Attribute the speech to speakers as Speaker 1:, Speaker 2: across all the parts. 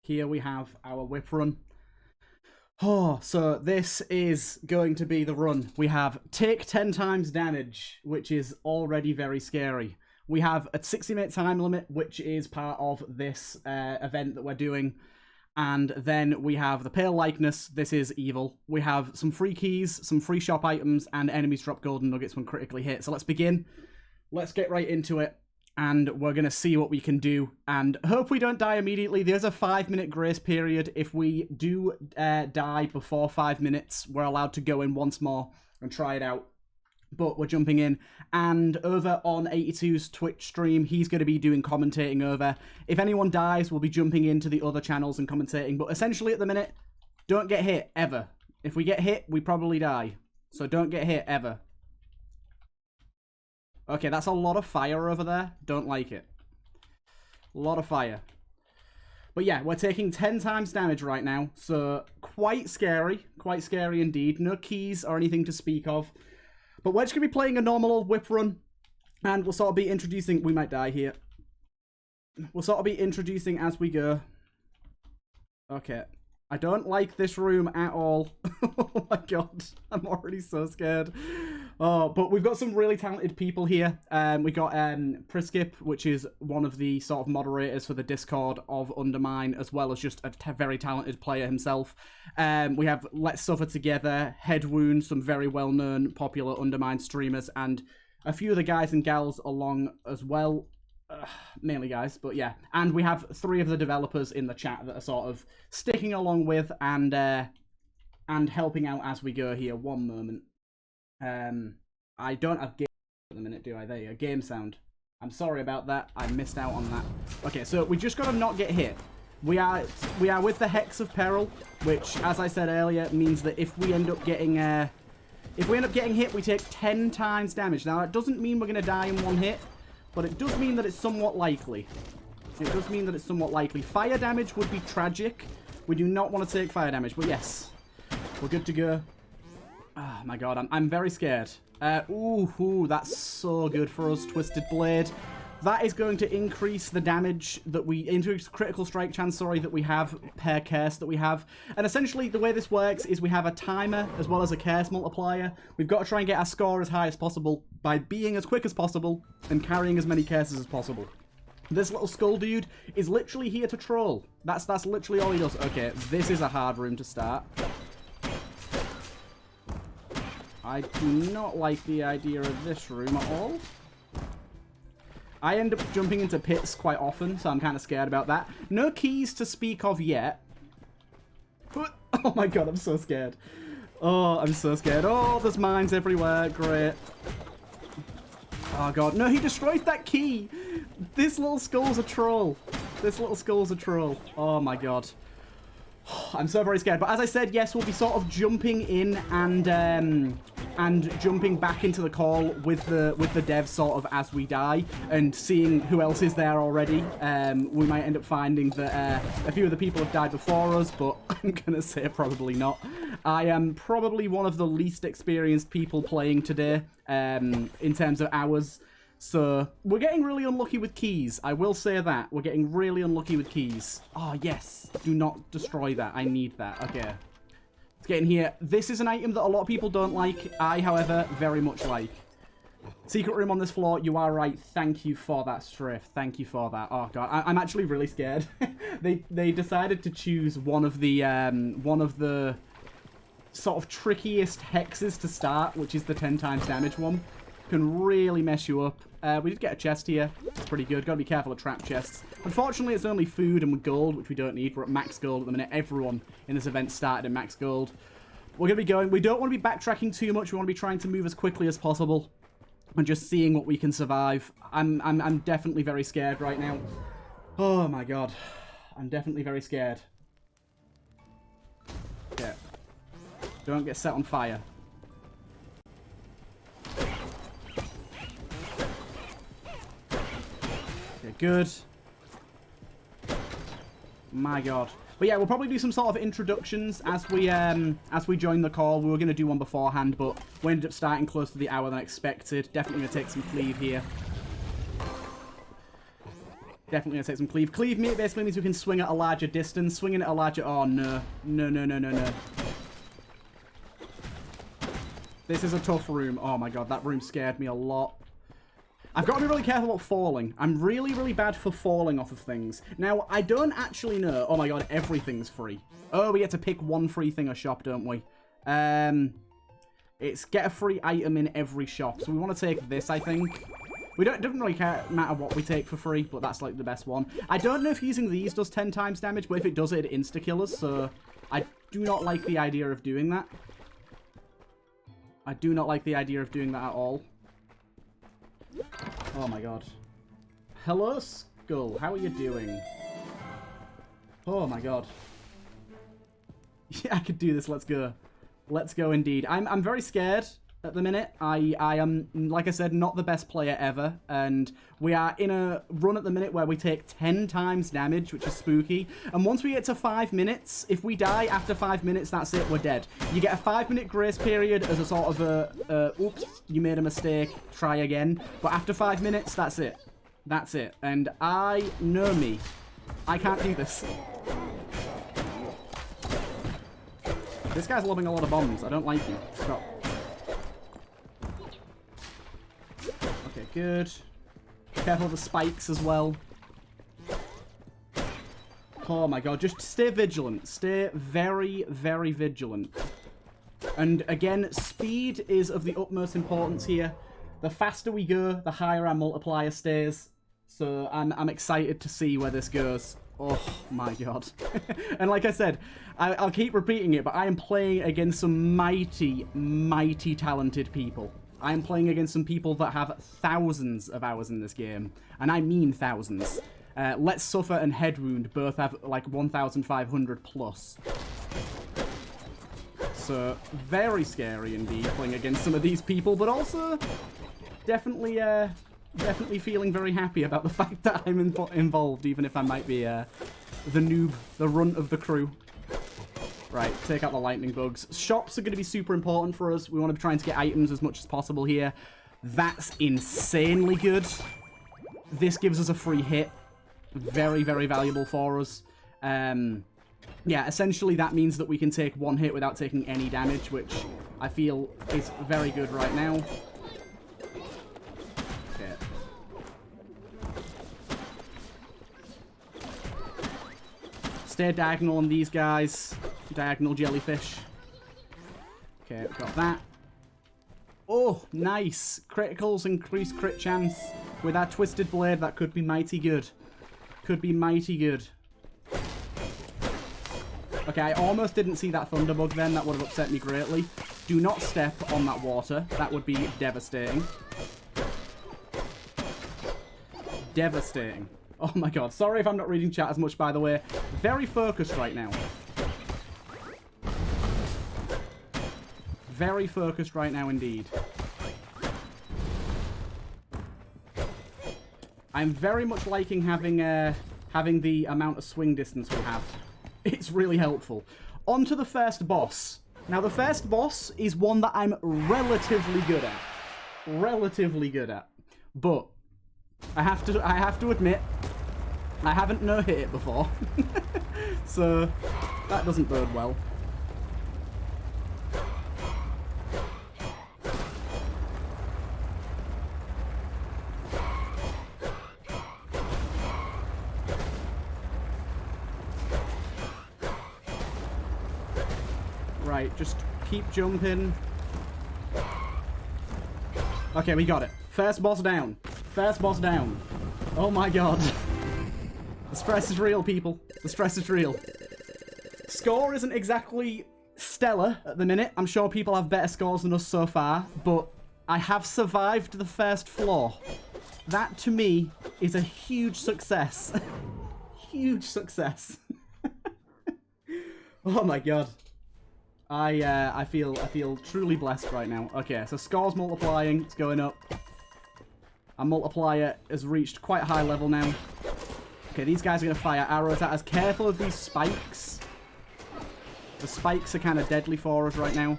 Speaker 1: Here we have our whip run. Oh, so this is going to be the run. We have take 10 times damage, which is already very scary. We have a 60-minute time limit, which is part of this event that we're doing. And then we have the pale likeness. This is evil. We have some free keys, some free shop items, and enemies drop golden nuggets when critically hit. So let's begin. Let's get right into it. And we're going to see what we can do. And hope we don't die immediately. There's a 5-minute grace period. If we do die before 5 minutes, we're allowed to go in once more and try it out. But we're jumping in. And over on 82's Twitch stream, he's going to be doing commentating over. If anyone dies, we'll be jumping into the other channels and commentating. But essentially at the minute, don't get hit, ever. If we get hit, we probably die. So don't get hit, ever. Okay, that's a lot of fire over there. Don't like it. A lot of fire. But yeah, we're taking 10 times damage right now. So quite scary. Quite scary indeed. No keys or anything to speak of. But we're just going to be playing a normal old whip run. And we'll sort of be introducing... We might die here. We'll sort of be introducing as we go. Okay. I don't like this room at all. Oh my god. I'm already so scared. Oh, but we've got some really talented people here. We got Priskip, which is one of the sort of moderators for the Discord of Undermine, as well as just a very talented player himself. We have Let's Suffer Together, Head Wound, some very well-known popular Undermine streamers, and a few of the guys and gals along as well. Mainly guys, but yeah. And we have 3 of the developers in the chat that are sort of sticking along with and helping out as we go here. One moment. I don't have game at the minute, do I? There you go. Game sound. I'm sorry about that. I missed out on that. Okay, so we just got to not get hit. We are with the Hex of Peril, which, as I said earlier, means that if we end up getting hit, we take 10 times damage. Now, that doesn't mean we're going to die in one hit, but it does mean that it's somewhat likely. It does mean that it's somewhat likely. Fire damage would be tragic. We do not want to take fire damage, but yes, we're good to go. Oh my god, I'm very scared. Ooh, that's so good for us, Twisted Blade. That is going to increase the damage that increase critical strike chance, sorry, that we have per curse that we have. And essentially, the way this works is we have a timer as well as a curse multiplier. We've got to try and get our score as high as possible by being as quick as possible and carrying as many curses as possible. This little skull dude is literally here to troll. That's literally all he does. Okay, this is a hard room to start. I do not like the idea of this room at all. I end up jumping into pits quite often, so I'm kind of scared about that. No keys to speak of yet. Oh my god, I'm so scared. Oh, I'm so scared. Oh, there's mines everywhere. Great. Oh god. No, he destroyed that key. This little skull's a troll. This little skull's a troll. Oh my god. I'm so very scared. But as I said, yes, we'll be sort of jumping in and jumping back into the call with the devs sort of as we die and seeing who else is there already. We might end up finding that a few of the people have died before us, but I'm gonna say probably not. I am probably one of the least experienced people playing today in terms of hours. So, we're getting really unlucky with keys. I will say that. We're getting really unlucky with keys. Oh, yes. Do not destroy that. I need that. Okay. Let's get in here. This is an item that a lot of people don't like. I, however, very much like. Secret room on this floor. You are right. Thank you for that, Strafe. Thank you for that. Oh, God. I'm actually really scared. They decided to choose one of the sort of trickiest hexes to start, which is the 10 times damage one. Can really mess you up. We did get a chest here. It's pretty good. Gotta be careful of trap chests. Unfortunately, it's only food and gold, which we don't need. We're at max gold at the minute. Everyone in this event started at max gold. We're gonna be going. We don't want to be backtracking too much. We want to be trying to move as quickly as possible and just seeing what we can survive. I'm definitely very scared right now. Oh my god. I'm definitely very scared. Okay. Don't get set on fire. Good. My god. But yeah, we'll probably do some sort of introductions as we join the call. We were going to do one beforehand, but we ended up starting close to the hour than expected. Definitely going to take some cleave here. Definitely going to take some cleave. Cleave basically means we can swing at a larger distance. Swinging at a larger... Oh, no. No, no, no, no, no. This is a tough room. Oh, my God. That room scared me a lot. I've got to be really careful about falling. I'm really, really bad for falling off of things. Now, I don't actually know... Oh, my God. Everything's free. Oh, we get to pick one free thing a shop, don't we? It's get a free item in every shop. So we want to take this, I think. It doesn't really matter what we take for free, but that's like the best one. I don't know if using these does 10 times damage, but if it does, it insta-kill us. So I do not like the idea of doing that. I do not like the idea of doing that at all. Oh my God. Hello, Skull. How are you doing? Oh my God. Yeah, I could do this. Let's go. Let's go indeed. I'm very scared at the minute. I am, like I said, not the best player ever. And we are in a run at the minute where we take 10 times damage, which is spooky. And once we get to 5 minutes, if we die after 5 minutes, that's it. We're dead. You get a 5-minute grace period as a sort of a, oops, you made a mistake, try again. But after 5 minutes, that's it. That's it. And I know me. I can't do this. This guy's lobbing a lot of bombs. I don't like you. Stop. Okay, good. Careful of the spikes as well. Oh my God, just stay vigilant. Stay very, very vigilant. And again, speed is of the utmost importance here. The faster we go, the higher our multiplier stays. So I'm excited to see where this goes. Oh my God. And like I said, I'll keep repeating it, but I am playing against some mighty, mighty talented people. I am playing against some people that have thousands of hours in this game. And I mean thousands. Let's Suffer and Headwound both have like 1,500 plus. So, very scary indeed playing against some of these people, but also definitely feeling very happy about the fact that I'm involved, even if I might be the noob, the runt of the crew. Right, take out the lightning bugs. Shops are going to be super important for us. We want to be trying to get items as much as possible here. That's insanely good. This gives us a free hit. Very, very valuable for us. Yeah, essentially that means that we can take one hit without taking any damage, which I feel is very good right now. Okay. Stay diagonal on these guys. Diagonal jellyfish. Okay, got that. Oh, nice. Criticals increase crit chance. With our Twisted Blade, that could be mighty good. Could be mighty good. Okay, I almost didn't see that Thunderbug then. That would have upset me greatly. Do not step on that water. That would be devastating. Devastating. Oh my God. Sorry if I'm not reading chat as much, by the way. Very focused right now. Very focused right now indeed. I'm very much liking having the amount of swing distance we have. It's really helpful. On to the first boss. Now, the first boss is one that I'm relatively good at. Relatively good at. But I have to admit, I haven't no-hit it before. So that doesn't bode well. Right, just keep jumping. Okay, we got it. First boss down. First boss down. Oh my God. The stress is real, people. The stress is real. Score isn't exactly stellar at the minute. I'm sure people have better scores than us so far, but I have survived the first floor. That, to me, is a huge success. Huge success. Oh my God. I feel truly blessed right now. Okay, so score's multiplying. It's going up. Our multiplier has reached quite a high level now. Okay, these guys are going to fire arrows at us. Careful of these spikes. The spikes are kind of deadly for us right now.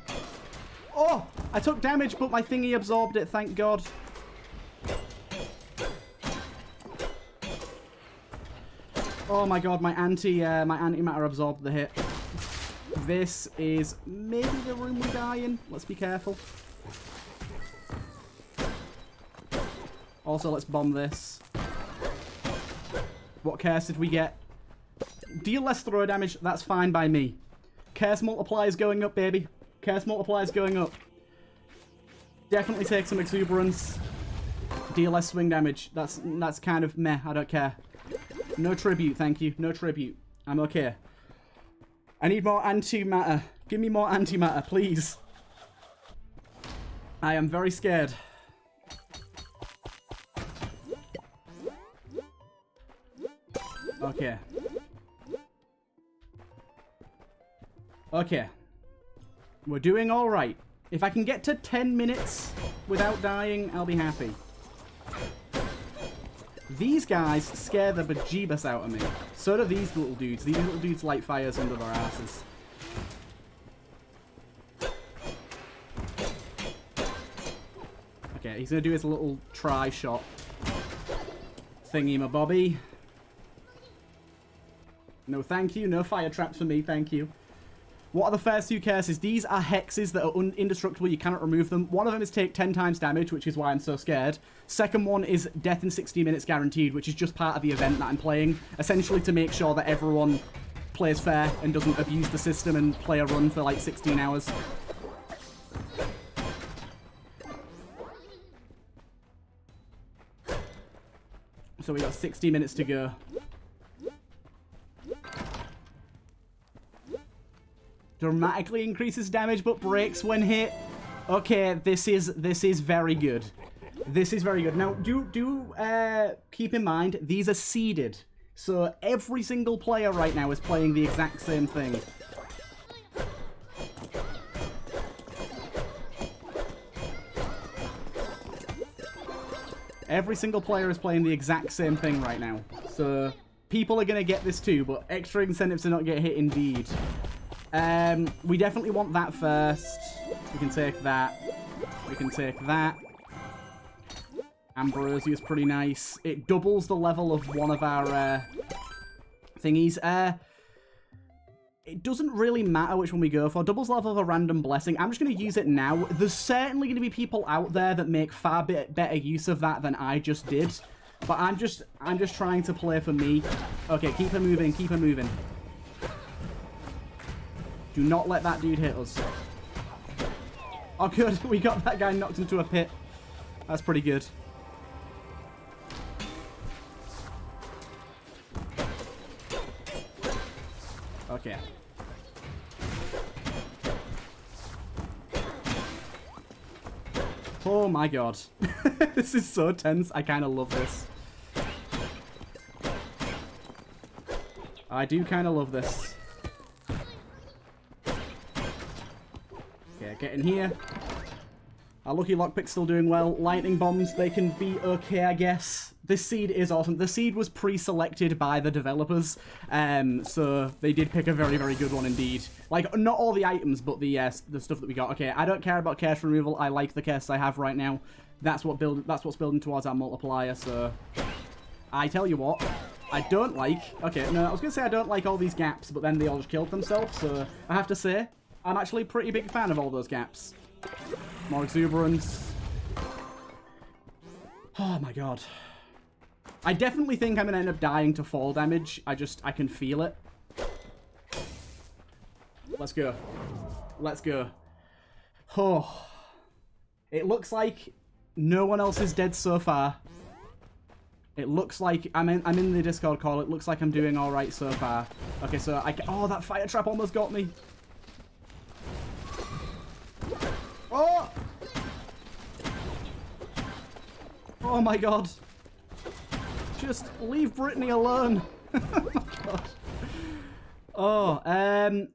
Speaker 1: Oh! I took damage, but my thingy absorbed it, thank God. Oh my god, my antimatter absorbed the hit. This is maybe the room we die in. Let's be careful. Also, let's bomb this. What curse did we get? Deal less throw damage. That's fine by me. Curse multiplier is going up, baby. Curse multiplier is going up. Definitely take some exuberance. Deal less swing damage. That's kind of meh. I don't care. No tribute, thank you. No tribute. I'm okay. I need more antimatter. Give me more antimatter, please. I am very scared. Okay. Okay. We're doing alright. If I can get to 10 minutes without dying, I'll be happy. These guys scare the bejeebus out of me. So do these little dudes. These little dudes light fires under their asses. Okay, he's going to do his little try shot. Thingy-ma-bobby. No thank you. No fire traps for me, thank you. What are the first two curses? These are hexes that are indestructible. You cannot remove them. One of them is take 10 times damage, which is why I'm so scared. Second one is death in 60 minutes guaranteed, which is just part of the event that I'm playing. Essentially to make sure that everyone plays fair and doesn't abuse the system and play a run for like 16 hours. So we got 60 minutes to go. Dramatically increases damage but breaks when hit. Okay, this is very good. This is very good. Now, do keep in mind, these are seeded. So every single player right now is playing the exact same thing. Every single player is playing the exact same thing right now. So people are going to get this too, but extra incentives to not get hit indeed. We definitely want that first. We can take that. We can take that. Ambrosia is pretty nice. It doubles the level of one of our thingies. It doesn't really matter which one we go for. Doubles level of a random blessing. I'm just going to use it now. There's certainly going to be people out there that make far better use of that than I just did. But I'm just trying to play for me. Okay, keep her moving. Keep her moving. Do not let that dude hit us. Oh, good. We got that guy knocked into a pit. That's pretty good. Okay. Oh my god. This is so tense. I kind of love this. I do kind of love this. Okay, get in here. Our lucky lockpick's still doing well. Lightning bombs, they can be okay, I guess. This seed is awesome. The seed was pre-selected by the developers, so they did pick a very, very good one indeed. Like, not all the items, but the stuff that we got. Okay, I don't care about curse removal. I like the curse I have right now. That's what's building towards our multiplier, so... I tell you what, I don't like... Okay, no, I was going to say I don't like all these gaps, but then they all just killed themselves, so I have to say, I'm actually a pretty big fan of all those gaps. More exuberance. Oh my god. I definitely think I'm going to end up dying to fall damage. I can feel it. Let's go. Let's go. Oh. It looks like no one else is dead so far. It looks like I'm in the Discord call. It looks like I'm doing all right so far. Okay, so oh, that fire trap almost got me. Oh! Oh my god. Just leave Brittany alone. Oh my god. Oh,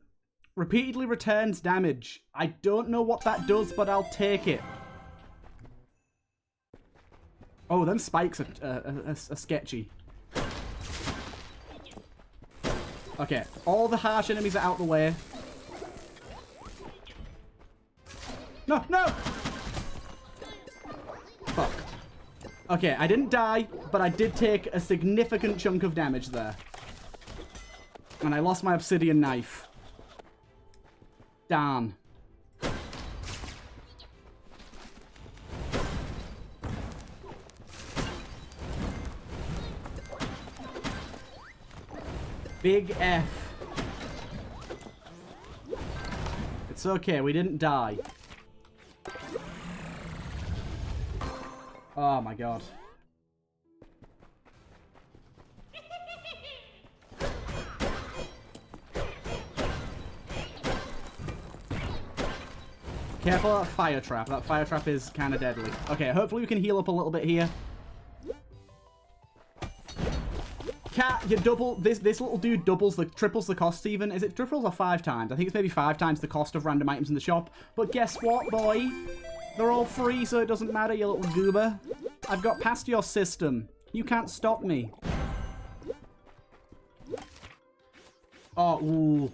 Speaker 1: repeatedly returns damage. I don't know what that does, but I'll take it. Oh, them spikes are sketchy. Okay, all the harsh enemies are out the way. No, no! Fuck. Okay, I didn't die, but I did take a significant chunk of damage there. And I lost my obsidian knife. Darn. Big F. It's okay, we didn't die. Oh my god. Careful of that fire trap. That fire trap is kind of deadly. Okay, hopefully we can heal up a little bit here. Cat, you double... This little dude triples the cost even. Is it triples or 5 times? I think it's maybe 5 times the cost of random items in the shop. But guess what, boy? They're all free, so it doesn't matter, you little goober. I've got past your system. You can't stop me. Oh, ooh.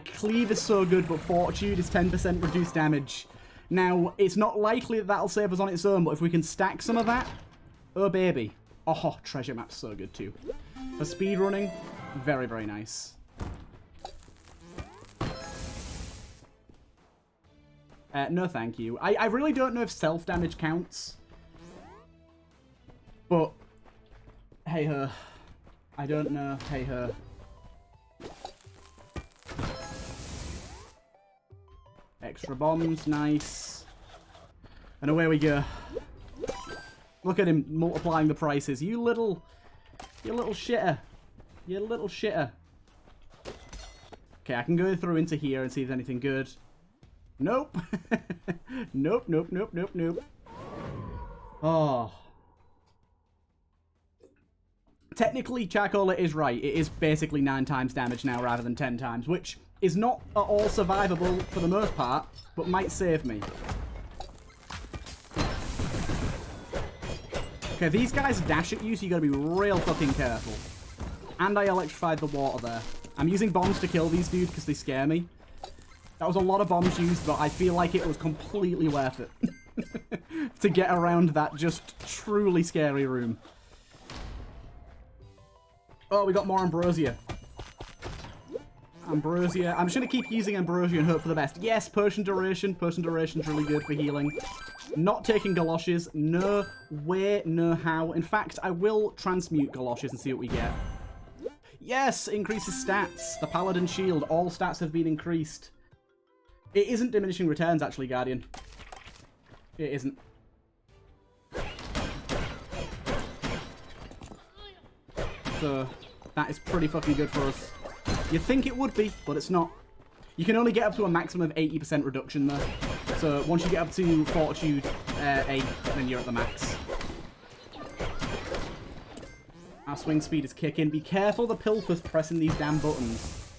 Speaker 1: Cleave is so good, but Fortitude is 10% reduced damage. Now, it's not likely that that'll save us on its own, but if we can stack some of that... Oh, baby. Oh, treasure map's so good, too. For speedrunning, very, very nice. No, thank you. I really don't know if self-damage counts. But, hey-ho. I don't know. Hey-ho. Extra bombs, nice. And away we go. Look at him multiplying the prices. You little shitter. You little shitter. Okay, I can go through into here and see if there's anything good. Nope. Nope, nope, nope, nope, nope. Oh. Technically, Charcoal is right. It is basically 9 times damage now rather than 10 times, which is not at all survivable for the most part, but might save me. Okay, these guys dash at you, so you gotta be real fucking careful. And I electrified the water there. I'm using bombs to kill these dudes because they scare me. That was a lot of bombs used, but I feel like it was completely worth it. To get around that just truly scary room. Oh, we got more Ambrosia. Ambrosia. I'm just going to keep using Ambrosia and hope for the best. Yes, Potion Duration. Potion Duration's really good for healing. Not taking Galoshes. No way, no how. In fact, I will transmute Galoshes and see what we get. Yes, increases stats. The Paladin Shield. All stats have been increased. It isn't diminishing returns, actually, Guardian. It isn't. So, that is pretty fucking good for us. You'd think it would be, but it's not. You can only get up to a maximum of 80% reduction, though. So, once you get up to Fortitude 8, then you're at the max. Our swing speed is kicking. Be careful the Pilfer's pressing these damn buttons.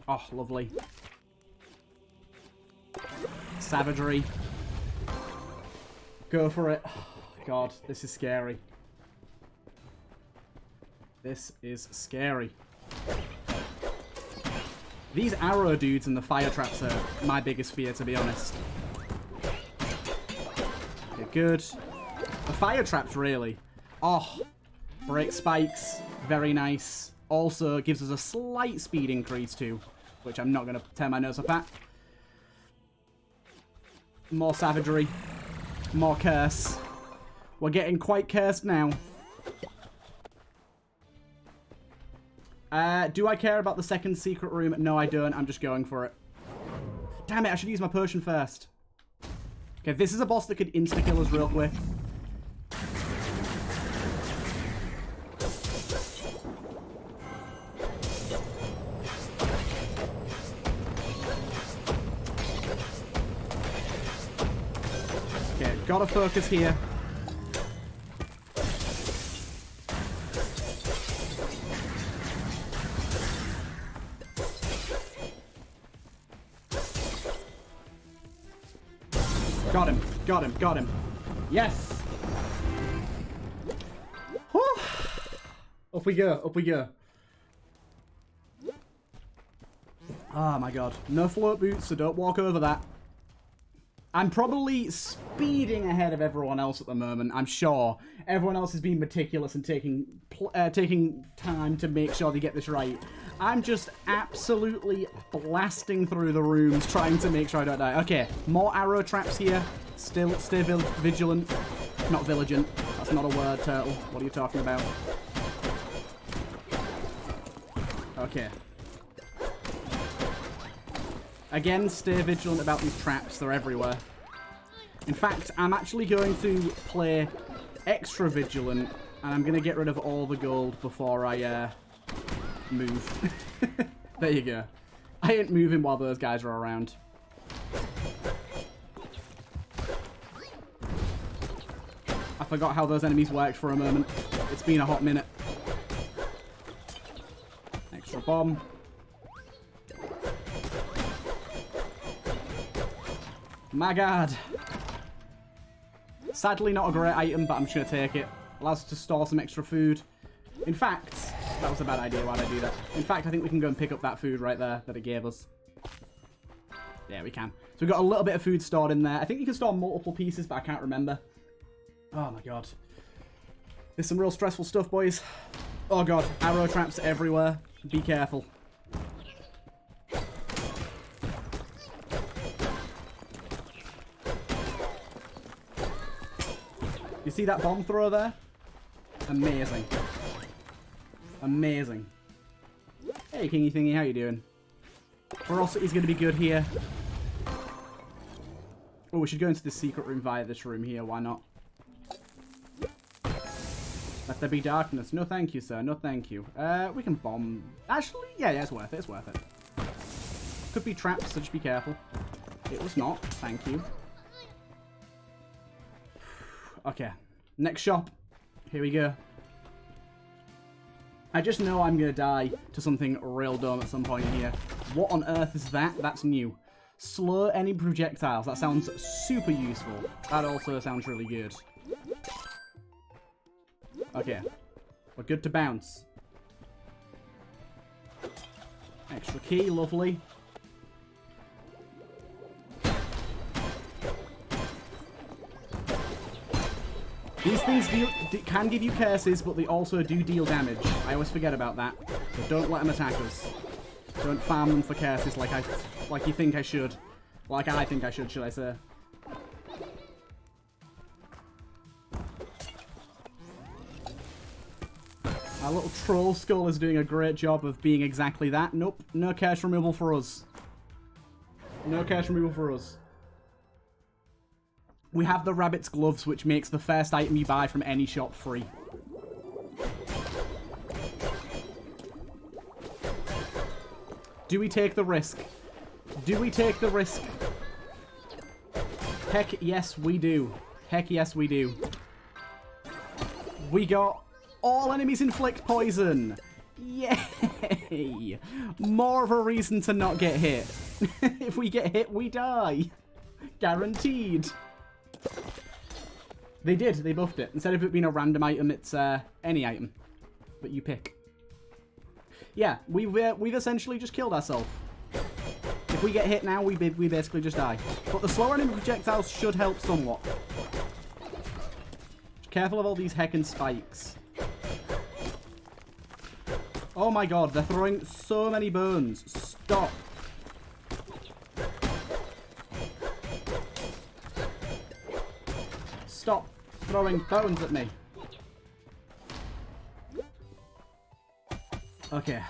Speaker 1: Oh, lovely. Savagery. Go for it. Oh, God, this is scary. This is scary. These arrow dudes and the fire traps are my biggest fear, to be honest. Okay, good. The fire traps, really. Oh, break spikes. Very nice. Also gives us a slight speed increase, too. Which I'm not going to tear my nose up at. More savagery. More curse. We're getting quite cursed now. Do I care about the second secret room? No, I don't. I'm just going for it. Damn it, I should use my potion first. Okay, this is a boss that could insta-kill us real quick. Okay, gotta focus here. Got him, got him, got him. Yes! Whew. Up we go, up we go. Oh my god. No float boots, so don't walk over that. I'm probably speeding ahead of everyone else at the moment, I'm sure. Everyone else is being meticulous and taking time to make sure they get this right. I'm just absolutely blasting through the rooms trying to make sure I don't die. Okay, more arrow traps here. Still, stay vigilant. Not vigilant. That's not a word, Turtle. What are you talking about? Okay. Again, stay vigilant about these traps. They're everywhere. In fact, I'm actually going to play extra vigilant, and I'm going to get rid of all the gold before I move. There you go. I ain't moving while those guys are around. I forgot how those enemies worked for a moment. It's been a hot minute. Extra bomb. My god. Sadly not a great item, but I'm just going to take it. Allows us to store some extra food. In fact, that was a bad idea. Why'd I do that? In fact, I think we can go and pick up that food right there that it gave us. Yeah, we can. So we've got a little bit of food stored in there. I think you can store multiple pieces, but I can't remember. Oh my god. There's some real stressful stuff, boys. Oh god, arrow traps everywhere. Be careful. You see that bomb throw there? Amazing. Amazing. Hey, Kingy Thingy, how you doing? Ferocity's going to be good here. Oh, we should go into the secret room via this room here. Why not? Let there be darkness. No thank you, sir. No thank you. We can bomb. Actually, yeah, it's worth it. It's worth it. Could be traps, so just be careful. It was not. Thank you. Okay. Next shop. Here we go. I just know I'm going to die to something real dumb at some point here. What on earth is that? That's new. Slow any projectiles. That sounds super useful. That also sounds really good. Okay. We're good to bounce. Extra key. Lovely. These things can give you curses, but they also do deal damage. I always forget about that. So don't let them attack us. Don't farm them for curses like you think I should. Like I think I should I say. Our little troll skull is doing a great job of being exactly that. Nope, no curse removal for us. No curse removal for us. We have the rabbit's gloves, which makes the first item you buy from any shop free. Do we take the risk? Do we take the risk? Heck yes, we do. Heck yes, we do. We got all enemies inflict poison. Yay! More of a reason to not get hit. If we get hit, we die. Guaranteed. They did. They buffed it. Instead of it being a random item, it's any item that you pick. Yeah, we've essentially just killed ourselves. If we get hit now, we basically just die. But the slower enemy projectiles should help somewhat. Just careful of all these heckin' spikes. Oh my god, they're throwing so many bones. Stop. Stop throwing bones at me. Okay.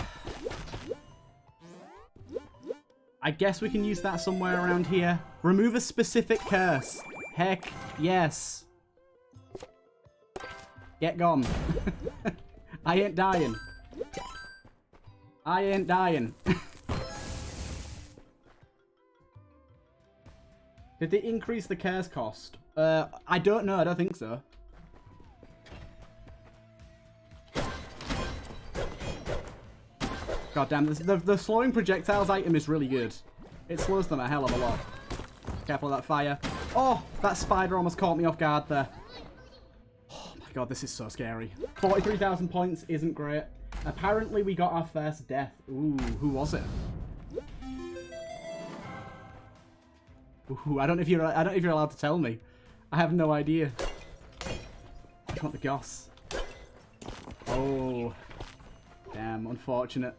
Speaker 1: I guess we can use that somewhere around here. Remove a specific curse. Heck yes. Get gone. I ain't dying. I ain't dying. Did they increase the curse cost? I don't know. I don't think so. God damn, the slowing projectiles item is really good. It slows them a hell of a lot. Careful of that fire. Oh, that spider almost caught me off guard there. Oh my god, this is so scary. 43,000 points isn't great. Apparently we got our first death. Ooh, who was it? Ooh, I don't know if you're allowed to tell me. I have no idea. I want the goss. Oh. Damn, unfortunate.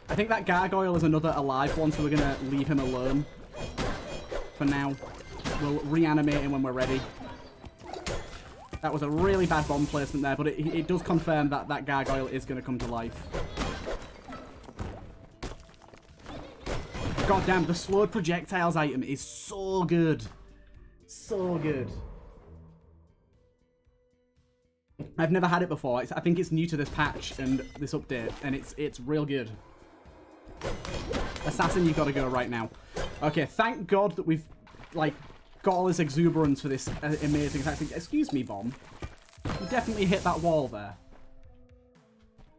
Speaker 1: I think that gargoyle is another alive one, so we're going to leave him alone for now. We'll reanimate him when we're ready. That was a really bad bomb placement there, but it does confirm that that gargoyle is going to come to life. God damn, the slowed projectiles item is so good. So good. I've never had it before. I think it's new to this patch and this update, and it's real good. Assassin, you've got to go right now. Okay, thank God that we've, like, got all this exuberance for this amazing tactic. Excuse me, bomb. You definitely hit that wall there.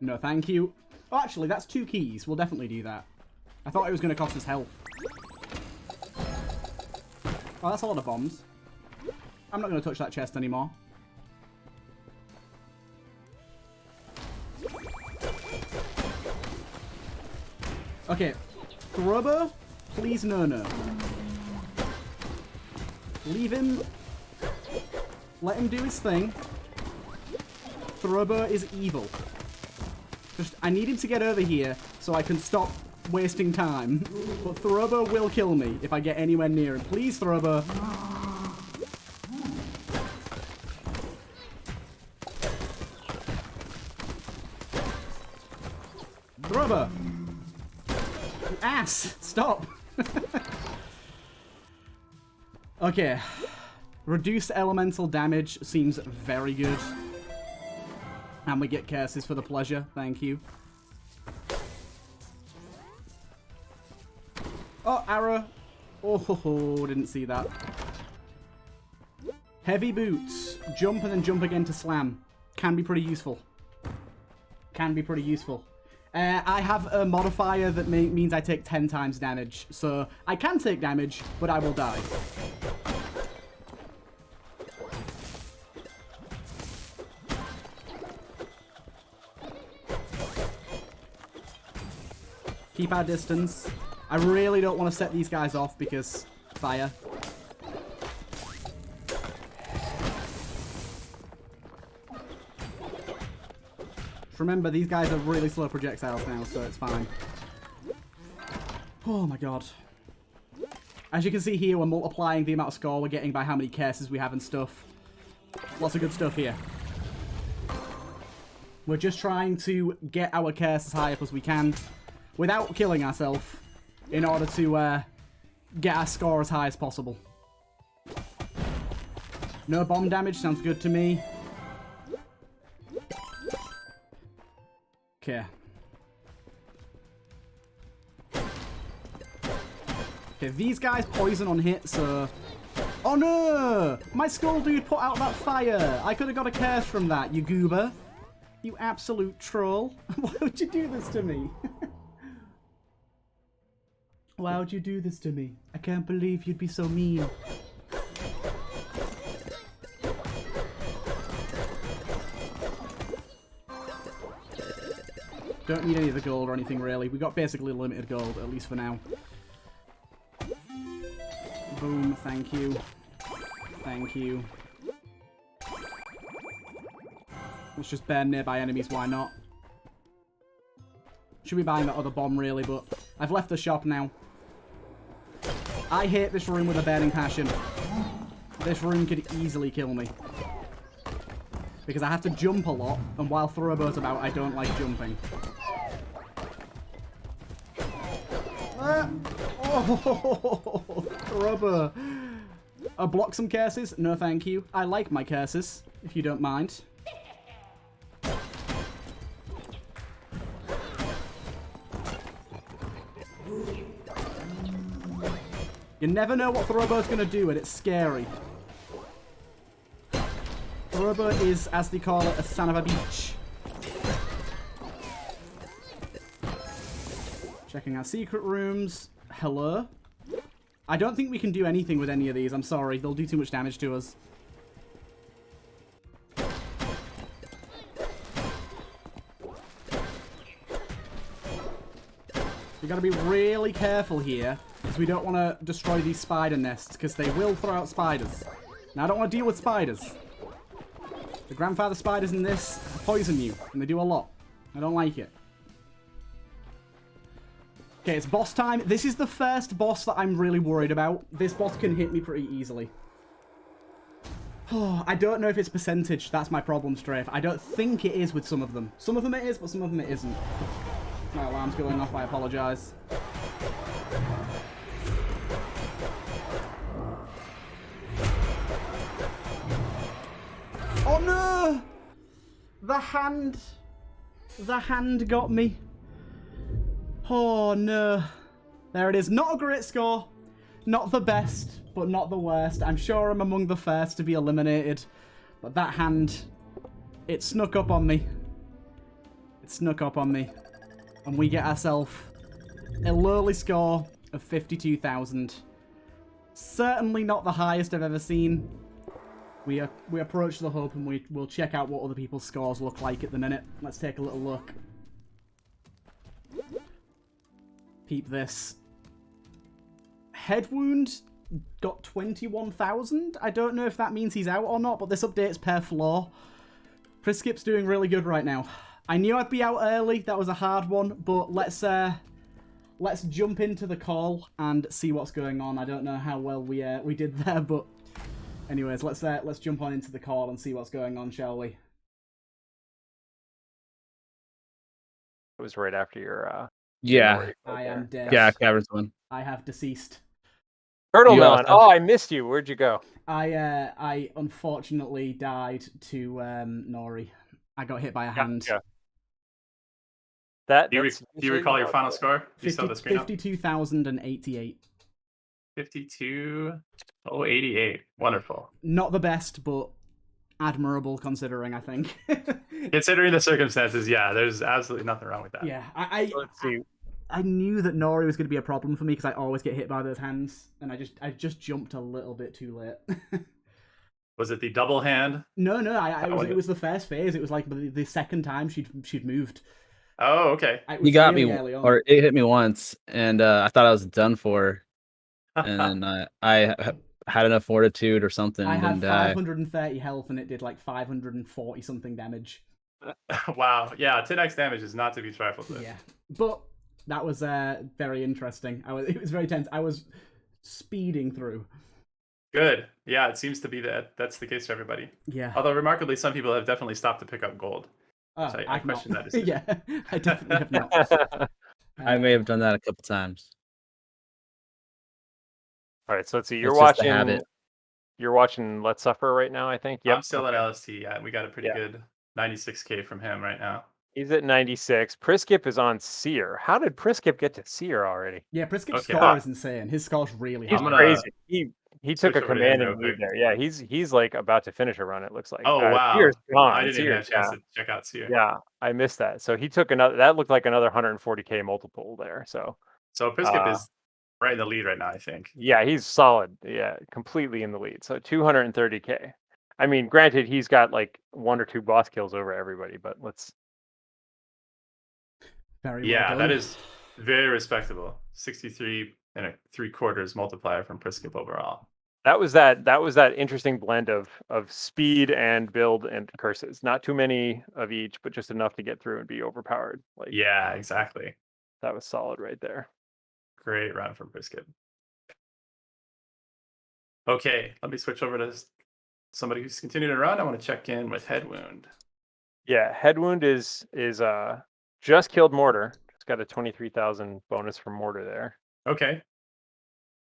Speaker 1: No, thank you. Oh, actually, that's 2 keys. We'll definitely do that. I thought it was going to cost us health. Oh, that's a lot of bombs. I'm not going to touch that chest anymore. Okay. Grubber, please no. Leave him. Let him do his thing. Throbber is evil. Just, I need him to get over here so I can stop wasting time. But Throbber will kill me if I get anywhere near him. Please, Throbber. Throbber! You ass! Stop! Okay. Reduced elemental damage seems very good. And we get curses for the pleasure. Thank you. Oh, arrow. Oh, didn't see that. Heavy boots. Jump and then jump again to slam. Can be pretty useful. Can be pretty useful. I have a modifier that means I take 10 times damage. So I can take damage, but I will die. Keep our distance. I really don't want to set these guys off because fire. Remember, these guys are really slow projectiles now, so it's fine. Oh my god. As you can see here, we're multiplying the amount of score we're getting by how many curses we have and stuff. Lots of good stuff here. We're just trying to get our curse as high up as we can without killing ourselves in order to get our score as high as possible. No bomb damage, sounds good to me. Okay. Okay, these guys poison on hit, so... Oh no! My skull dude put out that fire! I could have got a curse from that, you goober. You absolute troll. Why would you do this to me? Why would you do this to me? I can't believe you'd be so mean. Don't need any of the gold or anything, really. We got basically limited gold, at least for now. Boom, thank you. Thank you. Let's just burn nearby enemies, why not? Should be buying that other bomb, really, but I've left the shop now. I hate this room with a burning passion. This room could easily kill me. Because I have to jump a lot, and while Thoroughboat's about, I don't like jumping. Oh, Thoroughboat. Block some curses? No, thank you. I like my curses, if you don't mind. You never know what Thoroughboat's going to do, and it's scary. Thoroughboat is, as they call it, a son of a bitch. Checking our secret rooms. Hello? I don't think we can do anything with any of these. I'm sorry. They'll do too much damage to us. You got to be really careful here, because we don't want to destroy these spider nests, because they will throw out spiders. Now, I don't want to deal with spiders. The grandfather spiders in this poison you, and they do a lot. I don't like it. Okay, it's boss time. This is the first boss that I'm really worried about. This boss can hit me pretty easily. Oh, I don't know if it's percentage. That's my problem, Strafe. I don't think it is with some of them. Some of them it is, but some of them it isn't. My alarm's going off. I apologize. Oh no! The hand got me. Oh no. There it is. Not a great score. Not the best, but not the worst. I'm sure I'm among the first to be eliminated. But that hand, it snuck up on me. It snuck up on me. And we get ourselves a lowly score of 52,000. Certainly not the highest I've ever seen. We approach the hub and we'll check out what other people's scores look like at the minute. Let's take a little look. Peep this. Head wound got 21,000. I don't know if that means he's out or not, but this update's per floor. Priskip's doing really good right now. I knew I'd be out early. That was a hard one, but let's jump into the call and see what's going on. I don't know how well we did there, but anyways, let's jump on into the call and see what's going on, shall we?
Speaker 2: It was right after your
Speaker 3: Yeah.
Speaker 1: I am dead.
Speaker 3: Yeah, Cavern's one.
Speaker 1: I have deceased.
Speaker 2: TurtleMelon. Oh, I missed you. Where'd you go?
Speaker 1: I unfortunately died to Nori. I got hit by a hand.
Speaker 2: Yeah.
Speaker 4: Do you recall your final score? You saw the screen
Speaker 1: 52,088.
Speaker 4: 52,088. Wonderful.
Speaker 1: Not the best, but admirable considering, I think.
Speaker 4: Considering the circumstances, yeah, there's absolutely nothing wrong with that.
Speaker 1: Yeah,
Speaker 2: Let's see.
Speaker 1: I knew that Nori was going to be a problem for me because I always get hit by those hands, and I just jumped a little bit too late.
Speaker 4: Was it the double hand?
Speaker 1: No, it was the first phase. It was like the second time she'd moved.
Speaker 4: Oh, okay.
Speaker 3: You got me, or it hit me once, and I thought I was done for, and then I had enough fortitude or something.
Speaker 1: I had 530 health, and it did like 540 something damage.
Speaker 4: Wow, yeah, 10x damage is not to be trifled with.
Speaker 1: Yeah, but that was very interesting. It was very tense. I was speeding through.
Speaker 4: Good. Yeah, it seems to be that's the case for everybody.
Speaker 1: Yeah.
Speaker 4: Although remarkably, some people have definitely stopped to pick up gold.
Speaker 1: Oh,
Speaker 4: So I question that.
Speaker 1: Yeah, I definitely have not.
Speaker 3: I may have done that a couple times.
Speaker 2: All right, so let's see.
Speaker 3: It's just a habit.
Speaker 2: You're watching Let's Suffer right now, I think. Yep.
Speaker 4: I'm still at LST. Yeah, we got a pretty good 96k from him right now.
Speaker 2: He's at 96. Priskip is on Seer. How did Priskip get to Seer already?
Speaker 1: Yeah, Priskip's score is insane. His score's really high.
Speaker 2: He's crazy. He took a commanding lead there. Yeah, he's like about to finish a run, it looks like.
Speaker 4: Oh, wow.
Speaker 2: Seer's gone.
Speaker 4: I didn't even have a chance to check out Seer.
Speaker 2: Yeah, I missed that. So he took another, that looked like another 140k multiple there. So
Speaker 4: Priskip is right in the lead right now, I think.
Speaker 2: Yeah, he's solid. Yeah, completely in the lead. So 230k. I mean, granted, he's got like 1 or 2 boss kills over everybody, but let's.
Speaker 4: That is very respectable. 63 and 3/4 multiplier from Priskip overall.
Speaker 2: That was that interesting blend of speed and build and curses. Not too many of each, but just enough to get through and be overpowered. Like,
Speaker 4: yeah, exactly.
Speaker 2: That was solid right there.
Speaker 4: Great run from Priskip. Okay, let me switch over to somebody who's continuing to run. I want to check in with Head Wound.
Speaker 2: Yeah, Head Wound is just killed Mortar. Just got a 23,000 bonus from Mortar there.
Speaker 4: Okay.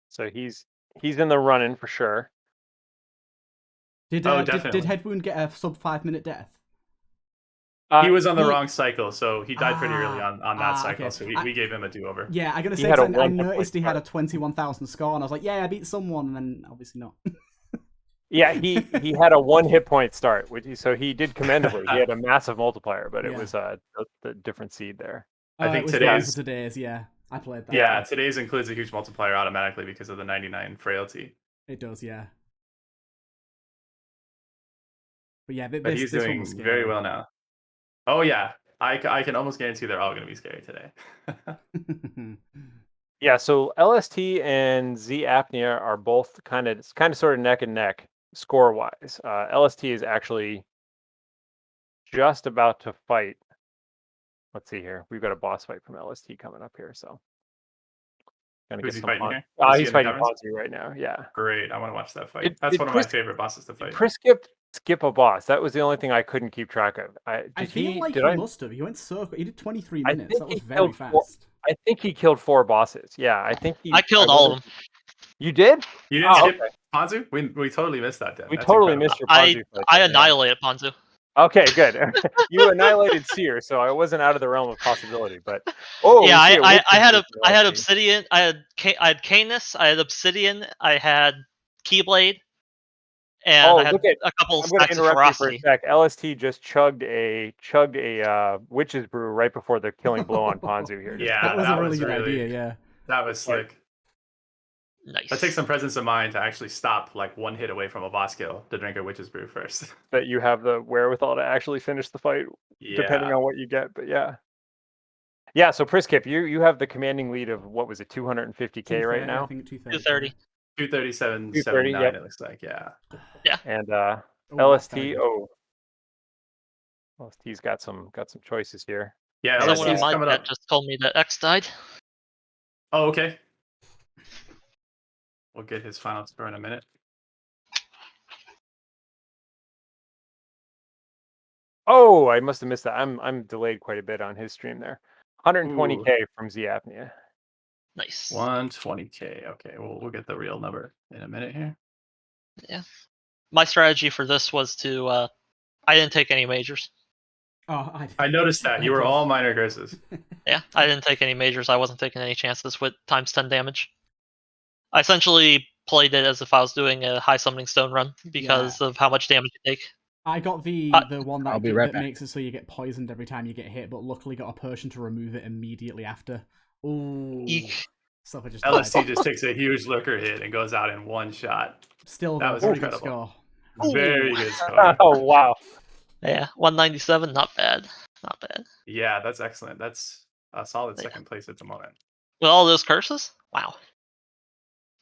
Speaker 2: So he's in the running for sure.
Speaker 1: Did Head Wound get a sub 5-minute death?
Speaker 4: He was on the wrong cycle, so he died pretty early on that cycle. Okay. So we gave him a do-over.
Speaker 1: Yeah, I'm gonna say I noticed he had a 21,000 score, and I was like, yeah, I beat someone, and then obviously not.
Speaker 2: Yeah, he had a 1 hit point start, so he did commendably. He had a massive multiplier, but it was the different seed there.
Speaker 4: I think
Speaker 1: today's, yeah, I played that.
Speaker 4: Yeah, today's includes a huge multiplier automatically because of the 99 frailty.
Speaker 1: It does, yeah. But yeah,
Speaker 4: but he's doing very well now. Oh yeah, I can almost guarantee they're all going to be scary today.
Speaker 2: Yeah, so LST and Z Apnea are both kind of sort of neck and neck score wise. LST is actually just about to fight. Let's see here. We've got a boss fight from LST coming up here, so gonna
Speaker 4: Who's
Speaker 2: get
Speaker 4: he
Speaker 2: some
Speaker 4: fighting
Speaker 2: fun.
Speaker 4: here?
Speaker 2: Ah,
Speaker 4: Is he
Speaker 2: he's
Speaker 4: in the
Speaker 2: fighting
Speaker 4: caverns?
Speaker 2: Ponzi right now. Yeah.
Speaker 4: Great. I want to watch that fight.
Speaker 2: Did-
Speaker 4: That's
Speaker 2: did
Speaker 4: one of my
Speaker 2: Chris-
Speaker 4: favorite bosses to fight.
Speaker 2: Chris skip a boss. That was the only thing I couldn't keep track of.
Speaker 1: I feel like he must have. He went so. He did 23
Speaker 2: I
Speaker 1: minutes.
Speaker 2: think
Speaker 1: That was
Speaker 2: he
Speaker 1: very
Speaker 2: killed four-
Speaker 1: fast.
Speaker 2: I think he killed 4 bosses. Yeah, I think he.
Speaker 5: I killed all of them.
Speaker 2: You did?
Speaker 4: You didn't
Speaker 2: Oh,
Speaker 4: skip
Speaker 2: okay.
Speaker 4: Ponzu? We totally missed that. Then
Speaker 2: We
Speaker 4: That's
Speaker 2: totally
Speaker 4: incredible.
Speaker 2: missed your
Speaker 5: I
Speaker 2: Ponzi fight.
Speaker 5: I
Speaker 2: then, yeah.
Speaker 5: annihilated Ponzu.
Speaker 2: Okay, good. You annihilated Seer, so I wasn't out of the realm of possibility. But oh,
Speaker 5: Yeah,
Speaker 2: we see a
Speaker 5: I
Speaker 2: witch
Speaker 5: had
Speaker 2: in
Speaker 5: I had
Speaker 2: LST.
Speaker 5: Obsidian, I had Canis, I had Obsidian, I had Keyblade, and
Speaker 2: Oh,
Speaker 5: I had
Speaker 2: look at-
Speaker 5: a couple
Speaker 2: I'm going to
Speaker 5: stacks of
Speaker 2: interrupt you for a
Speaker 5: ferocity.
Speaker 2: sec. LST just chugged a witch's brew right before the killing blow on Ponzu here.
Speaker 4: Yeah,
Speaker 1: that was a
Speaker 4: that
Speaker 1: really
Speaker 4: was
Speaker 1: good
Speaker 4: really-
Speaker 1: idea. Yeah.
Speaker 4: That was slick.
Speaker 5: Nice.
Speaker 4: That takes some presence of mind to actually stop like one hit away from a boss kill to drink a witch's brew first.
Speaker 2: That you have the wherewithal to actually finish the fight, depending on what you get. But yeah. Yeah, so Priskip, you have the commanding lead of what was it, 250k right
Speaker 1: 230,
Speaker 2: now?
Speaker 1: I think 230.
Speaker 5: 230.
Speaker 4: 237.79
Speaker 2: yep.
Speaker 4: it looks like, yeah.
Speaker 2: And
Speaker 1: Oh,
Speaker 2: LST,
Speaker 1: that's kinda
Speaker 2: LST's got some choices here.
Speaker 4: Yeah,
Speaker 2: And,
Speaker 5: Someone in
Speaker 4: LST's
Speaker 5: my
Speaker 4: coming
Speaker 5: chat
Speaker 4: up.
Speaker 5: just told me that X died.
Speaker 4: Oh, okay. We'll get his final score in a minute.
Speaker 2: Oh, I must have missed that. I'm delayed quite a bit on his stream there. 120k from Z Apnea.
Speaker 5: Nice.
Speaker 4: 120k. Okay, we'll get the real number in a minute here.
Speaker 5: My strategy for this was to I didn't take any majors.
Speaker 1: Oh,
Speaker 4: I noticed that you were all minor curses.
Speaker 5: Yeah, I didn't take any majors. I wasn't taking any chances with times 10 damage. I essentially played it as if I was doing a high summoning stone run because of how much damage you take.
Speaker 1: I got the one
Speaker 3: I'll
Speaker 1: that,
Speaker 3: be right
Speaker 1: that
Speaker 3: back.
Speaker 1: makes it so you get poisoned every time you get hit, but luckily got a potion to remove it immediately after. Ooh.
Speaker 5: Eek.
Speaker 1: Stuff I just
Speaker 4: LST
Speaker 1: died.
Speaker 4: just takes a huge lurker hit and goes out in one shot.
Speaker 1: Still,
Speaker 4: that
Speaker 1: though,
Speaker 4: was
Speaker 1: very
Speaker 4: incredible.
Speaker 1: good score.
Speaker 4: Very good score.
Speaker 2: Oh wow.
Speaker 5: Yeah, 197, not bad. Not bad.
Speaker 4: Yeah, that's excellent. That's a solid
Speaker 5: Yeah.
Speaker 4: second place at the moment.
Speaker 5: With all those curses? Wow.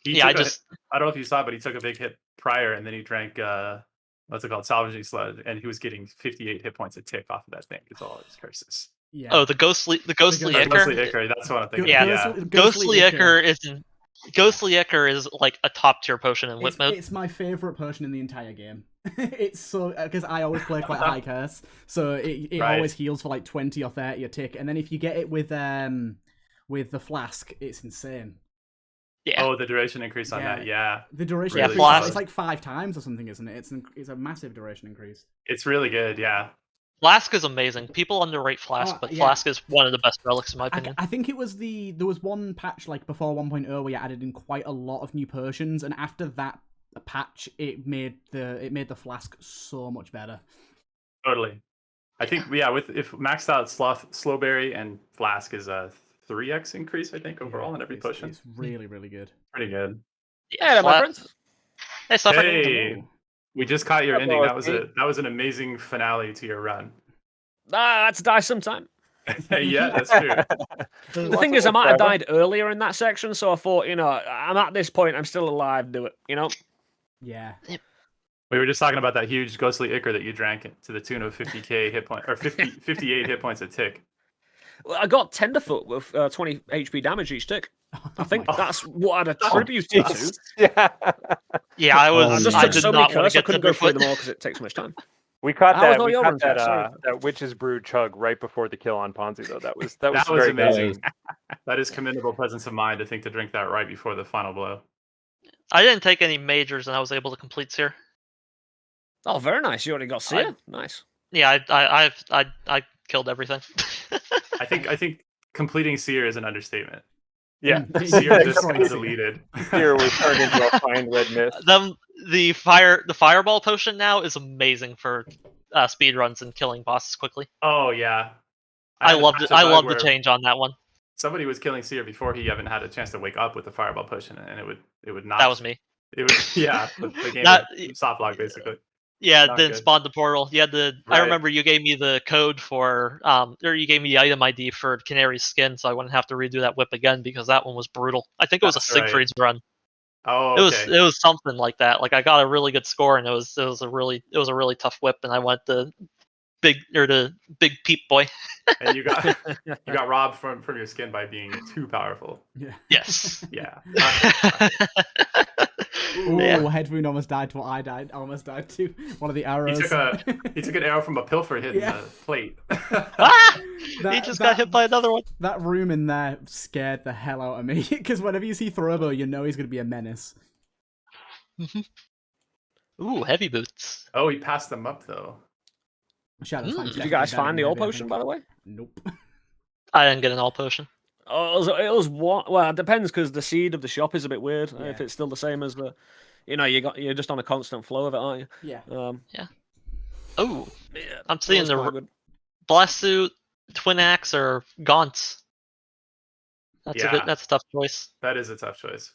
Speaker 4: He
Speaker 5: Yeah,
Speaker 4: took I don't know if you saw it, but he took a big hit prior and then he drank what's it called? Salvaging Sludge, and he was getting 58 hit points a tick off of that thing. It's all his curses.
Speaker 1: Yeah.
Speaker 5: Oh, the ghostly
Speaker 1: Ghostly
Speaker 5: Ichor.
Speaker 4: Ghostly Ichor, that's what I'm thinking.
Speaker 5: Yeah.
Speaker 4: Yeah.
Speaker 5: Ghostly Ichor is like a top tier potion in whip mode.
Speaker 1: It's my favorite potion in the entire game. It's so because I always play quite high curse, so it
Speaker 4: Right.
Speaker 1: always heals for like 20 or 30 a tick, and then if you get it with the flask, it's insane.
Speaker 5: Yeah.
Speaker 4: Oh, the duration increase on
Speaker 1: Yeah.
Speaker 4: that. Yeah.
Speaker 1: The duration
Speaker 4: Really
Speaker 1: increase
Speaker 5: solid.
Speaker 1: it's like 5 times or something, isn't it? It's a massive duration increase.
Speaker 4: It's really good. Yeah.
Speaker 5: Flask is amazing. People underrate Flask, but
Speaker 1: yeah.
Speaker 5: Flask is one of the best relics in my opinion.
Speaker 1: I think it was there was one patch like before 1.0 where you added in quite a lot of new potions, and after that patch, it made the flask so much better.
Speaker 4: Totally. I think if maxed out Slowberry and Flask is a 3x increase, I think, overall in every potion.
Speaker 1: It's really, really good.
Speaker 4: Pretty good.
Speaker 5: Yeah,
Speaker 3: my
Speaker 5: Flask-
Speaker 3: friends.
Speaker 5: Hey, Suffer.
Speaker 4: Hey,
Speaker 1: Hello.
Speaker 4: we just caught your
Speaker 2: Hello,
Speaker 4: ending. That was an amazing finale to your run.
Speaker 3: That's die sometime.
Speaker 4: Yeah, that's true.
Speaker 3: The thing is, I might have died earlier in that section, so I thought, I'm at this point, I'm still alive, do it,
Speaker 1: Yeah.
Speaker 4: We were just talking about that huge ghostly Ichor that you drank to the tune of 50k hit point or 58 hit points a tick.
Speaker 3: Well, I got Tenderfoot with 20 HP damage each tick. I think
Speaker 4: my
Speaker 3: that's what I'd attribute it to.
Speaker 2: Yeah.
Speaker 5: Yeah, I
Speaker 3: I just
Speaker 5: I
Speaker 3: took
Speaker 5: did
Speaker 3: so many
Speaker 5: not want
Speaker 3: curse,
Speaker 5: to
Speaker 3: I
Speaker 5: get
Speaker 3: couldn't go through
Speaker 5: Tenderfoot.
Speaker 3: them all because it takes so much time.
Speaker 2: We caught
Speaker 3: How was
Speaker 2: that.
Speaker 3: all
Speaker 2: We
Speaker 3: your
Speaker 2: caught
Speaker 3: runs,
Speaker 2: that.
Speaker 3: Jack? Sorry.
Speaker 2: That witch's brew chug right before the kill on Ponzi, though. That was
Speaker 4: That was
Speaker 2: very
Speaker 4: amazing.
Speaker 2: good.
Speaker 4: That is commendable presence of mind to think to drink that right before the final blow.
Speaker 5: I didn't take any majors, and I was able to complete Seer.
Speaker 3: Oh, very nice. You already got Seer. Nice.
Speaker 5: Yeah, I killed everything.
Speaker 4: I think completing Seer is an understatement.
Speaker 2: Yeah.
Speaker 4: Seer just
Speaker 1: Destroyed
Speaker 4: got
Speaker 1: Seer.
Speaker 4: deleted.
Speaker 2: Here we turned into a fine red mist.
Speaker 5: The fireball potion now is amazing for speed runs and killing bosses quickly.
Speaker 4: Oh yeah.
Speaker 5: I
Speaker 4: had a
Speaker 5: loved
Speaker 4: patch
Speaker 5: it.
Speaker 4: of
Speaker 5: I
Speaker 4: bug
Speaker 5: love the
Speaker 4: where
Speaker 5: change on that one.
Speaker 4: Somebody was killing Seer before he even had a chance to wake up with the fireball potion, and it would not.
Speaker 5: That was me.
Speaker 4: It would the game
Speaker 5: That-
Speaker 4: would soft lock basically.
Speaker 5: Yeah, it
Speaker 4: Not
Speaker 5: didn't
Speaker 4: good.
Speaker 5: spawn the portal. You had to. I
Speaker 4: Right.
Speaker 5: remember you gave me the code for, or you gave me the item ID for Canary's skin, so I wouldn't have to redo that whip again because that one was brutal. I think it was
Speaker 4: That's
Speaker 5: a
Speaker 4: right.
Speaker 5: Siegfried's run.
Speaker 4: Oh,
Speaker 5: It
Speaker 4: okay.
Speaker 5: was something like that. Like I got a really good score, and it was a really tough whip, and I went the big peep boy.
Speaker 4: And you got robbed from your skin by being too powerful.
Speaker 1: Yeah.
Speaker 5: Yes.
Speaker 4: Yeah. Not good, not good.
Speaker 1: Ooh,
Speaker 5: Yeah.
Speaker 1: Headwound almost died to what I died. Almost died to one of the arrows.
Speaker 4: He took an arrow from a pilfer hitting
Speaker 1: Yeah.
Speaker 4: the plate.
Speaker 5: Ah! He
Speaker 1: That-
Speaker 5: just
Speaker 1: that-
Speaker 5: got hit by another one.
Speaker 1: That room in there scared the hell out of me because whenever you see Throbo, you know he's going to be a menace.
Speaker 5: Ooh, heavy boots.
Speaker 4: Oh, he passed them up though.
Speaker 1: Shadow's Fang's
Speaker 3: Did you
Speaker 1: definitely
Speaker 3: guys
Speaker 1: better
Speaker 3: find
Speaker 1: than
Speaker 3: the all
Speaker 1: heavy, I
Speaker 3: potion,
Speaker 1: think.
Speaker 3: by the way?
Speaker 1: Nope.
Speaker 5: I didn't get an all potion.
Speaker 3: Oh, it was one. Well, it depends because the seed of the shop is a bit weird.
Speaker 1: Yeah.
Speaker 3: If it's still the same as the, you're just on a constant flow of it, aren't you?
Speaker 1: Yeah.
Speaker 5: Oh,
Speaker 3: Yeah,
Speaker 5: I'm
Speaker 3: that
Speaker 5: seeing
Speaker 3: was
Speaker 5: the
Speaker 3: quite good.
Speaker 5: blast suit, twin axe, or gaunts. That's
Speaker 4: Yeah.
Speaker 5: that's a tough choice.
Speaker 4: That is a tough choice.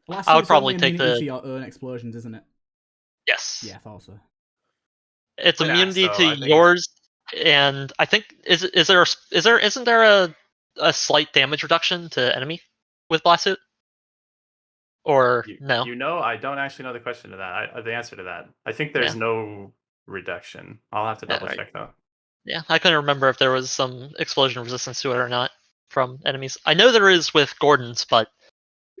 Speaker 1: Blast
Speaker 5: I would
Speaker 1: suit's
Speaker 5: probably
Speaker 1: only
Speaker 5: take
Speaker 1: immunity
Speaker 5: the-
Speaker 1: to your own explosions, isn't it?
Speaker 5: Yes.
Speaker 1: Yeah, I thought so.
Speaker 5: It's
Speaker 4: Twin axe,
Speaker 5: immunity
Speaker 4: though, I
Speaker 5: to
Speaker 4: think it's-
Speaker 5: yours, and I think isn't there a slight damage reduction to enemy with blast suit? Or no?
Speaker 4: You know, I don't actually know the question to that. The answer to that. I think there's
Speaker 5: Yeah.
Speaker 4: no reduction. I'll have to
Speaker 5: Yeah,
Speaker 4: double
Speaker 5: right.
Speaker 4: check though.
Speaker 5: Yeah, I couldn't remember if there was some explosion resistance to it or not from enemies. I know there is with Gordon's, but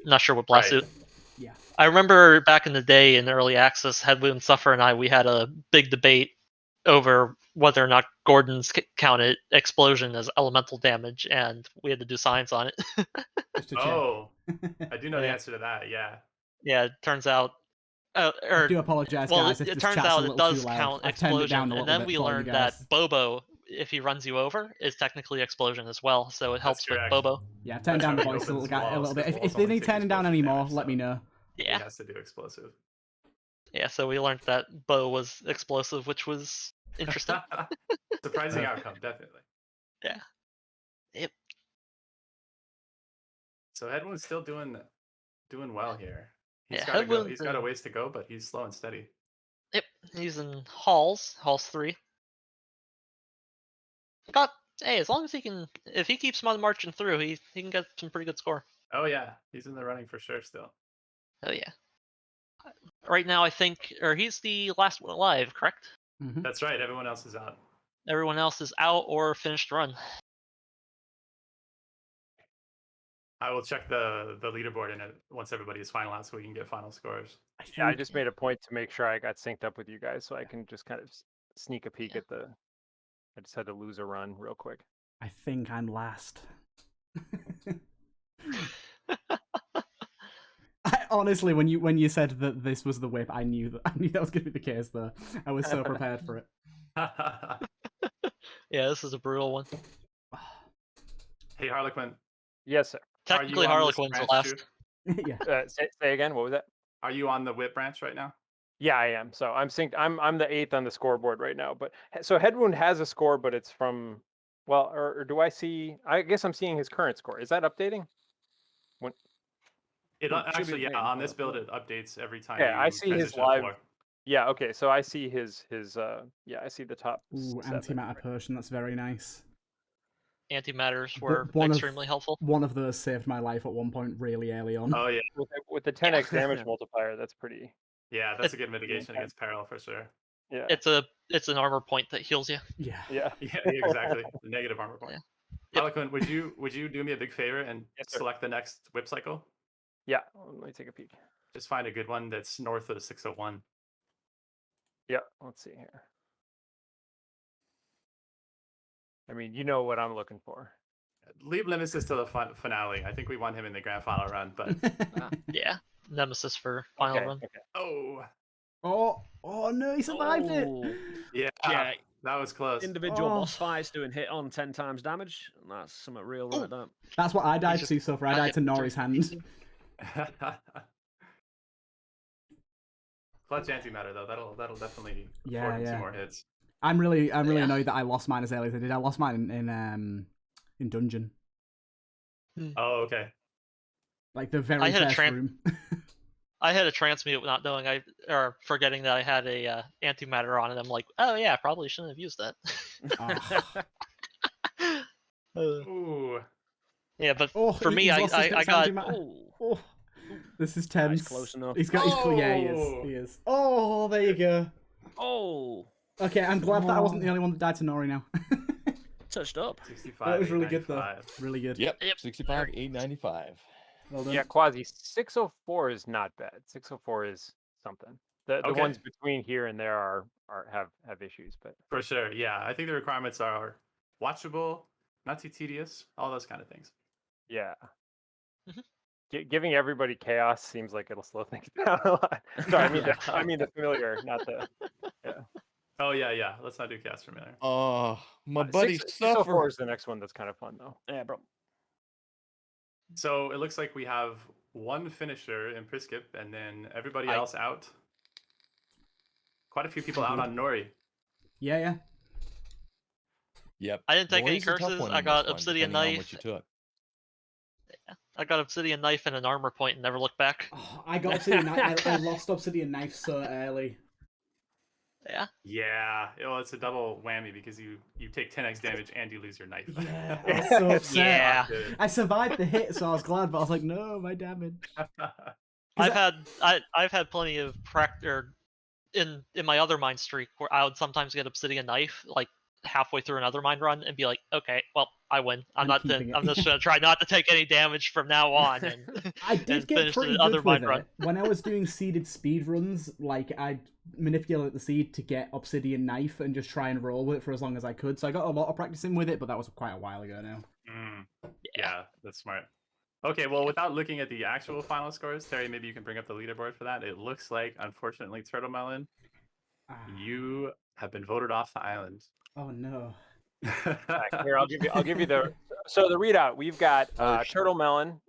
Speaker 5: I'm not sure with blast
Speaker 4: Right.
Speaker 5: suit.
Speaker 1: Yeah.
Speaker 5: I remember back in the day in early access, Headwound Suffer and I, we had a big debate over whether or not Gordon's counted explosion as elemental damage, and we had to do science on it.
Speaker 1: Just to check.
Speaker 4: Oh, I do know the
Speaker 5: Yeah.
Speaker 4: answer to that. Yeah.
Speaker 5: Yeah, it turns out.
Speaker 1: I
Speaker 5: Or
Speaker 1: do apologise,
Speaker 5: well,
Speaker 1: guys,
Speaker 5: it
Speaker 1: if this
Speaker 5: turns
Speaker 1: chat's
Speaker 5: out
Speaker 1: a
Speaker 5: it
Speaker 1: little too
Speaker 5: does
Speaker 1: loud.
Speaker 5: count
Speaker 1: I've turned it
Speaker 5: explosion,
Speaker 1: down a
Speaker 5: and
Speaker 1: little
Speaker 5: then
Speaker 1: bit
Speaker 5: we
Speaker 1: for you
Speaker 5: learned
Speaker 1: guys.
Speaker 5: that Bobo, if he runs you over, is technically explosion as well. So it helps with
Speaker 4: correct.
Speaker 5: Bobo.
Speaker 1: Yeah, I've turned
Speaker 4: That's
Speaker 1: down the
Speaker 4: how he
Speaker 1: voice a
Speaker 4: opens
Speaker 1: little, a
Speaker 4: walls,
Speaker 1: little bit.
Speaker 4: 'cause
Speaker 1: If
Speaker 4: walls
Speaker 1: they
Speaker 4: only
Speaker 1: need
Speaker 4: take
Speaker 1: turning down any
Speaker 4: explosive
Speaker 1: more,
Speaker 4: damage,
Speaker 1: let me
Speaker 4: so
Speaker 1: know.
Speaker 4: He
Speaker 5: Yeah,
Speaker 4: has to do explosive.
Speaker 5: yeah. So we learned that Bo was explosive, which was interesting.
Speaker 4: Surprising outcome, definitely.
Speaker 5: Yeah. Yep.
Speaker 4: So Headwound's still doing well here. He's
Speaker 5: Yeah,
Speaker 4: got to go.
Speaker 5: Headwound's
Speaker 4: He's got a
Speaker 5: in-
Speaker 4: ways to go, but he's slow and steady.
Speaker 5: Yep. He's in halls 3. Hey, as long as he can, if he keeps marching through, he can get some pretty good score.
Speaker 4: Oh yeah, he's in the running for sure still.
Speaker 5: Oh yeah. Right now, I think, or he's the last one alive, correct?
Speaker 1: Mhm.
Speaker 4: That's right. Everyone else is out.
Speaker 5: Everyone else is out or finished run.
Speaker 4: I will check the leaderboard in it once everybody is final out, so we can get final scores.
Speaker 2: Yeah, I
Speaker 1: think-
Speaker 2: just made a point to make sure I got synced up with you guys, so I can just kind of sneak a peek
Speaker 5: Yeah.
Speaker 2: at the. I just had to lose a run real quick.
Speaker 1: I think I'm last. Honestly, when you said that this was the whip, I knew that was going to be the case. Though I was so prepared for it.
Speaker 5: Yeah, this is a brutal one.
Speaker 4: Hey Harlequin,
Speaker 2: Yes, sir.
Speaker 5: Technically,
Speaker 4: on this
Speaker 5: Harlequin's the
Speaker 4: branch
Speaker 5: last.
Speaker 4: too?
Speaker 1: Yeah.
Speaker 2: Say again. What was that?
Speaker 4: Are you on the whip branch right now?
Speaker 2: Yeah, I am. So I'm synced. I'm the 8th on the scoreboard right now. But so Headwound has a score, but it's from. Well, or do I see? I guess I'm seeing his current score. Is that updating? When?
Speaker 4: It
Speaker 3: Should be
Speaker 4: actually, yeah,
Speaker 3: the
Speaker 4: on
Speaker 3: same,
Speaker 4: this
Speaker 3: but-
Speaker 4: build it updates every time.
Speaker 2: Yeah, I
Speaker 4: you
Speaker 2: see his
Speaker 4: transition a
Speaker 2: live.
Speaker 4: floor.
Speaker 2: Yeah. Okay. So I see his. Yeah, I see the top.
Speaker 1: Ooh,
Speaker 2: 7.
Speaker 1: antimatter potion. That's very nice.
Speaker 5: Antimatters were
Speaker 1: one of-
Speaker 5: extremely helpful.
Speaker 1: One of those saved my life at one point really early on.
Speaker 4: Oh yeah,
Speaker 2: With the 10x damage multiplier, that's pretty.
Speaker 4: yeah, that's a good mitigation against peril for sure.
Speaker 2: Yeah.
Speaker 5: It's an armor point that heals you.
Speaker 1: Yeah.
Speaker 2: Yeah.
Speaker 4: Yeah, exactly. The negative armor point.
Speaker 5: Yeah. Yep.
Speaker 4: Harlequin, would you do me a big favor and
Speaker 2: Yes, sir.
Speaker 4: select the next whip cycle?
Speaker 2: Yeah. Let me take a peek.
Speaker 4: Just find a good one that's north of 601.
Speaker 2: Yeah. Let's see here. I mean, you know what I'm looking for.
Speaker 4: Leave Nemesis to the finale. I think we want him in the grand final run, but
Speaker 5: Yeah, Nemesis for final
Speaker 2: Okay,
Speaker 5: run.
Speaker 4: oh
Speaker 1: oh no, he survived
Speaker 3: Oh.
Speaker 1: it.
Speaker 4: yeah,
Speaker 3: Yeah,
Speaker 4: that was close.
Speaker 3: individual
Speaker 1: Oh.
Speaker 3: boss fights doing hit on 10 times damage. And that's something real right there.
Speaker 1: That's what I died
Speaker 5: just
Speaker 1: to so far. I died to Nori's hand.
Speaker 4: Clutch antimatter though. That'll definitely
Speaker 1: Yeah,
Speaker 4: afford him
Speaker 1: yeah.
Speaker 4: two more hits.
Speaker 1: I'm really
Speaker 5: Yeah.
Speaker 1: annoyed that I lost mine as early as I did. I lost mine in dungeon,
Speaker 4: Oh okay.
Speaker 1: like the very
Speaker 5: I had a
Speaker 1: first
Speaker 5: tramp-
Speaker 1: room.
Speaker 5: I had a transmute not knowing or forgetting that I had a antimatter on it. I'm like, oh yeah, probably shouldn't have used that.
Speaker 4: Ooh.
Speaker 5: Yeah, but
Speaker 1: Oh,
Speaker 5: for me,
Speaker 1: he's
Speaker 5: I
Speaker 1: lost his next
Speaker 5: got
Speaker 1: antimatter. Oh, this is
Speaker 3: Nice,
Speaker 1: tense.
Speaker 3: close enough.
Speaker 1: He's got his yeah, he is.
Speaker 4: Oh.
Speaker 1: He is. Oh, there you go.
Speaker 3: Oh,
Speaker 1: Okay, I'm glad that I wasn't the only one that died to Nori now.
Speaker 3: touched up.
Speaker 4: 65.
Speaker 1: That was really good though.
Speaker 4: 895.
Speaker 1: Really good.
Speaker 6: Yep.
Speaker 5: Yep.
Speaker 6: 65, 895.
Speaker 1: Well done.
Speaker 2: Yeah, Quasi 604 is not bad. 604 is something. The
Speaker 4: Okay.
Speaker 2: ones between here and there have issues, but
Speaker 4: For sure. Yeah. I think the requirements are watchable, not too tedious, all those kind of things.
Speaker 2: yeah.
Speaker 5: Mhm.
Speaker 2: Giving everybody chaos seems like it'll slow things down a lot. Sorry, I mean the familiar, not the.
Speaker 4: Oh, yeah. Let's not do Cast Familiar.
Speaker 6: Oh, my buddy
Speaker 2: 604
Speaker 6: suffer.
Speaker 2: is the next one that's kind of fun though.
Speaker 3: Yeah, bro.
Speaker 4: So it looks like we have one finisher in Priskip and then everybody
Speaker 5: I-
Speaker 4: else out. Quite a few people out on Nori.
Speaker 1: Yeah.
Speaker 6: Yep.
Speaker 5: I didn't take any
Speaker 6: Nori's a tough
Speaker 5: curses.
Speaker 6: one
Speaker 5: I
Speaker 6: in
Speaker 5: got
Speaker 6: this one,
Speaker 5: obsidian
Speaker 6: depending on
Speaker 5: knife.
Speaker 6: what you took.
Speaker 5: I got obsidian knife and an armor point and never looked back.
Speaker 1: Oh, I got obsidian knife. I lost obsidian knife so early.
Speaker 5: Yeah.
Speaker 4: Yeah. Well, it's a double whammy because you take 10x damage and you lose your knife.
Speaker 1: Yeah, I was so upset.
Speaker 5: Yeah.
Speaker 1: I survived the hit, so I was glad, but I was like, no, my damage.
Speaker 5: I've had plenty of in my other mine streak where I would sometimes get obsidian knife like halfway through another mine run and be like, okay, well, I win. I'm
Speaker 1: keeping it.
Speaker 5: I'm just gonna try not to take any damage from now on. And
Speaker 1: I did
Speaker 5: and
Speaker 1: get
Speaker 5: finish
Speaker 1: pretty
Speaker 5: the
Speaker 1: good
Speaker 5: other
Speaker 1: with
Speaker 5: mine
Speaker 1: it.
Speaker 5: run.
Speaker 1: When I was doing seeded speed runs, like I'd manipulate the seed to get obsidian knife and just try and roll with it for as long as I could. So I got a lot of practicing with it, but that was quite a while ago now.
Speaker 4: Yeah, that's smart. Okay, well, without looking at the actual final scores, Terry, maybe you can bring up the leaderboard for that. It looks like, unfortunately, TurtleMelon,
Speaker 1: Ah.
Speaker 4: you have been voted off the island.
Speaker 1: Oh no.
Speaker 2: Here, I'll give you the readout. We've got TurtleMelon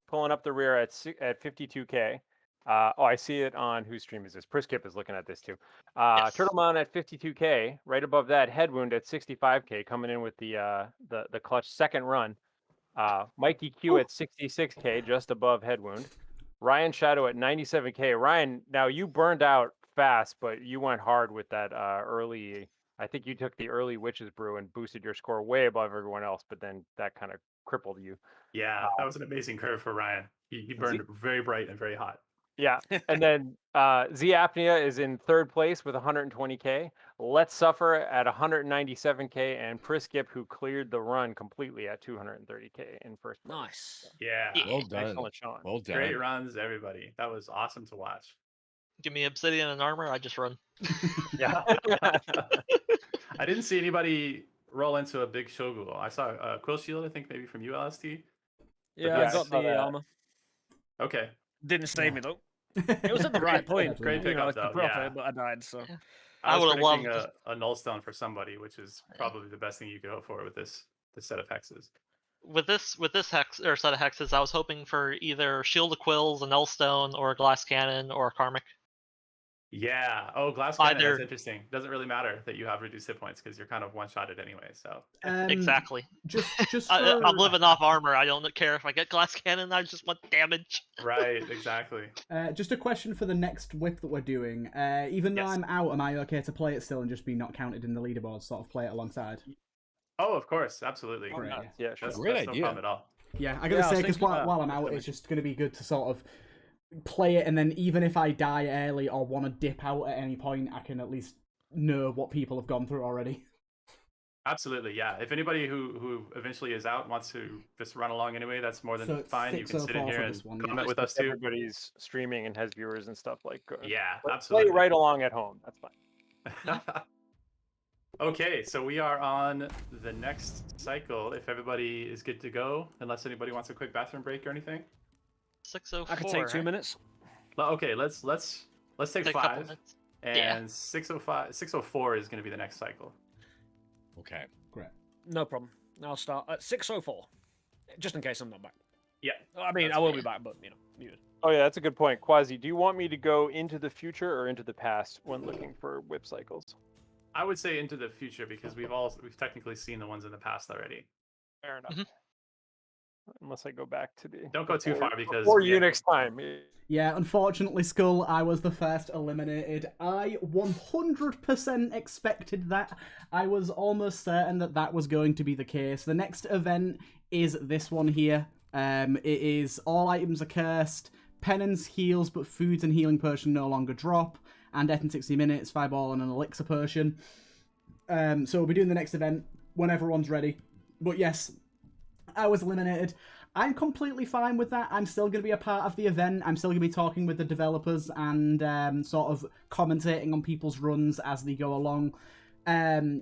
Speaker 2: pulling up the rear at 52K. I see it on whose stream is this? Priskip is looking at this too.
Speaker 5: Yes.
Speaker 2: TurtleMelon at 52K. Right above that, Headwound at 65K, coming in with the clutch second run. Mikey Q at 66K, just above Headwound. Ryan Shadow at 97K. Ryan, now you burned out fast, but you went hard with that early. I think you took the early Witch's Brew and boosted your score way above everyone else, but then that kind of crippled you.
Speaker 4: Yeah, that was an amazing curve for Ryan. He burned very bright and very hot.
Speaker 2: Yeah, and then Z Apnea is in third place with 120K. Let's Suffer at 197K, and Priskip, who cleared the run completely at 230K in first place.
Speaker 3: Nice.
Speaker 4: Yeah.
Speaker 6: Well done.
Speaker 2: Excellent, Sean.
Speaker 6: Well done.
Speaker 4: Great runs, everybody. That was awesome to watch.
Speaker 5: Give me obsidian and armor, I just run.
Speaker 2: Yeah.
Speaker 4: I didn't see anybody roll into a big Shogul. I saw a Quill Shield, I think maybe from you, LST.
Speaker 3: Yeah,
Speaker 2: yeah,
Speaker 3: I got
Speaker 2: I saw
Speaker 3: the
Speaker 2: that.
Speaker 3: armor.
Speaker 4: Okay.
Speaker 3: Didn't save me though. It was at the right point.
Speaker 4: Great
Speaker 3: You know,
Speaker 4: pickup,
Speaker 3: it's the
Speaker 4: though,
Speaker 3: profit,
Speaker 4: yeah.
Speaker 3: but I died. So
Speaker 5: I
Speaker 4: was
Speaker 5: would've
Speaker 4: predicting
Speaker 5: loved
Speaker 4: a null-stone for somebody, which is probably the best thing you could hope for with this set of hexes.
Speaker 5: With this hex or set of hexes, I was hoping for either Shield of Quills, a Nullstone, or a Glass Cannon, or a Karmic.
Speaker 4: Yeah. Oh, Glass Cannon,
Speaker 5: Either-
Speaker 4: that's interesting. Doesn't really matter that you have reduced hit points because you're kind of one-shotted anyway, so.
Speaker 5: Exactly.
Speaker 1: Just for...
Speaker 5: I'm living off armor. I don't care if I get Glass Cannon. I just want damage.
Speaker 4: Right, exactly.
Speaker 1: Just a question for the next whip that we're doing. Even though
Speaker 4: Yes.
Speaker 1: I'm out, am I okay to play it still and just be not counted in the leaderboard? Sort of play it alongside.
Speaker 4: Oh, of course, absolutely.
Speaker 1: Great.
Speaker 2: Yeah, sure.
Speaker 4: That's,
Speaker 6: Great
Speaker 4: that's no
Speaker 6: idea.
Speaker 4: problem at all.
Speaker 1: Yeah, I
Speaker 3: Yeah,
Speaker 1: gotta
Speaker 3: I
Speaker 1: say
Speaker 3: was
Speaker 1: because
Speaker 3: thinking
Speaker 1: while
Speaker 3: about
Speaker 1: I'm out,
Speaker 3: that.
Speaker 1: it's just gonna be good to sort of play it, and then even if I die early or want to dip out at any point, I can at least know what people have gone through already.
Speaker 4: Absolutely, yeah. If anybody who eventually is out wants to just run along anyway, that's more than
Speaker 1: So it's
Speaker 4: fine. You can sit in
Speaker 1: 6:04
Speaker 4: here
Speaker 1: for
Speaker 4: and
Speaker 1: this one,
Speaker 4: comment
Speaker 1: yeah.
Speaker 4: with us too.
Speaker 2: Everybody's streaming and has viewers and stuff like.
Speaker 4: Yeah,
Speaker 2: play
Speaker 4: absolutely.
Speaker 2: right along at home. That's fine.
Speaker 4: Okay, so we are on the next cycle. If everybody is good to go, unless anybody wants a quick bathroom break or anything.
Speaker 5: 604.
Speaker 3: I could take 2
Speaker 5: right?
Speaker 3: minutes.
Speaker 4: Okay, let's take
Speaker 5: Take a couple
Speaker 4: 5,
Speaker 5: minutes.
Speaker 4: and
Speaker 5: Yeah.
Speaker 4: 604 is going to be the next cycle.
Speaker 6: Okay.
Speaker 1: Great.
Speaker 3: No problem. I'll start at 6:04, just in case I'm not back.
Speaker 4: Yeah.
Speaker 3: I mean, I will be back, but you know, muted.
Speaker 2: Oh yeah, that's a good point. Quasi, do you want me to go into the future or into the past when looking for whip cycles?
Speaker 4: I would say into the future because we've technically seen the ones in the past already.
Speaker 2: Fair enough.
Speaker 5: Mhm.
Speaker 2: unless I go back to the.
Speaker 4: Don't go too far because
Speaker 2: Or
Speaker 4: yeah,
Speaker 2: Unix time.
Speaker 1: Yeah, unfortunately, Skull, I was the first eliminated. I 100% expected that. I was almost certain that that was going to be the case. The next event is this one here. It is all items are cursed, penance heals, but foods and healing potion no longer drop, and death in 60 minutes, fireball and an elixir potion. So we'll be doing the next event when everyone's ready. But yes, I was eliminated. I'm completely fine with that. I'm still going to be a part of the event. I'm still going to be talking with the developers and sort of commentating on people's runs as they go along.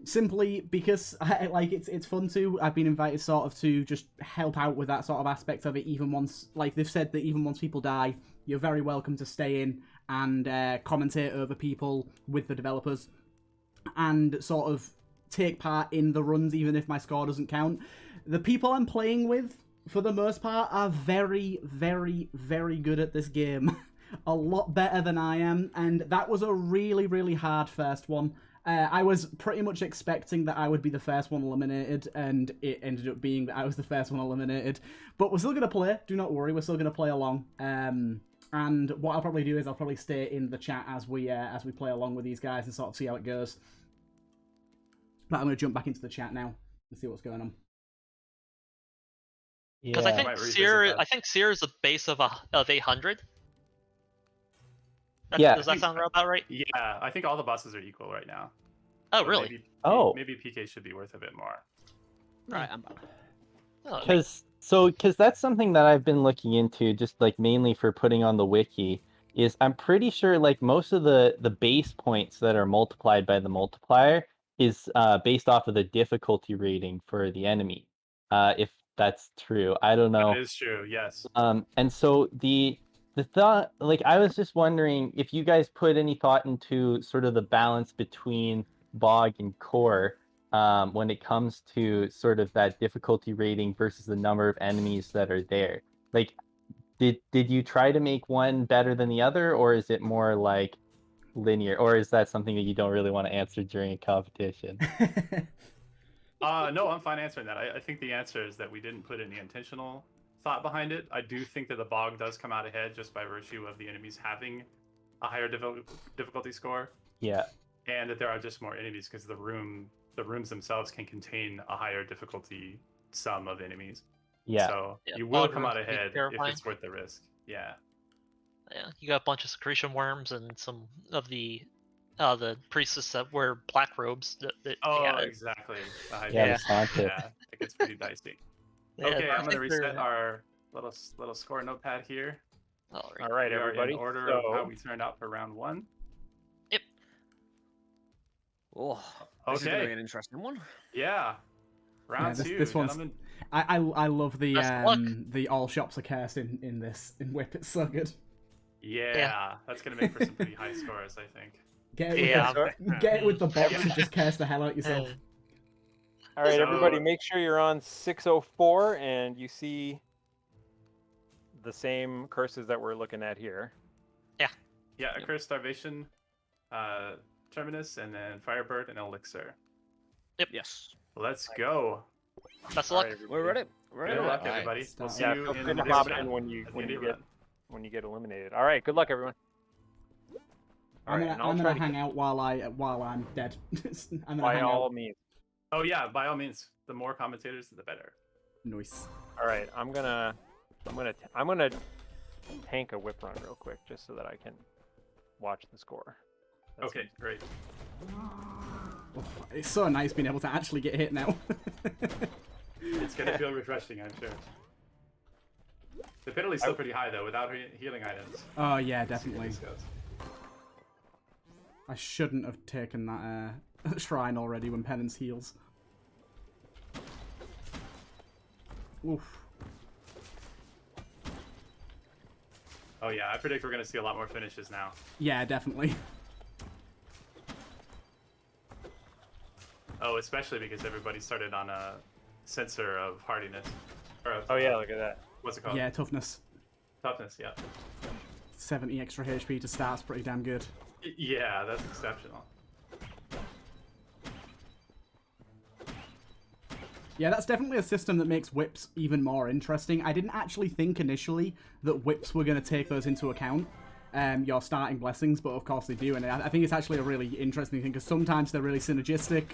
Speaker 1: Simply because it's fun too. I've been invited sort of to just help out with that sort of aspect of it. Even once, like they've said that even once people die, you're very welcome to stay in and commentate over people with the developers and sort of take part in the runs, even if my score doesn't count. The people I'm playing with, for the most part, are very, very, very good at this game. A lot better than I am, and that was a really, really hard first one. I was pretty much expecting that I would be the first one eliminated, and it ended up being that I was the first one eliminated. But we're still going to play, do not worry, we're still going to play along. And what I'll probably do is I'll probably stay in the chat as we play along with these guys and sort of see how it goes. But I'm going to jump back into the chat now and see what's going on.
Speaker 5: Because
Speaker 2: Yeah.
Speaker 5: I think Seer is the base of 800.
Speaker 3: Yeah.
Speaker 5: Does that sound about right?
Speaker 4: Yeah, I think all the bosses are equal right now.
Speaker 5: Oh,
Speaker 4: So
Speaker 5: really?
Speaker 4: Maybe PK should be worth a bit more.
Speaker 7: Right, I'm back.
Speaker 5: Oh,
Speaker 3: Because that's something that I've been looking into, just like mainly for putting on the wiki, is I'm pretty sure like most of the base points that are multiplied by the multiplier is based off of the difficulty rating for the enemy. If that's true, I don't know.
Speaker 4: That is true. Yes.
Speaker 3: And so the thought, like, I was just wondering if you guys put any thought into sort of the balance between bog and core when it comes to sort of that difficulty rating versus the number of enemies that are there. Like, did you try to make one better than the other, or is it more like linear, or is that something that you don't really want to answer during a competition?
Speaker 4: No, I'm fine answering that. I think the answer is that we didn't put any intentional thought behind it. I do think that the bog does come out ahead just by virtue of the enemies having a higher difficulty score.
Speaker 3: Yeah.
Speaker 4: And that there are just more enemies because the rooms themselves can contain a higher difficulty sum of enemies.
Speaker 3: Yeah.
Speaker 4: So
Speaker 5: Yeah,
Speaker 4: you will
Speaker 5: bog
Speaker 4: come out
Speaker 5: rooms can be
Speaker 4: ahead if
Speaker 5: terrifying.
Speaker 4: it's worth the risk. Yeah.
Speaker 5: Yeah, you got a bunch of secretion worms and some of the priestess that wear black robes.
Speaker 4: Exactly.
Speaker 3: Yeah, the Santa.
Speaker 4: Yeah, it gets pretty dicey.
Speaker 5: Yeah,
Speaker 4: Okay,
Speaker 5: I
Speaker 4: I'm gonna
Speaker 5: think they're-
Speaker 4: reset our little score notepad here.
Speaker 5: All
Speaker 2: All right,
Speaker 4: We are
Speaker 2: everybody.
Speaker 4: in order
Speaker 2: so,
Speaker 4: of how we turned out for round one.
Speaker 7: Oh, this is gonna
Speaker 4: Okay.
Speaker 7: be an interesting one.
Speaker 4: Yeah. Round two,
Speaker 1: this one's-
Speaker 4: gentlemen.
Speaker 1: I love the
Speaker 5: Best of luck.
Speaker 1: the all shops are cursed in Whip. It's so good.
Speaker 4: Yeah, that's gonna make for some pretty high scores, I think.
Speaker 1: Get it
Speaker 5: Yeah.
Speaker 1: get it with the box and just curse the hell out yourself.
Speaker 2: all right,
Speaker 4: So-
Speaker 2: everybody, make sure you're on 604 and you see the same curses that we're looking at here.
Speaker 4: Yeah, Accursed Starvation, Terminus, and then Firebird and Elixir.
Speaker 7: Yes.
Speaker 4: Let's go.
Speaker 5: Best of
Speaker 2: All
Speaker 5: luck.
Speaker 2: right, everybody.
Speaker 7: We're ready. We're
Speaker 4: Good
Speaker 7: ready.
Speaker 4: luck,
Speaker 6: Alright.
Speaker 4: everybody. We'll
Speaker 1: Start.
Speaker 4: see
Speaker 2: Yeah,
Speaker 4: you
Speaker 2: feel
Speaker 4: in
Speaker 2: free to
Speaker 4: the
Speaker 2: hop
Speaker 4: next
Speaker 2: in
Speaker 4: round
Speaker 2: when you
Speaker 4: at the end of the run.
Speaker 2: when you get eliminated. All right, good luck, everyone. All
Speaker 1: I'm
Speaker 2: right,
Speaker 1: gonna,
Speaker 2: and I'll
Speaker 1: I'm
Speaker 2: try
Speaker 1: gonna
Speaker 2: to
Speaker 1: hang
Speaker 2: get-
Speaker 1: out while I'm dead. I'm gonna
Speaker 2: by
Speaker 1: hang
Speaker 2: all
Speaker 1: out.
Speaker 2: means.
Speaker 4: Oh yeah, by all means. The more commentators, the better.
Speaker 1: Nice.
Speaker 2: All right, I'm gonna tank a whip run real quick just so that I can watch the score. That's
Speaker 4: Okay, great.
Speaker 1: Oh, it's so nice being able to actually get hit now.
Speaker 4: It's gonna feel refreshing, I'm sure. The penalty's still pretty high though, without healing items.
Speaker 1: Oh yeah,
Speaker 4: Let's see how
Speaker 1: definitely.
Speaker 4: this goes.
Speaker 1: I shouldn't have taken that shrine already when Penance heals. Oof.
Speaker 4: Oh yeah, I predict we're gonna see a lot more finishes now.
Speaker 1: Yeah, definitely.
Speaker 4: Oh, especially because everybody started on a sensor of hardiness. Or of,
Speaker 2: Oh yeah, look at that.
Speaker 4: what's it called?
Speaker 1: Yeah, toughness.
Speaker 4: Toughness, yeah.
Speaker 1: 70 extra HP to start's pretty damn good.
Speaker 4: Yeah, that's exceptional.
Speaker 1: Yeah, that's definitely a system that makes whips even more interesting. I didn't actually think initially that whips were going to take those into account, your starting blessings, but of course they do, and I think it's actually a really interesting thing, because sometimes they're really synergistic,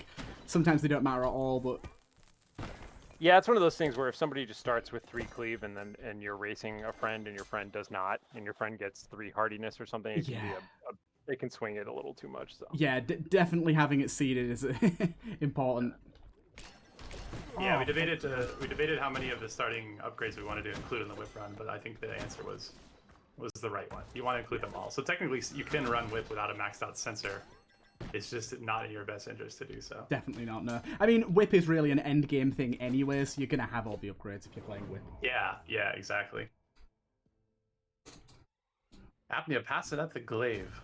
Speaker 1: sometimes they don't matter at all, but...
Speaker 2: Yeah, it's one of those things where if somebody just starts with 3 cleave and you're racing a friend and your friend does not, and your friend gets 3 hardiness or something, it can be it can swing it a little too much. So
Speaker 1: yeah, definitely having it seeded is important.
Speaker 4: Yeah, we debated how many of the starting upgrades we wanted to include in the whip run, but I think the answer was the right one. You want to include them all. So technically, you can run whip without a maxed out sensor. It's just not in your best interest to do so.
Speaker 1: Definitely not, no. I mean, whip is really an end game thing anyway, so you're going to have all the upgrades if you're playing whip.
Speaker 4: Yeah, exactly. Apnea passing up the glaive.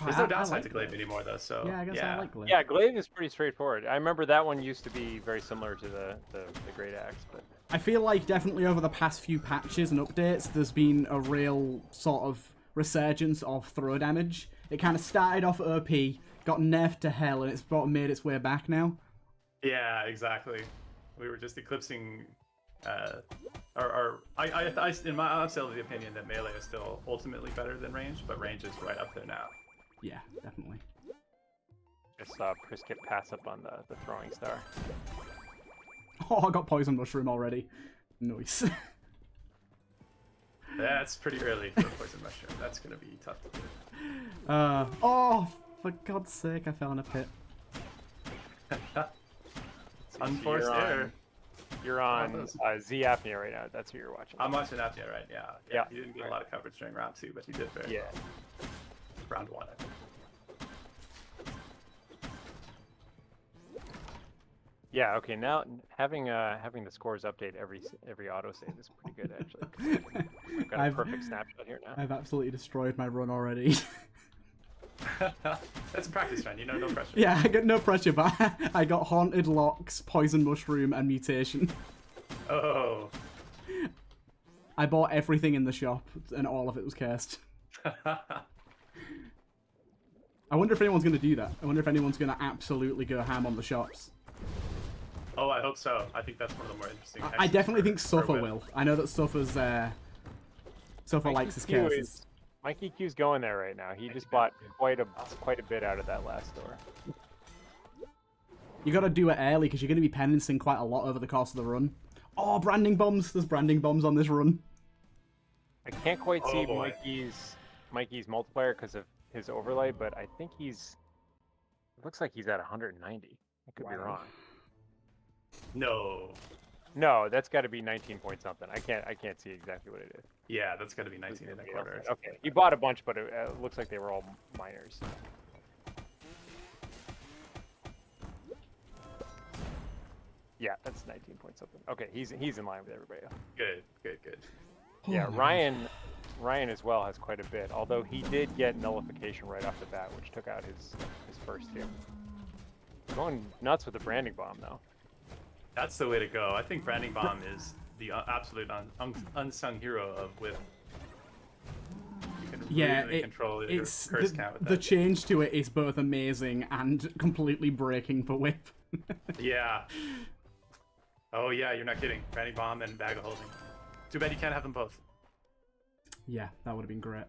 Speaker 4: There's no downside to glaive anymore, though, so...
Speaker 1: Yeah, I guess I like glaive.
Speaker 2: Yeah, glaive is pretty straightforward. I remember that one used to be very similar to the great axe, but...
Speaker 1: I feel like definitely over the past few patches and updates, there's been a real sort of resurgence of throw damage. It kind of started off OP, got nerfed to hell, and it's sort of made its way back now.
Speaker 4: Yeah, exactly. We were just eclipsing... I'm still of the opinion that melee is still ultimately better than range, but range is right up there now.
Speaker 1: Yeah, definitely.
Speaker 2: Just saw Priskip pass up on the throwing star.
Speaker 1: Oh, I got poison mushroom already. Nice.
Speaker 4: That's pretty early for poison mushroom. That's gonna be tough to do.
Speaker 1: Oh, for God's sake, I fell in a pit.
Speaker 4: Unforced error.
Speaker 2: You're on Z Apnea right now. That's who you're watching.
Speaker 4: I'm watching Apnea right now.
Speaker 2: Yeah.
Speaker 4: He didn't get a lot of coverage during round 2, but he did very well. Round 1, I think.
Speaker 2: Yeah. Okay. Now having the scores update every autosave is pretty good actually. We've got a perfect snapshot here now.
Speaker 1: I've absolutely destroyed my run already.
Speaker 4: That's a practice run, no pressure.
Speaker 1: Yeah, I got no pressure, but I got Haunted Locks, Poison Mushroom, and Mutation.
Speaker 4: Oh.
Speaker 1: I bought everything in the shop, and all of it was cursed. I wonder if anyone's going to do that. I wonder if anyone's going to absolutely go ham on the shops.
Speaker 4: Oh, I hope so. I think that's one of the more interesting.
Speaker 1: I definitely think Suffer will. I know that Suffer's Suffer likes his curses.
Speaker 2: Mikey Q's going there right now. He just bought quite a bit out of that last store.
Speaker 1: You got to do it early because you're going to be penancing quite a lot over the course of the run. Oh, branding bombs! There's branding bombs on this run.
Speaker 2: I can't quite see Mikey's multiplier because of his overlay, but I think it looks like he's at 190. I could be wrong. No, that's got to be 19 point something. I can't see exactly what it is.
Speaker 4: Yeah, that's got to be 19 and a quarter.
Speaker 2: Okay, he bought a bunch, but it looks like they were all minors. Yeah, that's 19 point something. Okay, he's in line with everybody else.
Speaker 4: Good.
Speaker 2: Yeah, Ryan as well has quite a bit, although he did get nullification right off the bat, which took out his first hit. Going nuts with the branding bomb though.
Speaker 4: That's the way to go. I think branding bomb is the absolute unsung hero of whip. You can really control your curse count with that.
Speaker 1: The change to it is both amazing and completely breaking for whip.
Speaker 4: Yeah. Oh yeah, you're not kidding. Branding bomb and bag of holding. Too bad you can't have them both.
Speaker 1: Yeah, that would have been great.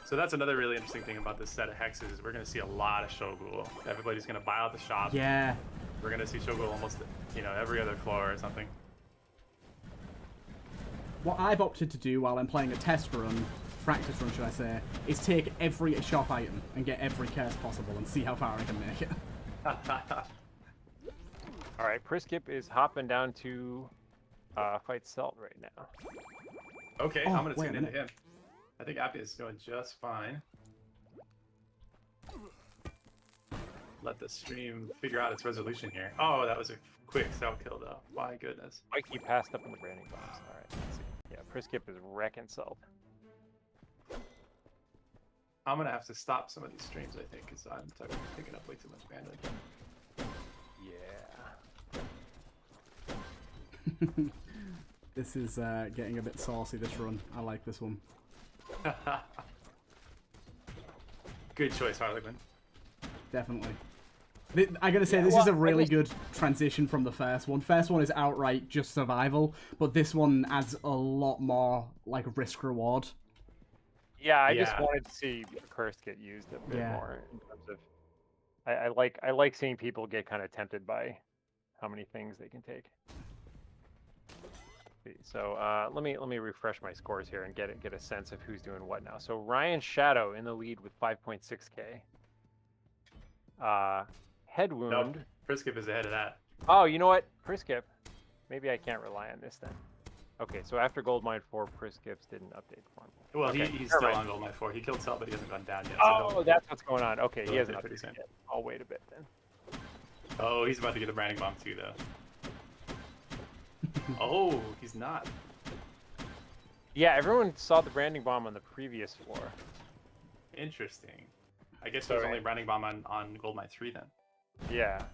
Speaker 4: So that's another really interesting thing about this set of hexes. We're going to see a lot of Shogul. Everybody's going to buy out the shop.
Speaker 1: Yeah.
Speaker 4: We're going to see Shogul almost, every other floor or something.
Speaker 1: What I've opted to do while I'm playing a test run, practice run should I say, is take every shop item and get every curse possible and see how far I can make it.
Speaker 2: Alright, Priskip is hopping down to fight Selt right now.
Speaker 4: Okay, I'm going to tune into him. I think Appy is doing just fine. Let the stream figure out its resolution here. Oh, that was a quick Selt kill though. My goodness.
Speaker 2: Mikey passed up on the branding bombs. Alright, let's see. Yeah, Priskip is wrecking Selt.
Speaker 4: I'm going to have to stop some of these streams, I think, because I'm taking up way too much bandwidth.
Speaker 2: Yeah.
Speaker 1: This is getting a bit saucy, this run. I like this one.
Speaker 4: Good choice, Harlequin.
Speaker 1: Definitely. I gotta say,
Speaker 2: Yeah,
Speaker 1: this
Speaker 2: well,
Speaker 1: is a
Speaker 2: I
Speaker 1: really
Speaker 2: guess-
Speaker 1: good transition from the first one. First one is outright just survival, but this one adds a lot more like risk reward.
Speaker 2: Yeah, I just
Speaker 4: Yeah.
Speaker 2: wanted to see curse get used a bit
Speaker 1: Yeah.
Speaker 2: more in terms of. I like seeing people get kind of tempted by how many things they can take. So let me refresh my scores here and get a sense of who's doing what now. So Ryan Shadow in the lead with 5.6k. Head wound.
Speaker 4: Nope. Priskip is ahead of that.
Speaker 2: Oh, you know what? Priskip. Maybe I can't rely on this then. Okay, so after Goldmine 4, Priskip's didn't update for him.
Speaker 4: Well,
Speaker 2: Okay,
Speaker 4: he's
Speaker 2: never
Speaker 4: still
Speaker 2: mind.
Speaker 4: on Gold Mine 4. He killed Cell, but he hasn't gone down yet. So
Speaker 2: Oh,
Speaker 4: he'll-
Speaker 2: that's what's going on. Okay,
Speaker 4: he'll
Speaker 2: he hasn't
Speaker 4: update pretty
Speaker 2: updated
Speaker 4: soon.
Speaker 2: yet. I'll wait a bit then.
Speaker 4: Oh, he's about to get a branding bomb too, though. Oh, he's not.
Speaker 2: Yeah, everyone saw the branding bomb on the previous floor.
Speaker 4: Interesting. I guess there's
Speaker 2: Sorry.
Speaker 4: only branding bomb on Gold Mine 3 then.
Speaker 2: Yeah.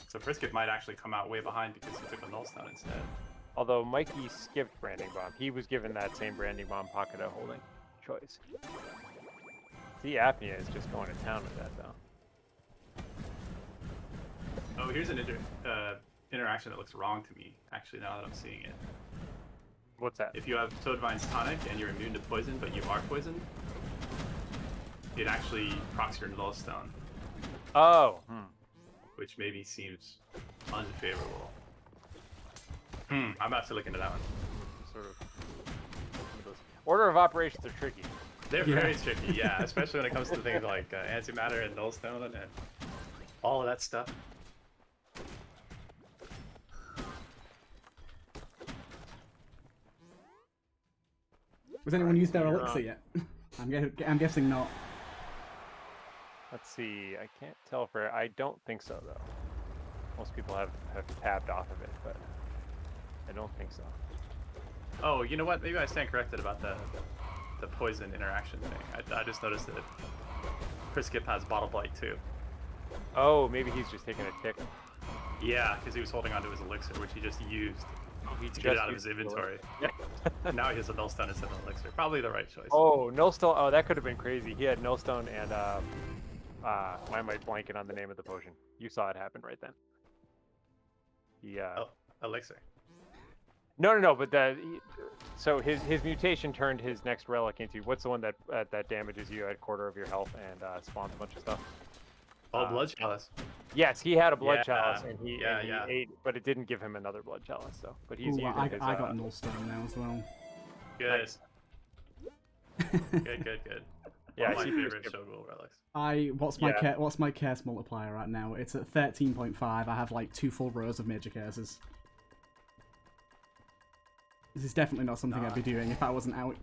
Speaker 4: So Priskip might actually come out way behind because he took a Nullstone instead.
Speaker 2: Although Mikey skipped branding bomb. He was given that same branding bomb pocket of holding choice. The apnea is just going to town with that though.
Speaker 4: Oh, here's an interaction that looks wrong to me, actually, now that I'm seeing it.
Speaker 2: What's that?
Speaker 4: If you have Toadvine's Tonic and you're immune to poison, but you are poisoned, it actually procs your Nullstone,
Speaker 2: Oh.
Speaker 4: which maybe seems unfavorable. I'm about to look into that one.
Speaker 2: Sort of. Some of those order of operations are tricky.
Speaker 4: They're very tricky, yeah, especially when it comes to things like antimatter and Nullstone and all of that stuff.
Speaker 1: Has anyone used their
Speaker 2: you're
Speaker 1: elixir
Speaker 2: on.
Speaker 1: yet? I'm guessing not.
Speaker 2: Let's see. I can't tell for. I don't think so though. Most people have tabbed off of it, but I don't think so.
Speaker 4: Oh, you know what? Maybe I stand corrected about the poison interaction thing. I just noticed that Priskip has Bottle Blight too.
Speaker 2: Oh, maybe he's just taking a tick.
Speaker 4: Yeah, because he was holding onto his elixir, which he just used
Speaker 2: He
Speaker 4: to get it
Speaker 2: just
Speaker 4: out of his
Speaker 2: used the
Speaker 4: inventory.
Speaker 2: Yeah.
Speaker 4: Now he has a Nullstone instead of an elixir. Probably the right choice.
Speaker 2: Oh, Nullstone. Oh, that could have been crazy. He had Nullstone and why am I blanking on the name of the potion? You saw it happen right then. Yeah.
Speaker 4: Oh, elixir.
Speaker 2: No. But so his mutation turned his next relic into what's the one that that damages you at quarter of your health and spawns a bunch of stuff.
Speaker 4: Oh, Blood Chalice.
Speaker 2: Yes, he had a blood
Speaker 4: Yeah,
Speaker 2: chalice and he
Speaker 4: yeah.
Speaker 2: ate, but it didn't give him another blood chalice. So, but he's
Speaker 1: Ooh,
Speaker 2: using
Speaker 1: I
Speaker 2: his.
Speaker 1: got Nullstone now as well.
Speaker 4: Good.
Speaker 2: Nice.
Speaker 4: Good.
Speaker 2: Yeah,
Speaker 4: One
Speaker 2: I
Speaker 4: of
Speaker 2: see
Speaker 4: my
Speaker 2: Priskip.
Speaker 4: favorite Showgirl relics.
Speaker 1: What's my curse multiplier right now? It's at 13.5. I have like 2 full rows of major curses. This is definitely not something I'd be doing if I wasn't out.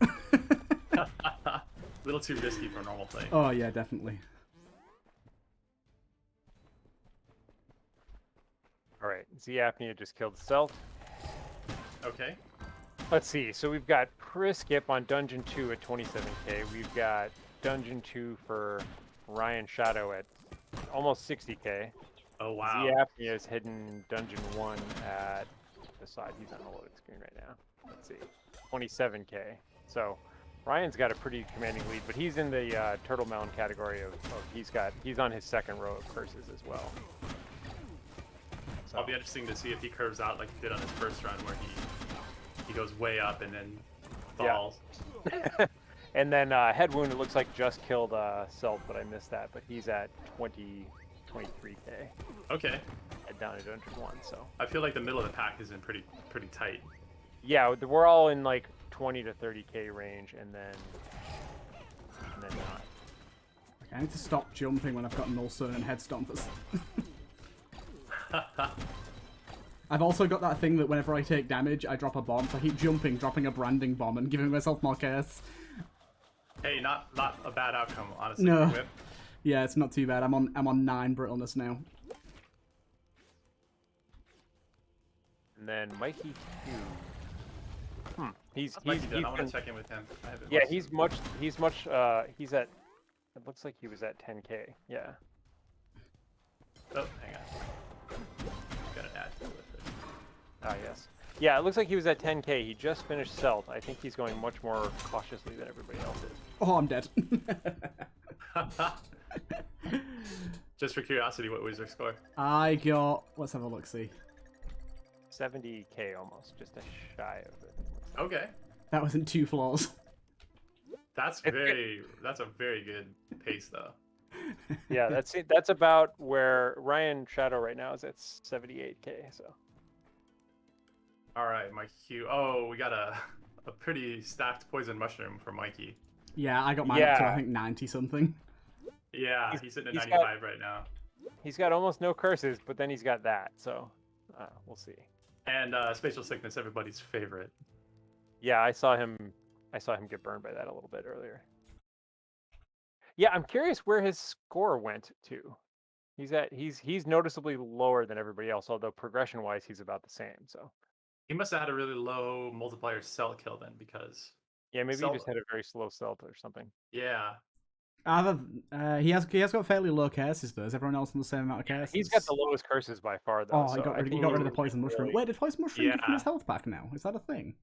Speaker 4: A little too risky for normal play.
Speaker 1: Oh yeah, definitely.
Speaker 2: All right, Apnea just killed Stealth.
Speaker 4: Okay.
Speaker 2: Let's see. So we've got Priskip on Dungeon 2 at 27k. We've got Dungeon 2 for Ryan Shadow at almost 60k.
Speaker 4: Oh, wow.
Speaker 2: Apnea is hidden Dungeon 1 at the side. He's on the loading screen right now. Let's see. 27k. So Ryan's got a pretty commanding lead, but he's in the TurtleMelon category of he's on his second row of curses as well. So,
Speaker 4: It'll be interesting to see if he curves out like he did on his first run, where he goes way up and then falls.
Speaker 2: and then Head Wound, it looks like just killed Self, but I missed that. But he's at 23k.
Speaker 4: Okay.
Speaker 2: Head down to Dungeon 1, so.
Speaker 4: I feel like the middle of the pack is in pretty tight.
Speaker 2: Yeah, we're all in like 20 to 30k range, and then not.
Speaker 1: Okay, I need to stop jumping when I've got Nullstone and Head Stompers. I've also got that thing that whenever I take damage, I drop a bomb. So I keep jumping, dropping a branding bomb, and giving myself more curse.
Speaker 4: Hey, not a bad outcome, honestly.
Speaker 1: No.
Speaker 4: For Whip.
Speaker 1: Yeah, it's not too bad. I'm on 9 brittleness now.
Speaker 2: And then Mikey 2. He's
Speaker 4: Mikey done. I want
Speaker 2: been-
Speaker 4: to check in with him. I haven't
Speaker 2: yeah,
Speaker 4: watched
Speaker 2: he's much he's at, it looks like he was at 10k. Yeah.
Speaker 4: Oh, hang on. Got an ad to it.
Speaker 2: Ah, yes. Yeah, it looks like he was at 10k. He just finished Stealth. I think he's going much more cautiously than everybody else is.
Speaker 1: Oh, I'm dead.
Speaker 4: Just for curiosity, what was your score?
Speaker 1: I got. Let's have a look. See.
Speaker 2: 70k almost, just a shy of it.
Speaker 4: Okay,
Speaker 1: That wasn't 2 floors.
Speaker 4: that's
Speaker 2: It's
Speaker 4: a very good pace though.
Speaker 2: Yeah, that's about where Ryan Shadow right now is at 78k. So
Speaker 4: All right, Mikey Q. Oh, we got a pretty stacked poison mushroom for Mikey.
Speaker 1: Yeah, I got mine up to I
Speaker 2: Yeah.
Speaker 1: think 90 something.
Speaker 4: Yeah, he's sitting at
Speaker 2: he's
Speaker 4: 95 right now.
Speaker 2: he's got almost no curses, but then he's got that. So we'll see.
Speaker 4: And spatial sickness, everybody's favorite.
Speaker 2: Yeah, I saw him get burned by that a little bit earlier. Yeah, I'm curious where his score went to. He's noticeably lower than everybody else, although progression wise he's about the same. So
Speaker 4: He must have had a really low multiplier cell kill then, because
Speaker 2: yeah, maybe
Speaker 4: Cell-
Speaker 2: he just had a very slow stealth or something.
Speaker 4: yeah,
Speaker 1: He has got fairly low curses though. Is everyone else on the same amount of curses?
Speaker 2: He's got the lowest curses by far though.
Speaker 1: Oh,
Speaker 2: so
Speaker 1: he got
Speaker 2: I
Speaker 1: rid, he
Speaker 2: think
Speaker 1: got rid of the
Speaker 2: he's
Speaker 1: poison mushroom.
Speaker 2: really-
Speaker 1: Wait, did poison mushroom give him his
Speaker 4: Yeah.
Speaker 1: health back now? Is that a thing?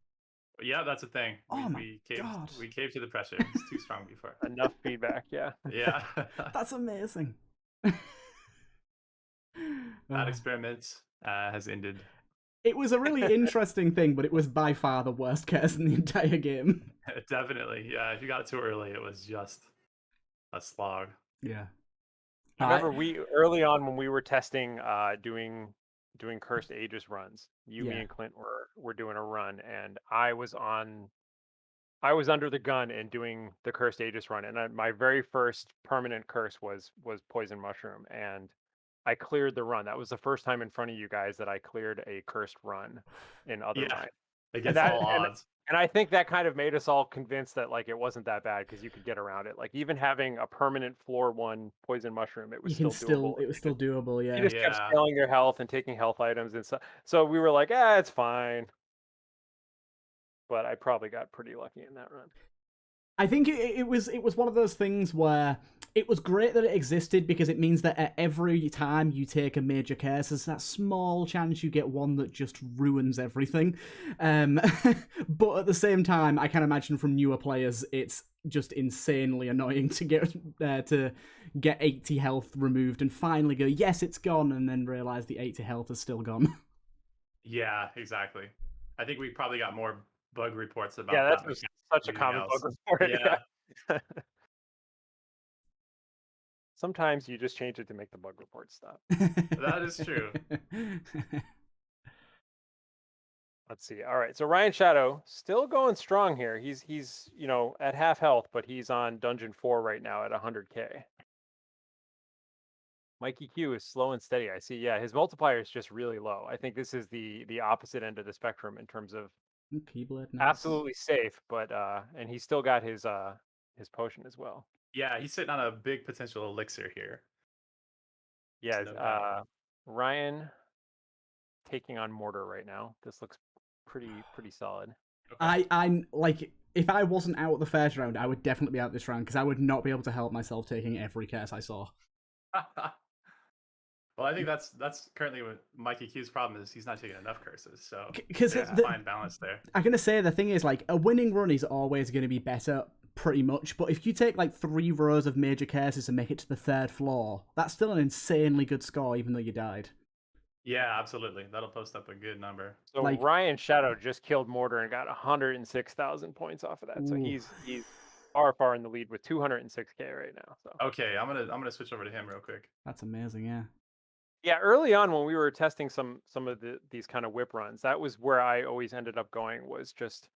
Speaker 4: yeah, that's a thing.
Speaker 1: Oh my
Speaker 4: we caved,
Speaker 1: God.
Speaker 4: we caved to the pressure. It's too strong before.
Speaker 2: Enough feedback, yeah.
Speaker 4: Yeah,
Speaker 1: That's amazing.
Speaker 4: that
Speaker 1: Oh.
Speaker 4: experiment has ended.
Speaker 1: It was a really interesting thing, but it was by far the worst curse in the entire game.
Speaker 4: Definitely, yeah. If you got it too early, it was just a slog.
Speaker 1: Yeah.
Speaker 2: I remember we early on when we were testing doing cursed aegis runs, me
Speaker 1: Yeah.
Speaker 2: and Clint were doing a run, and I was under the gun and doing the cursed aegis run, and my very first permanent curse was poison mushroom, and I cleared the run. That was the first time in front of you guys that I cleared a cursed run in other
Speaker 4: Yeah.
Speaker 2: Ryan.
Speaker 4: Against
Speaker 2: that-
Speaker 4: all odds.
Speaker 2: And I think that kind of made us all convinced that like it wasn't that bad because you could get around it. Like even having a permanent floor 1 poison mushroom, it was
Speaker 1: You can
Speaker 2: still doable.
Speaker 1: it was still doable,
Speaker 2: You
Speaker 1: yeah.
Speaker 2: just kept
Speaker 4: Yeah.
Speaker 2: scaling your health and taking health items and stuff. So we were like, it's fine. But I probably got pretty lucky in that run.
Speaker 1: I think it was one of those things where it was great that it existed because it means that at every time you take a major curse, there's that small chance you get one that just ruins everything. But at the same time, I can imagine from newer players, it's just insanely annoying to get 80 health removed and finally go, yes, it's gone, and then realize the 80 health is still gone.
Speaker 4: Yeah, exactly. I think we probably got more bug reports about
Speaker 2: Yeah,
Speaker 4: that.
Speaker 2: that's such a
Speaker 4: anything
Speaker 2: common
Speaker 4: else.
Speaker 2: bug report.
Speaker 4: Yeah.
Speaker 2: Sometimes you just change it to make the bug report stop.
Speaker 4: That is true.
Speaker 2: Let's see. All right, so Ryan Shadow still going strong here. He's at half health, but he's on Dungeon 4 right now at 100k. Mikey Q is slow and steady. I see. Yeah, his multiplier is just really low. I think this is the opposite end of the spectrum in terms of
Speaker 1: Keyblade, nice.
Speaker 2: absolutely safe, but and he's still got his potion as well.
Speaker 4: Yeah, he's sitting on a big potential elixir here.
Speaker 2: Yeah,
Speaker 4: no doubt.
Speaker 2: Ryan taking on Mortar right now. This looks pretty solid.
Speaker 4: Okay.
Speaker 1: I'm like, if I wasn't out at the first round, I would definitely be out this round because I would not be able to help myself taking every curse I saw.
Speaker 4: Well, I think that's currently what Mikey Q's problem is. He's not taking enough curses, so
Speaker 1: Because
Speaker 4: there's a fine balance there.
Speaker 1: I'm gonna say the thing is, like, a winning run is always going to be better, pretty much. But if you take like 3 rows of major curses and make it to the 3rd floor, that's still an insanely good score, even though you died.
Speaker 4: Yeah, absolutely. That'll post up a good number.
Speaker 2: So
Speaker 1: Like-
Speaker 2: Ryan Shadow just killed Mortar and got 106,000 points off of that. So
Speaker 1: Ooh.
Speaker 2: he's far in the lead with 206k right now. So
Speaker 4: Okay, I'm gonna switch over to him real quick.
Speaker 1: That's amazing, yeah.
Speaker 2: yeah, early on when we were testing some of these kind of whip runs, that was where I always ended up going, was just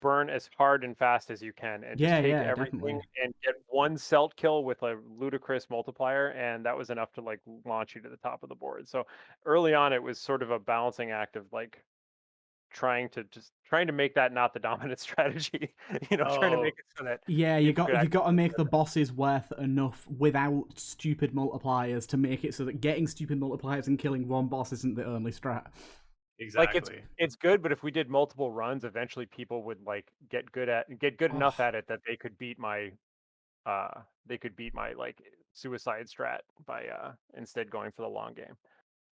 Speaker 2: burn as hard and fast as you can and just
Speaker 1: Yeah,
Speaker 2: take
Speaker 1: yeah,
Speaker 2: everything
Speaker 1: definitely.
Speaker 2: and get one celt kill with a ludicrous multiplier, and that was enough to like launch you to the top of the board. So early on it was sort of a balancing act of like trying to make that not the dominant strategy. Trying to
Speaker 4: Oh.
Speaker 2: make it so that
Speaker 1: Yeah, you
Speaker 2: people
Speaker 1: got
Speaker 2: could
Speaker 1: you got to
Speaker 2: actually
Speaker 1: make the bosses worth enough without stupid multipliers to make it so that getting stupid multipliers and killing one boss isn't the only strat.
Speaker 4: Exactly.
Speaker 2: like it's good, but if we did multiple runs, eventually people would like get good enough at it that they could beat my like suicide strat by instead going for the long game.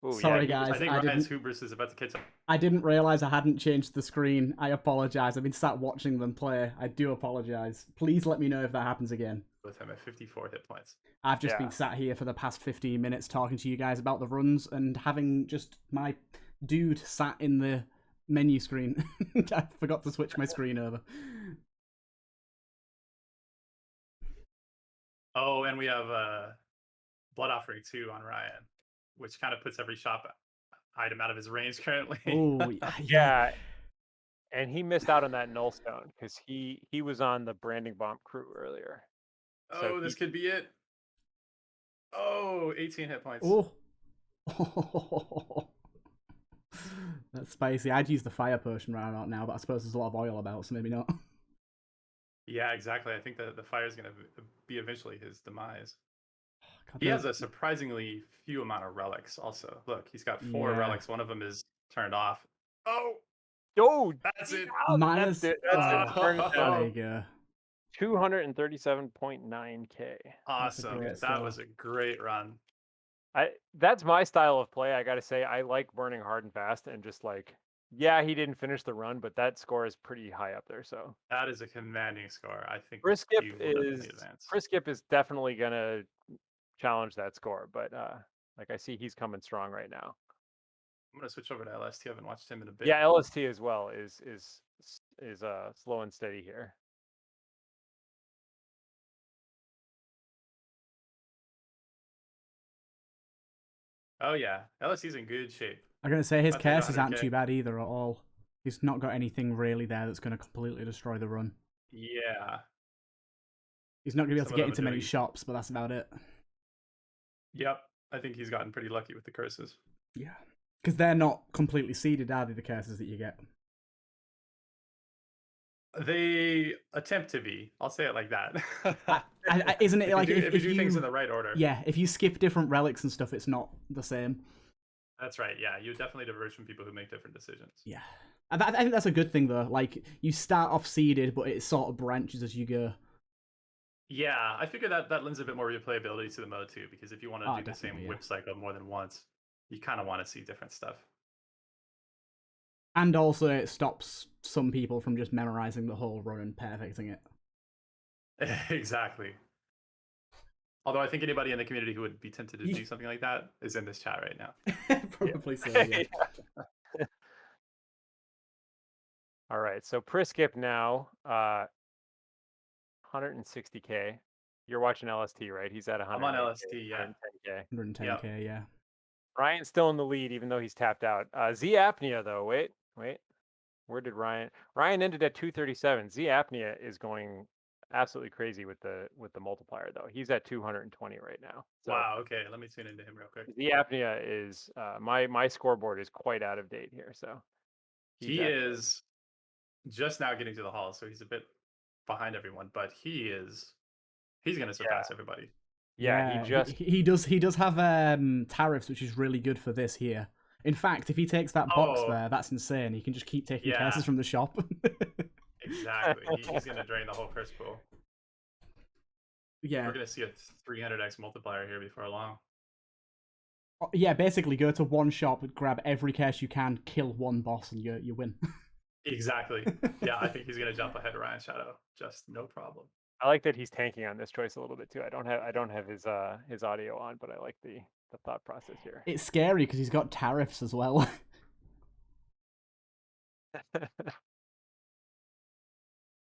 Speaker 2: Ooh,
Speaker 1: Sorry,
Speaker 2: yeah,
Speaker 1: guys.
Speaker 4: I think
Speaker 1: I
Speaker 4: Ryan's
Speaker 1: didn't-
Speaker 4: hubris is about to catch up.
Speaker 1: I didn't realize I hadn't changed the screen. I apologize. I've been sat watching them play. I do apologize. Please let me know if that happens again.
Speaker 4: with him at 54 hit points.
Speaker 1: I've just
Speaker 2: Yeah.
Speaker 1: been sat here for the past 15 minutes talking to you guys about the runs and having just my dude sat in the menu screen. I forgot to switch my screen over.
Speaker 4: Oh, and we have Blood Offering 2 on Ryan, which kind of puts every shop item out of his range currently.
Speaker 1: Oh,
Speaker 2: Yeah, and he missed out on that nullstone because he was on the Branding Bomb crew earlier.
Speaker 4: Oh, this could be it. Oh, 18 hit points.
Speaker 1: Oh. That's spicy. I'd use the fire potion right about now, but I suppose there's a lot of oil about, so maybe not.
Speaker 4: Yeah, exactly. I think the fire is going to be eventually his demise.
Speaker 1: God,
Speaker 4: He has a surprisingly few amount of relics also. Look, he's got 4
Speaker 1: Yeah.
Speaker 4: relics. One of them is turned off. Oh,
Speaker 2: Oh,
Speaker 4: that's it.
Speaker 1: minus.
Speaker 2: That's it. That's it. Turn it
Speaker 1: There
Speaker 2: down.
Speaker 1: you go.
Speaker 2: 237.9k.
Speaker 4: Awesome.
Speaker 1: great
Speaker 4: That
Speaker 1: score.
Speaker 4: was a great run.
Speaker 2: That's my style of play. I gotta say, I like burning hard and fast, and just like, yeah, he didn't finish the run, but that score is pretty high up there. So
Speaker 4: That is a commanding score. I think
Speaker 2: Friskip
Speaker 4: he will definitely advance.
Speaker 2: is definitely gonna challenge that score, but like I see he's coming strong right now.
Speaker 4: I'm gonna switch over to LST. I haven't watched him in a bit.
Speaker 2: Yeah, LST as well is slow and steady here.
Speaker 4: Oh yeah, LST's in good shape.
Speaker 1: I'm going to say his
Speaker 4: About to hit
Speaker 1: curses aren't
Speaker 4: 100K.
Speaker 1: too bad either at all. He's not got anything really there that's going to completely destroy the run.
Speaker 4: Yeah.
Speaker 1: He's not going to be able
Speaker 4: Some
Speaker 1: to
Speaker 4: of
Speaker 1: get
Speaker 4: them
Speaker 1: into
Speaker 4: are
Speaker 1: many
Speaker 4: doing-
Speaker 1: shops, but that's about it.
Speaker 4: Yep. I think he's gotten pretty lucky with the curses.
Speaker 1: Yeah. Because they're not completely seeded, are they, the curses that you get?
Speaker 4: They attempt to be. I'll say it like that.
Speaker 1: Isn't it like
Speaker 4: if you do things in the right order?
Speaker 1: Yeah, if you skip different relics and stuff, it's not the same.
Speaker 4: That's right. Yeah, you definitely diverge from people who make different decisions.
Speaker 1: Yeah. I think that's a good thing, though. Like, you start off seeded, but it sort of branches as you go.
Speaker 4: Yeah, I figure that lends a bit more replayability to the mode too, because if you want to do the same
Speaker 1: definitely, yeah.
Speaker 4: whip cycle more than once, you kind of want to see different stuff.
Speaker 1: And also, it stops some people from just memorizing the whole run and perfecting it.
Speaker 4: Exactly. Although I think anybody in the community who would be tempted to do something like that is in this chat right now.
Speaker 1: Probably so, yeah.
Speaker 2: All right, so Priskip now, 160k. You're watching LST, right? He's at 100.
Speaker 4: I'm on LST, yeah.
Speaker 2: 110k.
Speaker 1: 110k, yeah.
Speaker 2: Ryan's still in the lead, even though he's tapped out. Z Apnea, though. Wait. Where did Ryan? Ryan ended at 237. Z Apnea is going absolutely crazy with the multiplier, though. He's at 220 right now. So
Speaker 4: Wow. Okay, let me tune into him real quick.
Speaker 2: Z Apnea is my scoreboard is quite out of date here. So
Speaker 4: He is just now getting to the hall, so he's a bit behind everyone, but he's going to surpass everybody.
Speaker 2: Yeah,
Speaker 1: he does have tariffs, which is really good for this here. In fact, if he takes that box there, that's insane. He can just keep taking curses from the shop.
Speaker 4: Exactly. He's going to drain the whole curse pool.
Speaker 1: Yeah.
Speaker 4: We're going to see a 300x multiplier here before long.
Speaker 1: Yeah, basically go to one shop, grab every curse you can, kill one boss, and you win.
Speaker 4: Exactly. Yeah, I think he's going to jump ahead of Ryan Shadow. Just no problem.
Speaker 2: I like that he's tanking on this choice a little bit too. I don't have his audio on, but I like the thought process here.
Speaker 1: It's scary because he's got tariffs as well.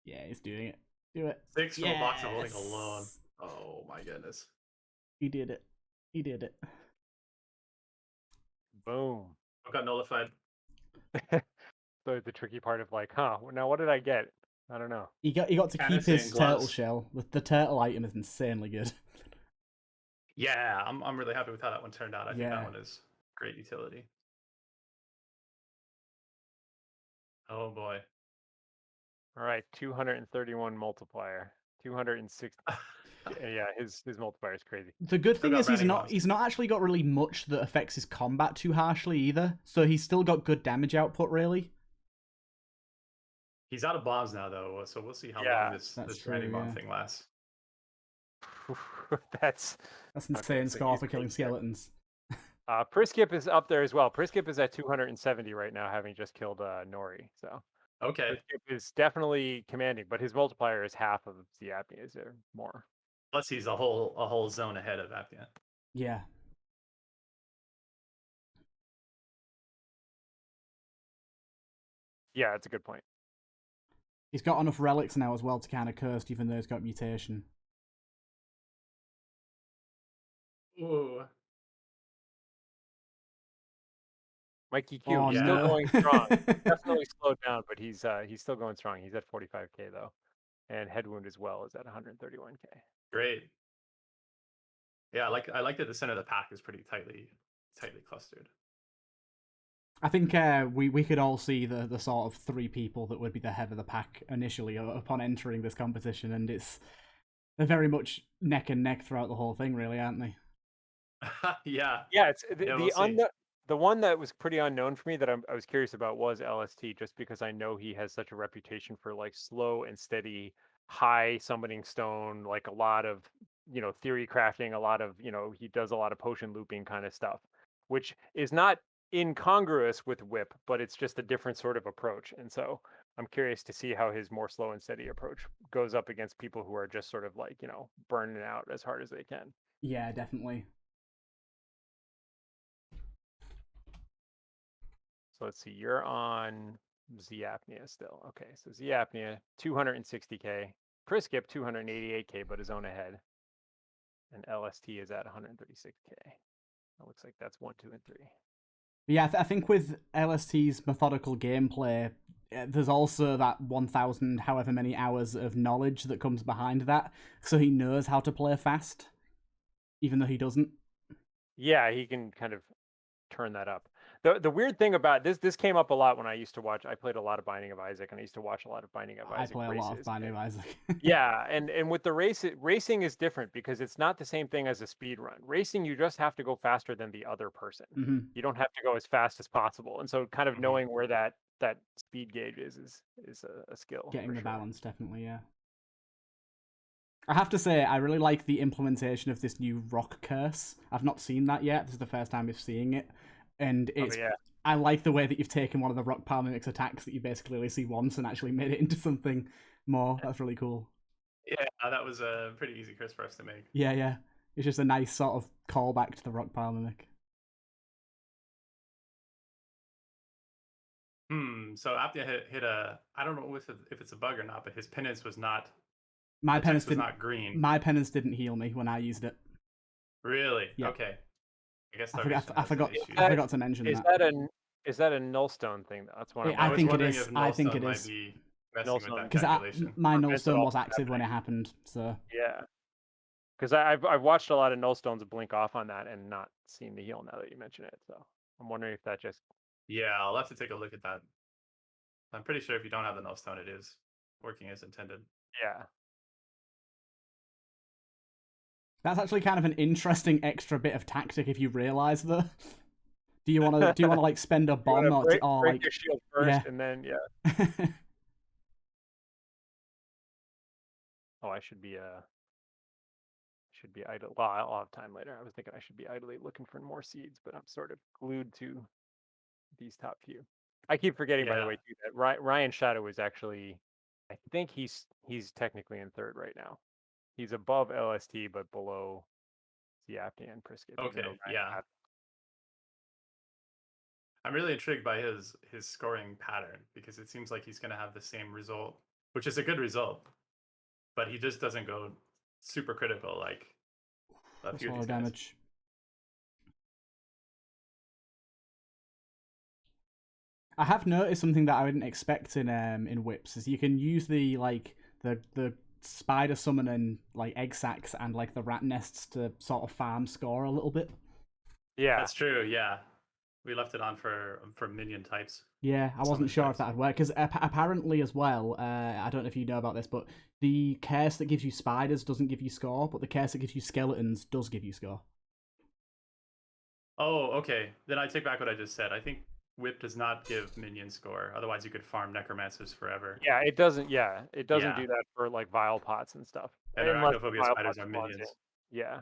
Speaker 1: Yeah, he's doing it. Do it.
Speaker 4: 6 from a box of holding alone. Oh my goodness.
Speaker 1: He did it. He did it.
Speaker 2: Boom.
Speaker 4: I got nullified.
Speaker 2: So the tricky part of like, now what did I get? I don't know.
Speaker 1: He got to keep
Speaker 4: Candace
Speaker 1: his
Speaker 4: and
Speaker 1: turtle
Speaker 4: gloves.
Speaker 1: shell. The turtle item is insanely good.
Speaker 4: Yeah, I'm really happy with how that one turned out. I think
Speaker 1: Yeah.
Speaker 4: that one is great utility. Oh boy.
Speaker 2: All right, 231 multiplier. 260. Yeah, his multiplier is crazy.
Speaker 1: The good thing
Speaker 4: got
Speaker 1: is he's
Speaker 4: branding
Speaker 1: not
Speaker 4: bombs.
Speaker 1: he's not actually got really much that affects his combat too harshly either. So he's still got good damage output really.
Speaker 4: He's out of bombs now though, so we'll see how
Speaker 2: Yeah,
Speaker 4: long this
Speaker 1: that's
Speaker 4: training
Speaker 1: true,
Speaker 4: bomb
Speaker 1: yeah.
Speaker 4: thing lasts.
Speaker 2: That's
Speaker 1: insane
Speaker 2: so
Speaker 1: score
Speaker 2: he's
Speaker 1: for killing
Speaker 2: pretty good.
Speaker 1: skeletons.
Speaker 2: Priskip is up there as well. Priskip is at 270 right now, having just killed Nori. So
Speaker 4: Okay.
Speaker 2: Priskip is definitely commanding, but his multiplier is half of the Apnea's or more.
Speaker 4: Plus, he's a whole zone ahead of Apnea.
Speaker 1: Yeah.
Speaker 2: Yeah, that's a good point.
Speaker 1: He's got enough relics now as well to kind of curse, even though he's got mutation.
Speaker 4: Ooh.
Speaker 2: Mikey Q,
Speaker 1: Oh,
Speaker 2: he's
Speaker 4: yeah.
Speaker 2: still
Speaker 1: no.
Speaker 2: going strong. Definitely slowed down, but he's still going strong. He's at 45k though, and head wound as well is at 131k.
Speaker 4: Great. Yeah, I like that the center of the pack is pretty tightly clustered.
Speaker 1: I think we could all see the sort of three people that would be the head of the pack initially upon entering this competition, and they're very much neck and neck throughout the whole thing, really, aren't they?
Speaker 4: Yeah.
Speaker 2: Yeah, it's
Speaker 4: Yeah, we'll see.
Speaker 2: the one that was pretty unknown for me that I was curious about was LST, just because I know he has such a reputation for like slow and steady, high summoning stone, like a lot of theory crafting, a lot of he does a lot of potion looping kind of stuff, which is not incongruous with Whip, but it's just a different sort of approach. And so I'm curious to see how his more slow and steady approach goes up against people who are just sort of like burning out as hard as they can.
Speaker 1: Yeah, definitely.
Speaker 2: So let's see, you're on Z-Apnea still. Okay, so Z-Apnea, 260k. Priskip, 288k, but his own ahead. And LST is at 136k. It looks like that's 1, 2, and 3.
Speaker 1: Yeah, I think with LST's methodical gameplay, there's also that 1,000 however many hours of knowledge that comes behind that, so he knows how to play fast, even though he doesn't.
Speaker 2: Yeah, he can kind of turn that up. The weird thing about this came up a lot when I used to watch. I played a lot of Binding of Isaac, and I used to watch a lot of Binding of Isaac
Speaker 1: I play a lot of
Speaker 2: races.
Speaker 1: Binding of Isaac.
Speaker 2: Yeah, and with the racing is different because it's not the same thing as a speed run. Racing, you just have to go faster than the other person.
Speaker 1: Mm-hmm.
Speaker 2: You don't have to go as fast as possible, and so kind of knowing where that speed gauge is a skill.
Speaker 1: Getting the
Speaker 2: sure.
Speaker 1: balance, definitely, yeah. I have to say, I really like the implementation of this new rock curse. I've not seen that yet. This is the first time of seeing it, and it's.
Speaker 2: Yeah.
Speaker 1: I like the way that you've taken one of the rock Paralympics attacks that you basically only see once and actually made it into something more. That's really cool.
Speaker 4: Yeah, that was a pretty easy curse for us to make.
Speaker 1: Yeah. It's just a nice sort of callback to the rock Paralympic.
Speaker 4: So Apnea hit a. I don't know if it's a bug or not, but his penance was not.
Speaker 1: My penance
Speaker 4: was not green.
Speaker 1: My penance didn't heal me when I used it.
Speaker 4: Really?
Speaker 1: Yep.
Speaker 4: Okay. I guess
Speaker 1: I forgot to mention
Speaker 2: is
Speaker 1: that.
Speaker 2: Is that a nullstone thing? That's one.
Speaker 1: I think it is. I think it is.
Speaker 4: Because
Speaker 1: my nullstone was active when it happened. So
Speaker 2: yeah. Because I've watched a lot of nullstones blink off on that and not seen the heal now that you mention it. So I'm wondering if that just.
Speaker 4: Yeah, I'll have to take a look at that. I'm pretty sure if you don't have the nullstone, it is working as intended.
Speaker 2: Yeah.
Speaker 1: That's actually kind of an interesting extra bit of tactic if you realize though. Do you want to like spend a bomb or
Speaker 2: break
Speaker 1: like
Speaker 2: your shield first and then Oh, I should be idle. Well, I'll have time later. I was thinking I should be idly looking for more seeds, but I'm sort of glued to these top few. I keep forgetting, by the way, too, that Ryan Shadow is actually, I think he's technically in third right now. He's above LST, but below Apnea and Priskip.
Speaker 4: Okay, yeah. I'm really intrigued by his scoring pattern because it seems like he's going to have the same result, which is a good result, but he just doesn't go super critical like a few of these damage.
Speaker 1: I have noticed something that I didn't expect in whips is you can use the spider summoning like egg sacs and like the rat nests to sort of farm score a little bit.
Speaker 4: Yeah, that's true. Yeah, we left it on for minion types.
Speaker 1: Yeah, I wasn't sure if that would work because apparently as well. I don't know if you know about this, but the curse that gives you spiders doesn't give you score, but the curse that gives you skeletons does give you score.
Speaker 4: Oh, okay. Then I take back what I just said. I think Whip does not give minion score. Otherwise, you could farm necromancers forever.
Speaker 2: Yeah, it doesn't. Yeah, it doesn't do that for like vile pots and stuff.
Speaker 4: And arachnophobia spiders are minions.
Speaker 2: Yeah.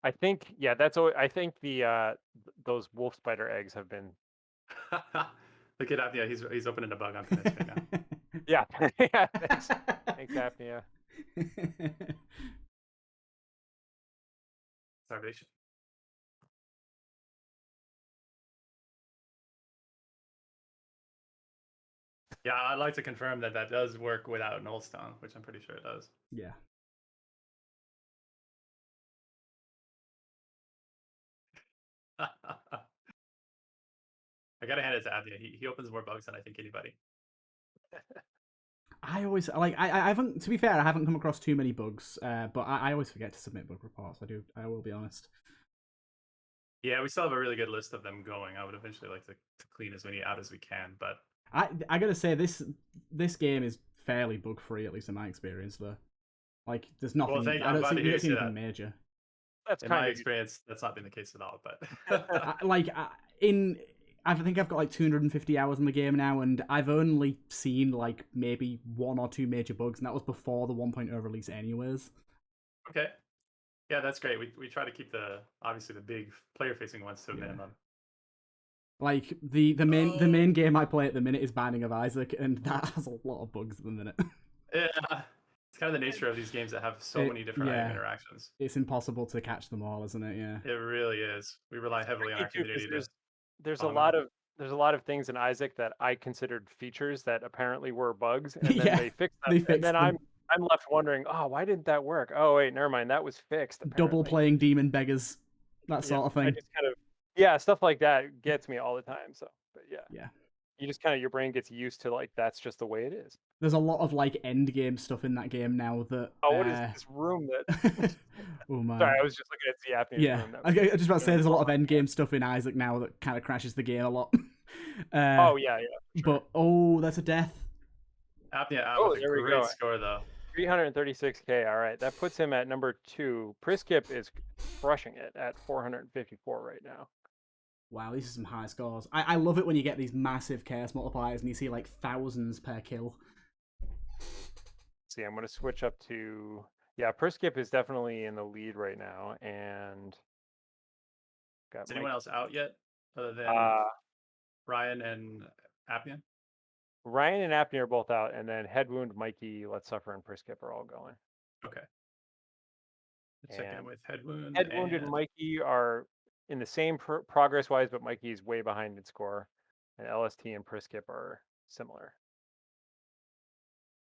Speaker 2: I think that's always, I think the those wolf spider eggs have been.
Speaker 4: Look at Apnea. He's opening a bug on Penance right now.
Speaker 2: Yeah. Thanks Apnea.
Speaker 4: Starvation. Yeah, I'd like to confirm that that does work without Nullstone, which I'm pretty sure it does.
Speaker 1: Yeah.
Speaker 4: I gotta hand it to Abdia. He opens more bugs than I think anybody.
Speaker 1: I always like. I haven't. To be fair, I haven't come across too many bugs. But I always forget to submit bug reports. I do. I will be honest.
Speaker 4: Yeah, we still have a really good list of them going. I would eventually like to clean as many out as we can, but
Speaker 1: I gotta say this game is fairly bug free, at least in my experience. Though, like, there's nothing.
Speaker 4: well, thank you.
Speaker 1: I
Speaker 4: I'm
Speaker 1: don't
Speaker 4: glad
Speaker 1: see,
Speaker 4: to
Speaker 1: we
Speaker 4: hear you
Speaker 1: don't see
Speaker 4: say
Speaker 1: anything
Speaker 4: that.
Speaker 1: major.
Speaker 2: That's
Speaker 4: In
Speaker 2: kind
Speaker 4: my
Speaker 2: of
Speaker 4: experience, that's not been the case at all. But
Speaker 1: I think I've got like 250 hours in the game now, and I've only seen like maybe 1 or 2 major bugs, and that was before the 1.0 release, anyways.
Speaker 4: okay, yeah, that's great. We try to keep obviously the big player facing ones to a
Speaker 1: Yeah.
Speaker 4: minimum.
Speaker 1: Like the main game I play at the minute is Binding of Isaac, and that has a lot of bugs at the minute.
Speaker 4: Yeah, it's kind of the nature of these games that have so many different item interactions.
Speaker 1: It's impossible to catch them all, isn't it? Yeah.
Speaker 4: It really is. We rely heavily on our community.
Speaker 2: There's a
Speaker 4: follow
Speaker 2: lot
Speaker 4: them.
Speaker 2: of things in Isaac that I considered features that apparently were bugs, and then
Speaker 1: Yeah,
Speaker 2: they fixed them.
Speaker 1: they
Speaker 2: And
Speaker 1: fixed
Speaker 2: then
Speaker 1: them.
Speaker 2: I'm left wondering, oh, why didn't that work? Oh wait, never mind, that was fixed.
Speaker 1: Double
Speaker 2: Apparently.
Speaker 1: playing demon beggars, that sort of
Speaker 2: I
Speaker 1: thing.
Speaker 2: just kind of stuff like that gets me all the time. So, but
Speaker 1: Yeah.
Speaker 2: you just kind of your brain gets used to like that's just the way it is.
Speaker 1: There's a lot of like end game stuff in that game now that.
Speaker 2: Oh, what is this room that?
Speaker 1: Oh man.
Speaker 2: Sorry, I was just looking at the Apnea's
Speaker 1: Yeah,
Speaker 2: room.
Speaker 1: I was just about to say there's a lot of end game stuff in Isaac now that kind of crashes the game a lot.
Speaker 2: Oh yeah.
Speaker 1: But oh, that's a death.
Speaker 4: Apnea out
Speaker 2: Oh,
Speaker 4: with a
Speaker 2: there we
Speaker 4: great
Speaker 2: go.
Speaker 4: score though.
Speaker 2: 336k. All right, that puts him at number 2. Priskip is crushing it at 454 right now.
Speaker 1: Wow, these are some high scores. I love it when you get these massive chaos multipliers and you see like thousands per kill.
Speaker 2: See, I'm going to switch up to Priskip is definitely in the lead right now, and got
Speaker 4: Is anyone else out yet, other than Ryan and Apnea?
Speaker 2: Ryan and Apnea are both out, and then Headwound, Mikey, Let's Suffer, and Priskip are all going.
Speaker 4: Okay. Let's check in
Speaker 2: And
Speaker 4: with Headwound.
Speaker 2: Headwound and Mikey are in the same progress-wise, but Mikey's way behind in score, and LST and Priskip are similar.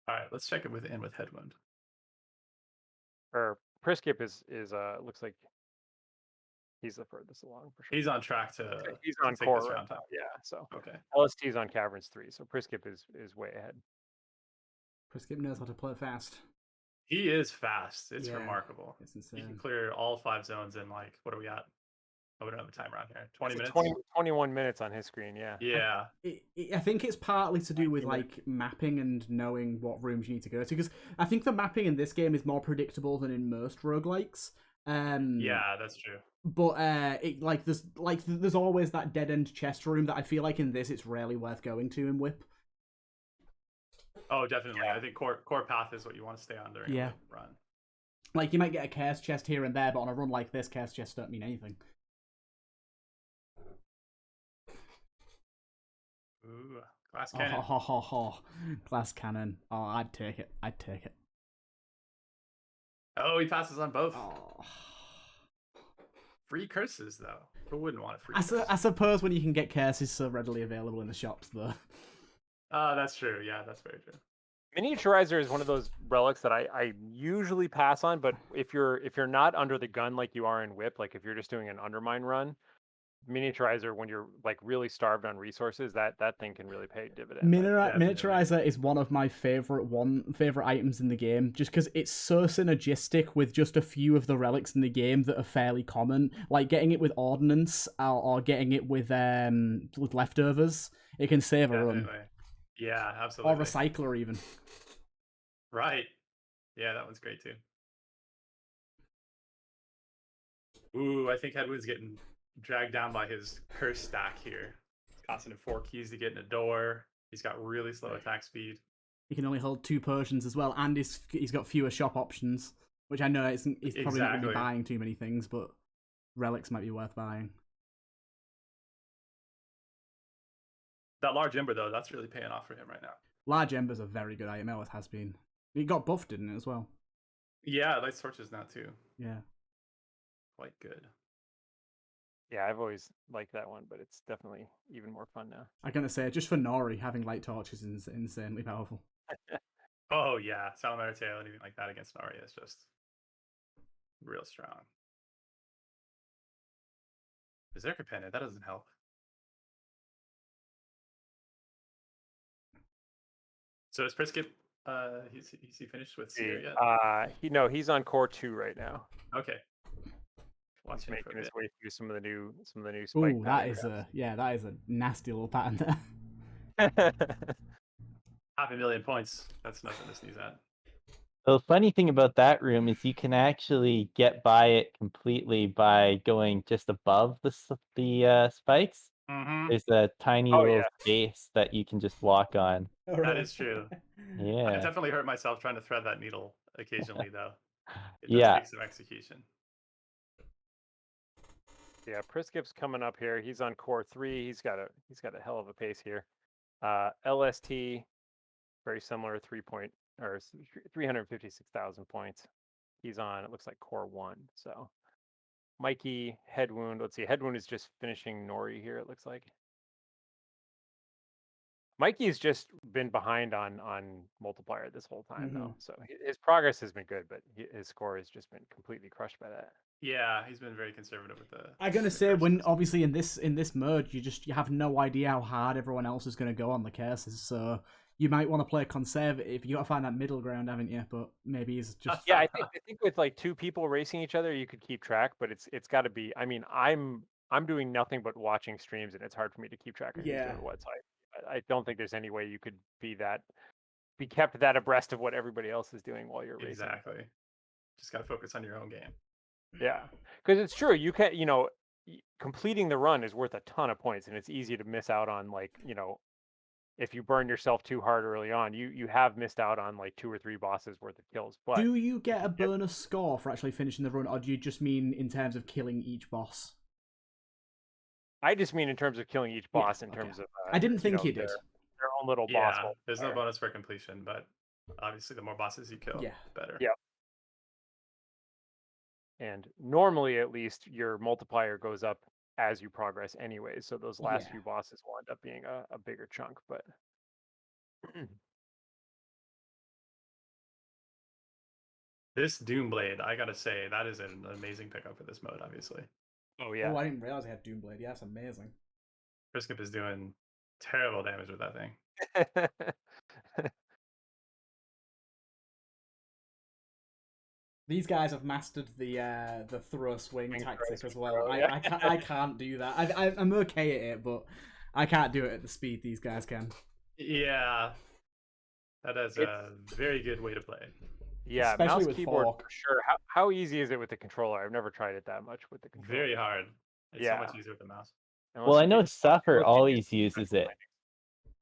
Speaker 4: All right, let's check in with Headwound.
Speaker 2: Or Priskip is looks like he's the furthest along for sure.
Speaker 4: He's on track to.
Speaker 2: He's on
Speaker 4: take
Speaker 2: core
Speaker 4: this
Speaker 2: right
Speaker 4: round.
Speaker 2: now. Yeah, so
Speaker 4: Okay.
Speaker 2: LST is on Caverns 3, so Priskip is way ahead.
Speaker 1: Priskip knows how to play fast.
Speaker 4: He is fast. It's
Speaker 1: Yeah,
Speaker 4: remarkable.
Speaker 1: It's
Speaker 4: He can
Speaker 1: insane.
Speaker 4: clear all 5 zones in like, what are we at? Oh, we don't have a timer on here. 20 minutes.
Speaker 2: 21 minutes on his screen. Yeah.
Speaker 4: Yeah.
Speaker 1: I think it's partly to do with
Speaker 2: 19 minutes.
Speaker 1: like mapping and knowing what rooms you need to go to, because I think the mapping in this game is more predictable than in most roguelikes.
Speaker 4: Yeah, that's true.
Speaker 1: But there's always that dead end chest room that I feel like in this it's rarely worth going to in Whip.
Speaker 4: Oh, definitely. I think core path is what you want to stay on during a run.
Speaker 1: Like you might get a chaos chest here and there, but on a run like this, chaos chests don't mean anything.
Speaker 4: Ooh, glass cannon.
Speaker 1: Glass cannon. Oh, I'd take it.
Speaker 4: Oh, he passes on both.
Speaker 1: Oh.
Speaker 4: Free curses, though. Who wouldn't want a free
Speaker 1: I suppose when you can get curses so readily available in the shops, though.
Speaker 4: That's true. Yeah, that's very true.
Speaker 2: Miniaturizer is one of those relics that I usually pass on, but if you're not under the gun like you are in Whip, like if you're just doing an Undermine run, Miniaturizer, when you're like really starved on resources, that thing can really pay dividends.
Speaker 1: Miniaturizer is one of my favorite items in the game, just because it's so synergistic with just a few of the relics in the game that are fairly common, like getting it with ordnance or getting it with leftovers. It can save a run.
Speaker 4: Yeah, absolutely.
Speaker 1: Or recycler even.
Speaker 4: Right. Yeah, that one's great too. Ooh, I think Headwood's getting dragged down by his curse stack here. It's costing him 4 keys to get in a door. He's got really slow attack speed.
Speaker 1: He can only hold 2 potions as well, and he's got fewer shop options, which I know he's probably not going to be buying too many things, but relics might be worth buying.
Speaker 4: That large ember, though, that's really paying off for him right now.
Speaker 1: Large ember's a very good item, always has been. It got buffed, didn't it, as well?
Speaker 4: Yeah, Light Torches now too.
Speaker 1: Yeah.
Speaker 4: Quite good.
Speaker 2: Yeah, I've always liked that one, but it's definitely even more fun now.
Speaker 1: I'm going to say, just for Nori, having light torches is insanely powerful.
Speaker 4: Oh yeah, Salamander Tail, anything like that against Narya is just real strong. Berserker Pendant, that doesn't help. So is Priskip, is he finished with Seer yet?
Speaker 2: He's on core 2 right now.
Speaker 4: Okay.
Speaker 2: He's
Speaker 4: Watching for
Speaker 2: making
Speaker 4: a
Speaker 2: his
Speaker 4: bit.
Speaker 2: way through some of the new spike.
Speaker 1: Ooh, that is a nasty little pattern there.
Speaker 2: a
Speaker 4: 500,000 points. That's nothing to sneeze at.
Speaker 3: The funny thing about that room is you can actually get by it completely by going just above the spikes.
Speaker 4: Mm-hmm.
Speaker 3: There's a tiny
Speaker 2: Oh,
Speaker 3: little
Speaker 2: yeah.
Speaker 3: space that you can just walk on.
Speaker 4: That is true. I
Speaker 3: Yeah.
Speaker 4: definitely hurt myself trying to thread that needle occasionally, though. It does
Speaker 3: Yeah.
Speaker 4: take some execution.
Speaker 2: Yeah, Priskip's coming up here. He's on core 3. He's got a hell of a pace here. LST, very similar, 356,000 points. He's on, it looks like core 1. So Mikey, head wound. Let's see, head wound is just finishing Nori here, it looks like. Mikey's just been behind on multiplier this whole time though. So his progress has been good, but his score has just been completely crushed by that.
Speaker 4: Yeah, he's been very conservative with the.
Speaker 1: I'm gonna say when obviously in this mode you have no idea how hard everyone else is gonna go on the curses, so you might want to play conservative. You gotta find that middle ground, haven't you? But maybe he's just
Speaker 2: Yeah, I think with like 2 people racing each other, you could keep track, but it's got to be. I mean, I'm doing nothing but watching streams, and it's hard for me to keep track of who's doing what. So I don't think there's any way you could be kept that abreast of what everybody else is doing while you're racing.
Speaker 4: Exactly. Just gotta focus on your own game.
Speaker 2: Yeah, because it's true. You can, completing the run is worth a ton of points, and it's easy to miss out on, like, if you burn yourself too hard early on, you have missed out on like 2 or 3 bosses worth of kills. But
Speaker 1: do you get a bonus score for actually finishing the run, or do you just mean in terms of killing each boss?
Speaker 2: I just mean in terms of killing each boss. Terms of
Speaker 1: I didn't think you did.
Speaker 2: Their own little boss.
Speaker 4: Yeah, there's no bonus for completion, but obviously the more bosses you kill, the better.
Speaker 2: Yeah. And normally, at least, your multiplier goes up as you progress anyways. So those last few bosses will end up being a bigger chunk. But
Speaker 4: this Doomblade, I gotta say, that is an amazing pickup for this mode, obviously.
Speaker 2: Oh, yeah.
Speaker 1: Oh, I didn't realize I had Doomblade. Yeah, that's amazing.
Speaker 4: Priskip is doing terrible damage with that thing.
Speaker 1: These guys have mastered the throw swing tactic as well. I can't do that. I'm okay at it, but I can't do it at the speed these guys can.
Speaker 4: Yeah, that is a very good way to play.
Speaker 2: Yeah,
Speaker 1: especially
Speaker 2: mouse
Speaker 1: with
Speaker 2: keyboard
Speaker 1: fork.
Speaker 2: for sure. How easy is it with the controller? I've never tried it that much with the controller.
Speaker 4: Very hard. It's so much easier with the mouse.
Speaker 3: Well, I know Suffer always uses it.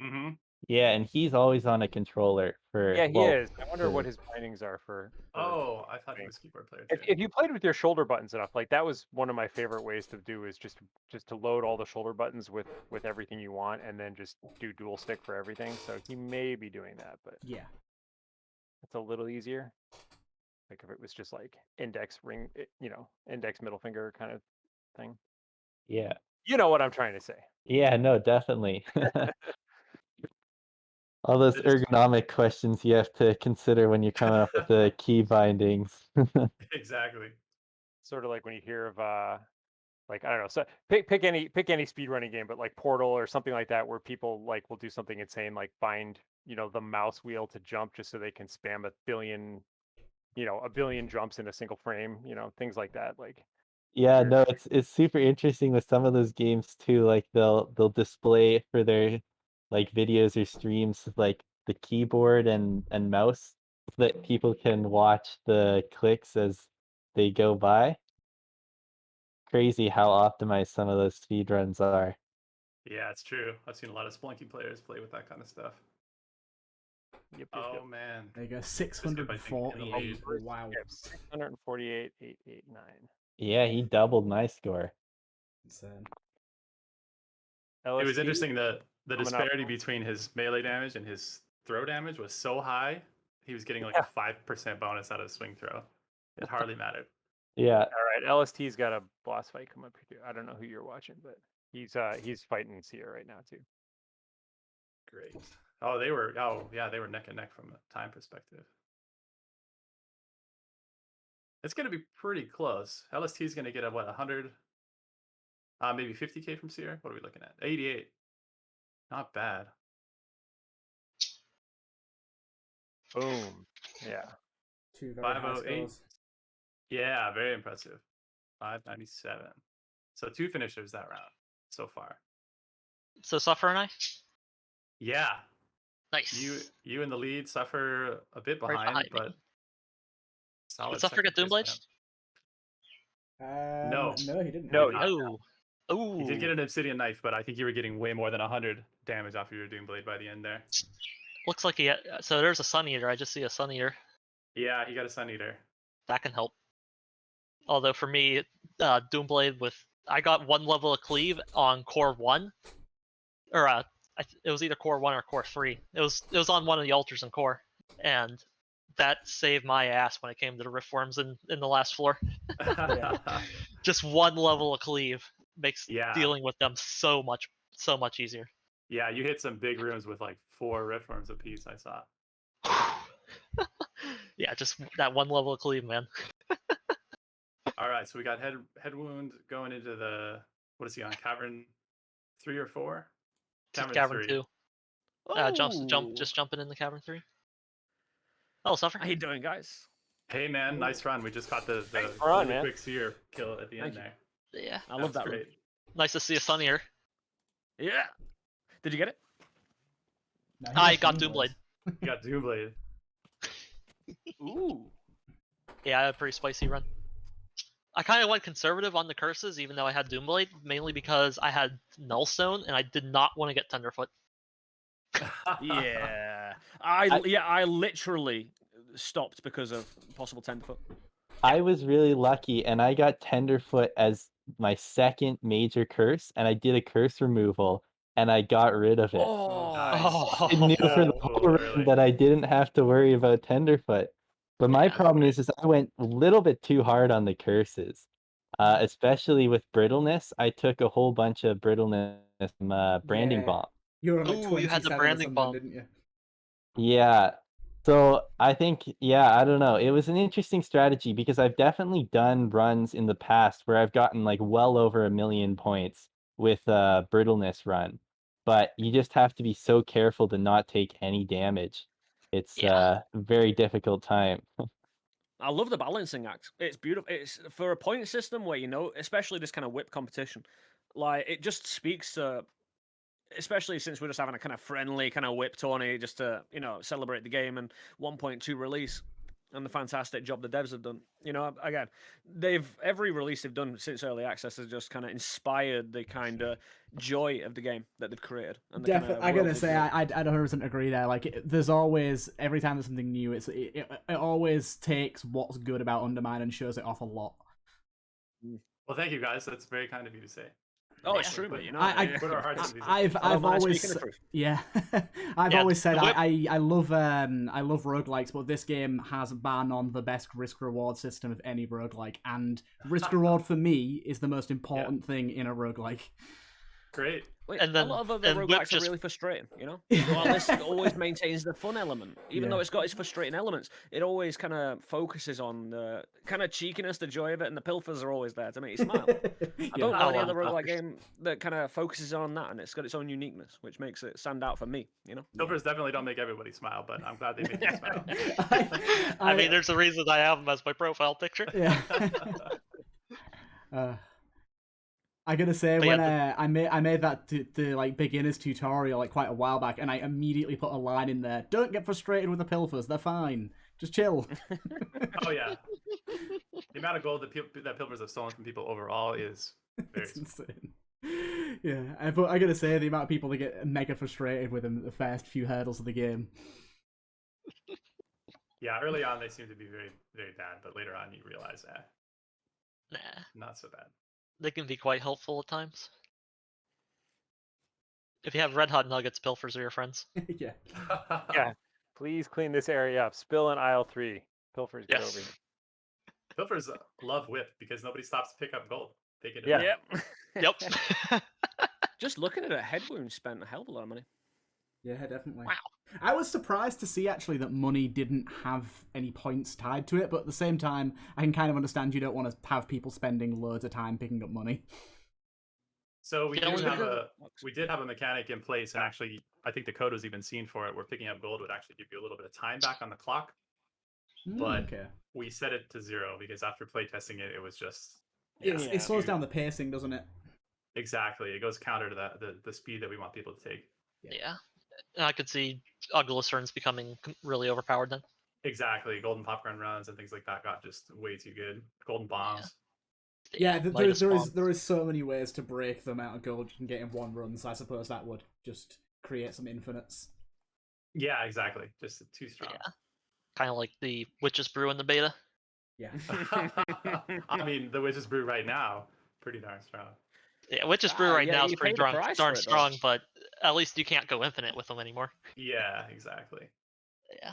Speaker 4: Mm-hmm.
Speaker 3: Yeah, and he's always on a controller for.
Speaker 2: Yeah, he is. I wonder what his bindings are for.
Speaker 4: Oh, I thought he was keyboard player.
Speaker 2: If you played with your shoulder buttons enough, like that was one of my favorite ways to do is just to load all the shoulder buttons with everything you want, and then just do dual stick for everything. So he may be doing that, but
Speaker 1: yeah,
Speaker 2: it's a little easier. Like if it was just like index ring, index middle finger kind of thing.
Speaker 3: Yeah.
Speaker 2: You know what I'm trying to say.
Speaker 3: Yeah, no, definitely. All those ergonomic questions you have to consider when you're coming up with the key bindings.
Speaker 4: Exactly.
Speaker 2: Sort of like when you hear of like, I don't know, so pick any speedrunning game, but like Portal or something like that, where people like will do something insane, like bind, the mouse wheel to jump just so they can spam a billion jumps in a single frame, things like that. Like,
Speaker 3: yeah, no, it's super interesting with some of those games too. Like they'll display for their like videos or streams like the keyboard and mouse so that people can watch the clicks as they go by. Crazy how optimized some of those speedruns are.
Speaker 4: Yeah, it's true. I've seen a lot of Splunky players play with that kind of stuff.
Speaker 2: Yep,
Speaker 4: oh man.
Speaker 1: There you go, 648. Wow.
Speaker 2: 648,889.
Speaker 3: Yeah, he doubled my score.
Speaker 1: Insane.
Speaker 4: It was interesting that the disparity between his melee damage and his throw damage was so high he was getting like a 5% bonus out of swing throw. It hardly mattered.
Speaker 3: Yeah.
Speaker 2: All right, LST's got a boss fight come up here. I don't know who you're watching, but he's fighting Seer right now too.
Speaker 4: Great. Oh, they were neck and neck from a time perspective. It's going to be pretty close. LST's going to get a 100, maybe 50k from Seer. What are we looking at? 88. Not bad.
Speaker 2: Boom. Yeah.
Speaker 1: Two very high
Speaker 4: 508.
Speaker 1: scores.
Speaker 4: Yeah, very impressive. 597. So 2 finishers that round so far.
Speaker 5: So Suffer and I.
Speaker 4: Yeah,
Speaker 5: Nice.
Speaker 4: you in the lead, Suffer a bit
Speaker 5: Right
Speaker 4: behind,
Speaker 5: behind me.
Speaker 4: but solid.
Speaker 5: Did Suffer get
Speaker 4: second
Speaker 5: Doom
Speaker 4: place for him.
Speaker 5: Blade?
Speaker 4: No.
Speaker 1: No, he didn't.
Speaker 2: No,
Speaker 4: Did not.
Speaker 5: Oh. Oh.
Speaker 4: He did get an obsidian knife, but I think you were getting way more than 100 damage off of your Doom Blade by the end there.
Speaker 5: Looks like he. So there's a Sun Eater. I just see a Sun Eater.
Speaker 4: Yeah, he got a Sun Eater.
Speaker 5: That can help. Although for me, Doomblade I got 1 level of cleave on core 1, or it was either core 1 or core 3. It was on one of the altars in core, and that saved my ass when it came to the rift worms in the last floor. Just 1 level of cleave makes dealing with them so much easier.
Speaker 4: Yeah, you hit some big rooms with like 4 riftworms apiece. I saw.
Speaker 5: Yeah, just that 1 level of cleave, man.
Speaker 4: All right, so we got head wound going into the, what is he on, cavern 3 or 4?
Speaker 5: Cavern 2. Just jumping in the cavern 3. Oh, Suffer.
Speaker 7: How you doing, guys?
Speaker 4: Hey man, nice run. We just caught the
Speaker 2: run,
Speaker 4: really
Speaker 2: man.
Speaker 4: quick Seer kill at the end
Speaker 7: Thank
Speaker 4: there.
Speaker 5: Yeah.
Speaker 7: I love that.
Speaker 4: Great.
Speaker 5: Nice to see a Sun Eater.
Speaker 7: Yeah. Did you get it?
Speaker 1: No, he
Speaker 5: I
Speaker 1: got
Speaker 5: got Doomblade.
Speaker 4: You got Doom Blade.
Speaker 7: Ooh.
Speaker 5: Yeah, I had a pretty spicy run. I kind of went conservative on the curses, even though I had Doomblade, mainly because I had Nullstone, and I did not want to get Tenderfoot.
Speaker 7: Yeah. I literally stopped because of possible tenderfoot.
Speaker 3: I was really lucky, and I got Tenderfoot as my second major curse, and I did a curse removal, and I got rid of it.
Speaker 7: Oh,
Speaker 3: I knew for the whole run
Speaker 4: early.
Speaker 3: that I didn't have to worry about Tenderfoot. But my
Speaker 5: Yeah.
Speaker 3: problem is I went a little bit too hard on the curses, especially with brittleness. I took a whole bunch of brittleness from Branding
Speaker 1: Yeah.
Speaker 3: Bomb.
Speaker 1: You were on like
Speaker 5: Ooh, you had the
Speaker 1: 27 or
Speaker 5: branding
Speaker 1: something,
Speaker 5: bomb.
Speaker 1: didn't you?
Speaker 3: Yeah. So I think, I don't know. It was an interesting strategy because I've definitely done runs in the past where I've gotten like well over 1 million points with a brittleness run. But you just have to be so careful to not take any damage. It's a very difficult time.
Speaker 7: I love the balancing act. It's beautiful. It's for a point system where, especially this kind of whip competition, like it just speaks to, especially since we're just having a kind of friendly kind of whip tourney just to, celebrate the game and 1.2 release and the fantastic job the devs have done. Again, every release they've done since early access has just kind of inspired the kind of joy of the game that they've created. And
Speaker 1: Definitely, I gotta say, I 100% agree there. Like, there's always, every time there's something new, it always takes what's good about Undermine and shows it off a lot.
Speaker 4: Well, thank you guys. That's very kind of you to say.
Speaker 7: Oh, it's true, but
Speaker 4: put our hearts into these.
Speaker 1: I've always I've always said I love roguelikes, but this game has ban on the best risk reward system of any roguelike, and risk reward for me is the most important thing in a roguelike.
Speaker 4: Great.
Speaker 5: And then
Speaker 7: a lot of other roguelikes are really frustrating, While this always maintains the fun element, even though it's got its frustrating elements, it always kind of focuses on the kind of cheekiness, the joy of it, and the pilfers are always there to make you smile. I don't know any other roguelike game that kind of focuses on that, and it's got its own uniqueness, which makes it stand out for me,
Speaker 4: Pilfers definitely don't make everybody smile, but I'm glad they make you smile.
Speaker 5: I mean, there's a reason I have them as my profile picture.
Speaker 1: Yeah. I gotta say,
Speaker 5: But
Speaker 1: when I made that the like beginners tutorial like quite a while back, and I immediately put a line in there: "Don't get frustrated with the pilfers; they're fine. Just chill."
Speaker 4: Oh yeah, the amount of gold that pilfers have stolen from people overall is very
Speaker 1: insane. Yeah, but I gotta say, the amount of people that get mega frustrated with them at the first few hurdles of the game.
Speaker 4: Yeah, early on they seem to be very, very bad, but later on you realize, not so bad.
Speaker 5: They can be quite helpful at times. If you have red hot nuggets, pilfers are your friends.
Speaker 1: Yeah.
Speaker 2: Yeah. Please clean this area up. Spill in aisle 3. Pilfers, get
Speaker 5: Yes.
Speaker 2: over here.
Speaker 4: Pilfers love whip because nobody stops to pick up gold. They get it.
Speaker 2: Yeah.
Speaker 7: Yep.
Speaker 5: Yep.
Speaker 7: Just looking at it, head wound spent a hell of a lot of money.
Speaker 1: Yeah, definitely.
Speaker 5: Wow.
Speaker 1: I was surprised to see actually that money didn't have any points tied to it, but at the same time, I can kind of understand you don't want to have people spending loads of time picking up money.
Speaker 4: So we
Speaker 5: Yeah,
Speaker 4: do
Speaker 5: only
Speaker 4: have
Speaker 7: because-
Speaker 4: we did have a mechanic in place, and actually, I think the code was even seen for it, where picking up gold would actually give you a little bit of time back on the clock. But
Speaker 1: okay.
Speaker 4: we set it to 0 because after playtesting it, it was just
Speaker 1: It slows down the pacing, doesn't it?
Speaker 4: Exactly. It goes counter to the speed that we want people to take.
Speaker 5: Yeah. And I could see Uglycerns becoming really overpowered then.
Speaker 4: Exactly. Golden popcorn runs and things like that got just way too good. Golden bombs.
Speaker 1: Yeah,
Speaker 5: Midas Bomb.
Speaker 1: there is so many ways to break the amount of gold you can get in one run, so I suppose that would just create some infinites.
Speaker 4: Yeah, exactly. Just too strong.
Speaker 5: Yeah. Kind of like the Witch's Brew in the beta.
Speaker 1: Yeah.
Speaker 4: I mean, the Witch's Brew right now, pretty darn strong.
Speaker 5: Yeah, Witch's Brew right
Speaker 7: yeah,
Speaker 5: now is
Speaker 7: you
Speaker 5: pretty
Speaker 7: pay the
Speaker 5: darn
Speaker 7: price for it, though.
Speaker 5: strong, but at least you can't go infinite with them anymore.
Speaker 4: Yeah, exactly.
Speaker 5: Yeah.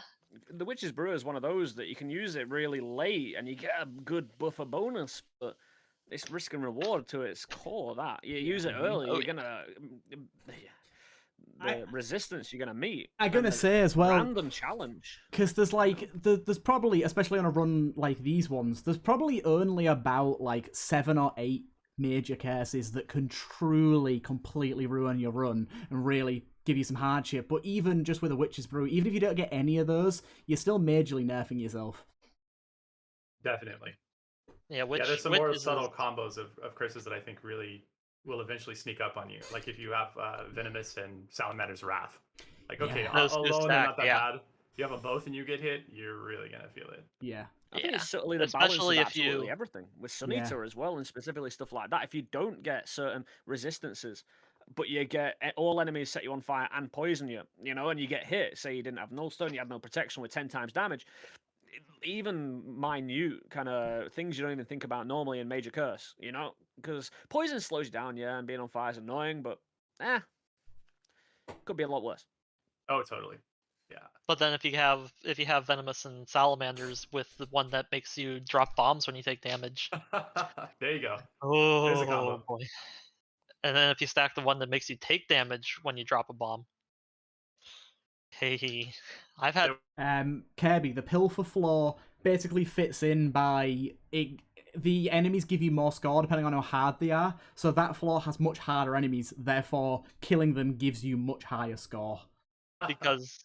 Speaker 7: The Witch's Brew is one of those that you can use it really late and you get a good buffer bonus, but it's risk and reward to its core. That you use it early,
Speaker 5: Oh,
Speaker 7: you're gonna the resistance you're gonna meet.
Speaker 1: I'm gonna
Speaker 7: and
Speaker 1: say as well,
Speaker 7: random challenge.
Speaker 1: because there's like there's probably, especially on a run like these ones, there's probably only about like 7 or 8 major curses that can truly completely ruin your run and really give you some hardship. But even just with a Witch's Brew, even if you don't get any of those, you're still majorly nerfing yourself.
Speaker 4: Definitely.
Speaker 5: Yeah,
Speaker 4: There's some more
Speaker 5: Witch is-
Speaker 4: subtle combos of curses that I think really will eventually sneak up on you. Like if you have Venomous and Salamander's Wrath. Like, okay,
Speaker 1: Yeah.
Speaker 5: Those
Speaker 4: alone
Speaker 5: stack,
Speaker 4: they're not that
Speaker 5: yeah.
Speaker 4: bad. You have them both and you get hit, you're really going to feel it.
Speaker 1: Yeah.
Speaker 7: I think
Speaker 5: Yeah.
Speaker 7: it's subtly the balance of
Speaker 5: Especially if
Speaker 7: absolutely
Speaker 5: you-
Speaker 7: everything with Sun Eater as well, and specifically stuff like that. If you don't get certain resistances, but you get all enemies set you on fire and poison you, and you get hit. Say you didn't have Nullstone, you had no protection with 10 times damage. Even minute kind of things you don't even think about normally in Major Curse, because poison slows you down, and being on fire is annoying, but could be a lot worse.
Speaker 4: Oh, totally. Yeah.
Speaker 5: But then if you have Venomous and Salamanders with the one that makes you drop bombs when you take damage.
Speaker 4: There you go.
Speaker 5: Oh
Speaker 4: a combo.
Speaker 5: boy. And then if you stack the one that makes you take damage when you drop a bomb. Hey, I've had
Speaker 1: Kirby, the Pilfer Floor basically fits in by the enemies give you more score depending on how hard they are. So that floor has much harder enemies, therefore killing them gives you much higher score.
Speaker 5: because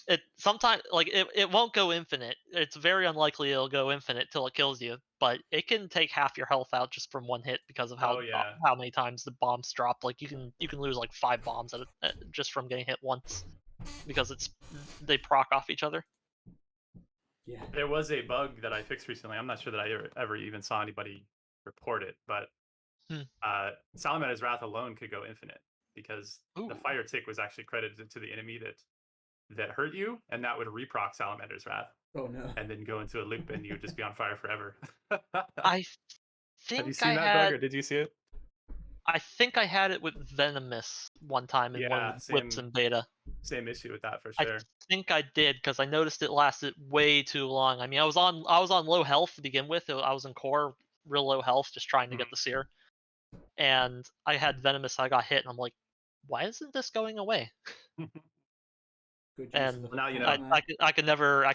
Speaker 5: it sometimes it won't go infinite. It's very unlikely it'll go infinite till it kills you, but it can take half your health out just from one hit because of how
Speaker 4: Oh, yeah.
Speaker 5: how many times the bombs drop. Like you can lose like 5 bombs just from getting hit once because they proc off each other.
Speaker 1: Yeah.
Speaker 4: There was a bug that I fixed recently. I'm not sure that I ever even saw anybody report it, but Salamander's Wrath alone could go infinite because
Speaker 5: Ooh.
Speaker 4: the fire tick was actually credited to the enemy that hurt you, and that would reproc Salamander's Wrath
Speaker 1: Oh no.
Speaker 4: and then go into a loop and you would just be on fire forever.
Speaker 5: I think
Speaker 4: Have you seen
Speaker 5: I
Speaker 4: that
Speaker 5: had
Speaker 4: bug or did you see it?
Speaker 5: I think I had it with Venomous one time in one
Speaker 4: Yeah,
Speaker 5: of the whips
Speaker 4: same.
Speaker 5: in beta.
Speaker 4: Same issue with that for
Speaker 5: I
Speaker 4: sure.
Speaker 5: think I did because I noticed it lasted way too long. I mean, I was on low health to begin with. I was in core real low health, just trying to get the seer, and I had Venomous. I got hit, and I'm like, why isn't this going away?
Speaker 1: Good use
Speaker 5: And
Speaker 1: of the
Speaker 4: now you
Speaker 1: hook
Speaker 4: know.
Speaker 1: on
Speaker 5: I could never.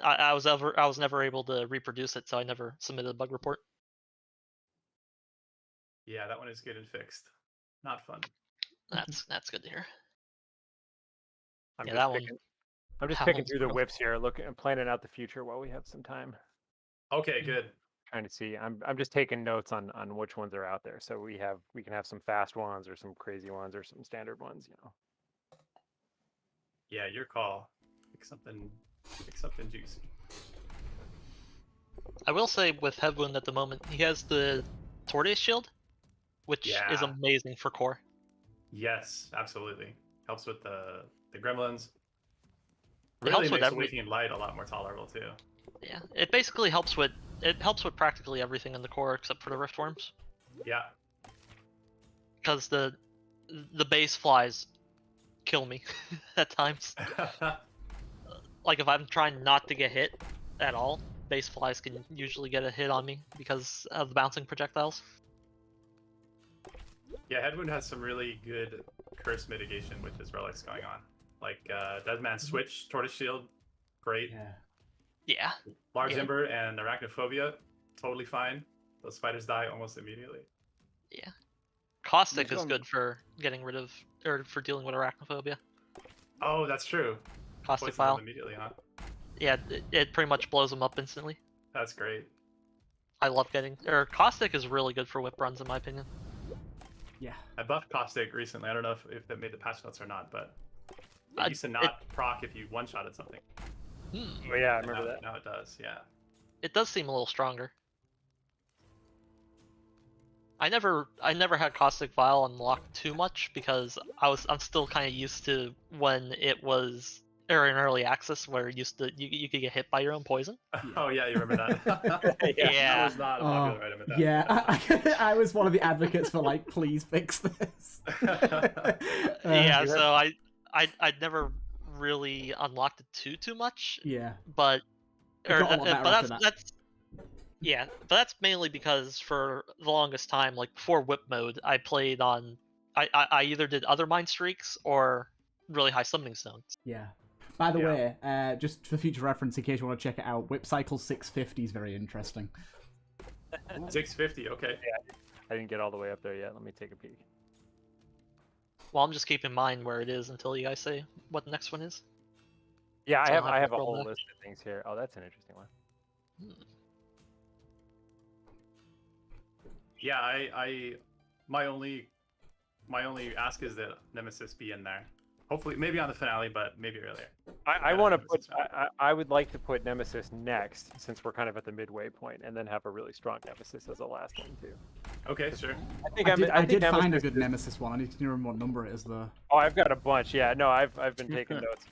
Speaker 5: I was never able to reproduce it, so I never submitted a bug report.
Speaker 4: Yeah, that one is good and fixed. Not fun.
Speaker 5: That's good to hear.
Speaker 2: I'm
Speaker 5: Yeah,
Speaker 2: just
Speaker 5: that one.
Speaker 2: picking, I'm just
Speaker 5: that
Speaker 2: picking
Speaker 5: one's
Speaker 2: through the
Speaker 5: rough.
Speaker 2: whips here, looking and planning out the future while we have some time.
Speaker 4: Okay, good.
Speaker 2: Trying to see. I'm just taking notes on which ones are out there, so we can have some fast ones or some crazy ones or some standard ones.
Speaker 4: Yeah, your call. Pick something juicy.
Speaker 5: I will say with Headwound at the moment, he has the Tortoise Shield, which is
Speaker 4: Yeah.
Speaker 5: amazing for core.
Speaker 4: Yes, absolutely. Helps with the gremlins.
Speaker 5: It helps
Speaker 4: Really
Speaker 5: with
Speaker 4: makes
Speaker 5: every-
Speaker 4: Awakening Light a lot more tolerable too.
Speaker 5: Yeah, it basically helps with practically everything in the core except for the Riftworms,
Speaker 4: Yeah.
Speaker 5: because the base flies kill me at times. like if I'm trying not to get hit at all, base flies can usually get a hit on me because of the bouncing projectiles.
Speaker 4: Yeah, Headwound has some really good curse mitigation with his relics going on. Like Deadman's Switch, Tortoise Shield, great.
Speaker 1: Yeah.
Speaker 5: Yeah.
Speaker 4: Large
Speaker 5: Yeah.
Speaker 4: Ember and Arachnophobia, totally fine. Those spiders die almost immediately.
Speaker 5: Yeah. Caustic
Speaker 7: Which
Speaker 5: is
Speaker 7: one?
Speaker 5: good for getting rid of, or for dealing with arachnophobia.
Speaker 4: Oh, that's true.
Speaker 5: Caustic
Speaker 4: Poison them
Speaker 5: Vial.
Speaker 4: immediately, huh?
Speaker 5: Yeah, it pretty much blows them up instantly.
Speaker 4: That's great.
Speaker 5: I love getting, or Caustic is really good for whip runs in my opinion.
Speaker 1: Yeah.
Speaker 4: I buffed Caustic recently. I don't know if that made the patch notes or not, but it used to
Speaker 5: It-
Speaker 4: not proc if you one-shotted something.
Speaker 2: Oh yeah, I
Speaker 4: And
Speaker 2: remember
Speaker 4: now,
Speaker 2: that.
Speaker 4: now it does, yeah.
Speaker 5: It does seem a little stronger. I never had Caustic Vial unlocked too much because I'm still kind of used to when it was or in early access where you could get hit by your own poison.
Speaker 4: Oh yeah, you remember that?
Speaker 5: Yeah.
Speaker 4: That was not a popular item at that
Speaker 1: Yeah,
Speaker 4: point.
Speaker 1: I was one of the advocates for like, please fix this.
Speaker 5: Yeah, so I never really unlocked it too much,
Speaker 1: Yeah.
Speaker 5: but
Speaker 1: It got a lot better after that.
Speaker 5: that's yeah, but that's mainly because for the longest time, like before whip mode, I played on I either did other mind streaks or really high summoning stones.
Speaker 1: Yeah. By the
Speaker 4: Yeah.
Speaker 1: way, just for future reference, in case you want to check it out, Whip Cycle 650 is very interesting.
Speaker 4: 650, okay.
Speaker 2: I didn't get all the way up there yet. Let me take a peek.
Speaker 5: Well, I'm just keeping in mind where it is until you guys say what the next one is.
Speaker 2: Yeah,
Speaker 5: So
Speaker 2: I
Speaker 5: I'll
Speaker 2: have
Speaker 5: have
Speaker 2: I
Speaker 5: to
Speaker 2: have a
Speaker 5: scroll
Speaker 2: whole
Speaker 5: back.
Speaker 2: list of things here. Oh, that's an interesting one.
Speaker 4: Yeah, my only ask is that Nemesis be in there. Hopefully, maybe on the finale, but maybe earlier.
Speaker 2: I
Speaker 4: Yeah,
Speaker 2: want to
Speaker 4: Nemesis
Speaker 2: put. I would like to put Nemesis next, since we're kind of at the midway point, and then have a really strong Nemesis as the last one too.
Speaker 4: Okay, sure.
Speaker 1: I did find a
Speaker 2: Nemesis
Speaker 1: good
Speaker 2: is-
Speaker 1: Nemesis one. I need to remember what number it is, though.
Speaker 2: Oh, I've got a bunch. Yeah, no, I've been taking notes.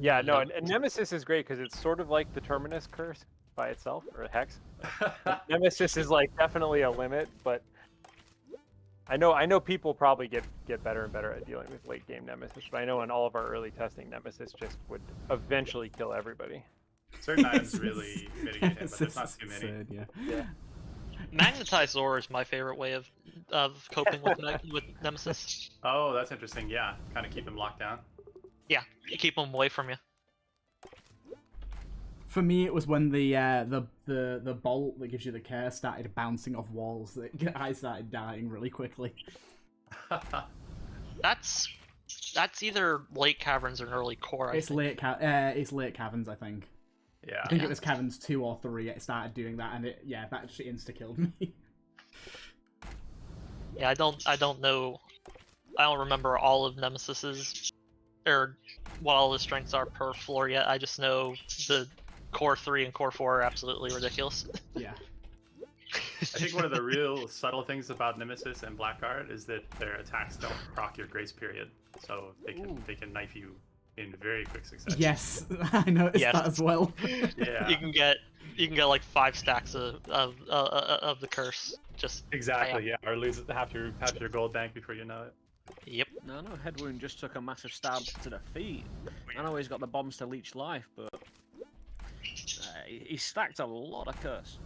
Speaker 2: Yeah, no, and Nemesis is great because it's sort of like the Terminus curse by itself, or Hex. Nemesis is like definitely a limit, but I know people probably get better and better at dealing with late game Nemesis, but I know in all of our early testing, Nemesis just would eventually kill everybody.
Speaker 4: Certain items really mitigate him, but there's not too many.
Speaker 1: Absurd, yeah.
Speaker 2: Yeah.
Speaker 5: Magnetized ore is my favorite way of coping with Nemesis.
Speaker 4: Oh, that's interesting. Yeah, kind of keep him locked down.
Speaker 5: Yeah, you keep them away from you.
Speaker 1: For me, it was when the bolt that gives you the care started bouncing off walls that I started dying really quickly.
Speaker 5: That's either late caverns or an early core.
Speaker 1: It's late caverns, I think.
Speaker 4: Yeah.
Speaker 1: I think it was caverns 2 or 3. It started doing that, and that actually insta killed me.
Speaker 5: Yeah, I don't know. I don't remember all of Nemesis's or what all his strengths are per floor yet. I just know the core 3 and core 4 are absolutely ridiculous.
Speaker 1: Yeah.
Speaker 4: I think one of the real subtle things about Nemesis and Blackguard is that their attacks don't proc your grace period, so they can knife you in very quick succession.
Speaker 1: Yes, I noticed
Speaker 5: Yes.
Speaker 1: that as well.
Speaker 4: Yeah.
Speaker 5: You can get like 5 stacks of the curse. Just
Speaker 4: Exactly. Yeah. Or lose half your gold bank before you know it.
Speaker 5: Yep.
Speaker 7: No, Headwound just took a massive stab to the feet. I know he's got the bombs to leech life, but he stacked a lot of curse.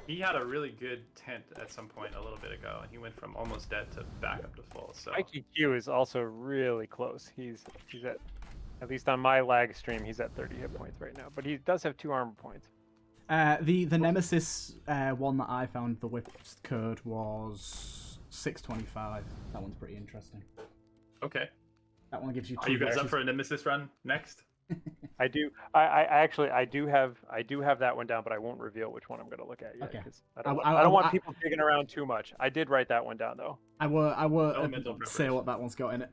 Speaker 4: He had a really good tent at some point a little bit ago, and he went from almost dead to back up to full. So
Speaker 2: IQQ is also really close. He's at least on my lag stream, he's at 30 hit points right now, but he does have 2 armor points.
Speaker 1: The Nemesis one that I found, the whip code, was 625. That one's pretty interesting.
Speaker 4: okay.
Speaker 1: That one gives you
Speaker 4: Are
Speaker 1: 2
Speaker 4: you guys up
Speaker 1: versus-
Speaker 4: for a Nemesis run next?
Speaker 2: I do. I actually I do have that one down, but I won't reveal which one I'm going to look at yet.
Speaker 1: Okay.
Speaker 2: 'Cause I don't
Speaker 1: I-
Speaker 2: want
Speaker 1: I-
Speaker 2: people digging around too much. I did write that one down though.
Speaker 1: I won't
Speaker 4: mental
Speaker 1: say
Speaker 4: preparation.
Speaker 1: what that one's got in it.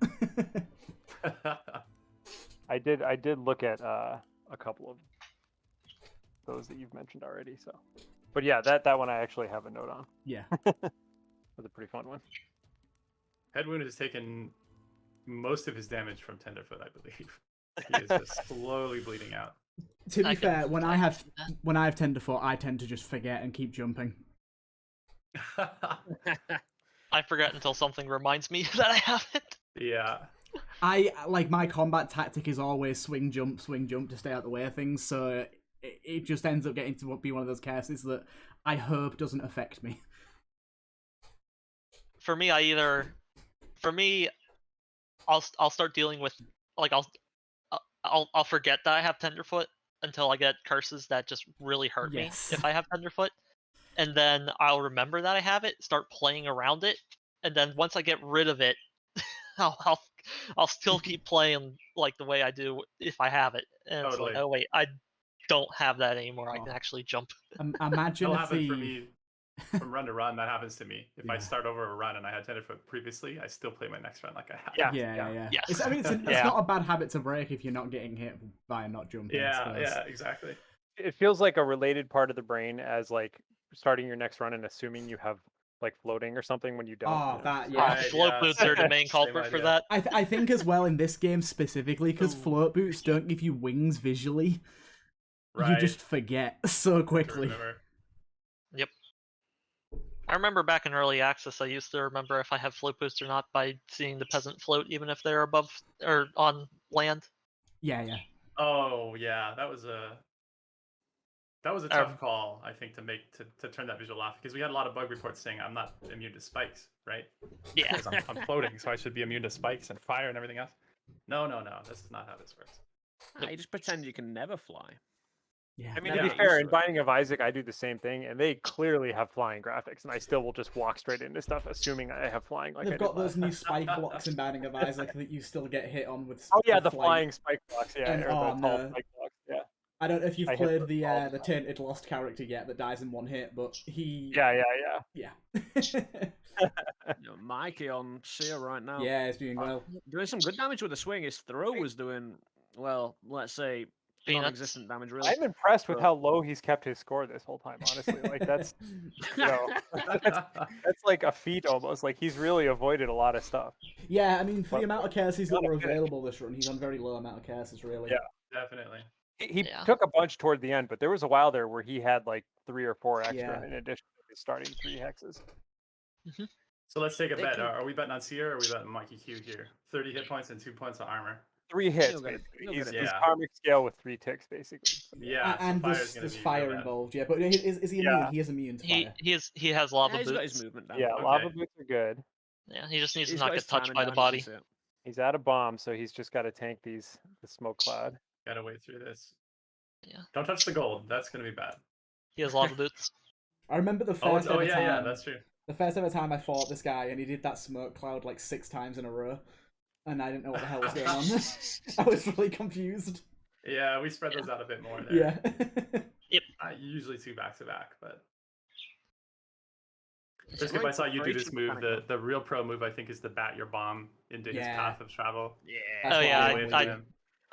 Speaker 2: I did look at a couple of those that you've mentioned already. So, but yeah, that one I actually have a note on.
Speaker 1: Yeah.
Speaker 2: Was a pretty fun one.
Speaker 4: Headwound has taken most of his damage from Tenderfoot, I believe. He is just slowly bleeding out.
Speaker 1: To be
Speaker 5: I can-
Speaker 1: fair, when I have Tenderfoot, I tend to just forget and keep jumping.
Speaker 5: I forget until something reminds me that I haven't.
Speaker 4: Yeah.
Speaker 1: my combat tactic is always swing jump to stay out the way of things. So it just ends up getting to be one of those cases that I hope doesn't affect me.
Speaker 5: For me, I'll start dealing with I'll forget that I have Tenderfoot until I get curses that just really hurt me if I have Tenderfoot, and then I'll remember that I have it, start playing around it, and then once I get rid of it, I'll still keep playing like the way I do if I have it, and it's like, oh wait, I don't have that anymore. I can actually jump.
Speaker 1: Imagine
Speaker 4: That'll
Speaker 1: if
Speaker 4: happen for me from run to run. That happens to me. If I start over a run and I had Tenderfoot previously, I still play my next run like I have.
Speaker 1: Yeah.
Speaker 5: Yes.
Speaker 1: It's not a bad habit to break if you're not getting hit by not jumping.
Speaker 4: Yeah, exactly.
Speaker 2: It feels like a related part of the brain as like starting your next run and assuming you have like floating or something when you don't.
Speaker 1: Oh, that yeah.
Speaker 5: Float boots are the main culprit for that.
Speaker 1: I think as well in this game specifically because float boots don't give you wings visually. Right. You just forget so quickly.
Speaker 5: Yep. I remember back in early access, I used to remember if I have float boots or not by seeing the peasant float, even if they're above or on land.
Speaker 1: Yeah.
Speaker 4: Oh yeah, that was a tough call, I think, to make to turn that visual off because we had a lot of bug reports saying I'm not immune to spikes, right?
Speaker 5: Yeah.
Speaker 4: Because I'm floating, so I should be immune to spikes and fire and everything else. No. This is not how this works.
Speaker 7: You just pretend you can never fly.
Speaker 1: Yeah.
Speaker 2: I mean, to be fair, in Binding of Isaac, I do the same thing, and they clearly have flying graphics, and I still will just walk straight into stuff, assuming I have flying. Like
Speaker 1: they've got those new spike blocks in Binding of Isaac that you still get hit on with.
Speaker 2: Oh yeah, the flying spike blocks. Yeah,
Speaker 1: and,
Speaker 2: or the tall spike blocks. Yeah.
Speaker 1: I don't know if you've played the Tainted Lost character yet that dies in one hit, but he.
Speaker 2: Yeah.
Speaker 7: Mikey on Seer right now.
Speaker 1: Yeah, he's doing well.
Speaker 7: Doing some good damage with the swing. His throw was doing well. Let's say non-existent damage. Really.
Speaker 2: I'm impressed with how low he's kept his score this whole time. Honestly, like that's that's like a feat almost. Like he's really avoided a lot of stuff.
Speaker 1: Yeah, I mean, for the amount of cases that were available this run, he's on very low amount of cases, really.
Speaker 4: Yeah, definitely.
Speaker 2: He took a bunch toward the end, but there was a while there where he had like 3 or 4 extra in addition to his starting 3 hexes.
Speaker 5: Mm-hmm.
Speaker 4: So let's take a bet. Are we betting on Seer or are we betting Mikey Q here? 30 hit points and 2 points of armor.
Speaker 2: 3 hits, basically. He's karmic scale with 3 ticks, basically.
Speaker 4: Yeah,
Speaker 1: and there's fire involved. Yeah, but is he immune? He is immune to fire.
Speaker 5: He has lava boots.
Speaker 7: He's got his movement down.
Speaker 2: Yeah, lava boots are good.
Speaker 5: Yeah, he just needs to not get touched by the body.
Speaker 2: He's out of bomb, so he's just got to tank the smoke cloud.
Speaker 4: Gotta wait through this.
Speaker 5: Yeah.
Speaker 4: Don't touch the gold. That's gonna be bad.
Speaker 5: He has lava boots.
Speaker 1: I remember the first ever time.
Speaker 4: Yeah, that's true.
Speaker 1: The first ever time I fought this guy, and he did that smoke cloud like 6 times in a row, and I didn't know what the hell was going on. I was really confused.
Speaker 4: Yeah, we spread those out a bit more there.
Speaker 1: Yeah.
Speaker 5: Yep.
Speaker 4: Usually 2 back to back, but. Basically, if I saw you do this move, the real pro move I think is to bat your bomb into his path of travel.
Speaker 5: Yeah.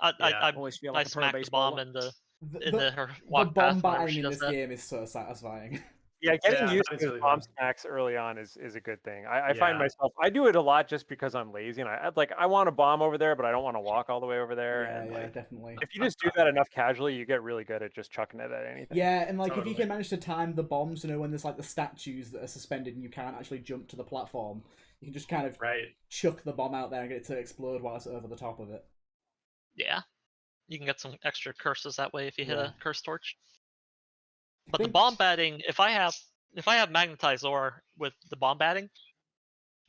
Speaker 5: I always feel like I smack the bomb in the
Speaker 1: bomb batting in this game is so satisfying.
Speaker 2: Yeah, getting used to really bomb smacks early on is a good thing. I find myself I do it a lot just because I'm lazy and I want a bomb over there, but I don't want to walk all the way over there.
Speaker 1: Yeah, definitely.
Speaker 2: If you just do that enough casually, you get really good at just chucking it at anything.
Speaker 1: Yeah, and like if you can manage to time the bombs, when there's like the statues that are suspended and you can't actually jump to the platform, you can just kind of chuck the bomb out there and get it to explode while it's over the top of it.
Speaker 5: Yeah, you can get some extra curses that way if you hit a curse torch. But the bomb batting, if I have magnetized ore with the bomb batting,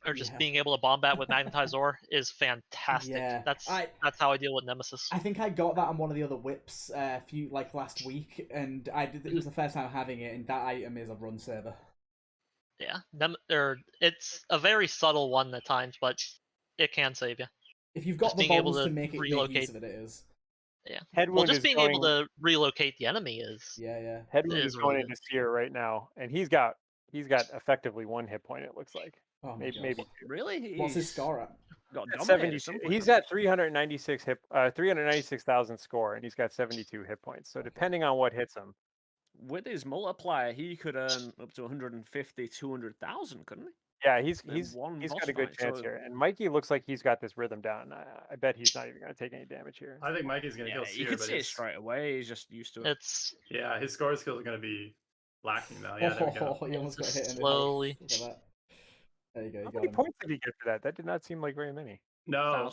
Speaker 5: or just being able to bomb bat with magnetized ore is fantastic. Yeah. That's how I deal with Nemesis.
Speaker 1: I think I got that on one of the other whips last week, and it was the first time having it, and that item is a run saver.
Speaker 5: Yeah, it's a very subtle one at times, but it can save you.
Speaker 1: If you've got the bombs to make it relocate, it is.
Speaker 5: Yeah.
Speaker 2: Headwound
Speaker 5: just being able to relocate the enemy is.
Speaker 1: Yeah.
Speaker 2: Headwound is going into Seer right now, and he's got effectively 1 hit point. It looks like.
Speaker 1: Oh
Speaker 2: maybe.
Speaker 7: Really?
Speaker 1: What's his score at?
Speaker 2: Got 70. He's at 396,000 score, and he's got 72 hit points. So depending on what hits him,
Speaker 7: with his multiplier, he could earn up to 150, 200,000, couldn't he?
Speaker 2: Yeah, he's got a good chance here, and Mikey looks like he's got this rhythm down. I bet he's not even going to take any damage here.
Speaker 4: I think Mikey's going to kill Seer.
Speaker 7: You could see it straight away. He's just used to it.
Speaker 4: His score skills are going to be lacking though. Yeah, there we go.
Speaker 1: He almost got hit
Speaker 5: slowly.
Speaker 1: There you go.
Speaker 2: How many points did he get for that? That did not seem like very many.
Speaker 4: No.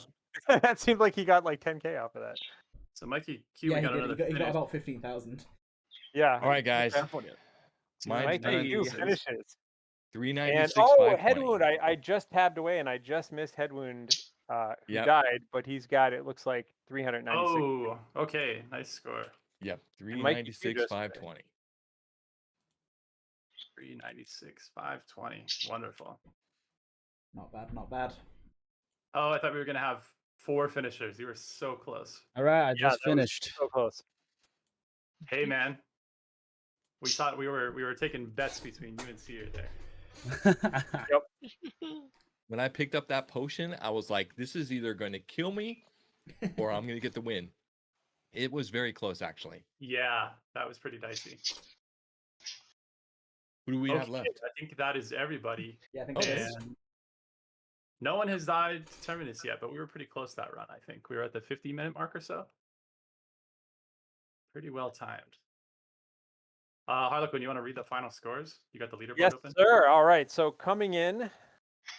Speaker 7: 1,000.
Speaker 2: That seemed like he got like 10K off of that.
Speaker 4: So Mikey Q
Speaker 1: Yeah,
Speaker 4: got
Speaker 1: he did.
Speaker 4: another
Speaker 1: He got
Speaker 4: finish.
Speaker 1: about 15,000.
Speaker 2: Yeah.
Speaker 6: All right, guys.
Speaker 2: Okay.
Speaker 6: Mine's
Speaker 2: Mikey Q
Speaker 4: 296.
Speaker 2: finishes.
Speaker 6: 396,
Speaker 2: And
Speaker 6: 520.
Speaker 2: Headwound, I just tabbed away and I just missed Headwound, who
Speaker 6: Yep.
Speaker 2: died, but he's got, it looks like 396.
Speaker 4: Oh, okay. Nice score.
Speaker 6: Yep,
Speaker 2: And Mikey Q
Speaker 6: 396,
Speaker 2: just-
Speaker 6: 520.
Speaker 4: 396, 520. Wonderful.
Speaker 1: Not bad, not bad.
Speaker 4: Oh, I thought we were gonna have 4 finishers. You were so close.
Speaker 8: All right, I
Speaker 2: Yeah,
Speaker 8: just
Speaker 2: that was
Speaker 8: finished.
Speaker 2: So close.
Speaker 4: Hey man. We thought we were taking bets between you and Seer there.
Speaker 6: When I picked up that potion, I was like, this is either going to kill me or I'm going to get the win. It was very close, actually.
Speaker 4: Yeah, that was pretty dicey.
Speaker 6: Who do we have
Speaker 4: Okay,
Speaker 6: left?
Speaker 4: I think that is everybody.
Speaker 1: Yeah, I think
Speaker 6: Okay.
Speaker 1: it is.
Speaker 4: And no one has died to Terminus yet, but we were pretty close that run, I think. We were at the 50-minute mark or so. Pretty well timed. Harlequin, you want to read the final scores? You got the leaderboard
Speaker 2: Yes,
Speaker 4: open?
Speaker 2: sir. All right. So coming in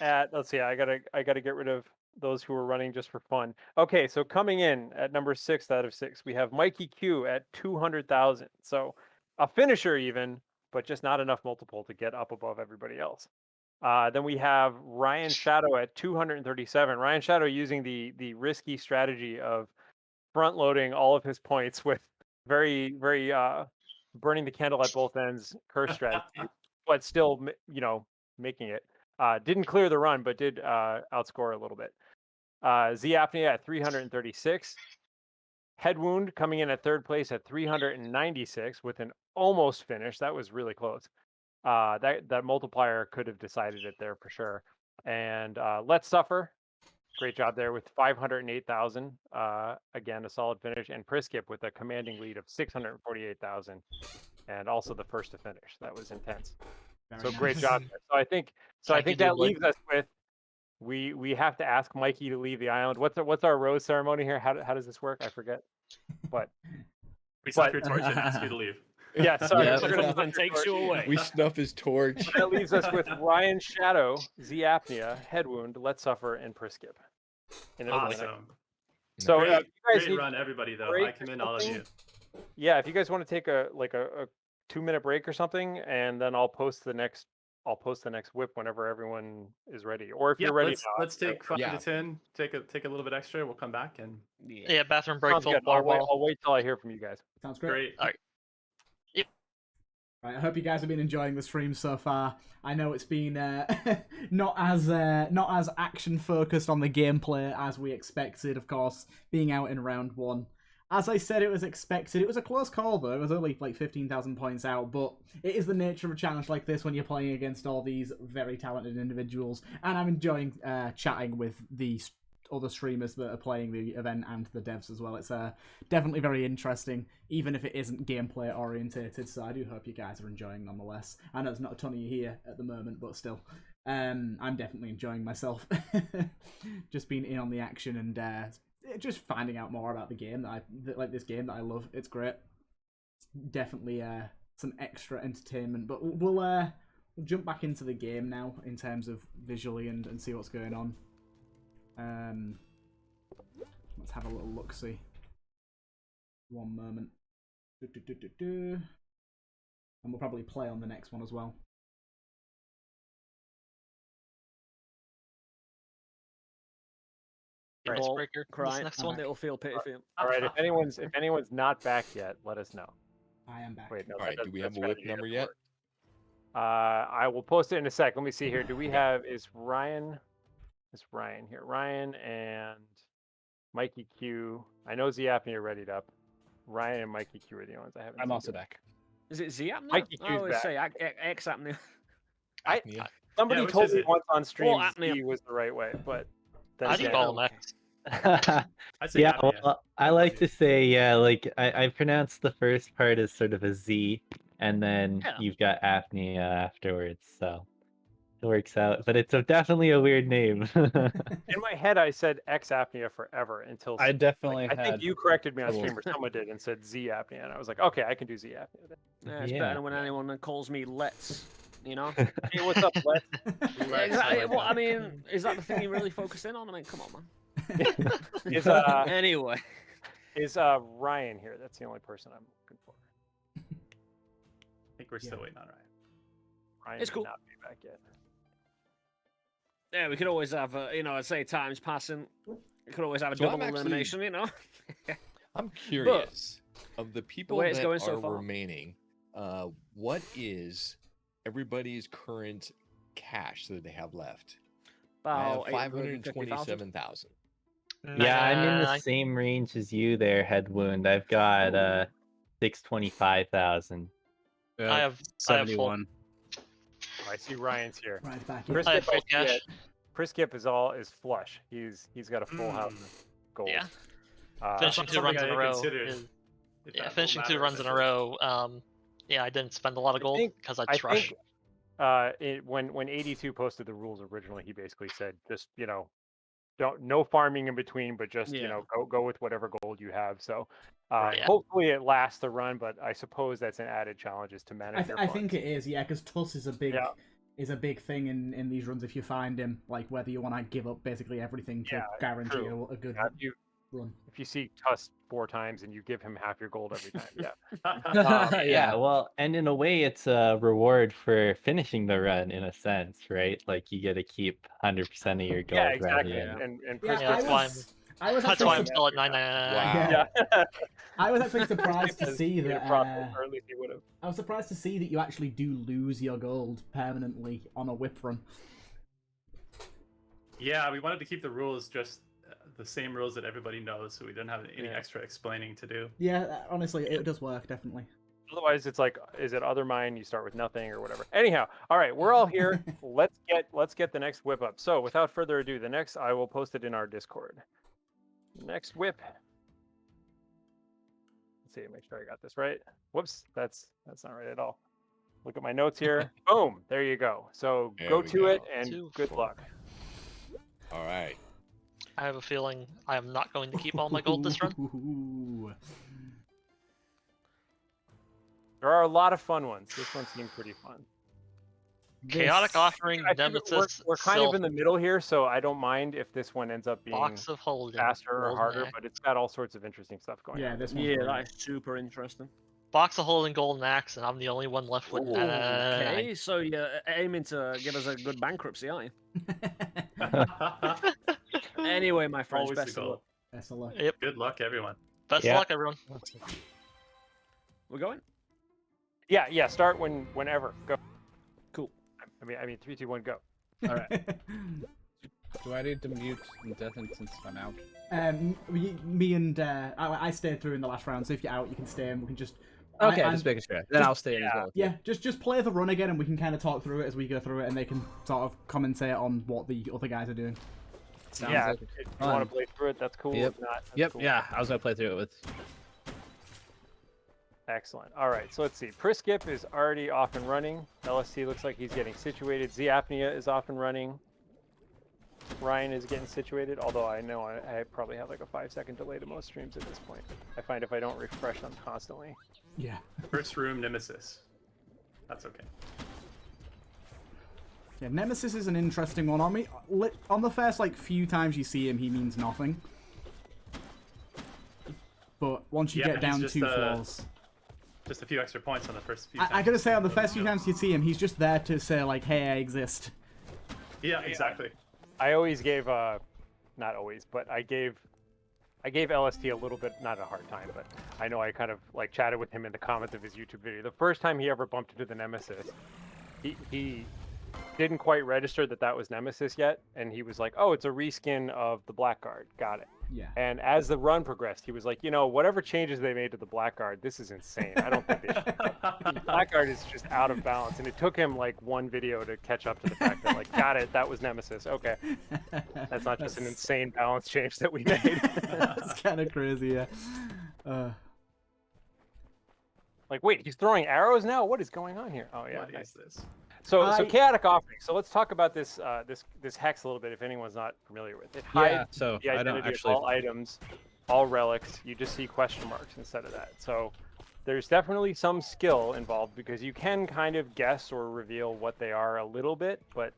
Speaker 2: at, let's see, I gotta get rid of those who were running just for fun. Okay, so coming in at number 6 out of 6, we have Mikey Q at 200,000. So a finisher even, but just not enough multiple to get up above everybody else. Then we have Ryan Shadow at 237. Ryan Shadow using the risky strategy of front loading all of his points with very burning the candle at both ends curse strategy, but still making it. Didn't clear the run, but did outscore a little bit. Z Apnea at 336. Headwound coming in at 3rd place at 396 with an almost finish. That was really close. That multiplier could have decided it there for sure. And Let's Suffer, great job there with 508,000. Again, a solid finish. And Priskip with a commanding lead of 648,000, and also the first to finish. That was intense.
Speaker 1: Very
Speaker 2: So
Speaker 1: nice.
Speaker 2: great job there. So I think
Speaker 5: Thank you,
Speaker 2: that
Speaker 5: dude.
Speaker 2: leaves us with we have to ask Mikey to leave the island. What's our rose ceremony here? How does this work? I forget. But
Speaker 4: We suck your torch and ask you to leave.
Speaker 2: yeah, sorry.
Speaker 8: Yeah.
Speaker 2: we're gonna
Speaker 7: Comes and takes you away.
Speaker 6: We snuff his torch.
Speaker 2: That leaves us with Ryan Shadow, Z Apnea, Headwound, Let's Suffer, and Priskip.
Speaker 4: Awesome.
Speaker 2: So
Speaker 4: Great,
Speaker 2: if you guys
Speaker 4: great
Speaker 2: need,
Speaker 4: run, everybody, though.
Speaker 2: break
Speaker 4: I commend all of you.
Speaker 2: yeah, if you guys want to take a 2-minute break or something, and then I'll post the next whip whenever everyone is ready, or if
Speaker 4: Yeah,
Speaker 2: you're ready.
Speaker 4: let's take 5
Speaker 6: Yeah.
Speaker 4: to 10. Take a little bit extra. We'll come back and
Speaker 5: Yeah, bathroom break,
Speaker 2: Sounds
Speaker 5: full
Speaker 2: good.
Speaker 5: bar
Speaker 2: I'll wait,
Speaker 5: ball.
Speaker 2: I'll wait till I hear from you guys.
Speaker 1: Sounds great.
Speaker 4: great.
Speaker 1: Right, I hope you guys have been enjoying the stream so far. I know it's been not as action focused on the gameplay as we expected, of course, being out in round 1. As I said, it was expected. It was a close call, though. It was only like 15,000 points out, but it is the nature of a challenge like this when you're playing against all these very talented individuals, and I'm enjoying chatting with the other streamers that are playing the event and the devs as well. It's definitely very interesting, even if it isn't gameplay orientated, so I do hope you guys are enjoying nonetheless. I know there's not a ton of you here at the moment, but still, I'm definitely enjoying myself. Just being in on the action and just finding out more about the game like this game that I love. It's great. It's definitely some extra entertainment, but we'll jump back into the game now in terms of visually and see what's going on. Let's have a little look-see. One moment. And we'll probably play on the next one as well.
Speaker 2: Right.
Speaker 5: Icebreaker. This
Speaker 7: Crying.
Speaker 5: next one.
Speaker 7: It'll feel pity for him.
Speaker 2: All right, if anyone's not back yet, let us know.
Speaker 1: I am back.
Speaker 2: Wait, no.
Speaker 6: All right, do we have a whip number yet?
Speaker 2: I will post it in a sec. Let me see here. Do we have? Is Ryan here? Ryan and Mikey Q. I know Ziapney are readied up. Ryan and Mikey Q are the ones I haven't.
Speaker 8: I'm
Speaker 2: seen
Speaker 8: also
Speaker 2: yet.
Speaker 8: back.
Speaker 7: Is it Z apnea?
Speaker 2: Mikey
Speaker 7: I
Speaker 2: Q's
Speaker 7: always
Speaker 2: back.
Speaker 7: say X apnea.
Speaker 6: Apnea.
Speaker 2: Somebody
Speaker 4: which
Speaker 2: told
Speaker 4: is
Speaker 2: me
Speaker 4: it?
Speaker 2: once on stream
Speaker 7: apnea.
Speaker 2: Z was the right way, but then
Speaker 5: I do
Speaker 2: again-
Speaker 5: call him X.
Speaker 4: I'd say
Speaker 3: Yeah,
Speaker 4: apnea.
Speaker 3: well, I like to say, yeah, like I pronounce the first part as sort of a Z, and then
Speaker 7: Yeah.
Speaker 3: you've got apnea afterwards, so it works out. But it's definitely a weird name.
Speaker 2: In my head, I said X apnea forever until
Speaker 8: I definitely
Speaker 2: I think
Speaker 8: had.
Speaker 2: you corrected me on
Speaker 8: trouble.
Speaker 2: stream, or someone did, and said Z apnea, and I was like, okay, I can do Z apnea. Then.
Speaker 7: Yeah, it's
Speaker 3: Yeah.
Speaker 7: better than when anyone calls me Let's. You know?
Speaker 2: Hey, what's up, Les?
Speaker 7: Yeah, exactly. Well, I mean, is that the thing you really focus in on? I mean, come on, man.
Speaker 2: Is
Speaker 7: Anyway.
Speaker 2: is Ryan here? That's the only person I'm looking for.
Speaker 4: I think we're still waiting on Ryan.
Speaker 2: Ryan
Speaker 7: It's
Speaker 2: may
Speaker 7: cool.
Speaker 2: not be back yet.
Speaker 7: Yeah, we could always have, I'd say time's passing. We could always have a
Speaker 6: So I'm
Speaker 7: double
Speaker 6: actually-
Speaker 7: elimination, you know?
Speaker 6: I'm curious of the people
Speaker 7: way it's
Speaker 6: that
Speaker 7: going so
Speaker 6: are
Speaker 7: far.
Speaker 6: remaining. What is everybody's current cash that they have left? I have
Speaker 7: About 850,000.
Speaker 6: 527,000.
Speaker 3: Yeah, I'm in the
Speaker 5: Nah,
Speaker 3: same range as you there, Head Wound. I've got 625,000.
Speaker 5: I have full-
Speaker 8: 71.
Speaker 2: I see Ryan's here.
Speaker 1: Right back.
Speaker 2: Chris
Speaker 5: I have
Speaker 2: Skip,
Speaker 5: full
Speaker 2: I see
Speaker 5: cash.
Speaker 2: it. Chris Skip is flush. He's got a full house of gold.
Speaker 5: Yeah.
Speaker 2: Uh,
Speaker 5: Finishing
Speaker 4: That's
Speaker 5: 2 runs
Speaker 4: something
Speaker 5: in
Speaker 4: I
Speaker 5: a row.
Speaker 4: considered,
Speaker 5: Is,
Speaker 4: if
Speaker 5: yeah,
Speaker 4: that will
Speaker 5: finishing 2
Speaker 4: matter
Speaker 5: runs in a
Speaker 4: eventually.
Speaker 5: row. Yeah, I didn't spend a lot of
Speaker 2: I
Speaker 5: gold
Speaker 2: think-
Speaker 5: because I
Speaker 2: I
Speaker 5: trushed.
Speaker 2: think when 82 posted the rules originally, he basically said just no farming in between, but just
Speaker 7: Yeah.
Speaker 2: go with whatever gold you have. So
Speaker 5: Yeah.
Speaker 2: hopefully it lasts the run, but I suppose that's an added challenge is to manage.
Speaker 1: I think it is, yeah, because Tuss is a big thing in these runs. If you find him, like whether you want to give up basically everything to guarantee
Speaker 2: true.
Speaker 1: a good run.
Speaker 2: If you see Tuss 4 times and you give him half your gold every time, yeah.
Speaker 3: Yeah, well, and in a way, it's a reward for finishing the run in a sense, right? Like you get to keep 100% of your gold.
Speaker 2: Yeah, exactly.
Speaker 3: rather than-
Speaker 2: And
Speaker 1: Yeah,
Speaker 2: Chris
Speaker 5: that's why
Speaker 1: I was
Speaker 5: That's
Speaker 1: actually
Speaker 5: why I'm
Speaker 2: sur-
Speaker 5: still at 999.
Speaker 6: Wow.
Speaker 1: Yeah. I was actually surprised to
Speaker 2: Because
Speaker 1: see
Speaker 2: he did
Speaker 1: that.
Speaker 2: a process, or at least he would have.
Speaker 1: I was surprised to see that you actually do lose your gold permanently on a whip run.
Speaker 4: Yeah, we wanted to keep the rules just the same rules that everybody knows, so we didn't have any
Speaker 2: Yeah.
Speaker 4: extra explaining to do.
Speaker 1: Yeah, honestly, it does work definitely.
Speaker 2: Otherwise, it's like, is it other mine? You start with nothing or whatever. Anyhow, all right, we're all here. let's get the next whip up. So, without further ado, the next I will post it in our Discord. Next whip. Let's see, make sure I got this right. Whoops, that's not right at all. Look at my notes here. Boom, there you go. So
Speaker 6: There
Speaker 2: go
Speaker 6: we
Speaker 2: to
Speaker 6: go.
Speaker 2: it and
Speaker 5: 2,
Speaker 2: good
Speaker 5: 4.
Speaker 2: luck.
Speaker 6: All right.
Speaker 5: I have a feeling I am not going to keep all my gold this run.
Speaker 1: Ooh.
Speaker 2: There are a lot of fun ones. This one seemed pretty fun.
Speaker 5: Chaotic
Speaker 1: This-
Speaker 5: Offering,
Speaker 2: I think
Speaker 5: Nemesis,
Speaker 2: we're kind of
Speaker 5: Sylph,
Speaker 2: in the middle here, so I don't mind if this one ends up being
Speaker 5: Box of Holding,
Speaker 2: faster or
Speaker 5: Golden
Speaker 2: harder,
Speaker 5: Axe.
Speaker 2: but it's got all sorts of interesting stuff going
Speaker 1: Yeah,
Speaker 2: on.
Speaker 1: this one's
Speaker 7: Yeah,
Speaker 1: great.
Speaker 7: that is super interesting.
Speaker 5: Box of Holding, Golden Axe, and I'm the only one left with.
Speaker 7: Okay, so you're aiming to give us a good bankruptcy, aren't you? Anyway, my friends,
Speaker 4: Always the
Speaker 7: best of
Speaker 4: goal.
Speaker 7: luck.
Speaker 1: Best of luck.
Speaker 5: Yep.
Speaker 4: Good luck, everyone.
Speaker 5: Best
Speaker 3: Yeah.
Speaker 5: of luck, everyone.
Speaker 7: We're going?
Speaker 2: Yeah. Start whenever. Go.
Speaker 7: Cool.
Speaker 2: I mean, 3, 2, 1, go.
Speaker 8: All right. Do I need to mute Deathan since I'm out?
Speaker 1: Me and I stayed through in the last round, so if you're out, you can stay and we can just.
Speaker 8: Okay,
Speaker 1: I'm-
Speaker 8: just making sure. Then I'll stay in as well.
Speaker 1: Yeah, just play the run again, and we can kind of talk through it as we go through it, and they can sort of commentate on what the other guys are doing.
Speaker 8: Sounds
Speaker 2: Yeah,
Speaker 8: like
Speaker 2: if you
Speaker 8: fun.
Speaker 2: want to play through it, that's cool.
Speaker 8: Yep.
Speaker 2: If not, that's
Speaker 8: Yep,
Speaker 2: cool.
Speaker 8: yeah, I was gonna play through it with.
Speaker 2: Excellent. All right, so let's see. Priskip is already off and running. LST looks like he's getting situated. Apnea is off and running. Ryan is getting situated, although I know I probably have like a 5-second delay to most streams at this point. I find if I don't refresh them constantly.
Speaker 1: Yeah.
Speaker 4: First room Nemesis. That's okay.
Speaker 1: Yeah, Nemesis is an interesting one. On the first few times you see him, he means nothing. But once you
Speaker 4: Yeah,
Speaker 1: get down
Speaker 4: he's
Speaker 1: 2
Speaker 4: just,
Speaker 1: floors,
Speaker 4: Just a few extra points on the first few.
Speaker 1: I
Speaker 4: times
Speaker 1: gotta
Speaker 4: you
Speaker 1: say,
Speaker 4: see
Speaker 1: on the
Speaker 4: him,
Speaker 1: first few
Speaker 4: you know.
Speaker 1: times you see him, he's just there to say hey, I exist.
Speaker 4: Yeah, exactly.
Speaker 2: I always gave, not always, but I gave LST a little bit, not a hard time, but I know I kind of chatted with him in the comments of his YouTube video. The first time he ever bumped into the Nemesis, he didn't quite register that was Nemesis yet, and he was like, "Oh, it's a reskin of the Blackguard." Got it.
Speaker 1: Yeah.
Speaker 2: And as the run progressed, he was like, whatever changes they made to the Blackguard, this is insane. I don't think they should. Blackguard is just out of balance, and it took him one video to catch up to the fact that got it, that was Nemesis. Okay, that's not just an insane balance change that we made.
Speaker 1: That's kind of crazy, yeah.
Speaker 2: Wait, he's throwing arrows now? What is going on here? Oh yeah.
Speaker 4: What
Speaker 2: nice.
Speaker 4: is this?
Speaker 2: So chaotic offering. So let's talk about this this hex a little bit if anyone's not familiar with it.
Speaker 8: Yeah,
Speaker 2: Hides
Speaker 8: so
Speaker 2: the
Speaker 8: I don't
Speaker 2: identity
Speaker 8: actually.
Speaker 2: of all items, all relics. You just see question marks instead of that. So there's definitely some skill involved because you can kind of guess or reveal what they are a little bit, but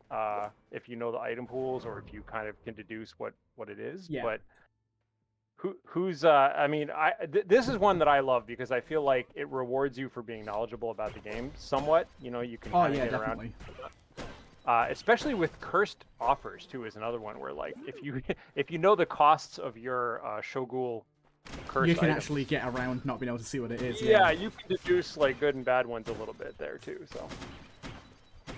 Speaker 2: if you know the item pools or if you kind of can deduce what it is.
Speaker 1: Yeah.
Speaker 2: But who's I mean, this is one that I love because I feel like it rewards you for being knowledgeable about the game somewhat. You know, you can
Speaker 1: Oh
Speaker 2: kind of
Speaker 1: yeah,
Speaker 2: get
Speaker 1: definitely.
Speaker 2: around. Especially with cursed offers too is another one where like if you know the costs of your Shogul curse
Speaker 1: You can
Speaker 2: items,
Speaker 1: actually get around not being able to see what it is.
Speaker 2: yeah, you can deduce like good and bad ones a little bit there too. So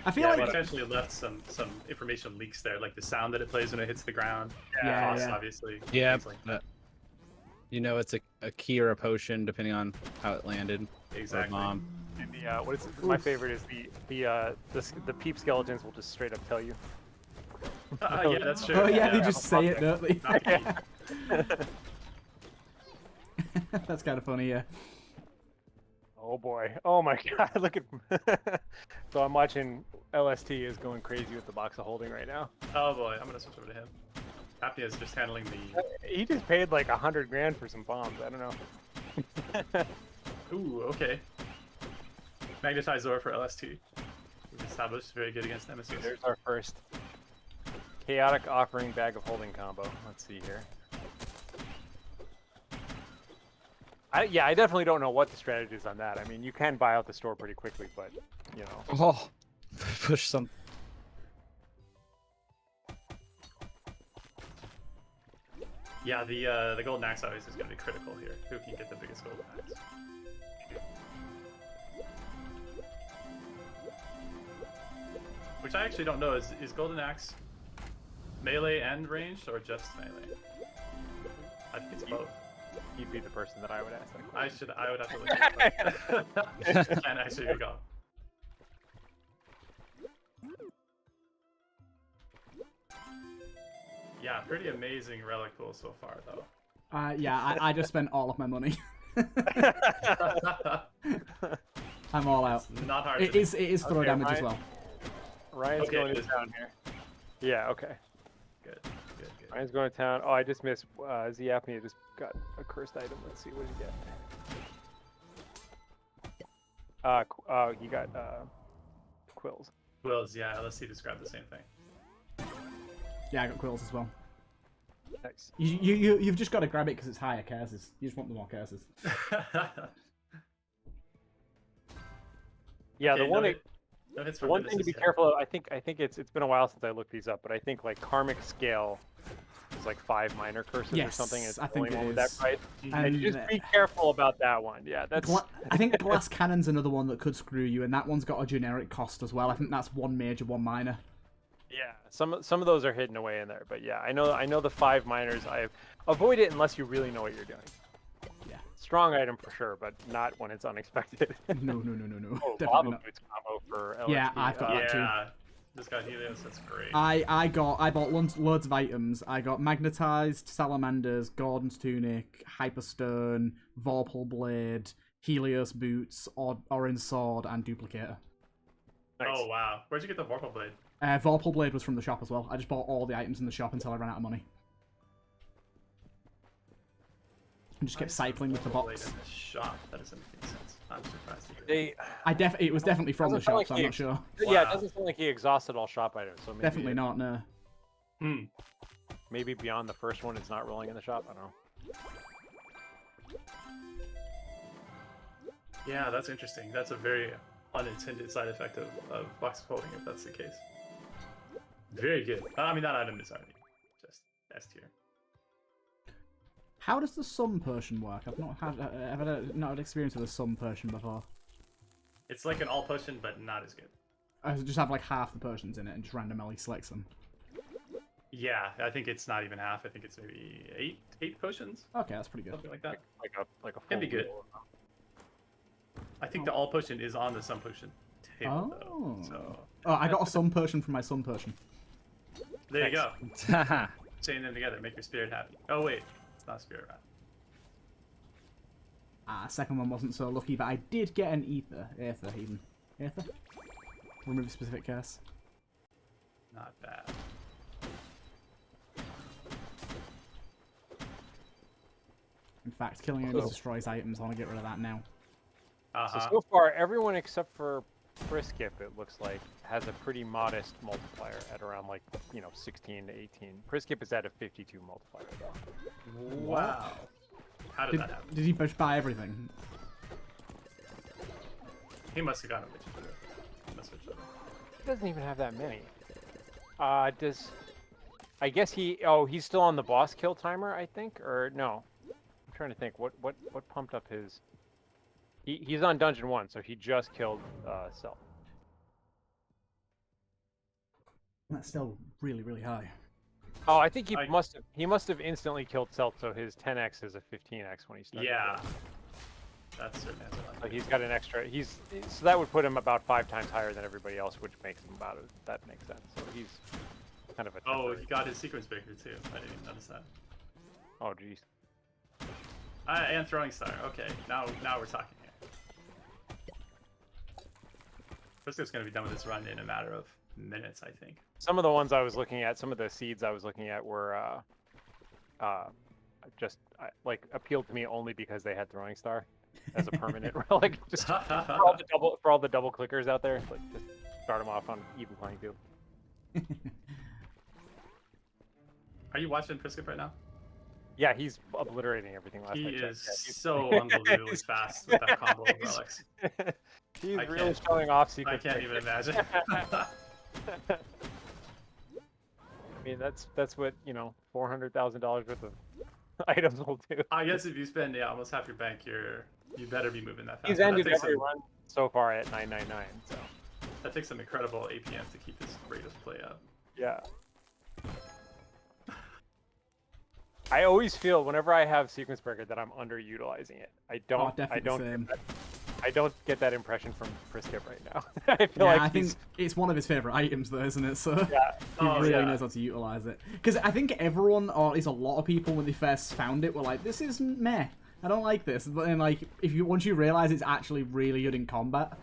Speaker 1: I feel
Speaker 4: Yeah,
Speaker 1: like
Speaker 4: we potentially left some information leaks there, like the sound that it plays when it hits the ground.
Speaker 1: Yeah,
Speaker 4: Cost,
Speaker 1: yeah.
Speaker 4: obviously.
Speaker 8: Yeah,
Speaker 4: things like that.
Speaker 8: you know, it's a key or a potion depending on how it landed. Or
Speaker 4: Exactly.
Speaker 8: bomb.
Speaker 2: and the my favorite is the peep skeletons will just straight up tell you.
Speaker 4: Yeah, that's true.
Speaker 1: Oh yeah, they
Speaker 2: Yeah,
Speaker 1: just say it, don't they?
Speaker 4: Not peep.
Speaker 1: That's kind of funny, yeah.
Speaker 2: Oh boy! Oh my God! Look at. So I'm watching LST is going crazy with the box of holding right now.
Speaker 4: Oh boy, I'm gonna switch over to him. Apnea is just handling the.
Speaker 2: He just paid like 100 grand for some bombs. I don't know.
Speaker 4: Ooh, okay. Magnetized Aura for LST. We've established very good against Nemesis.
Speaker 2: There's our first chaotic offering bag of holding combo. Let's see here. I definitely don't know what the strategy is on that. I mean, you can buy out the store pretty quickly, but you know.
Speaker 8: Oh, push some.
Speaker 4: Yeah, the golden axe always is gonna be critical here. Who can get the biggest golden axe? Which I actually don't know. Is golden axe melee and ranged or just melee? I think it's both.
Speaker 2: You'd be the person that I would ask that question.
Speaker 4: I would have to look at it. Can actually go. Yeah, pretty amazing relic pool so far, though.
Speaker 1: Yeah, I just spent all of my money. I'm all out.
Speaker 4: It's not hard.
Speaker 1: It
Speaker 4: to
Speaker 1: is throw
Speaker 2: Okay,
Speaker 1: damage as
Speaker 2: Ryan.
Speaker 1: well.
Speaker 2: Ryan's
Speaker 4: Okay,
Speaker 2: going to
Speaker 4: good.
Speaker 2: town here. Yeah, okay.
Speaker 4: Good.
Speaker 2: Ryan's going to town. Oh, I just missed. Zapney just got a cursed item. Let's see, what did he get? He got quills.
Speaker 4: Wills, yeah. Let's see. Describe the same thing.
Speaker 1: Yeah, I got quills as well.
Speaker 2: Nice.
Speaker 1: You've just got to grab it because it's higher curses. You just want the more curses.
Speaker 2: Yeah,
Speaker 4: Okay,
Speaker 2: the one.
Speaker 4: no hits
Speaker 2: The
Speaker 4: from
Speaker 2: one thing to
Speaker 4: Nemesis
Speaker 2: be
Speaker 4: yet.
Speaker 2: careful of, I think it's been a while since I looked these up, but I think like karmic scale is like 5 minor curses or
Speaker 1: Yes,
Speaker 2: something. It's
Speaker 1: I
Speaker 2: the
Speaker 1: think
Speaker 2: only
Speaker 1: it
Speaker 2: one with that
Speaker 1: is.
Speaker 2: price. And
Speaker 1: And
Speaker 2: just be careful about that one. Yeah, that's
Speaker 1: I think glass cannon's another one that could screw you, and that one's got a generic cost as well. I think that's 1 major, 1 minor.
Speaker 2: yeah. Some of those are hidden away in there, but yeah, I know the 5 minors. I avoid it unless you really know what you're doing.
Speaker 1: Yeah.
Speaker 2: Strong item for sure, but not when it's unexpected.
Speaker 1: No.
Speaker 2: Oh,
Speaker 1: Definitely
Speaker 2: lava
Speaker 1: not.
Speaker 2: boots combo for LSD.
Speaker 1: Yeah, I've got that too.
Speaker 4: Yeah. Just got Helios. That's great.
Speaker 1: I bought loads of items. I got magnetized salamanders, Gordon's tunic, hyperstone, Vorpal blade, Helios boots, orange sword, and duplicator.
Speaker 2: Nice.
Speaker 4: Oh wow. Where'd you get the Vorpal blade?
Speaker 1: Vorpal blade was from the shop as well. I just bought all the items in the shop until I ran out of money. And just kept cycling with the
Speaker 4: Vorpal blade
Speaker 1: box.
Speaker 4: in the shop. That doesn't make any sense. I'm surprised. to hear
Speaker 2: They
Speaker 1: It was definitely from the
Speaker 2: Doesn't sound
Speaker 1: shop,
Speaker 2: like
Speaker 1: so I'm
Speaker 2: he
Speaker 1: not sure.
Speaker 2: Yeah, it
Speaker 4: Wow.
Speaker 2: doesn't sound like he exhausted all shop items. So maybe
Speaker 1: Definitely not. No.
Speaker 4: Hmm.
Speaker 2: Maybe beyond the first one, it's not rolling in the shop. I don't know.
Speaker 4: Yeah, that's interesting. That's a very unintended side effect of box of holding, if that's the case. Very good. I mean, that item is already just S tier.
Speaker 1: How does the sun potion work? I've not had experience with a sun potion before.
Speaker 4: It's like an all potion, but not as good.
Speaker 1: I just have like half the potions in it and just randomly select them.
Speaker 4: Yeah, I think it's not even half. I think it's maybe eight potions,
Speaker 1: Okay, that's pretty good.
Speaker 4: something like that.
Speaker 2: Like a
Speaker 4: Can be
Speaker 2: full
Speaker 4: good.
Speaker 2: roll.
Speaker 4: I think the all potion is on the sun potion table, though.
Speaker 1: Oh.
Speaker 4: So
Speaker 1: Oh, I got a sun potion from my sun potion.
Speaker 4: there you go.
Speaker 8: Haha.
Speaker 4: Chain them together, make your spirit happy. Oh wait, it's not spirit wrap.
Speaker 1: Second one wasn't so lucky, but I did get an Aether even. Aether? Remove specific curse.
Speaker 4: Not bad.
Speaker 1: In fact, killing enemies destroys items. I want to get rid of that now.
Speaker 2: So far, everyone except for Priskip, it looks like, has a pretty modest multiplier at around like 16 to 18. Priskip is at a 52 multiplier though.
Speaker 4: Wow. How did that happen?
Speaker 1: Did he just buy everything?
Speaker 4: He must have gotten a witch through. He must have switched over.
Speaker 2: He doesn't even have that many. I guess he's still on the boss kill timer, I think, or no? I'm trying to think. What pumped up his? He's on dungeon 1, so he just killed Self.
Speaker 1: That's still really, really high.
Speaker 2: Oh, I think he must have instantly killed Self, so his 10x is a 15x when he started.
Speaker 4: Yeah. That's certainly.
Speaker 2: So he's got an extra. So that would put him about 5 times higher than everybody else, which makes him about it. That makes sense. So he's kind of a.
Speaker 4: Oh, he got his sequence breaker too. I didn't even notice that.
Speaker 2: Oh, jeez.
Speaker 4: And throwing star. Okay, now we're talking here. Priskip's gonna be done with this run in a matter of minutes, I think.
Speaker 2: Some of the ones I was looking at, some of the seeds I was looking at were just appealed to me only because they had throwing star as a permanent relic. Just for all the double clickers out there, like just start them off on even playing field.
Speaker 4: Are you watching Priskip right now?
Speaker 2: Yeah, he's obliterating everything last night.
Speaker 4: He is so unbelievably fast with that combo of relics.
Speaker 2: He's really showing off secrets.
Speaker 4: I can't even imagine.
Speaker 2: I mean, that's what $400,000 worth of items will do.
Speaker 4: I guess if you spend almost half your bank, you better be moving that fast.
Speaker 2: He's ended every run so far at 999. So
Speaker 4: that takes some incredible APM to keep this rate of play up.
Speaker 2: Yeah. I always feel whenever I have sequence breaker that I'm underutilizing it. I don't get that impression from Priskip right now. I feel like
Speaker 1: I think it's one of his favorite items, though, isn't it? So
Speaker 2: yeah.
Speaker 1: he really knows how to utilize it. Because I think everyone, or at least a lot of people, when they first found it, were like, "This is meh. I don't like this." But then, once you realize it's actually really good in combat.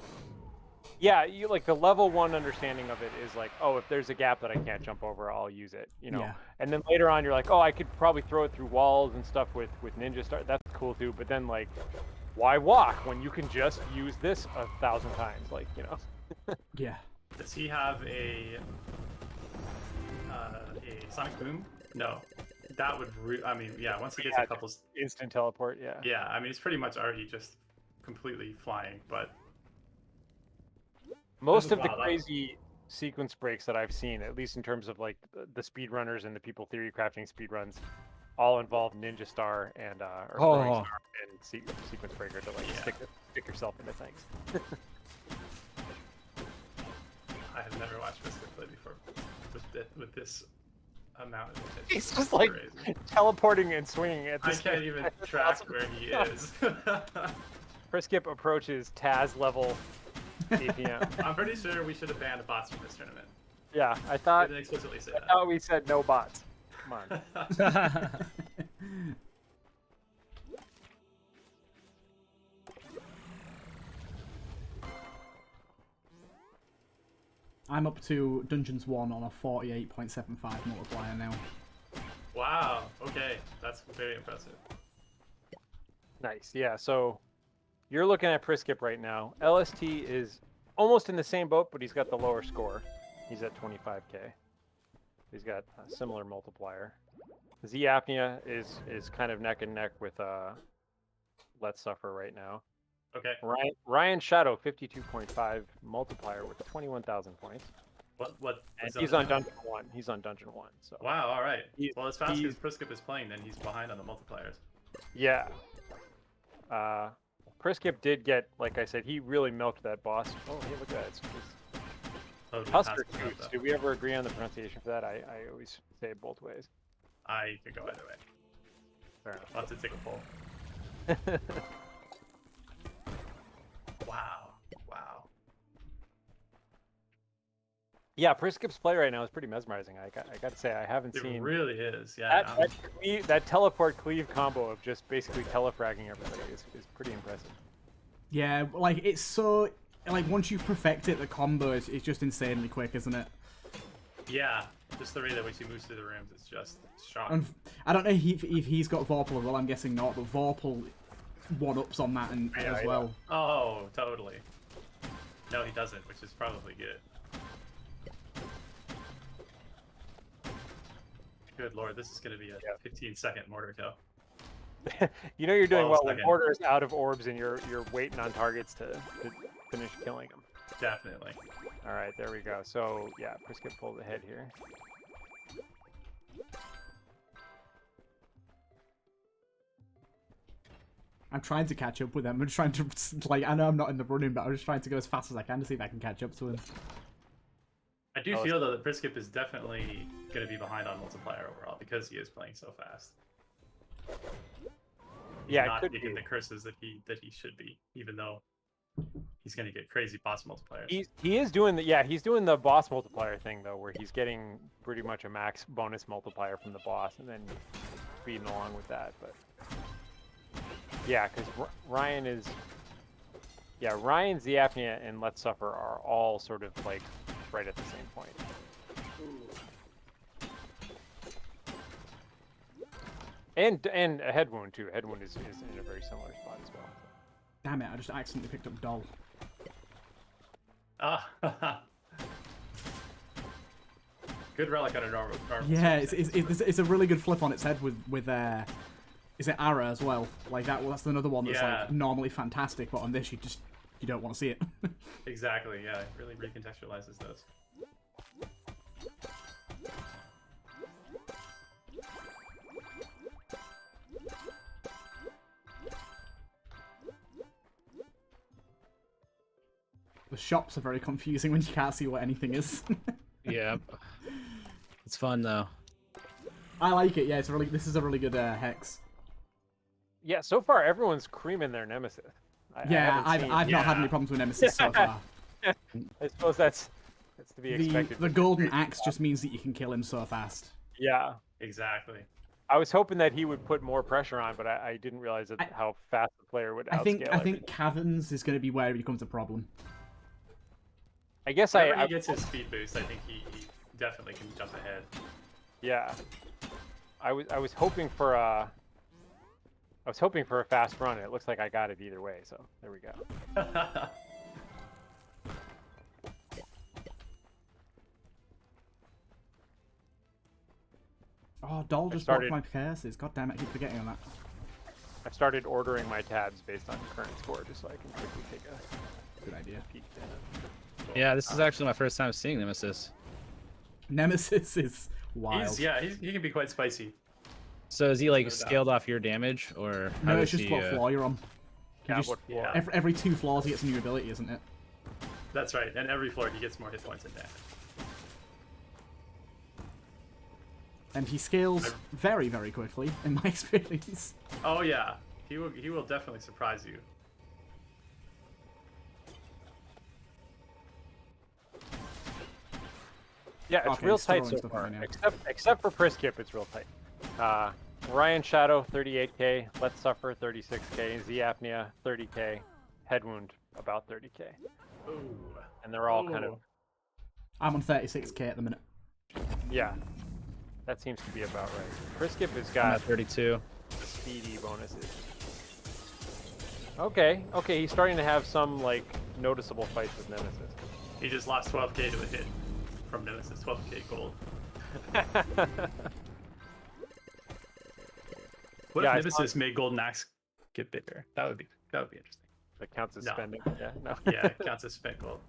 Speaker 2: Yeah, you the level 1 understanding of it is like, oh, if there's a gap that I can't jump over, I'll use it,
Speaker 1: Yeah.
Speaker 2: And then later on, you're like, oh, I could probably throw it through walls and stuff with Ninja Star. That's cool too. But then why walk when you can just use this 1,000 times?
Speaker 1: Yeah.
Speaker 4: Does he have a Sonic Boom? No. That would. Once he gets a couple
Speaker 2: instant teleport. Yeah.
Speaker 4: Yeah, I mean, it's pretty much already just completely flying, but.
Speaker 2: Most of the crazy sequence breaks that I've seen, at least in terms of the speedrunners and the people theory crafting speedruns, all involve Ninja Star and Throwing Star and sequence breaker to stick yourself into things.
Speaker 4: I have never watched Priskip play before with this amount of attention.
Speaker 2: He's just teleporting and swinging at the
Speaker 4: I can't even track where he is.
Speaker 2: Priskip approaches Taz level APM.
Speaker 4: I'm pretty sure we should have banned bots from this tournament.
Speaker 2: Yeah, I thought.
Speaker 4: Didn't explicitly say
Speaker 2: I
Speaker 4: that.
Speaker 2: thought we said no bots. Come on.
Speaker 1: I'm up to Dungeons 1 on a 48.75 multiplier now.
Speaker 4: Wow. Okay, that's very impressive.
Speaker 2: Nice. Yeah. So you're looking at Priskip right now. LST is almost in the same boat, but he's got the lower score. He's at 25k. He's got a similar multiplier. Z Apnea is kind of neck and neck with Let's Suffer right now.
Speaker 4: Okay.
Speaker 2: Ryan Shadow 52.5 multiplier with 21,000 points.
Speaker 4: What?
Speaker 2: And he's on Dungeon 1. He's on Dungeon 1. So.
Speaker 4: Wow. All right. Well, as fast as Priskip is playing, then he's behind on the multipliers.
Speaker 2: Yeah. Priskip did get, like I said, he really milked that boss. Oh, hey, look at that. Husker Toots. Did we ever agree on the pronunciation for that? I always say it both ways.
Speaker 4: I could go either way.
Speaker 2: Fair enough.
Speaker 4: I'll have to take a poll. Wow.
Speaker 2: Yeah, Priskip's play right now is pretty mesmerizing. I got to say, I haven't seen.
Speaker 4: It really is. Yeah.
Speaker 2: That teleport cleave combo of just basically telefragging everybody is pretty impressive.
Speaker 1: Yeah, it's so once you perfect it, the combo is just insanely quick, isn't it?
Speaker 4: Yeah, just the rate at which he moves through the rooms is just shocking.
Speaker 1: I don't know if he's got Vorpal as well. I'm guessing not, but Vorpal one-ups on that and
Speaker 2: Yeah,
Speaker 1: as
Speaker 2: yeah.
Speaker 1: well.
Speaker 4: Oh, totally. No, he doesn't, which is probably good. Good lord, this is going to be a 15-second mortar kill.
Speaker 2: You know you're doing
Speaker 4: 12
Speaker 2: well when
Speaker 4: seconds.
Speaker 2: mortar is out of orbs and you're waiting on targets to finish killing them.
Speaker 4: Definitely.
Speaker 2: All right, there we go. So yeah, Prisket pulled ahead here.
Speaker 1: I'm trying to catch up with them. I'm just trying to, like, I know I'm not in the running, but I'm just trying to go as fast as I can to see if I can catch up to him.
Speaker 4: I do feel, though, that Priskip is definitely going to be behind on multiplier overall because he is playing so fast. He's
Speaker 2: Yeah, it
Speaker 4: not
Speaker 2: could
Speaker 4: getting
Speaker 2: be.
Speaker 4: the curses that he should be, even though he's going to get crazy boss multipliers.
Speaker 2: He is doing he's doing the boss multiplier thing though, where he's getting pretty much a max bonus multiplier from the boss and then speeding along with that. But yeah, because Ryan is Ryan, Zapnia, and Let's Suffer are all sort of like right at the same point. And a head wound too. Head wound is in a very similar spot as well.
Speaker 1: Damn it, I just accidentally picked up Doll.
Speaker 4: Ah, good relic on a normal
Speaker 1: Yeah,
Speaker 4: surface.
Speaker 1: it's a really good flip on its head with is it Ara as well? Like that's another one that's
Speaker 4: Yeah.
Speaker 1: like normally fantastic, but on this you don't want to see it.
Speaker 4: Exactly, yeah. It really recontextualizes those.
Speaker 1: The shops are very confusing when you can't see what anything is.
Speaker 8: Yeah. It's fun though.
Speaker 1: I like it. Yeah, this is a really good hex.
Speaker 2: Yeah, so far everyone's creaming their nemesis.
Speaker 1: Yeah, I've not had any problems with Nemesis so far.
Speaker 2: I suppose that's to be expected.
Speaker 1: The golden axe just means that you can kill him so fast.
Speaker 2: Yeah,
Speaker 4: Exactly.
Speaker 2: I was hoping that he would put more pressure on, but I didn't realize how fast the player would outscale.
Speaker 1: I think Caverns is going to be where it becomes a problem.
Speaker 2: I guess
Speaker 4: Whenever
Speaker 2: I
Speaker 4: he gets his speed boost, I think he definitely can jump ahead.
Speaker 2: yeah. I was hoping for a fast run. And it looks like I got it either way. So there we go.
Speaker 1: Oh, Doll just blocked my curses. God damn it, I keep forgetting on that.
Speaker 2: I've started ordering my tabs based on current score, just so I can quickly take a
Speaker 1: Good idea.
Speaker 2: peek.
Speaker 8: Yeah, this is actually my first time seeing Nemesis.
Speaker 1: Nemesis is wild.
Speaker 4: He can be quite spicy.
Speaker 8: So is he like
Speaker 4: No doubt.
Speaker 8: scaled off your damage, or how
Speaker 1: No,
Speaker 8: does
Speaker 1: it's just
Speaker 8: he?
Speaker 1: what floor you're on. You
Speaker 2: Yeah,
Speaker 1: just-
Speaker 2: what floor?
Speaker 4: Yeah.
Speaker 1: every 2 floors he gets a new ability, isn't it?
Speaker 4: That's right, and every floor he gets more hit points and damage.
Speaker 1: And he scales very, very quickly, in my experience.
Speaker 4: Oh yeah, he will definitely surprise you.
Speaker 2: Yeah, it's
Speaker 1: Okay,
Speaker 2: real
Speaker 1: he's
Speaker 2: tight
Speaker 1: throwing
Speaker 2: so
Speaker 1: stuff
Speaker 2: far.
Speaker 1: at me now.
Speaker 2: Except for Priskip, it's real tight. Ryan Shadow 38k, Let's Suffer 36k, Z Apnea 30k, Head Wound about 30k,
Speaker 4: Ooh.
Speaker 2: and they're all kind of
Speaker 1: I'm on 36k at the minute.
Speaker 2: yeah. That seems to be about right. Priskip has
Speaker 8: I'm
Speaker 2: got
Speaker 8: at 32.
Speaker 2: the speedy bonuses. Okay, he's starting to have some like noticeable fights with Nemesis.
Speaker 4: He just lost 12k to a hit from Nemesis, 12k gold. What
Speaker 2: Yeah, I
Speaker 4: if Nemesis made Golden Axe get bigger? That would be interesting.
Speaker 2: That counts as
Speaker 4: No.
Speaker 2: spending. Yeah, no.
Speaker 4: Yeah, it counts as spent gold.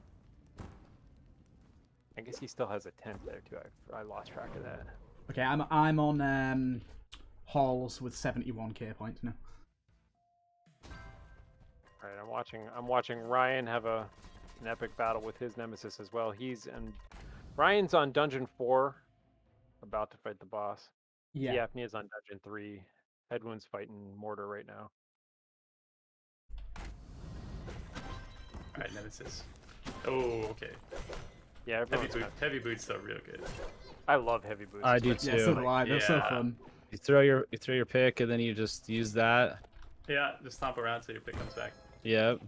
Speaker 2: I guess he still has a 10th there too. I lost track of that.
Speaker 1: Okay, I'm on Halls with 71k points now.
Speaker 2: All right, I'm watching Ryan have an epic battle with his nemesis as well. Ryan's on Dungeon 4, about to fight the boss.
Speaker 1: Yeah.
Speaker 2: Yapnia's on Dungeon 3. Headwound's fighting Mortar right now.
Speaker 4: Alright, Nemesis. Oh, okay.
Speaker 2: Yeah,
Speaker 4: Heavy boots though, real good.
Speaker 2: I love heavy boots.
Speaker 8: I do
Speaker 1: Yeah, so
Speaker 8: too.
Speaker 1: do I. They're so
Speaker 4: Yeah.
Speaker 1: fun.
Speaker 8: You throw your pick, and then you just use that.
Speaker 4: Yeah, just stomp around till your pick comes back.
Speaker 8: Yep.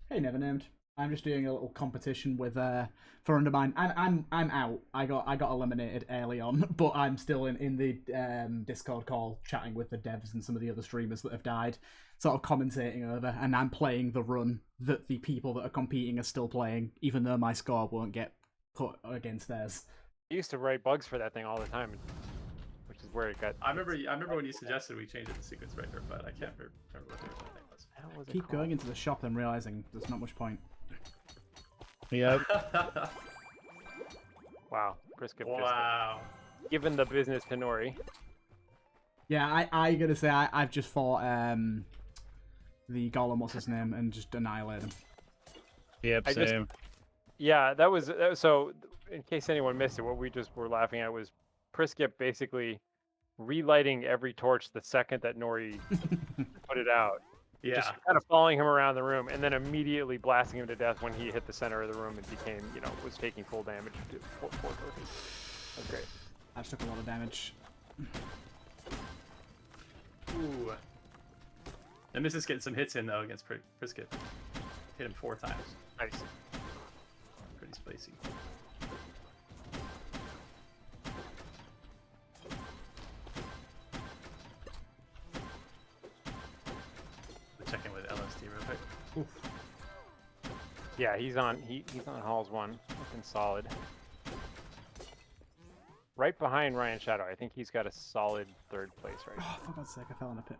Speaker 1: Hey, never named. I'm just doing a little competition with for under mine. I'm out. I got eliminated early on, but I'm still in the Discord call chatting with the devs and some of the other streamers that have died, sort of commentating over, and I'm playing the run that the people that are competing are still playing, even though my score won't get put against theirs.
Speaker 2: I used to write bugs for that thing all the time, which is where it got.
Speaker 4: I remember when you suggested we change it to sequence breaker, but I can't remember what the original thing was.
Speaker 2: How was it
Speaker 1: Keep
Speaker 2: called?
Speaker 1: going into the shop and realizing there's not much point.
Speaker 8: Yep.
Speaker 2: Wow, Brisket just
Speaker 4: Wow.
Speaker 2: given the business to Nori.
Speaker 1: Yeah, I gotta say I've just fought the golem, what's his name, and just annihilated him.
Speaker 8: Yep.
Speaker 2: I just-
Speaker 8: Same.
Speaker 2: Yeah, that was so. In case anyone missed it, what we just were laughing at was Priskip basically relighting every torch the second that Nori put it out.
Speaker 4: Yeah.
Speaker 2: Just kind of following him around the room, and then immediately blasting him to death when he hit the center of the room and became, was taking full damage. Poor Dorothy. That's great.
Speaker 1: I just took a lot of damage.
Speaker 4: Ooh. Nemesis is getting some hits in though against Brisket. Hit him 4 times.
Speaker 2: Nice.
Speaker 4: Pretty spicy. We'll check in with LST real quick.
Speaker 2: Yeah, he's on Halls 1, looking solid. Right behind Ryan Shadow. I think he's got a solid 3rd place right now.
Speaker 1: Oh, for God's sake, I fell in a pit.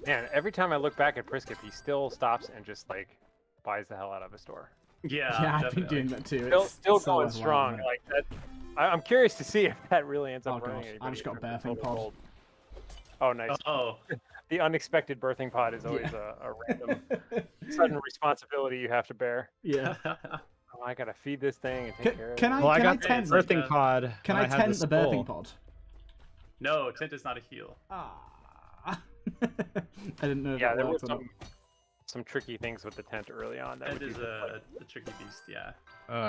Speaker 2: Man, every time I look back at Priskip, he still stops and just like buys the hell out of a store.
Speaker 4: Yeah,
Speaker 1: Yeah, I've
Speaker 4: definitely.
Speaker 1: been doing that too.
Speaker 2: Still
Speaker 1: It's so
Speaker 2: going
Speaker 1: as well,
Speaker 2: strong
Speaker 1: isn't it?
Speaker 2: like that. I'm curious to see if that really ends up
Speaker 1: Oh,
Speaker 2: running
Speaker 1: gosh, I
Speaker 2: anybody
Speaker 1: just got
Speaker 2: in terms of
Speaker 1: birthing
Speaker 2: total
Speaker 1: pod.
Speaker 2: gold. Oh, nice.
Speaker 4: Oh,
Speaker 2: The unexpected birthing pod is always a random sudden responsibility you have to bear.
Speaker 1: Yeah.
Speaker 2: Oh, I gotta feed this thing and take care of
Speaker 1: Can
Speaker 2: it.
Speaker 1: I
Speaker 8: Well, I
Speaker 1: can I
Speaker 8: got the
Speaker 1: tent
Speaker 8: birthing pod.
Speaker 1: can
Speaker 8: when
Speaker 1: I
Speaker 8: had
Speaker 1: tent the birthing
Speaker 8: skull.
Speaker 1: pod?
Speaker 4: no, Tint is not a heal.
Speaker 1: Ah. I didn't know if
Speaker 2: Yeah,
Speaker 1: it
Speaker 2: there
Speaker 1: worked
Speaker 2: was
Speaker 1: or not.
Speaker 2: some tricky things with the tent early on. That
Speaker 4: Tint
Speaker 2: would
Speaker 4: is
Speaker 2: be
Speaker 4: a tricky beast, yeah.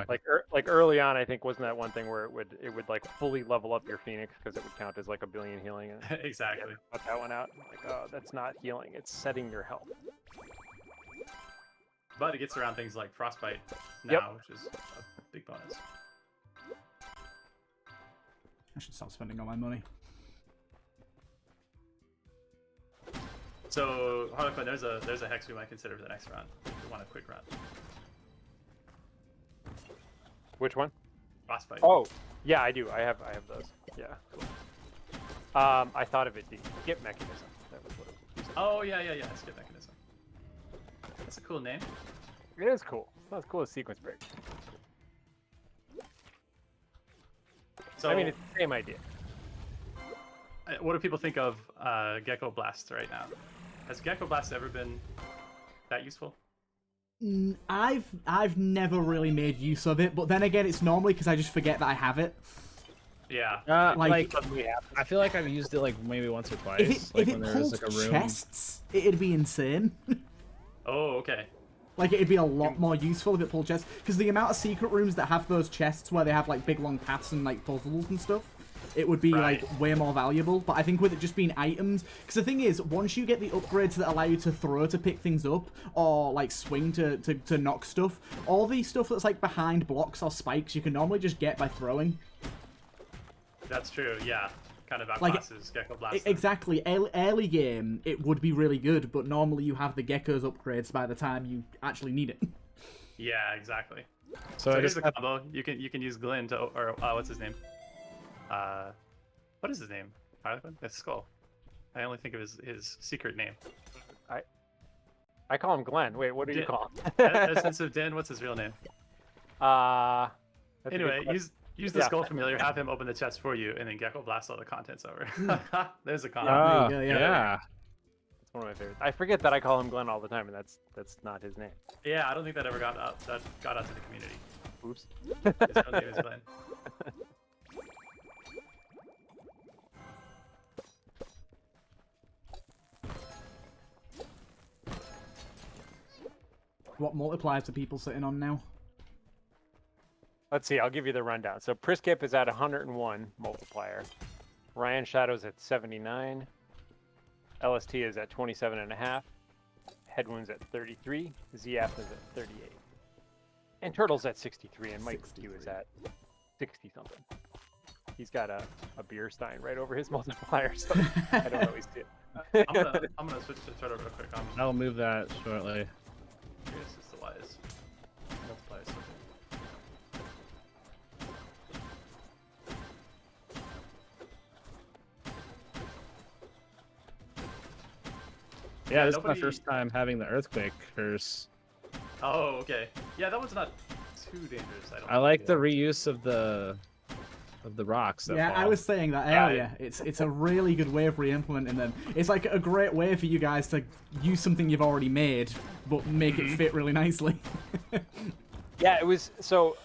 Speaker 2: like early on. I think wasn't that one thing where it would like fully level up your Phoenix because it would count as like a billion healing. And
Speaker 4: Exactly.
Speaker 2: cut that one out. Like, oh, that's not healing. It's setting your health.
Speaker 4: But it gets around things like Frostbite now,
Speaker 2: Yep.
Speaker 4: which is a big bonus.
Speaker 1: I should stop spending all my money.
Speaker 4: So, Harlequin, there's a hex we might consider for the next round. If we want a quick run.
Speaker 2: Which one?
Speaker 4: Frostbite.
Speaker 2: Oh, yeah, I do. I have those. Yeah. Cool. I thought of it. The skip mechanism. That was what it was.
Speaker 4: Oh, yeah. Skip mechanism. That's a cool name.
Speaker 2: It is cool. It's not as cool as sequence break.
Speaker 4: So,
Speaker 2: I mean, it's the same idea.
Speaker 4: what do people think of Gecko Blast right now? Has Gecko Blast ever been that useful?
Speaker 1: I've never really made use of it, but then again, it's normally because I just forget that I have it.
Speaker 4: Yeah.
Speaker 1: Like,
Speaker 8: I feel like I've used it like maybe once or twice.
Speaker 1: if it,
Speaker 8: like
Speaker 1: if
Speaker 8: when
Speaker 1: it
Speaker 8: there was
Speaker 1: pulled
Speaker 8: like a room.
Speaker 1: chests, it'd be insane.
Speaker 4: Oh, okay.
Speaker 1: Like, it'd be a lot more useful if it pulled chests. Because the amount of secret rooms that have those chests where they have, like, big long paths and, like, puzzles and stuff, it would be,
Speaker 4: Right.
Speaker 1: like, way more valuable. But I think with it just being items... Because the thing is, once you get the upgrades that allow you to throw to pick things up, or, like, swing to knock stuff, all the stuff that's, like, behind blocks or spikes, you can normally just get by throwing.
Speaker 4: That's true, yeah. Kind of
Speaker 1: Like,
Speaker 4: outclasses Gecko Blast.
Speaker 1: Exactly. Early game, it would be really good, but normally you have the Gecko's upgrades by the time you actually need it.
Speaker 4: Yeah, exactly.
Speaker 8: So
Speaker 4: So
Speaker 8: I
Speaker 4: here's
Speaker 8: just
Speaker 4: the combo. You can use Glenn to, or what's his name? What is his name? Harlequin? That's Skull. I only think of his secret name.
Speaker 2: I call him Glenn. Wait, what do you
Speaker 4: Din-
Speaker 2: call him?
Speaker 4: Essence of Din. What's his real name?
Speaker 2: That's a good
Speaker 4: Anyway,
Speaker 2: question.
Speaker 4: use the
Speaker 2: Yeah.
Speaker 4: Skull Familiar. Have him open the chest for you, and then Gecko blast all the contents over. There's a combo.
Speaker 1: there
Speaker 8: Oh,
Speaker 1: you go, yeah.
Speaker 8: yeah.
Speaker 2: That's one of my favorites. I forget that I call him Glenn all the time, and that's not his name.
Speaker 4: Yeah, I don't think that ever got out. That got out to the community.
Speaker 2: Oops.
Speaker 4: His real name is Glenn.
Speaker 1: What multipliers are people sitting on now?
Speaker 2: Let's see. I'll give you the rundown. So Priskip is at 101 multiplier. Ryan Shadow's at 79. LST is at 27.5. Headwound's at 33. ZF is at 38. And Turtle's at 63. And Mike Q is at 60 something. He's got a beer stein right over his multiplier, so I don't always see it.
Speaker 4: I'm gonna switch to Turtle real quick.
Speaker 8: I'll move that shortly.
Speaker 4: Here's just the wise multiplier circle.
Speaker 8: Yeah, this is
Speaker 4: nobody-
Speaker 8: my first time having the earthquake curse.
Speaker 4: Oh, okay. Yeah, that one's not too dangerous.
Speaker 8: I like the reuse of the rocks. that
Speaker 1: Yeah, I
Speaker 8: fall.
Speaker 1: was saying that earlier. It's a really good way of re-implementing them. It's like a great way for you guys to use something you've already made, but make it fit really nicely.
Speaker 2: Yeah, it was so.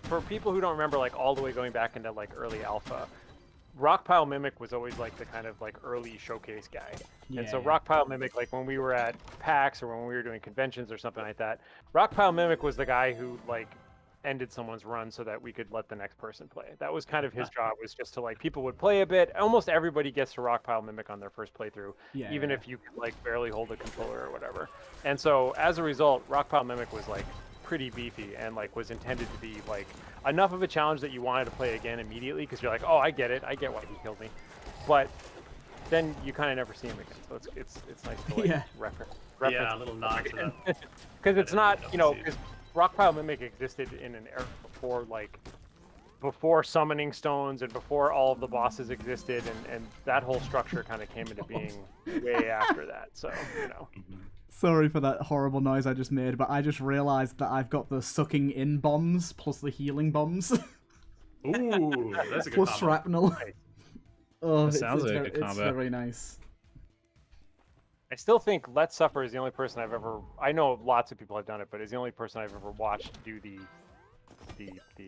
Speaker 2: For people who don't remember, like all the way going back into like early alpha, Rockpile Mimic was always like the kind of like early showcase guy. And so Rockpile Mimic, like when we were at PAX or when we were doing conventions or something like that, Rockpile Mimic was the guy who like ended someone's run so that we could let the next person play. That was kind of his job, was just to like, people would play a bit. Almost everybody gets to Rockpile Mimic on their first playthrough, even if you can like barely hold a controller or whatever. And so as a result, Rockpile Mimic was like pretty beefy and like was intended to be like enough of a challenge that you wanted to play again immediately, because you're like, oh, I get it, I get why he killed me. But then you kind of never see him again, so it's nice to like reference.
Speaker 4: Yeah, a little nod to that.
Speaker 2: Because it's not, you know, because Rockpile Mimic existed in an era before summoning stones and before all of the bosses existed, and that whole structure kind of came into being way after that. So, you know.
Speaker 1: Sorry for that horrible noise I just made, but I just realized that I've got the sucking in bombs plus the healing bombs.
Speaker 4: Ooh, that's a good
Speaker 1: plus
Speaker 4: combo.
Speaker 1: shrapnel. Oh,
Speaker 8: That sounds like a good
Speaker 1: it's
Speaker 8: combo.
Speaker 1: very nice.
Speaker 2: I still think Let Suffer is the only person I've ever. I know lots of people have done it, but is the only person I've ever watched do the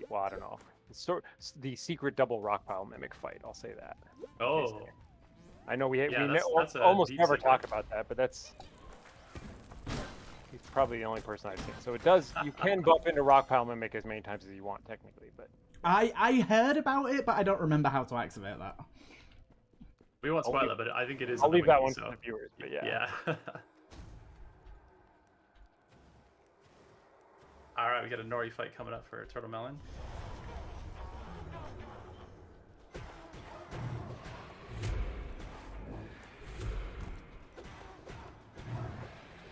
Speaker 2: well, I don't know, the secret double Rockpile Mimic fight. I'll say that.
Speaker 4: Oh,
Speaker 2: I know we
Speaker 4: that's a
Speaker 2: almost
Speaker 4: deep
Speaker 2: never
Speaker 4: secret.
Speaker 2: talk about that, but he's probably the only person I've seen. So it does. You can bump into Rockpile Mimic as many times as you want, technically, but.
Speaker 1: I heard about it, but I don't remember how to activate that.
Speaker 4: we won't spoil it, but I think it is.
Speaker 2: I'll leave that one
Speaker 4: so.
Speaker 2: for the viewers, but yeah.
Speaker 4: Yeah. All right, we got a Nori fight coming up for TurtleMelon.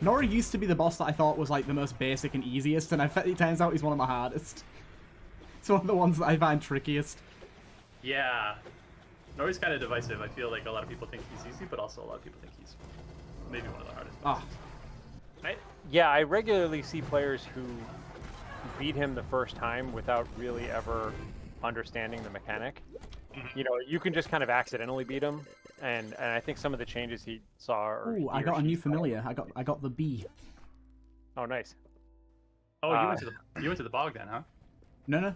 Speaker 1: Nori used to be the boss that I thought was like the most basic and easiest, and it turns out he's one of my hardest. It's one of the ones that I find trickiest.
Speaker 4: Yeah, Nori's kind of divisive. I feel like a lot of people think he's easy, but also a lot of people think he's maybe one of the hardest bosses.
Speaker 2: I regularly see players who beat him the first time without really ever understanding the mechanic. You know, you can just kind of accidentally beat him, and I think some of the changes he saw.
Speaker 1: Ooh, I got a new familiar. I got the bee.
Speaker 2: Oh, nice.
Speaker 4: Oh, you went to the bog then, huh?
Speaker 1: No.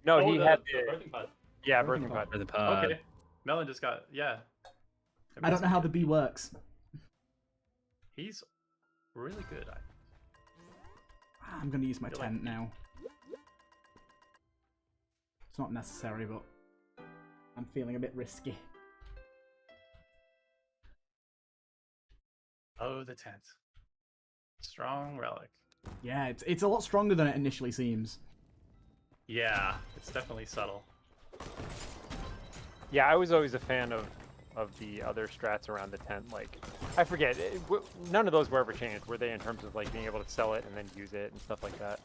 Speaker 2: No,
Speaker 4: Oh,
Speaker 2: he
Speaker 4: the
Speaker 2: had
Speaker 4: birthing pod.
Speaker 2: Yeah, birthing pod.
Speaker 8: Or the pod.
Speaker 4: Okay, Melon just got
Speaker 1: I don't know how the bee works.
Speaker 4: He's really good.
Speaker 1: I'm gonna use my
Speaker 4: Feel like-
Speaker 1: tent now. It's not necessary, but I'm feeling a bit risky.
Speaker 4: Oh, the tent. Strong relic.
Speaker 1: Yeah, it's a lot stronger than it initially seems.
Speaker 4: Yeah, it's definitely subtle.
Speaker 2: Yeah, I was always a fan of the other strats around the tent. Like, I forget, none of those were ever changed, were they, in terms of like being able to sell it and then use it and stuff like that?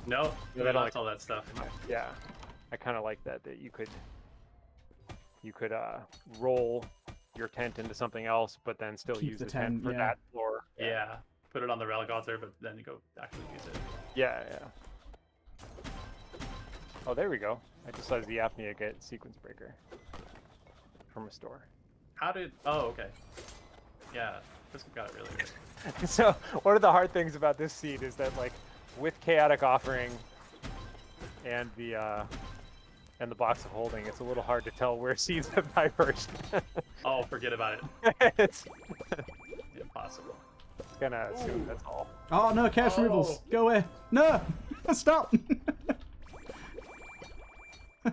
Speaker 4: No,
Speaker 2: Yeah,
Speaker 4: we
Speaker 2: they don't
Speaker 4: lost all that stuff.
Speaker 2: Yeah, I kind of like that you could roll your tent into something else, but then still
Speaker 1: Keep
Speaker 2: use
Speaker 1: the
Speaker 2: the tent
Speaker 1: tent,
Speaker 2: for
Speaker 1: yeah.
Speaker 2: that floor.
Speaker 4: Yeah, put it on the relic altar, but then you go actually use it.
Speaker 2: Yeah. Oh, there we go. I just saw the apnea get sequence breaker from a store.
Speaker 4: How did? Oh, okay. Yeah, Friskip got it really good.
Speaker 2: So one of the hard things about this seed is that like with Chaotic Offering and the box of holding, it's a little hard to tell where seeds have diverged.
Speaker 4: Oh, forget about it.
Speaker 2: It's
Speaker 4: Impossible.
Speaker 2: gonna assume that's all.
Speaker 1: Oh no, chaos removals. Go away. No! Stop!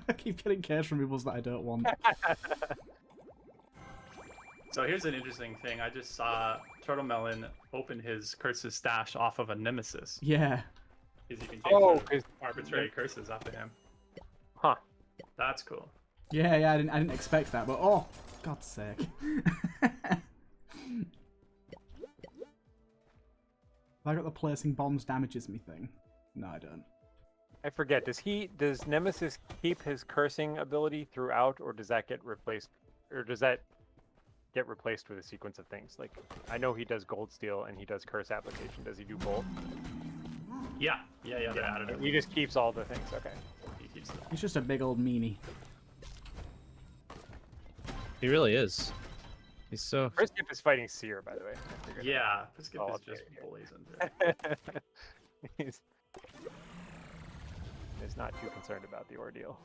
Speaker 1: I keep getting chaos removals that I don't want.
Speaker 4: So here's an interesting thing. I just saw TurtleMelon open his curses stash off of a nemesis.
Speaker 1: Yeah.
Speaker 4: Because you can take
Speaker 2: Oh,
Speaker 4: sort of arbitrary curses off of him.
Speaker 2: Huh.
Speaker 4: That's cool.
Speaker 1: Yeah, I didn't expect that, but oh, God's sake. Have I got the placing bombs damages me thing? No, I don't.
Speaker 2: I forget. Does Nemesis keep his cursing ability throughout, or does that get replaced, or does that get replaced with a sequence of things? Like, I know he does Gold Steel and he does Curse Application. Does he do both?
Speaker 4: Yeah. They're additive.
Speaker 2: He just keeps all the things. Okay.
Speaker 4: He keeps them.
Speaker 1: He's just a big old meanie.
Speaker 8: He really is. He's so.
Speaker 2: Friskip is fighting Seer, by the way. I figured
Speaker 4: Yeah, Friskip
Speaker 2: Oh,
Speaker 4: is
Speaker 2: okay,
Speaker 4: just
Speaker 2: yeah.
Speaker 4: bullies into it.
Speaker 2: He's not too concerned about the ordeal.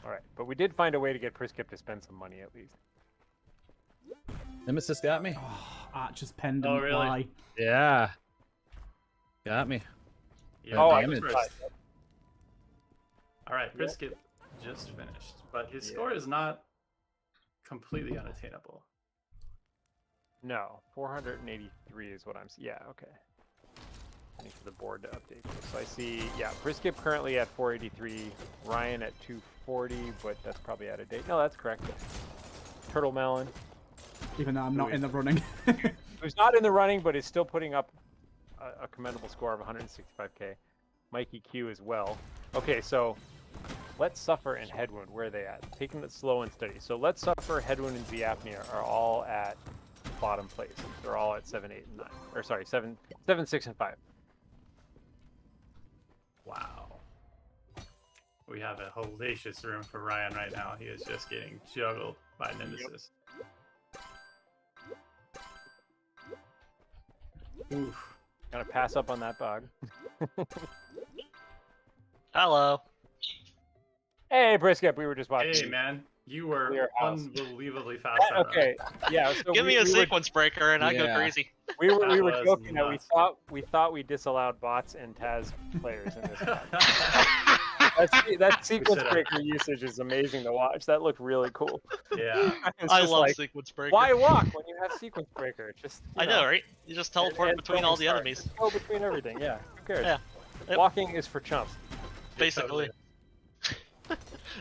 Speaker 2: Alright, but we did find a way to get Friskip to spend some money at least.
Speaker 8: Nemesis got me.
Speaker 1: Oh, Archer's Pendant.
Speaker 4: Oh, really?
Speaker 1: Why?
Speaker 8: Yeah. Got me.
Speaker 4: Yeah,
Speaker 2: Oh, I
Speaker 8: damage.
Speaker 2: just
Speaker 4: first. Alright, Friskip just finished. But his score is not completely unattainable.
Speaker 2: No, 483 is what I'm. Yeah, okay. I need for the board to update this. So I see, yeah, Friskip currently at 483, Ryan at 240, but that's probably out of date. No, that's correct. TurtleMelon,
Speaker 1: Even though I'm not in the running.
Speaker 2: who's not in the running, but is still putting up a commendable score of 165k. Mikey Q as well. Okay, so Let's Suffer and Headwound, where are they at? Taking it slow and steady. So Let's Suffer, Headwound, and Apnea are all at bottom place. They're all at 7, 8, and 9. Or sorry, 7, 6, and 5.
Speaker 4: Wow. We have a hellacious room for Ryan right now. He is just getting juggled by Nemesis. Oof.
Speaker 2: Gonna pass up on that bug.
Speaker 5: Hello.
Speaker 2: Hey, Brisket, we were just watching.
Speaker 4: Hey, man. You were
Speaker 2: Clear house.
Speaker 4: unbelievably fast. that
Speaker 2: Okay, yeah. So
Speaker 5: Give me a sequence breaker and I go
Speaker 8: Yeah.
Speaker 5: crazy.
Speaker 2: We were
Speaker 4: That was
Speaker 2: joking that
Speaker 4: nuts.
Speaker 2: we thought we disallowed bots and Taz players in this.
Speaker 4: round.
Speaker 2: That sequence
Speaker 4: should've.
Speaker 2: breaker usage is amazing to watch. That looked really cool.
Speaker 4: Yeah.
Speaker 2: It's
Speaker 5: I
Speaker 2: just
Speaker 5: love
Speaker 2: like,
Speaker 5: sequence breaker.
Speaker 2: why walk when you have sequence breaker? Just you
Speaker 5: I know, right? You just teleport
Speaker 2: and
Speaker 5: between all the
Speaker 2: throwing
Speaker 5: enemies.
Speaker 2: stars. Just go between everything. Yeah. Who cares?
Speaker 5: Yeah. Yep.
Speaker 2: Walking is for chumps.
Speaker 5: Basically.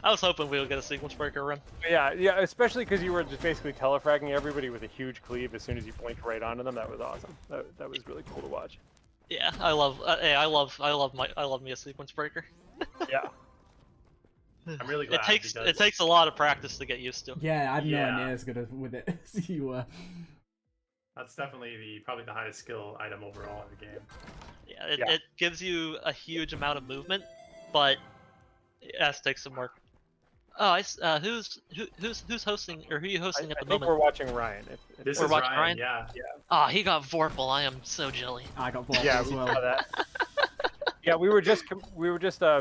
Speaker 5: I was hoping we would get a sequence breaker run.
Speaker 2: Yeah, especially because you were just basically telefragging everybody with a huge cleave as soon as you blinked right onto them. That was awesome. That was really cool to watch.
Speaker 5: Yeah, I love me a sequence breaker.
Speaker 2: Yeah.
Speaker 4: I'm really glad.
Speaker 5: It takes a lot of practice to get used to.
Speaker 1: Yeah, I'm nowhere
Speaker 4: Yeah.
Speaker 1: near as good with it as you were.
Speaker 4: That's definitely probably the highest skill item overall in the game.
Speaker 5: Yeah, it,
Speaker 2: Yeah.
Speaker 5: it gives you a huge amount of movement, but it has to take some work. Oh, who's hosting, or who are you hosting at
Speaker 2: I
Speaker 5: the
Speaker 2: think
Speaker 5: moment?
Speaker 2: we're watching Ryan.
Speaker 4: This
Speaker 5: We're
Speaker 4: is
Speaker 5: watching
Speaker 4: Ryan.
Speaker 5: Ryan?
Speaker 4: Yeah.
Speaker 5: Ah, he got Vorpal. I am so jelly.
Speaker 1: I got bought
Speaker 2: Yeah,
Speaker 1: as
Speaker 2: we
Speaker 1: well.
Speaker 2: saw that. Yeah, we were just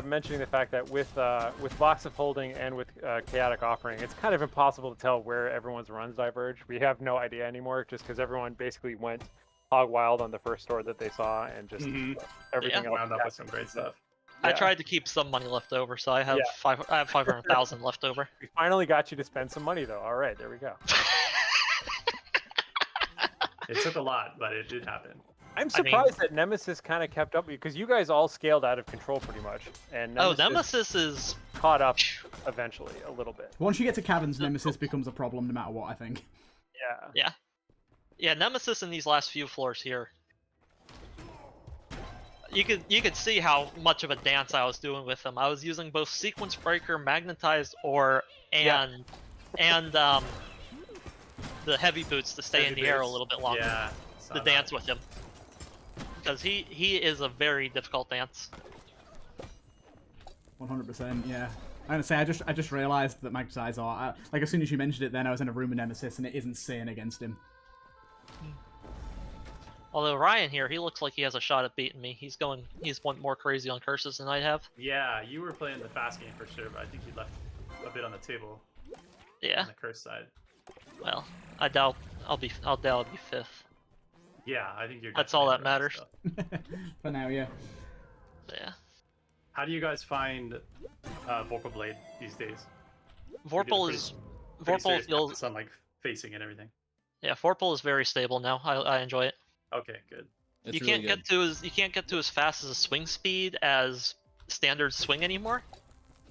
Speaker 2: mentioning the fact that with Box of Holding and with Chaotic Offering, it's kind of impossible to tell where everyone's runs diverge. We have no idea anymore, just because everyone basically went hog wild on the first store that they saw, and just everything
Speaker 5: Yeah.
Speaker 2: else.
Speaker 4: Wound up with some great stuff.
Speaker 5: I
Speaker 2: Yeah.
Speaker 5: tried to keep some money left over, so I have
Speaker 2: Yeah.
Speaker 5: 500,000 left over.
Speaker 2: We finally got you to spend some money, though. All right, there we go.
Speaker 4: It took a lot, but it did happen.
Speaker 2: I'm
Speaker 5: I mean-
Speaker 2: surprised that Nemesis kind of kept up, because you guys all scaled out of control pretty much, and
Speaker 5: Nemesis is
Speaker 2: caught up eventually a little bit.
Speaker 1: Once you get to caverns, Nemesis becomes a problem no matter what, I think.
Speaker 2: Yeah.
Speaker 5: yeah. Nemesis in these last few floors here. You could see how much of a dance I was doing with him. I was using both sequence breaker, magnetized ore, and the heavy boots to stay in the air a little bit longer
Speaker 4: Yeah.
Speaker 5: to dance with him. Because he is a very difficult dance.
Speaker 1: 100%. Yeah. I'm gonna say I just realised that Mag's eyes are like as soon as you mentioned it, then I was in a room with Nemesis and it isn't sane against him.
Speaker 5: Although Ryan here, he looks like he has a shot at beating me. He's went more crazy on curses than I have.
Speaker 4: Yeah, you were playing the fast game for sure, but I think you left a bit on the table
Speaker 5: Yeah.
Speaker 4: on the curse side.
Speaker 5: Well, I doubt I'll be fifth.
Speaker 4: Yeah, I think you're.
Speaker 5: That's all that
Speaker 4: definitely
Speaker 5: matters.
Speaker 4: still.
Speaker 1: For now, yeah.
Speaker 5: Yeah.
Speaker 4: How do you guys find Vorpal Blade these days?
Speaker 5: Vorpal feels
Speaker 4: on like facing and everything.
Speaker 5: yeah. Vorpal is very stable now. I enjoy it.
Speaker 4: Okay, good.
Speaker 5: You can't get to as fast as a swing speed as standard swing anymore.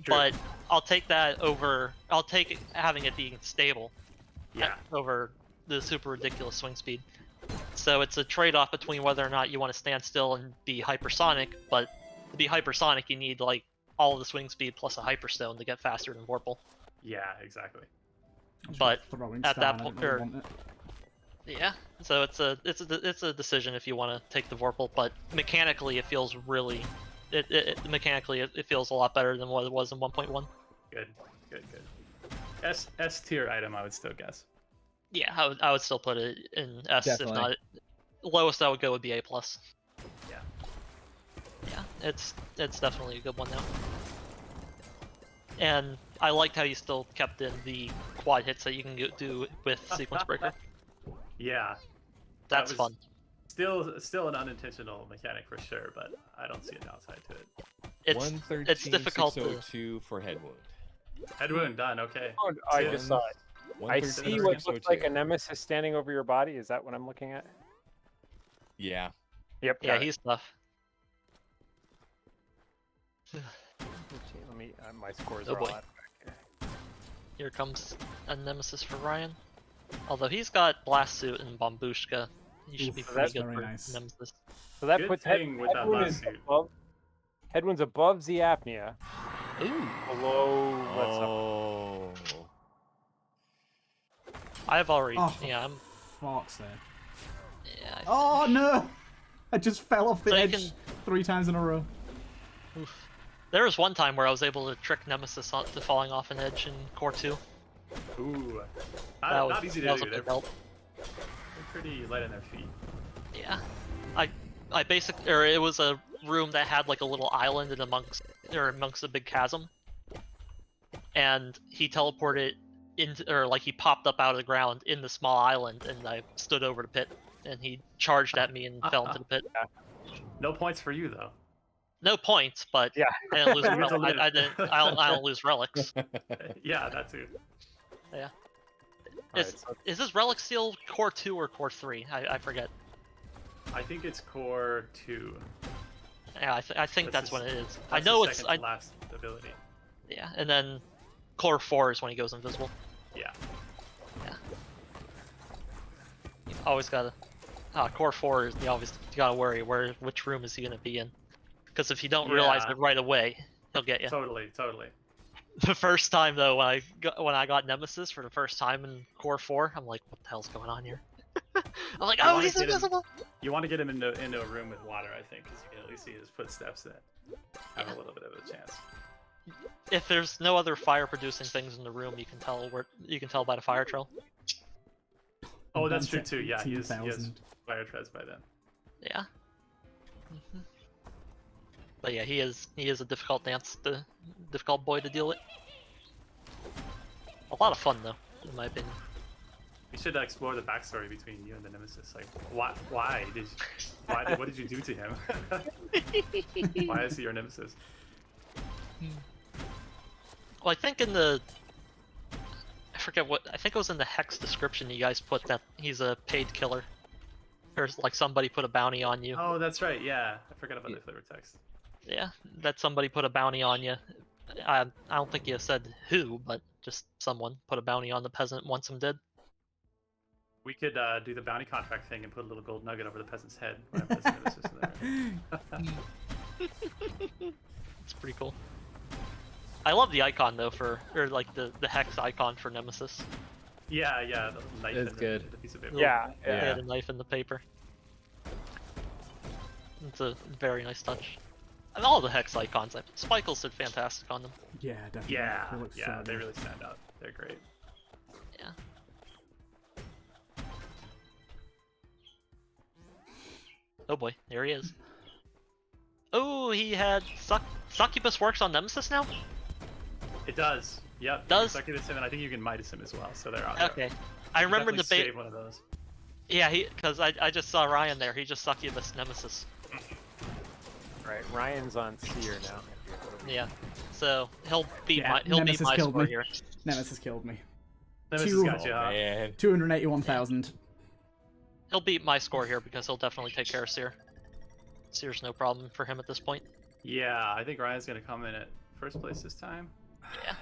Speaker 4: True.
Speaker 5: But I'll take that over. I'll take having it being stable.
Speaker 4: Yeah.
Speaker 5: Over the super ridiculous swing speed. So it's a trade-off between whether or not you want to stand still and be hypersonic, but to be hypersonic you need like all of the swing speed plus a hyperstone to get faster than Vorpal.
Speaker 4: Yeah, exactly.
Speaker 5: But
Speaker 1: Throwing
Speaker 5: at
Speaker 1: star,
Speaker 5: that
Speaker 1: I don't
Speaker 5: point,
Speaker 1: really want it.
Speaker 5: yeah. So it's a decision if you want to take the Vorpal, but mechanically it feels really, mechanically it feels a lot better than what it was in 1.1.
Speaker 4: Good. S tier item, I would still guess.
Speaker 5: Yeah, I would still put it in S.
Speaker 3: Definitely.
Speaker 5: If not, lowest I would go would be A+.
Speaker 4: Yeah.
Speaker 5: Yeah, it's definitely a good one now. And I liked how you still kept in the quad hits that you can do with Sequence Breaker.
Speaker 4: Yeah.
Speaker 5: That's
Speaker 4: was
Speaker 5: fun.
Speaker 4: Still an unintentional mechanic for sure, but I don't see a downside to it.
Speaker 5: It's difficult to.
Speaker 6: 602 for head wound.
Speaker 4: Head wound done. Okay.
Speaker 2: Oh, I
Speaker 4: Yeah.
Speaker 2: just saw it. I
Speaker 6: 113,
Speaker 2: see what looks like a
Speaker 6: 602.
Speaker 2: nemesis standing over your body. Is that what I'm looking at?
Speaker 6: Yeah.
Speaker 2: Yep.
Speaker 5: Yeah,
Speaker 2: got it.
Speaker 5: he's tough.
Speaker 2: Let me. My scores
Speaker 5: Oh
Speaker 2: are all
Speaker 5: boy.
Speaker 2: out back here.
Speaker 5: Here comes a nemesis for Ryan. Although he's got Blast Suit and Bombushka, he should be
Speaker 1: Oof,
Speaker 5: pretty
Speaker 1: that's
Speaker 5: good
Speaker 1: very
Speaker 5: for
Speaker 1: nice.
Speaker 5: nemesis.
Speaker 2: So that
Speaker 4: Good
Speaker 2: puts
Speaker 4: thing with that
Speaker 2: Headwound
Speaker 4: last
Speaker 2: is
Speaker 4: suit.
Speaker 2: Headwound's above the apnea.
Speaker 5: Ooh.
Speaker 2: Below. What's up?
Speaker 6: Oh.
Speaker 5: I've already.
Speaker 1: Oh, for
Speaker 5: Yeah, I'm.
Speaker 1: fuck's sake.
Speaker 5: Yeah.
Speaker 1: Oh no! I just fell off the
Speaker 5: So you
Speaker 1: edge
Speaker 5: can-
Speaker 1: 3 times in a row.
Speaker 5: Oof. There was one time where I was able to trick Nemesis to falling off an edge in Core 2.
Speaker 4: Ooh.
Speaker 5: That
Speaker 4: Not easy
Speaker 5: that
Speaker 4: to
Speaker 5: was
Speaker 4: do.
Speaker 5: a
Speaker 4: They're
Speaker 5: big help.
Speaker 4: pretty light on their feet.
Speaker 5: Yeah. I basically, or it was a room that had like a little island in amongst a big chasm, and he teleported into, or like he popped up out of the ground in the small island, and I stood over the pit, and he charged at me and fell into the pit.
Speaker 4: No points for you though.
Speaker 5: No points, but
Speaker 2: Yeah.
Speaker 5: I didn't lose.
Speaker 4: You get to live.
Speaker 5: I don't lose relics.
Speaker 4: Yeah, that too.
Speaker 5: Yeah.
Speaker 2: Alright, so
Speaker 5: Is this relic seal Core 2 or Core 3? I forget.
Speaker 4: I think it's core 2.
Speaker 5: Yeah, I think that's
Speaker 4: his-
Speaker 5: what it is. I
Speaker 4: That's
Speaker 5: know
Speaker 4: his
Speaker 5: it's
Speaker 4: second to last ability.
Speaker 5: yeah, and then Core 4 is when he goes invisible.
Speaker 4: Yeah.
Speaker 5: You always gotta. Core 4 is you gotta worry which room is he gonna be in, because if you don't realize
Speaker 4: Yeah.
Speaker 5: it right away, he'll get you.
Speaker 4: Totally.
Speaker 5: The first time though, when I got Nemesis for the first time in Core 4, I'm like, what the hell's going on here? I'm like,
Speaker 4: You
Speaker 5: oh,
Speaker 4: wanna
Speaker 5: he's
Speaker 4: get him-
Speaker 5: invisible.
Speaker 4: You want to get him into a room with water, I think, because you can at least see his footsteps and have a little bit of a chance.
Speaker 5: If there's no other fire-producing things in the room, you can tell by the fire trail.
Speaker 4: Oh, that's true too. Yeah, he has
Speaker 1: 18,000.
Speaker 4: fire treads by then.
Speaker 5: Yeah. But yeah, he is a difficult difficult boy to deal with. A lot of fun though, in my opinion.
Speaker 4: We should explore the backstory between you and the Nemesis. Like, what did you do to him? Why is he your Nemesis?
Speaker 5: Well, I think I forget what, I think it was in the Hex description you guys put that he's a paid killer. Or like somebody put a bounty on you.
Speaker 4: Oh, that's right. Yeah, I forgot about the flavor text.
Speaker 5: Yeah, that somebody put a bounty on you. I don't think you said who, but just someone put a bounty on the peasant once him did.
Speaker 4: We could do the bounty contract thing and put a little gold nugget over the peasant's head. Whenever there's a Nemesis in there.
Speaker 5: It's pretty cool. I love the icon though or like the hex icon for Nemesis.
Speaker 4: Yeah, the little knife
Speaker 8: That's
Speaker 4: and
Speaker 8: good.
Speaker 4: the piece of paper.
Speaker 2: yeah,
Speaker 5: They
Speaker 2: yeah.
Speaker 5: had a knife in the paper. It's a very nice touch. And all the Hex icons, Spikles did fantastic on them.
Speaker 1: Yeah, definitely.
Speaker 4: Yeah,
Speaker 1: They look so
Speaker 4: yeah, they
Speaker 1: good.
Speaker 4: really stand out. They're great.
Speaker 5: Yeah. Oh boy, there he is. Oh, he had Succubus works on Nemesis now?
Speaker 4: It does. Yep.
Speaker 5: Does?
Speaker 4: Succubus him, and I think you can Midas him as well. So they're out.
Speaker 5: Okay. I remember the bait.
Speaker 4: Save one of those.
Speaker 5: Yeah, because I just saw Ryan there. He just Succubus Nemesis.
Speaker 2: Right, Ryan's on seer now.
Speaker 5: Yeah. So he'll beat
Speaker 1: Yeah,
Speaker 5: he'll beat
Speaker 1: Nemesis
Speaker 5: my
Speaker 1: killed
Speaker 5: score
Speaker 1: me.
Speaker 5: here.
Speaker 1: Nemesis killed me.
Speaker 4: Nemesis
Speaker 1: Two-
Speaker 4: got you, huh?
Speaker 6: Man.
Speaker 1: 281,000.
Speaker 5: He'll beat my score here because he'll definitely take care of Seer. Seer's no problem for him at this point.
Speaker 4: Yeah, I think Ryan's gonna come in at first place this time.
Speaker 5: Yeah.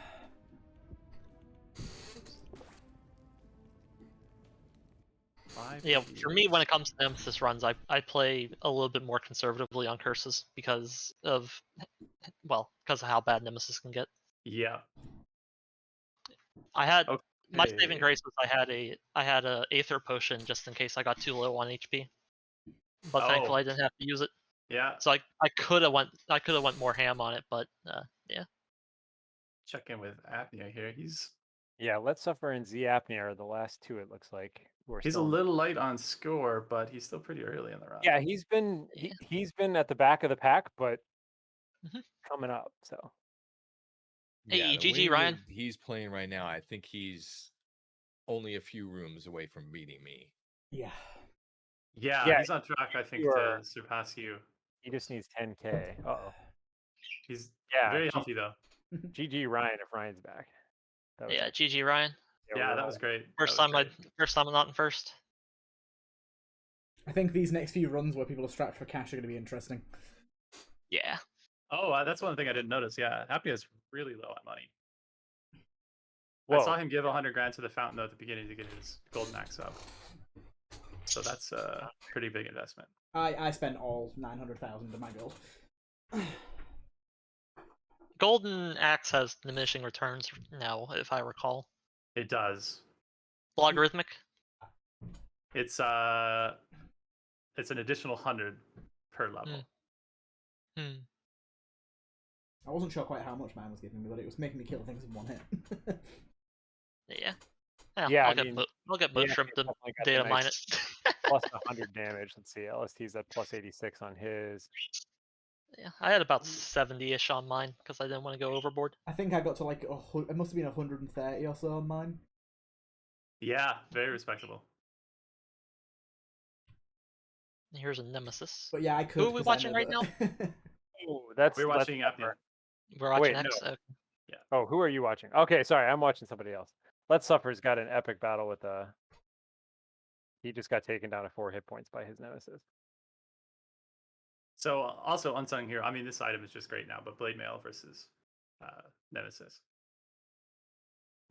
Speaker 5: Yeah, for me, when it comes to Nemesis runs, I play a little bit more conservatively on curses because of, well, because of how bad Nemesis can get.
Speaker 4: Yeah.
Speaker 5: I had my
Speaker 4: Okay.
Speaker 5: saving grace was I had a Aether potion just in case I got too low on HP, but
Speaker 4: Oh.
Speaker 5: thankfully I didn't have to use it.
Speaker 4: Yeah.
Speaker 5: So I could have went more ham on it, but yeah.
Speaker 4: Check in with Apnea here.
Speaker 2: Yeah, Let's Suffer and Z Apnea are the last two. It looks like.
Speaker 4: He's a little light on score, but he's still pretty early in the round.
Speaker 2: Yeah, he's been at the back of the pack, but
Speaker 5: Mhm.
Speaker 2: coming up. So
Speaker 5: Hey,
Speaker 6: the
Speaker 5: GG,
Speaker 6: way
Speaker 5: Ryan.
Speaker 6: that he's playing right now, I think he's only a few rooms away from beating me.
Speaker 1: Yeah.
Speaker 4: Yeah,
Speaker 2: Yeah,
Speaker 4: he's on track, I think,
Speaker 2: you
Speaker 4: to
Speaker 2: are-
Speaker 4: surpass you.
Speaker 2: he just needs 10K. Uh-oh.
Speaker 4: He's
Speaker 2: Yeah,
Speaker 4: very healthy, though.
Speaker 2: GG Ryan if Ryan's back. That was
Speaker 5: Yeah, GG Ryan.
Speaker 4: Yeah,
Speaker 2: we're
Speaker 4: that was
Speaker 2: rolling.
Speaker 4: great.
Speaker 5: First
Speaker 4: That was
Speaker 5: time
Speaker 4: great.
Speaker 5: first time I'm not in first.
Speaker 1: I think these next few runs where people are strapped for cash are going to be interesting.
Speaker 5: Yeah.
Speaker 4: Oh, that's one thing I didn't notice. Yeah, Apnea's really low on money.
Speaker 2: Whoa.
Speaker 4: I saw him give 100 grand to the fountain though at the beginning to get his golden axe up. So that's a pretty big investment.
Speaker 1: I spent all 900,000 of my gold.
Speaker 5: Golden Axe has diminishing returns now, if I recall.
Speaker 4: It does.
Speaker 5: Logarithmic.
Speaker 4: It's an additional 100 per level.
Speaker 5: Hmm.
Speaker 1: I wasn't sure quite how much mine was giving me, but it was making me kill things in one hit.
Speaker 5: Yeah.
Speaker 2: Yeah,
Speaker 5: I'll get Moat Shrimp to
Speaker 2: definitely got the
Speaker 5: data
Speaker 2: nice
Speaker 5: mine it.
Speaker 2: plus 100 damage. Let's see. LST's at plus 86 on his.
Speaker 5: Yeah, I had about 70-ish on mine because I didn't want to go overboard.
Speaker 1: I think I got to like, it must have been 130 or so on mine.
Speaker 4: Yeah, very respectable.
Speaker 5: Here's a Nemesis.
Speaker 1: But yeah, I could.
Speaker 5: Who are we
Speaker 1: 'cause I
Speaker 5: watching
Speaker 1: know
Speaker 5: right
Speaker 1: that-
Speaker 5: now?
Speaker 2: Oh, that's
Speaker 4: We're
Speaker 2: Let's
Speaker 4: watching
Speaker 2: Suffer.
Speaker 4: Apnea.
Speaker 5: We're watching
Speaker 2: Wait,
Speaker 5: X.
Speaker 2: no.
Speaker 5: Okay.
Speaker 2: Oh, who are you watching? Okay, sorry, I'm watching somebody else. Let's Suffer's got an epic battle with he just got taken down to 4 hit points by his nemesis.
Speaker 4: So also unsung here. I mean, this item is just great now, but Blade Mail versus Nemesis.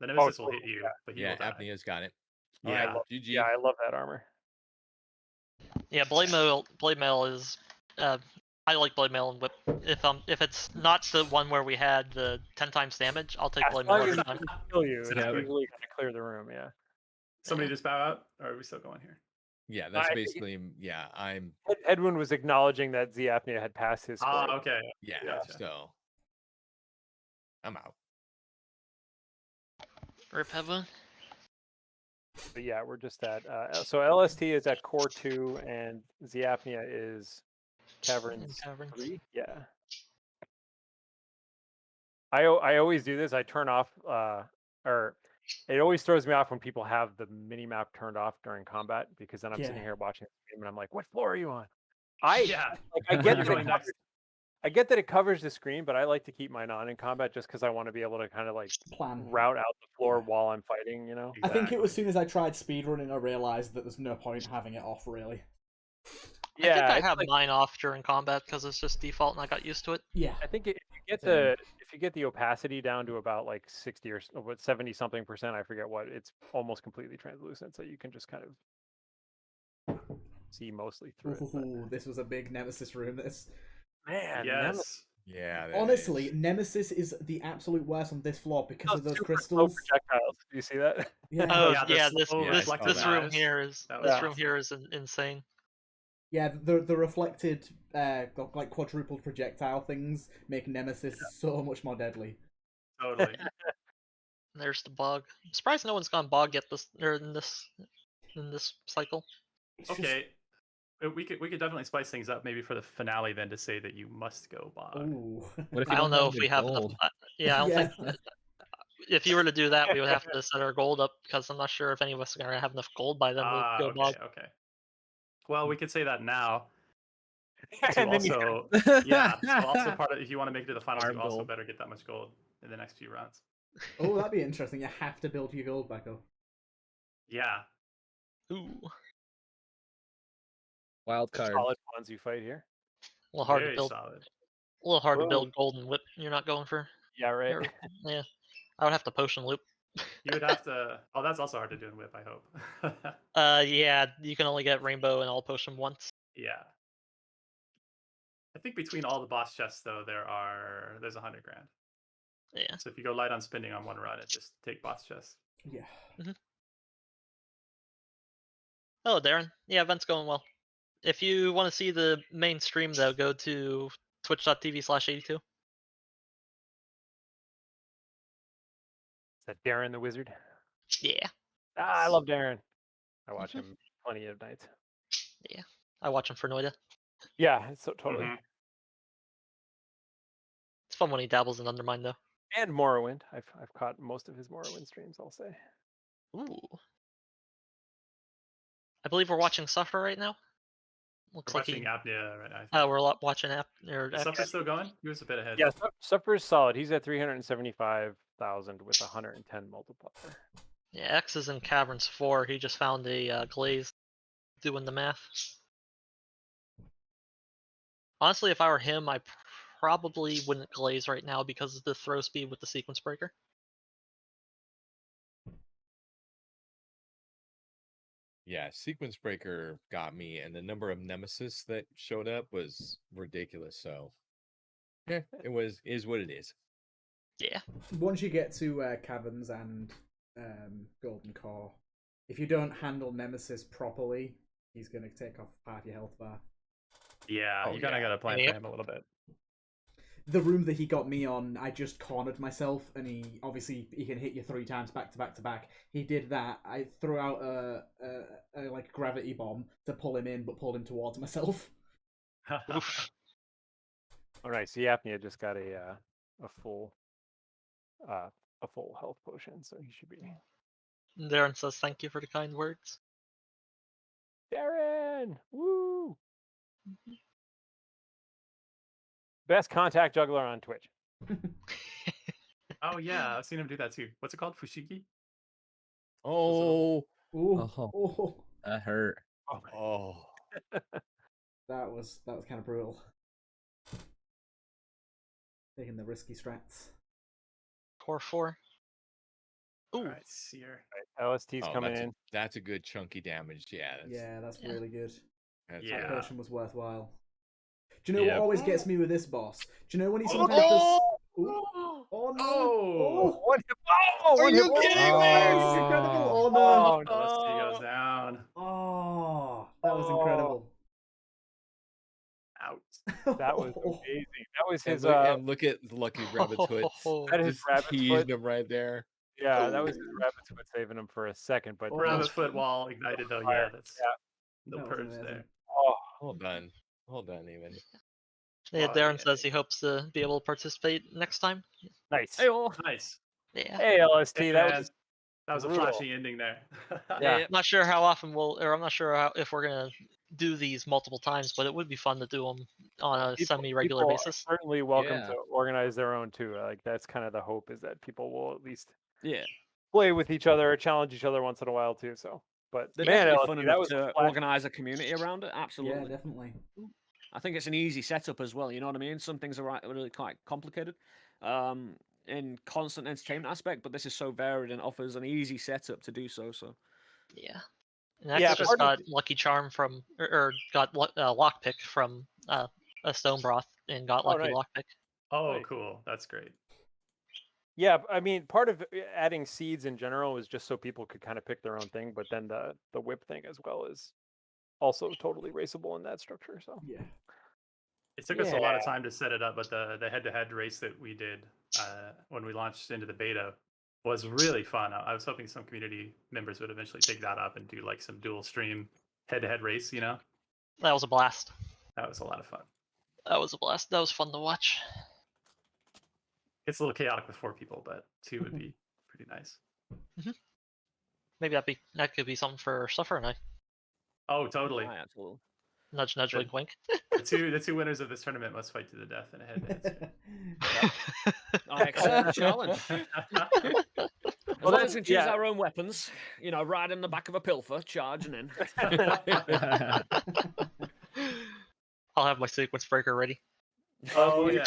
Speaker 4: The Nemesis will hit you, but he
Speaker 6: Yeah,
Speaker 4: will die.
Speaker 6: Apnea's got it.
Speaker 4: Yeah.
Speaker 6: All right, GG.
Speaker 2: Yeah, I love that armor.
Speaker 5: Yeah, Blade Mail is. I like Blade Mail and Whip. If it's not the one where we had the 10 times damage, I'll take
Speaker 2: As
Speaker 5: Blade
Speaker 2: long
Speaker 5: Mail
Speaker 2: as
Speaker 5: every
Speaker 2: it
Speaker 5: time.
Speaker 2: doesn't kill you, it's
Speaker 4: Exactly.
Speaker 2: usually gonna clear the room. Yeah.
Speaker 4: Somebody just bow out, or are we still going here?
Speaker 6: Yeah, that's
Speaker 2: I-
Speaker 6: basically I'm
Speaker 2: Edwin was acknowledging that Z Apnea had passed his score.
Speaker 4: Ah, okay.
Speaker 6: yeah,
Speaker 4: Gotcha.
Speaker 6: so I'm out.
Speaker 5: Rip Heaven.
Speaker 2: But yeah, we're just at so LST is at core 2 and Z Apnea is caverns
Speaker 5: Caverns.
Speaker 2: 3. Yeah. I always do this. I turn off or it always throws me off when people have the mini map turned off during combat because then I'm sitting
Speaker 1: Yeah.
Speaker 2: here watching the game and I'm like, what floor are you on? I
Speaker 4: Yeah.
Speaker 2: I get
Speaker 4: You're
Speaker 2: that
Speaker 4: going next.
Speaker 2: I get that it covers the screen, but I like to keep mine on in combat just because I want to be able to kind of like
Speaker 1: Plan.
Speaker 2: route out the floor
Speaker 1: Yeah.
Speaker 2: while I'm fighting, you know?
Speaker 1: I think it was
Speaker 4: Exactly.
Speaker 1: soon as I tried speedrunning, I realised that there's no point having it off, really.
Speaker 5: I think I
Speaker 2: it's
Speaker 5: have
Speaker 2: like-
Speaker 5: mine off during combat because it's just default and I got used to it.
Speaker 1: Yeah.
Speaker 2: I think if you get
Speaker 6: Same.
Speaker 2: if you get the opacity down to about like 60 or 70 something percent, I forget what, it's almost completely translucent, so you can just kind of see mostly through it. But
Speaker 1: Ooh, this was a big Nemesis room. This
Speaker 2: man,
Speaker 4: Yes.
Speaker 6: Yeah. that
Speaker 1: honestly,
Speaker 6: is.
Speaker 1: Nemesis is the absolute worst on this floor because
Speaker 2: Nemesis
Speaker 1: of those
Speaker 2: super slow
Speaker 1: crystals.
Speaker 2: projectiles. Do you see that?
Speaker 1: Yeah.
Speaker 5: Oh
Speaker 4: yeah, the
Speaker 5: yeah,
Speaker 4: slow
Speaker 6: Yeah, I
Speaker 5: this
Speaker 6: saw
Speaker 5: this
Speaker 6: that.
Speaker 5: room here is
Speaker 4: That
Speaker 5: this
Speaker 4: was
Speaker 5: room
Speaker 4: awesome.
Speaker 5: here is insane.
Speaker 1: Yeah, the reflected, like quadrupled projectile things make Nemesis so much more deadly.
Speaker 4: Totally.
Speaker 5: There's the bog. I'm surprised no one's gone bog yet in this cycle.
Speaker 1: It's just-
Speaker 4: Okay. We could definitely spice things up maybe for the finale then to say that you must go bog.
Speaker 1: Ooh.
Speaker 8: What if
Speaker 5: I
Speaker 8: you
Speaker 5: don't
Speaker 8: don't
Speaker 5: know
Speaker 8: have
Speaker 5: if
Speaker 8: the
Speaker 5: we have enough.
Speaker 8: gold?
Speaker 5: Yeah, I don't
Speaker 1: Yeah.
Speaker 5: think if you were to do that, we would have to set our gold up because I'm not sure if any of us are gonna have enough gold by then to go
Speaker 4: Okay,
Speaker 5: bog.
Speaker 4: okay. Well, we could say that now. To
Speaker 2: And then you-
Speaker 4: also, yeah. So also part of if you want to make it to the finals,
Speaker 8: Farm
Speaker 4: you also
Speaker 8: gold.
Speaker 4: better get that much gold in the next few rounds.
Speaker 1: Oh, that'd be interesting. You have to build your gold back up.
Speaker 4: Yeah.
Speaker 5: Ooh,
Speaker 8: Wild card.
Speaker 2: solid ones you fight here.
Speaker 5: a little hard to
Speaker 4: Very
Speaker 5: build.
Speaker 4: solid.
Speaker 5: A little hard to
Speaker 2: Whoa.
Speaker 5: build golden whip. You're not going for.
Speaker 2: Yeah, right.
Speaker 5: Or- yeah, I would have to potion loop.
Speaker 4: You would have to. Oh, that's also hard to do in whip. I hope.
Speaker 5: Yeah, you can only get rainbow and all potion once.
Speaker 4: Yeah. I think between all the boss chests though, there's 100 grand.
Speaker 5: Yeah.
Speaker 4: So if you go light on spending on one run, it just take boss chests.
Speaker 1: Yeah.
Speaker 5: Oh, Darren. Yeah, event's going well. If you want to see the main stream, though, go to twitch.tv/82.
Speaker 2: Is that Darren the Wizard?
Speaker 5: Yeah,
Speaker 2: I love Darren. I watch him plenty of nights.
Speaker 5: I watch him for Noida.
Speaker 2: Yeah, so totally.
Speaker 4: Mhm.
Speaker 5: It's fun when he dabbles in Undermine, though.
Speaker 2: And Morrowind. I've caught most of his Morrowind streams, I'll say.
Speaker 5: Ooh. I believe we're watching Suffer right now. Looks
Speaker 4: We're
Speaker 5: like
Speaker 4: watching
Speaker 5: he.
Speaker 4: apnea right now. I think.
Speaker 5: Oh, we're watching app. Or
Speaker 4: Is Suffer still going? He was a bit ahead.
Speaker 2: Yeah, Suffer's solid. He's at 375,000 with 110 multiplier.
Speaker 5: Yeah, X is in Caverns 4. He just found a glaze. Doing the math. Honestly, if I were him, I probably wouldn't glaze right now because of the throw speed with the sequence breaker.
Speaker 6: Yeah, sequence breaker got me, and the number of nemesis that showed up was ridiculous. So, yeah, is what it is.
Speaker 5: Yeah.
Speaker 1: Once you get to Caverns and Golden Core, if you don't handle Nemesis properly, he's going to take off half your health bar.
Speaker 4: Yeah,
Speaker 6: Oh,
Speaker 4: you kind of
Speaker 6: yeah.
Speaker 4: got to plan
Speaker 5: Yep.
Speaker 4: for him a little bit.
Speaker 1: The room that he got me on, I just cornered myself, and he can hit you 3 times back to back to back. He did that. I threw out a like gravity bomb to pull him in, but pulled him towards myself.
Speaker 5: Oof.
Speaker 2: Oh, nice. The apnea just got a full health potion, so he should be.
Speaker 5: Darren says thank you for the kind words.
Speaker 2: Darren, woo! Best contact juggler on Twitch.
Speaker 4: Oh yeah, I've seen him do that too. What's it called? Fushigi?
Speaker 6: Oh,
Speaker 1: Ooh,
Speaker 8: Oh.
Speaker 1: oh,
Speaker 8: That hurt.
Speaker 6: oh,
Speaker 1: that was kind of brutal. Taking the risky strats.
Speaker 5: Core 4. Ooh.
Speaker 4: All right, Seer.
Speaker 2: LST's coming in.
Speaker 6: that's a good chunky damage. Yeah,
Speaker 1: That's
Speaker 5: Yeah.
Speaker 1: really good.
Speaker 6: that's
Speaker 4: Yeah.
Speaker 1: That
Speaker 6: good.
Speaker 1: potion was worthwhile. Do you know
Speaker 6: Yep.
Speaker 1: what always gets me with this boss? Do you know when he
Speaker 4: Oh,
Speaker 1: sometimes does? Ooh. Oh no!
Speaker 4: Oh!
Speaker 2: One hit. Oh,
Speaker 6: Are
Speaker 2: one
Speaker 6: you
Speaker 2: hit.
Speaker 6: kidding
Speaker 1: Oh,
Speaker 6: me?
Speaker 1: it's incredible! Oh no!
Speaker 2: Oh, no.
Speaker 4: LST goes down.
Speaker 1: Oh, that was
Speaker 2: Oh.
Speaker 1: incredible.
Speaker 4: Out.
Speaker 2: That was amazing. That was
Speaker 6: And
Speaker 2: his.
Speaker 6: and look at the lucky rabbit's foot.
Speaker 2: That is
Speaker 6: Just
Speaker 2: rabbit's
Speaker 6: teased
Speaker 2: foot.
Speaker 6: him right there.
Speaker 2: Yeah, that was his rabbit's foot saving him for a second, but
Speaker 4: Rabbit foot wall ignited though. Yeah, that's no
Speaker 1: That was
Speaker 4: purge
Speaker 1: amazing.
Speaker 4: there.
Speaker 2: Oh,
Speaker 6: Well done. Well done, even.
Speaker 5: Yeah,
Speaker 4: Oh,
Speaker 5: Darren
Speaker 4: yeah.
Speaker 5: says he hopes to be able to participate next time.
Speaker 2: nice.
Speaker 7: Hey, oh.
Speaker 4: Nice.
Speaker 5: Yeah.
Speaker 2: Hey, LST,
Speaker 4: Hey,
Speaker 2: that
Speaker 4: man,
Speaker 2: was
Speaker 4: that was a
Speaker 2: brutal.
Speaker 4: flashy ending there.
Speaker 2: Yeah.
Speaker 5: I'm not sure how often I'm not sure if we're gonna do these multiple times, but it would be fun to do them on a semi-regular
Speaker 2: people are
Speaker 5: basis.
Speaker 2: certainly welcome
Speaker 8: Yeah.
Speaker 2: to organize their own too. Like that's kind of the hope, is that people will at least
Speaker 7: Yeah.
Speaker 2: play with each other or challenge each other once in a while too. So, but
Speaker 7: They're
Speaker 2: man,
Speaker 7: definitely
Speaker 2: LST,
Speaker 7: fun
Speaker 2: that
Speaker 7: enough
Speaker 2: was
Speaker 7: to
Speaker 2: flash-
Speaker 7: organize a community around it. Absolutely.
Speaker 1: Yeah, definitely.
Speaker 7: I think it's an easy setup as well. You know what I mean? Some things are really quite complicated in constant entertainment aspect, but this is so varied and offers an easy setup to do so. So
Speaker 5: Yeah. And X
Speaker 2: Yeah,
Speaker 5: just
Speaker 2: part of
Speaker 5: got Lucky Charm from, or got Lockpick from a Stone Broth and got
Speaker 2: Oh,
Speaker 5: Lucky
Speaker 2: nice.
Speaker 5: Lockpick.
Speaker 4: Oh,
Speaker 2: Nice.
Speaker 4: cool. That's great.
Speaker 2: Yeah, I mean, part of adding seeds in general was just so people could kind of pick their own thing, but then the whip thing as well is also totally raceable in that structure. So
Speaker 1: Yeah.
Speaker 4: It took us a lot of
Speaker 2: Yeah.
Speaker 4: time to set it up, but the head-to-head race that we did when we launched into the beta was really fun. I was hoping some community members would eventually take that up and do like some dual stream head-to-head race. You know,
Speaker 5: That was a blast.
Speaker 4: that was a lot of fun.
Speaker 5: That was a blast. That was fun to watch.
Speaker 4: It's a little chaotic with 4 people, but 2 would be pretty nice.
Speaker 5: Maybe that could be something for Suffer and I.
Speaker 4: Oh, totally.
Speaker 7: Right, absolutely.
Speaker 5: Nudge, nudge, wink, wink.
Speaker 4: The two winners of this tournament must fight to the death in a head-to-head.
Speaker 7: I accept the challenge. As long
Speaker 2: then-
Speaker 7: as we choose
Speaker 2: yeah.
Speaker 7: our own weapons, you know, riding in the back of a pilfer, charging in.
Speaker 5: I'll have my sequence breaker ready.
Speaker 4: Oh yeah.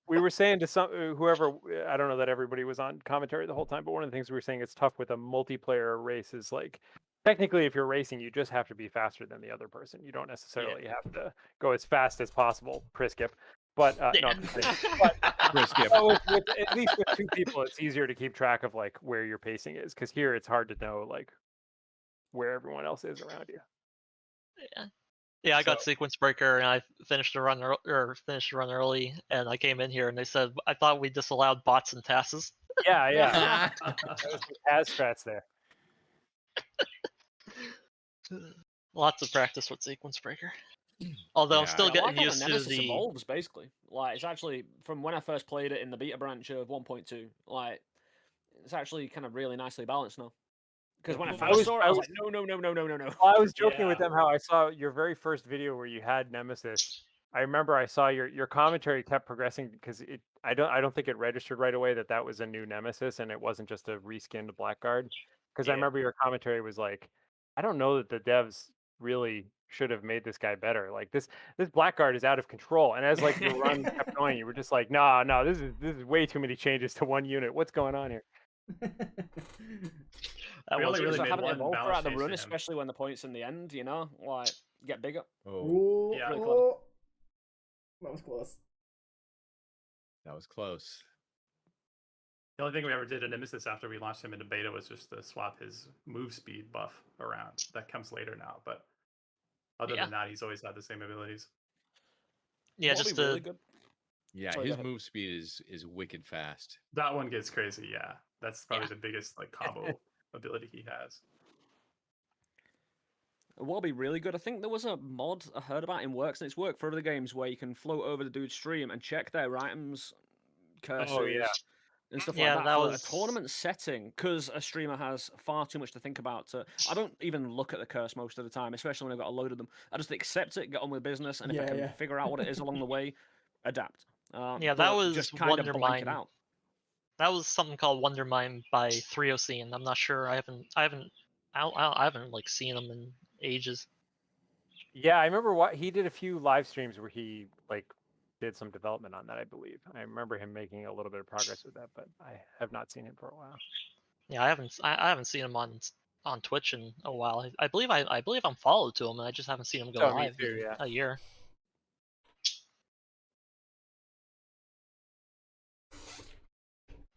Speaker 2: We were saying to some whoever, I don't know that everybody was on commentary the whole time, but one of the things we were saying it's tough with a multiplayer race is like technically if you're racing you just have to be faster than the other person. You don't necessarily have to go as fast as possible, Priskip. But no, I'm just kidding.
Speaker 6: Priskip.
Speaker 2: At least with 2 people it's easier to keep track of like where your pacing is, because here it's hard to know like where everyone else is around you.
Speaker 5: Yeah, I got sequence breaker and I finished the run early, and I came in here and they said I thought we disallowed bots and tasses.
Speaker 2: Yeah. Has strats there.
Speaker 5: Lots of practice with sequence breaker. Although I'm
Speaker 6: Yeah,
Speaker 5: still
Speaker 7: I
Speaker 5: getting
Speaker 7: like how
Speaker 5: used
Speaker 7: the
Speaker 5: to
Speaker 7: Nemesis
Speaker 5: the.
Speaker 7: evolves, basically. Like, it's actually, from when I first played it in the beta branch of 1.2, like, it's actually kind of really nicely balanced now. Because when I first saw it, I was like, no.
Speaker 2: Well, I was joking with them how I saw your very first video where you had Nemesis. I remember I saw your commentary kept progressing because I don't think it registered right away that was a new Nemesis and it wasn't just a reskinned Blackguard. Because I remember your commentary was like, I don't know that the devs really should have made this guy better. Like this Blackguard is out of control. And as like your run kept going, you were just like, no, this is way too many changes to one unit. What's going on here?
Speaker 5: That
Speaker 4: We
Speaker 5: was
Speaker 4: only really
Speaker 7: so
Speaker 4: made
Speaker 7: having
Speaker 4: one
Speaker 7: evolved
Speaker 4: balance
Speaker 7: throughout the
Speaker 4: change
Speaker 7: run,
Speaker 4: to him.
Speaker 7: especially when the points in the end, you know, like, get bigger.
Speaker 6: Oh,
Speaker 4: Yeah.
Speaker 7: Really clever.
Speaker 1: That was close.
Speaker 6: that was close.
Speaker 4: The only thing we ever did in Nemesis after we launched him into beta was just to swap his move speed buff around. That comes later now, but other than that, he's always had the same abilities.
Speaker 5: Yeah,
Speaker 7: What'll
Speaker 5: just
Speaker 7: be
Speaker 5: to
Speaker 7: really good.
Speaker 6: Yeah,
Speaker 7: Sorry, go
Speaker 6: his
Speaker 7: ahead.
Speaker 6: move speed is wicked fast.
Speaker 4: That one gets crazy. Yeah, that's probably the biggest like combo ability he has.
Speaker 7: What'll be really good, I think there was a mod I heard about in Works, and it's worked for other games where you can float over the dude's stream and check their items, curses, and stuff
Speaker 5: Yeah,
Speaker 7: like that
Speaker 5: that
Speaker 7: for
Speaker 5: was-
Speaker 7: a tournament setting, because a streamer has far too much to think about. I don't even look at the curse most of the time, especially when I've got a load of them. I just accept it, get on with business, and if I can figure out what it is along the way, adapt.
Speaker 5: Yeah, that
Speaker 7: but
Speaker 5: was
Speaker 7: just kind of blank it
Speaker 5: Wondermine.
Speaker 7: out.
Speaker 5: That was something called Wondermine by 3OC, and I'm not sure. I haven't like seen them in ages.
Speaker 2: Yeah, I remember he did a few live streams where he like did some development on that, I believe. I remember him making a little bit of progress with that, but I have not seen him for a while.
Speaker 5: Yeah, I haven't seen him on Twitch in a while. I believe I'm followed to him, and I just haven't seen him go
Speaker 2: Oh, me
Speaker 5: live
Speaker 2: too,
Speaker 5: in
Speaker 2: yeah.
Speaker 5: a year.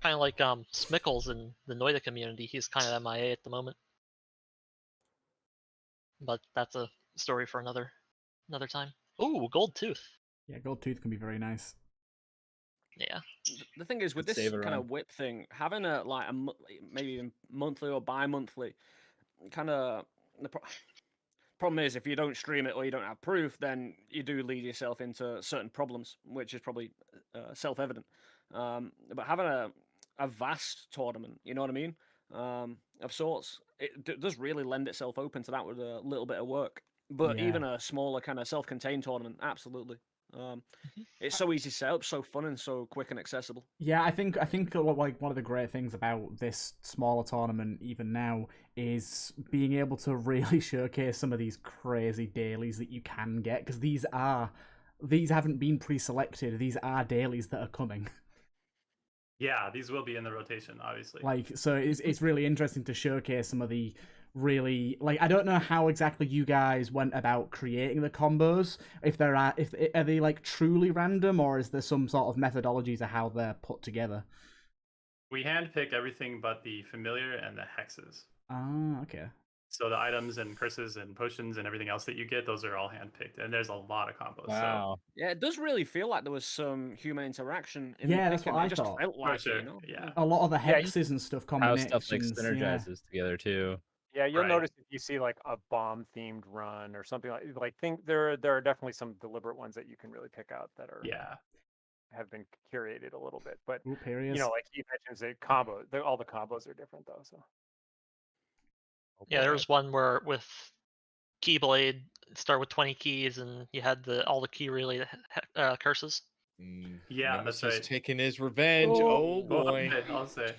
Speaker 5: Kind of like Smickles in the Noida community. He's kind of MIA at the moment, but that's a story for another time. Ooh, Gold Tooth.
Speaker 1: Yeah, Gold Tooth can be very nice.
Speaker 5: Yeah.
Speaker 7: The thing is, with
Speaker 8: Could
Speaker 7: this
Speaker 8: save a
Speaker 7: kind
Speaker 8: run.
Speaker 7: of whip thing, having a maybe even monthly or bi-monthly, kind of problem is if you don't stream it or you don't have proof, then you do lead yourself into certain problems, which is probably self-evident. But having a vast tournament, you know what I mean, of sorts, it does really lend itself open to that with a little bit of work. But
Speaker 1: Yeah.
Speaker 7: even a smaller kind of self-contained tournament, absolutely. It's so easy to set up, so fun and so quick and accessible.
Speaker 1: Yeah, I think like one of the great things about this smaller tournament, even now, is being able to really showcase some of these crazy dailies that you can get, because these haven't been pre-selected. These are dailies that are coming.
Speaker 4: Yeah, these will be in the rotation, obviously.
Speaker 1: Like, so it's really interesting to showcase some of the really, like, I don't know how exactly you guys went about creating the combos. If are they like truly random, or is there some sort of methodology to how they're put together?
Speaker 4: We handpick everything but the familiar and the hexes.
Speaker 1: Ah, okay.
Speaker 4: So the items and curses and potions and everything else that you get, those are all handpicked, and there's a lot of combos.
Speaker 8: Wow.
Speaker 7: Yeah, it does really feel like there was some human interaction in
Speaker 1: Yeah,
Speaker 7: the
Speaker 1: that's
Speaker 7: picking.
Speaker 1: what I
Speaker 7: It just
Speaker 1: thought.
Speaker 7: felt
Speaker 4: So,
Speaker 7: like
Speaker 4: sure,
Speaker 7: it, you know?
Speaker 4: yeah.
Speaker 1: A lot of the
Speaker 2: Yeah,
Speaker 1: hexes and stuff
Speaker 9: How stuff like
Speaker 1: combinations. Yeah.
Speaker 9: synergizes together too.
Speaker 2: Yeah, you'll
Speaker 4: Right.
Speaker 2: notice if you see like a bomb themed run or something like think there are definitely some deliberate ones that you can really pick out that are
Speaker 4: Yeah.
Speaker 2: have been curated a little bit. But
Speaker 1: Oop, here he is.
Speaker 2: you know, like he mentions a combo, all the combos are different though. So
Speaker 6: Oh,
Speaker 5: Yeah,
Speaker 6: boy.
Speaker 5: there was one where with Keyblade, start with 20 keys, and you had all the key related curses.
Speaker 4: Yeah, that's
Speaker 6: Nemesis
Speaker 4: right.
Speaker 6: taking his revenge.
Speaker 1: Oh.
Speaker 6: Oh boy.
Speaker 4: I'll say.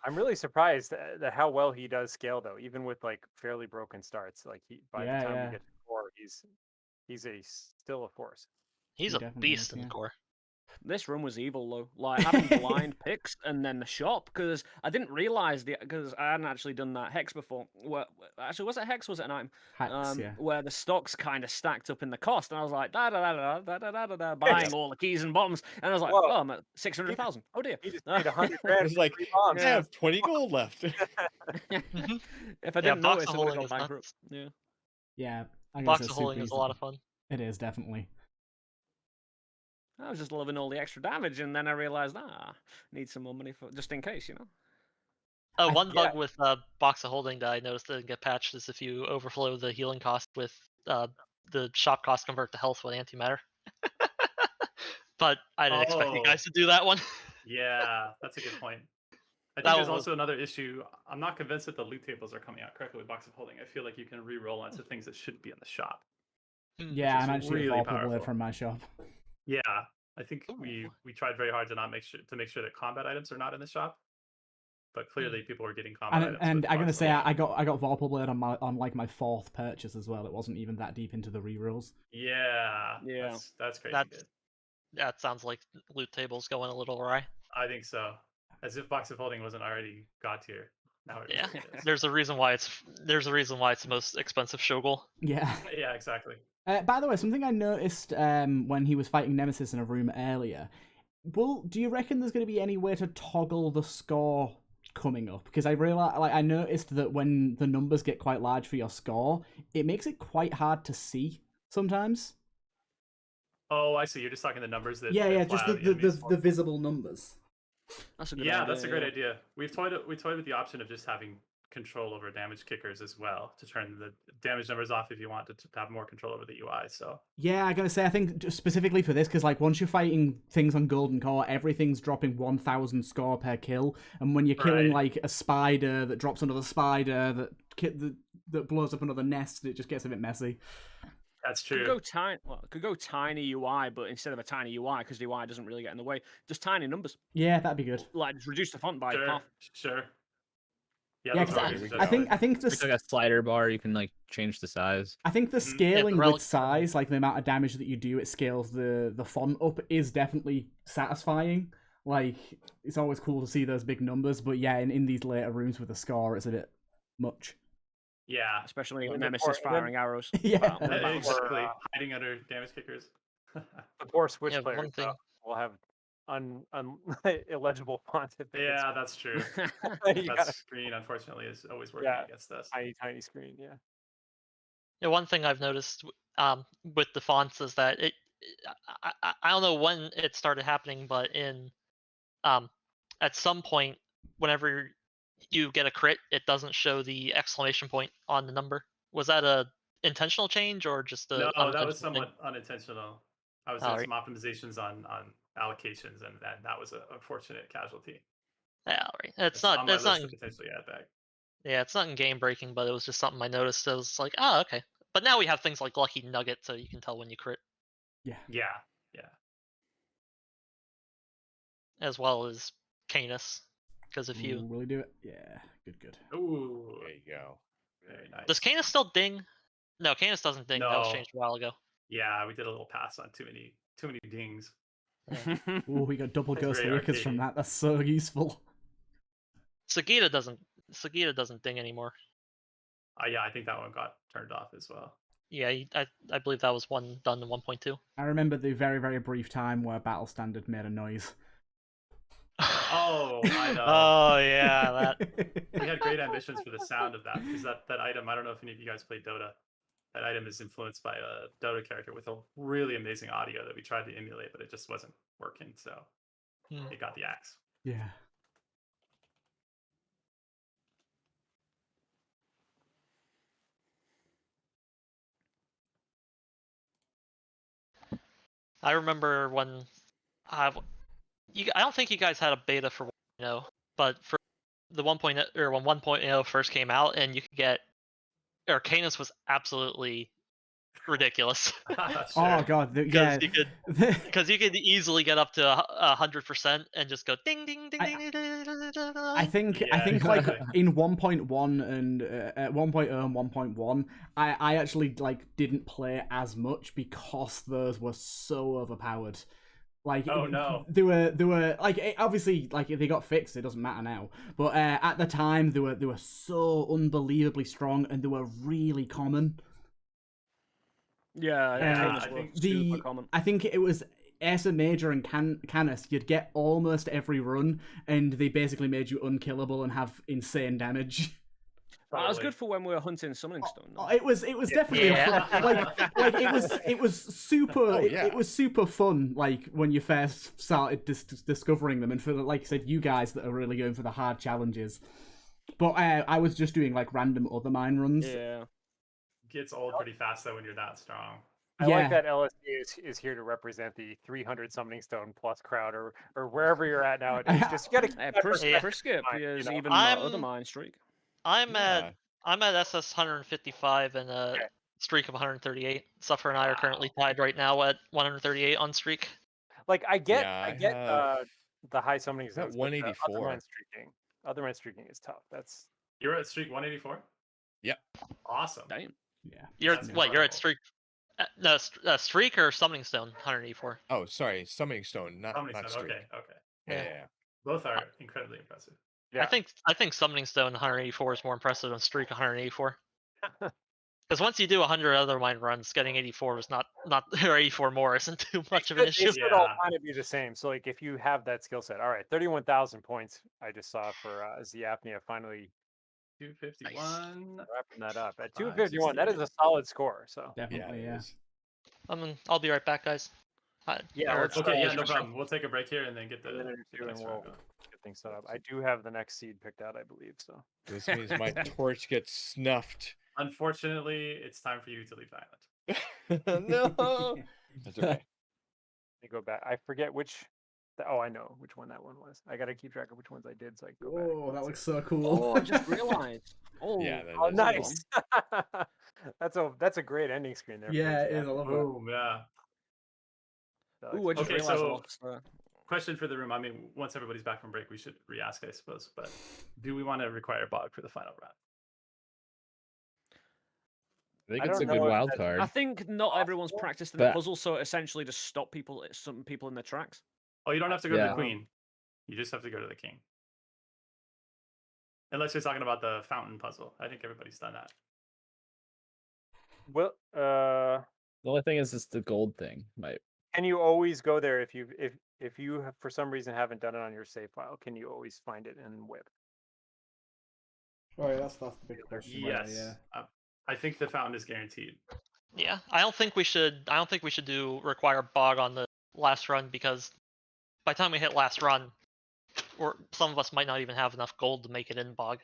Speaker 2: I'm really surprised at how well he does scale though, even with like fairly broken starts. Like by
Speaker 1: Yeah,
Speaker 2: the time
Speaker 1: yeah.
Speaker 2: we get to core, he's still a force.
Speaker 5: He's
Speaker 1: He
Speaker 5: a
Speaker 1: definitely
Speaker 5: beast
Speaker 1: is,
Speaker 5: in
Speaker 1: yeah.
Speaker 5: core.
Speaker 7: This run was evil though, like having blind picks and then the shop, because I didn't realize because I hadn't actually done that hex before. Actually, was it hex? Was it an item?
Speaker 1: Hacks, yeah.
Speaker 7: Where the stocks kind of stacked up in the cost, and I was like da da da da da da da da, buying all the keys and bombs, and I was like,
Speaker 2: Whoa.
Speaker 7: oh, I'm at 600,000. Oh dear.
Speaker 2: He just paid 100 grand.
Speaker 6: It's like,
Speaker 2: for 3 bombs.
Speaker 6: I have 20 gold left.
Speaker 7: If I
Speaker 5: Yeah,
Speaker 7: didn't
Speaker 5: box
Speaker 7: notice,
Speaker 5: of
Speaker 7: I would have
Speaker 5: holding
Speaker 7: gone
Speaker 5: is
Speaker 7: bankrupt.
Speaker 5: nuts.
Speaker 7: Yeah.
Speaker 1: Yeah. I'm gonna
Speaker 5: Box
Speaker 1: say
Speaker 5: of holding
Speaker 1: super
Speaker 5: is a
Speaker 1: easy.
Speaker 5: lot of fun.
Speaker 1: It is, definitely.
Speaker 7: I was just loving all the extra damage, and then I realized, need some more money for just in case, you know.
Speaker 5: One bug with box of holding that I noticed didn't get patched is if you overflow the healing cost with the shop cost convert to health with antimatter. But I didn't expect you guys to do that one.
Speaker 4: Yeah, that's a good point. I
Speaker 5: That
Speaker 4: think there's
Speaker 5: one was-
Speaker 4: also another issue. I'm not convinced that the loot tables are coming out correctly with box of holding. I feel like you can re-roll onto things that should be in the shop.
Speaker 1: Yeah,
Speaker 4: Which
Speaker 1: I'm
Speaker 4: is
Speaker 1: actually
Speaker 4: really
Speaker 1: a Vorpal Blade
Speaker 4: powerful.
Speaker 1: from my shop.
Speaker 4: Yeah, I think we tried very hard to not make sure that combat items are not in the shop, but clearly people were getting combat items.
Speaker 1: And
Speaker 4: with
Speaker 1: I'm gonna
Speaker 4: box of
Speaker 1: say
Speaker 4: holding.
Speaker 1: I got Vorpal Blade on like my 4th purchase as well. It wasn't even that deep into the rerolls.
Speaker 4: Yeah,
Speaker 7: Yeah.
Speaker 4: that's crazy
Speaker 5: That's-
Speaker 4: good.
Speaker 5: That sounds like loot tables going a little awry.
Speaker 4: I think so. As if box of holding wasn't already god tier. Now it
Speaker 5: Yeah,
Speaker 4: really is.
Speaker 5: there's a reason why it's the most expensive Shogal.
Speaker 1: Yeah.
Speaker 4: Yeah, exactly.
Speaker 1: By the way, something I noticed when he was fighting Nemesis in a room earlier. Well, do you reckon there's going to be any way to toggle the score coming up? Because I noticed that when the numbers get quite large for your score, it makes it quite hard to see sometimes.
Speaker 4: Oh, I see. You're just talking the numbers that.
Speaker 1: Yeah,
Speaker 4: that
Speaker 1: yeah,
Speaker 4: fly
Speaker 1: just
Speaker 4: out of the enemy's
Speaker 1: the visible numbers.
Speaker 7: That's a good
Speaker 4: Yeah,
Speaker 7: idea.
Speaker 4: that's a great idea. We toyed with the option of just having control over damage kickers as well to turn the damage numbers off if you want to have more control over the UI. So
Speaker 1: Yeah, I'm gonna say I think specifically for this because like once you're fighting things on Golden Core, everything's dropping 1,000 score per kill, and when you're killing
Speaker 4: Right.
Speaker 1: like a spider that drops another spider that blows up another nest, it just gets a bit messy.
Speaker 4: that's
Speaker 7: Could
Speaker 4: true.
Speaker 7: go tiny. Well, could go tiny UI, but instead of a tiny UI, because the UI doesn't really get in the way, just tiny numbers.
Speaker 1: Yeah, that'd be good.
Speaker 7: Like just reduce the font by
Speaker 4: Sure,
Speaker 7: half.
Speaker 4: sure.
Speaker 1: Yeah,
Speaker 4: those
Speaker 1: 'cause
Speaker 4: are
Speaker 1: I
Speaker 4: suggestions.
Speaker 1: think
Speaker 9: It's like a slider bar. You can like change the size.
Speaker 1: I think the
Speaker 4: Mhm.
Speaker 1: scaling
Speaker 5: relic
Speaker 1: with size, like the amount of damage that you do, it scales the font up, is definitely satisfying. Like, it's always cool to see those big numbers, but yeah, in these later rooms with the score, it's a bit much.
Speaker 4: Yeah,
Speaker 7: Especially
Speaker 2: Even
Speaker 7: with
Speaker 2: the
Speaker 7: Nemesis
Speaker 2: poor-
Speaker 7: firing arrows.
Speaker 1: Yeah.
Speaker 7: Wow.
Speaker 4: exactly. Hiding under damage kickers.
Speaker 2: The poor Switch
Speaker 5: Yeah,
Speaker 2: players
Speaker 5: one thing-
Speaker 2: will have illegible font. If they get
Speaker 4: Yeah, that's true.
Speaker 2: you
Speaker 4: That
Speaker 2: got a
Speaker 4: screen, unfortunately, is always working
Speaker 2: Yeah.
Speaker 4: against us.
Speaker 2: tiny screen. Yeah.
Speaker 5: Yeah, one thing I've noticed with the fonts is that I don't know when it started happening, but at some point, whenever you get a crit, it doesn't show the exclamation point on the number. Was that a intentional change or just a
Speaker 4: No, that
Speaker 5: unintentional
Speaker 4: was
Speaker 5: thing?
Speaker 4: somewhat unintentional. I was doing
Speaker 5: Alright.
Speaker 4: some optimizations on allocations, and that was an unfortunate casualty.
Speaker 5: Yeah, all right. It's
Speaker 4: on
Speaker 5: not.
Speaker 4: my
Speaker 5: It's
Speaker 4: list
Speaker 5: not.
Speaker 4: to potentially add back.
Speaker 5: Yeah, it's not in game breaking, but it was just something I noticed. I was like, oh, okay. But now we have things like Lucky Nugget, so you can tell when you crit,
Speaker 1: Yeah.
Speaker 4: Yeah,
Speaker 5: as well as Canis. Because if you
Speaker 1: Will he do it? Yeah, good.
Speaker 4: Ooh,
Speaker 6: There you go.
Speaker 4: very nice.
Speaker 5: does Canis still ding? No, Canis doesn't ding. That was
Speaker 4: No.
Speaker 5: changed a while ago.
Speaker 4: Yeah, we did a little pass on too many dings.
Speaker 1: Ooh, we got double
Speaker 4: It's
Speaker 1: Ghost
Speaker 4: very
Speaker 1: Reakers from
Speaker 4: arcadey.
Speaker 1: that. That's so useful.
Speaker 5: Sagita doesn't ding anymore.
Speaker 4: Yeah, I think that one got turned off as well.
Speaker 5: Yeah, I believe that was one done in 1.2.
Speaker 1: I remember the very, very brief time where Battle Standard made a noise.
Speaker 4: Oh, I know.
Speaker 5: Oh yeah,
Speaker 4: We had great ambitions for the sound of that because that item. I don't know if any of you guys played Dota. That item is influenced by a Dota character with a really amazing audio that we tried to emulate, but it just wasn't working. So it got the axe.
Speaker 1: Yeah.
Speaker 5: I remember when I don't think you guys had a beta for 1.0, but for the 1.0 or when 1.0 first came out, and you could get Arcanus was absolutely ridiculous.
Speaker 1: Oh god, yeah.
Speaker 5: Because you could easily get up to 100% and just go ding ding ding ding ding.
Speaker 1: I think like in 1.1 and 1.0 and 1.1, I actually like didn't play as much because those were so overpowered. Like,
Speaker 4: oh no,
Speaker 1: they were like, obviously, like, if they got fixed, it doesn't matter now. But at the time, they were so unbelievably strong, and they were really common.
Speaker 7: Yeah,
Speaker 4: I think
Speaker 7: super common.
Speaker 1: I think it was Ursa Major and Canis. You'd get almost every run, and they basically made you unkillable and have insane damage.
Speaker 7: That was good for when we were hunting Summoning Stone.
Speaker 1: No? It was definitely like it was super it was super fun, like when you first started discovering them, and for like I said, you guys that are really going for the hard challenges. But I was just doing like random other mine runs.
Speaker 7: Yeah.
Speaker 4: Gets old pretty fast though when you're that strong.
Speaker 2: I like that LSD is here to represent the 300 Summoning Stone plus crowd, or wherever you're at nowadays. Just you gotta
Speaker 7: Priskip is even other mine streak.
Speaker 5: I'm at SS 155 and a streak of 138. Suffer and I are currently tied right now at 138 on streak.
Speaker 2: Like I get the high summoning zones,
Speaker 6: 184.
Speaker 2: Other mine streaking is tough.
Speaker 4: You're at streak 184.
Speaker 6: Yep.
Speaker 4: Awesome.
Speaker 7: Damn.
Speaker 1: Yeah.
Speaker 5: You're at streak. No, streak or Summoning Stone 184.
Speaker 6: Oh, sorry, Summoning Stone, not streak.
Speaker 4: Okay.
Speaker 6: Yeah.
Speaker 4: Both are incredibly impressive.
Speaker 5: Yeah. I think Summoning Stone 184 is more impressive than streak 184. Because once you do 100 other mine runs, getting 84 is not or 84 more isn't too much of an issue.
Speaker 2: It should all kind of be the same. So like if you have that skill set, all right, 31,000 points. I just saw for Ziapnia finally.
Speaker 4: 251.
Speaker 2: Wrapping that up at 251. That is a solid score. So
Speaker 1: definitely, yeah.
Speaker 5: I'll be right back, guys.
Speaker 4: No problem. We'll take a break here and then get the next
Speaker 2: we'll get things set up. I do have the next seed picked out, I believe. So
Speaker 6: this means my torch gets snuffed.
Speaker 4: Unfortunately, it's time for you to leave the island.
Speaker 6: No, that's okay.
Speaker 2: Let me go back. I forget which. Oh, I know which one that one was. I gotta keep track of which ones I did, so I can go back.
Speaker 1: Oh, that looks so cool.
Speaker 7: Oh, I just realized. Oh,
Speaker 6: yeah,
Speaker 2: nice. That's a great ending screen there.
Speaker 1: Yeah, it is. I love it.
Speaker 4: Boom, yeah.
Speaker 7: Ooh, I just realized.
Speaker 4: So, question for the room. I mean, once everybody's back from break, we should re-ask, I suppose. But do we want to require Bog for the final round?
Speaker 9: I think it's a good wild card.
Speaker 7: I think not everyone's practiced in the puzzle, so essentially just stop some people in their tracks.
Speaker 4: Oh, you don't have to go to the queen. You just have to go to the king. Unless you're talking about the fountain puzzle. I think everybody's done that.
Speaker 2: Well,
Speaker 9: the only thing is the gold thing.
Speaker 2: Can you always go there if you have, for some reason haven't done it on your save file? Can you always find it in whip?
Speaker 1: Right, that's the big question.
Speaker 4: Yes.
Speaker 1: Yeah.
Speaker 4: I think the fountain is guaranteed.
Speaker 5: Yeah, I don't think we should do require Bog on the last run, because by the time we hit last run, some of us might not even have enough gold to make it in Bog.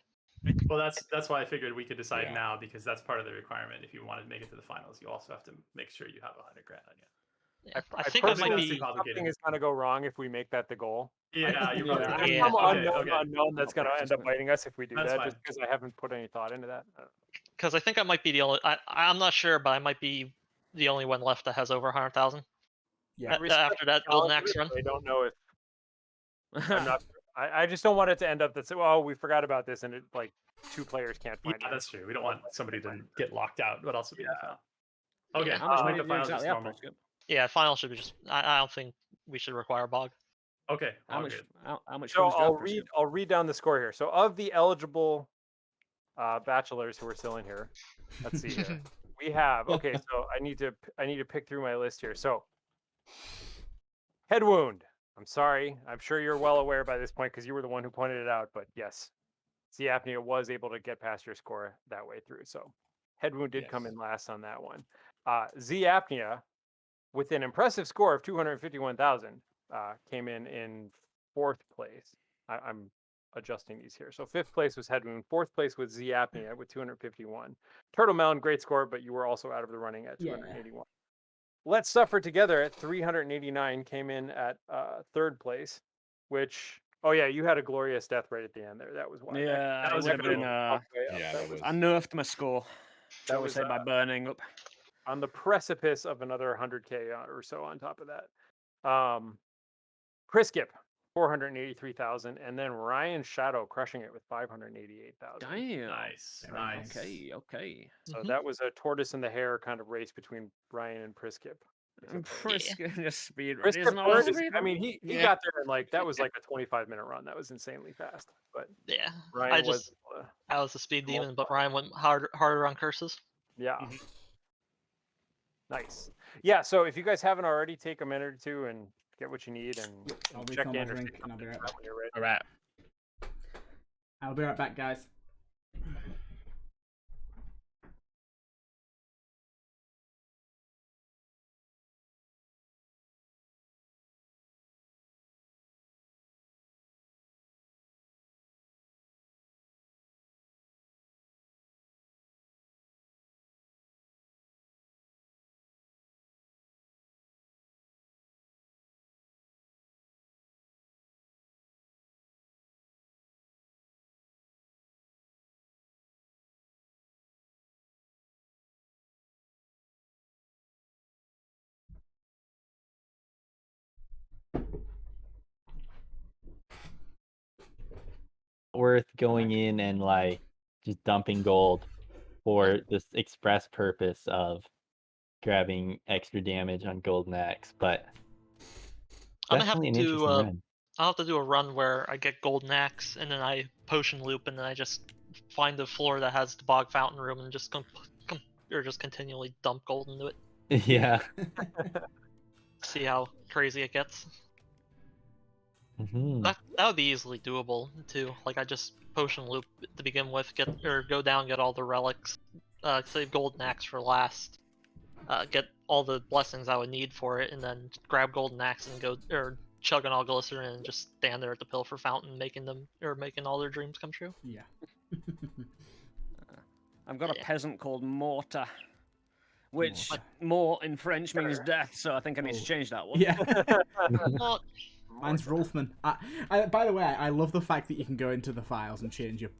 Speaker 4: Well, that's why I figured we could decide now, because that's part of the requirement. If you want to make it to the finals, you also have to make sure you have 100 grand on you.
Speaker 5: Yeah, I think it might be
Speaker 2: something is going to go wrong if we make that the goal.
Speaker 4: Yeah, you're probably right.
Speaker 2: There's some unknown that's going to end up biting us if we do that, just because I haven't put any thought into that.
Speaker 5: Because I think I might be the only. I'm not sure, but I might be the only one left that has over 100,000.
Speaker 1: Yeah.
Speaker 5: After that golden axe run.
Speaker 2: I don't know if. I'm not. I just don't want it to end up that we forgot about this and it like 2 players can't find it.
Speaker 4: Yeah, that's true. We don't want somebody to get locked out. What else would be in the final? Okay,
Speaker 5: Yeah.
Speaker 7: How much
Speaker 4: make
Speaker 7: money
Speaker 4: the
Speaker 7: do you
Speaker 4: finals
Speaker 7: exactly
Speaker 4: just
Speaker 7: have,
Speaker 4: normal.
Speaker 7: Priskip?
Speaker 5: Yeah, final should be just. I don't think we should require Bog.
Speaker 4: Okay,
Speaker 7: How
Speaker 4: all
Speaker 7: much?
Speaker 4: good.
Speaker 7: How much?
Speaker 2: So
Speaker 7: funds do you have, Priskip?
Speaker 2: I'll read down the score here. So of the eligible bachelors who are still in here, let's see here. We have so I need to pick through my list here. So head wound, I'm sorry. I'm sure you're well aware by this point because you were the one who pointed it out. But yes, Z apnea was able to get past your score that way through. So head wound did come in last on that one. Z apnea, with an impressive score of 251,000, came in 4th place. I'm adjusting these here. So 5th place was head wound. 4th place was Z apnea with 251. TurtleMelon, great score, but you were also out of the running at 281. Let's Suffer Together at 389 came in at 3rd place, which, oh yeah, you had a glorious death rate at the end there. That was why.
Speaker 7: Yeah,
Speaker 2: that
Speaker 7: it
Speaker 2: was
Speaker 7: would have
Speaker 2: definitely
Speaker 7: been.
Speaker 2: a tough way up.
Speaker 6: Yeah,
Speaker 2: That
Speaker 6: that
Speaker 2: was
Speaker 6: was.
Speaker 7: I nerfed my score.
Speaker 2: That
Speaker 7: That
Speaker 2: was,
Speaker 7: was by burning up.
Speaker 2: on the precipice of another 100K or so on top of that. Priskip, 483,000, and then Ryan Shadow crushing it with 588,000.
Speaker 7: Damn.
Speaker 4: Nice.
Speaker 7: Okay.
Speaker 2: So that was a tortoise and the hare kind of race between Ryan and Priskip.
Speaker 7: Priskip just speed.
Speaker 2: Priskip
Speaker 7: Isn't
Speaker 2: burned I mean, he got there and that was like a 25-minute run. That was insanely fast. But
Speaker 5: Yeah,
Speaker 2: Ryan
Speaker 5: I was the speed demon, but Ryan went harder on curses.
Speaker 2: Yeah. Nice. Yeah, so if you guys haven't already, take a minute or two and get what you need and check in or
Speaker 1: drink, and I'll be right back.
Speaker 2: when you're ready.
Speaker 8: All right.
Speaker 1: I'll be right back, guys.
Speaker 3: Worth going in and like just dumping gold for this express purpose of grabbing extra damage on Golden Axe, but
Speaker 5: I'm gonna have
Speaker 3: definitely an
Speaker 5: to
Speaker 3: interesting run.
Speaker 5: I'll have to do a run where I get Golden Axe and then I potion loop and then I just find the floor that has the bog fountain room and just just continually dump gold into it.
Speaker 3: Yeah.
Speaker 5: See how crazy it gets.
Speaker 3: Mhm.
Speaker 5: That would be easily doable too. Like I just potion loop to begin with, go down, get all the relics, save Golden Axe for last, get all the blessings I would need for it, and then grab Golden Axe and go chug an all glycerin and just stand there at the Pilfer Fountain, making all their dreams come true.
Speaker 1: Yeah.
Speaker 7: I've got a peasant called Mortar, which
Speaker 1: Mortar.
Speaker 7: Mort in French means death, so I think I need to change that one.
Speaker 1: Yeah.
Speaker 5: Well,
Speaker 1: Mine's Rolfman. By the way, I love the fact that you can go into the files and change your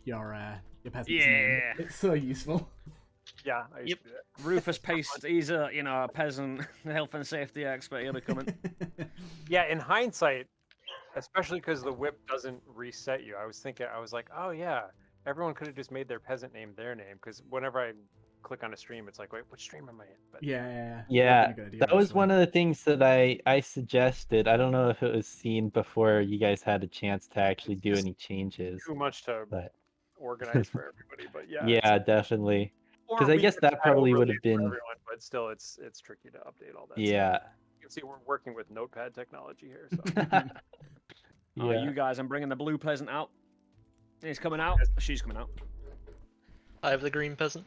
Speaker 1: peasant's name. It's so useful.
Speaker 2: Yeah, I used to do that.
Speaker 7: Rufus Paste, he's a peasant health and safety expert. He'll be coming.
Speaker 2: Yeah, in hindsight, especially because the whip doesn't reset you, I was like, oh yeah, everyone could have just made their peasant name their name, because whenever I click on a stream, it's like, wait, which stream am I in? But
Speaker 1: Yeah.
Speaker 3: That was one of the things that I suggested. I don't know if it was seen before you guys had a chance to actually do any changes.
Speaker 2: Too much to
Speaker 3: but
Speaker 2: organize for everybody, but yeah.
Speaker 3: yeah, definitely.
Speaker 2: Or
Speaker 3: Because I
Speaker 2: we
Speaker 3: guess
Speaker 2: could
Speaker 3: that probably would
Speaker 2: overlay
Speaker 3: have
Speaker 2: for
Speaker 3: been.
Speaker 2: everyone, but still, it's tricky to update all that.
Speaker 3: Yeah.
Speaker 2: Stuff. You can see we're working with Notepad technology here. So.
Speaker 7: Yeah. You guys, I'm bringing the blue peasant out. He's coming out. She's coming out.
Speaker 5: I have the green peasant.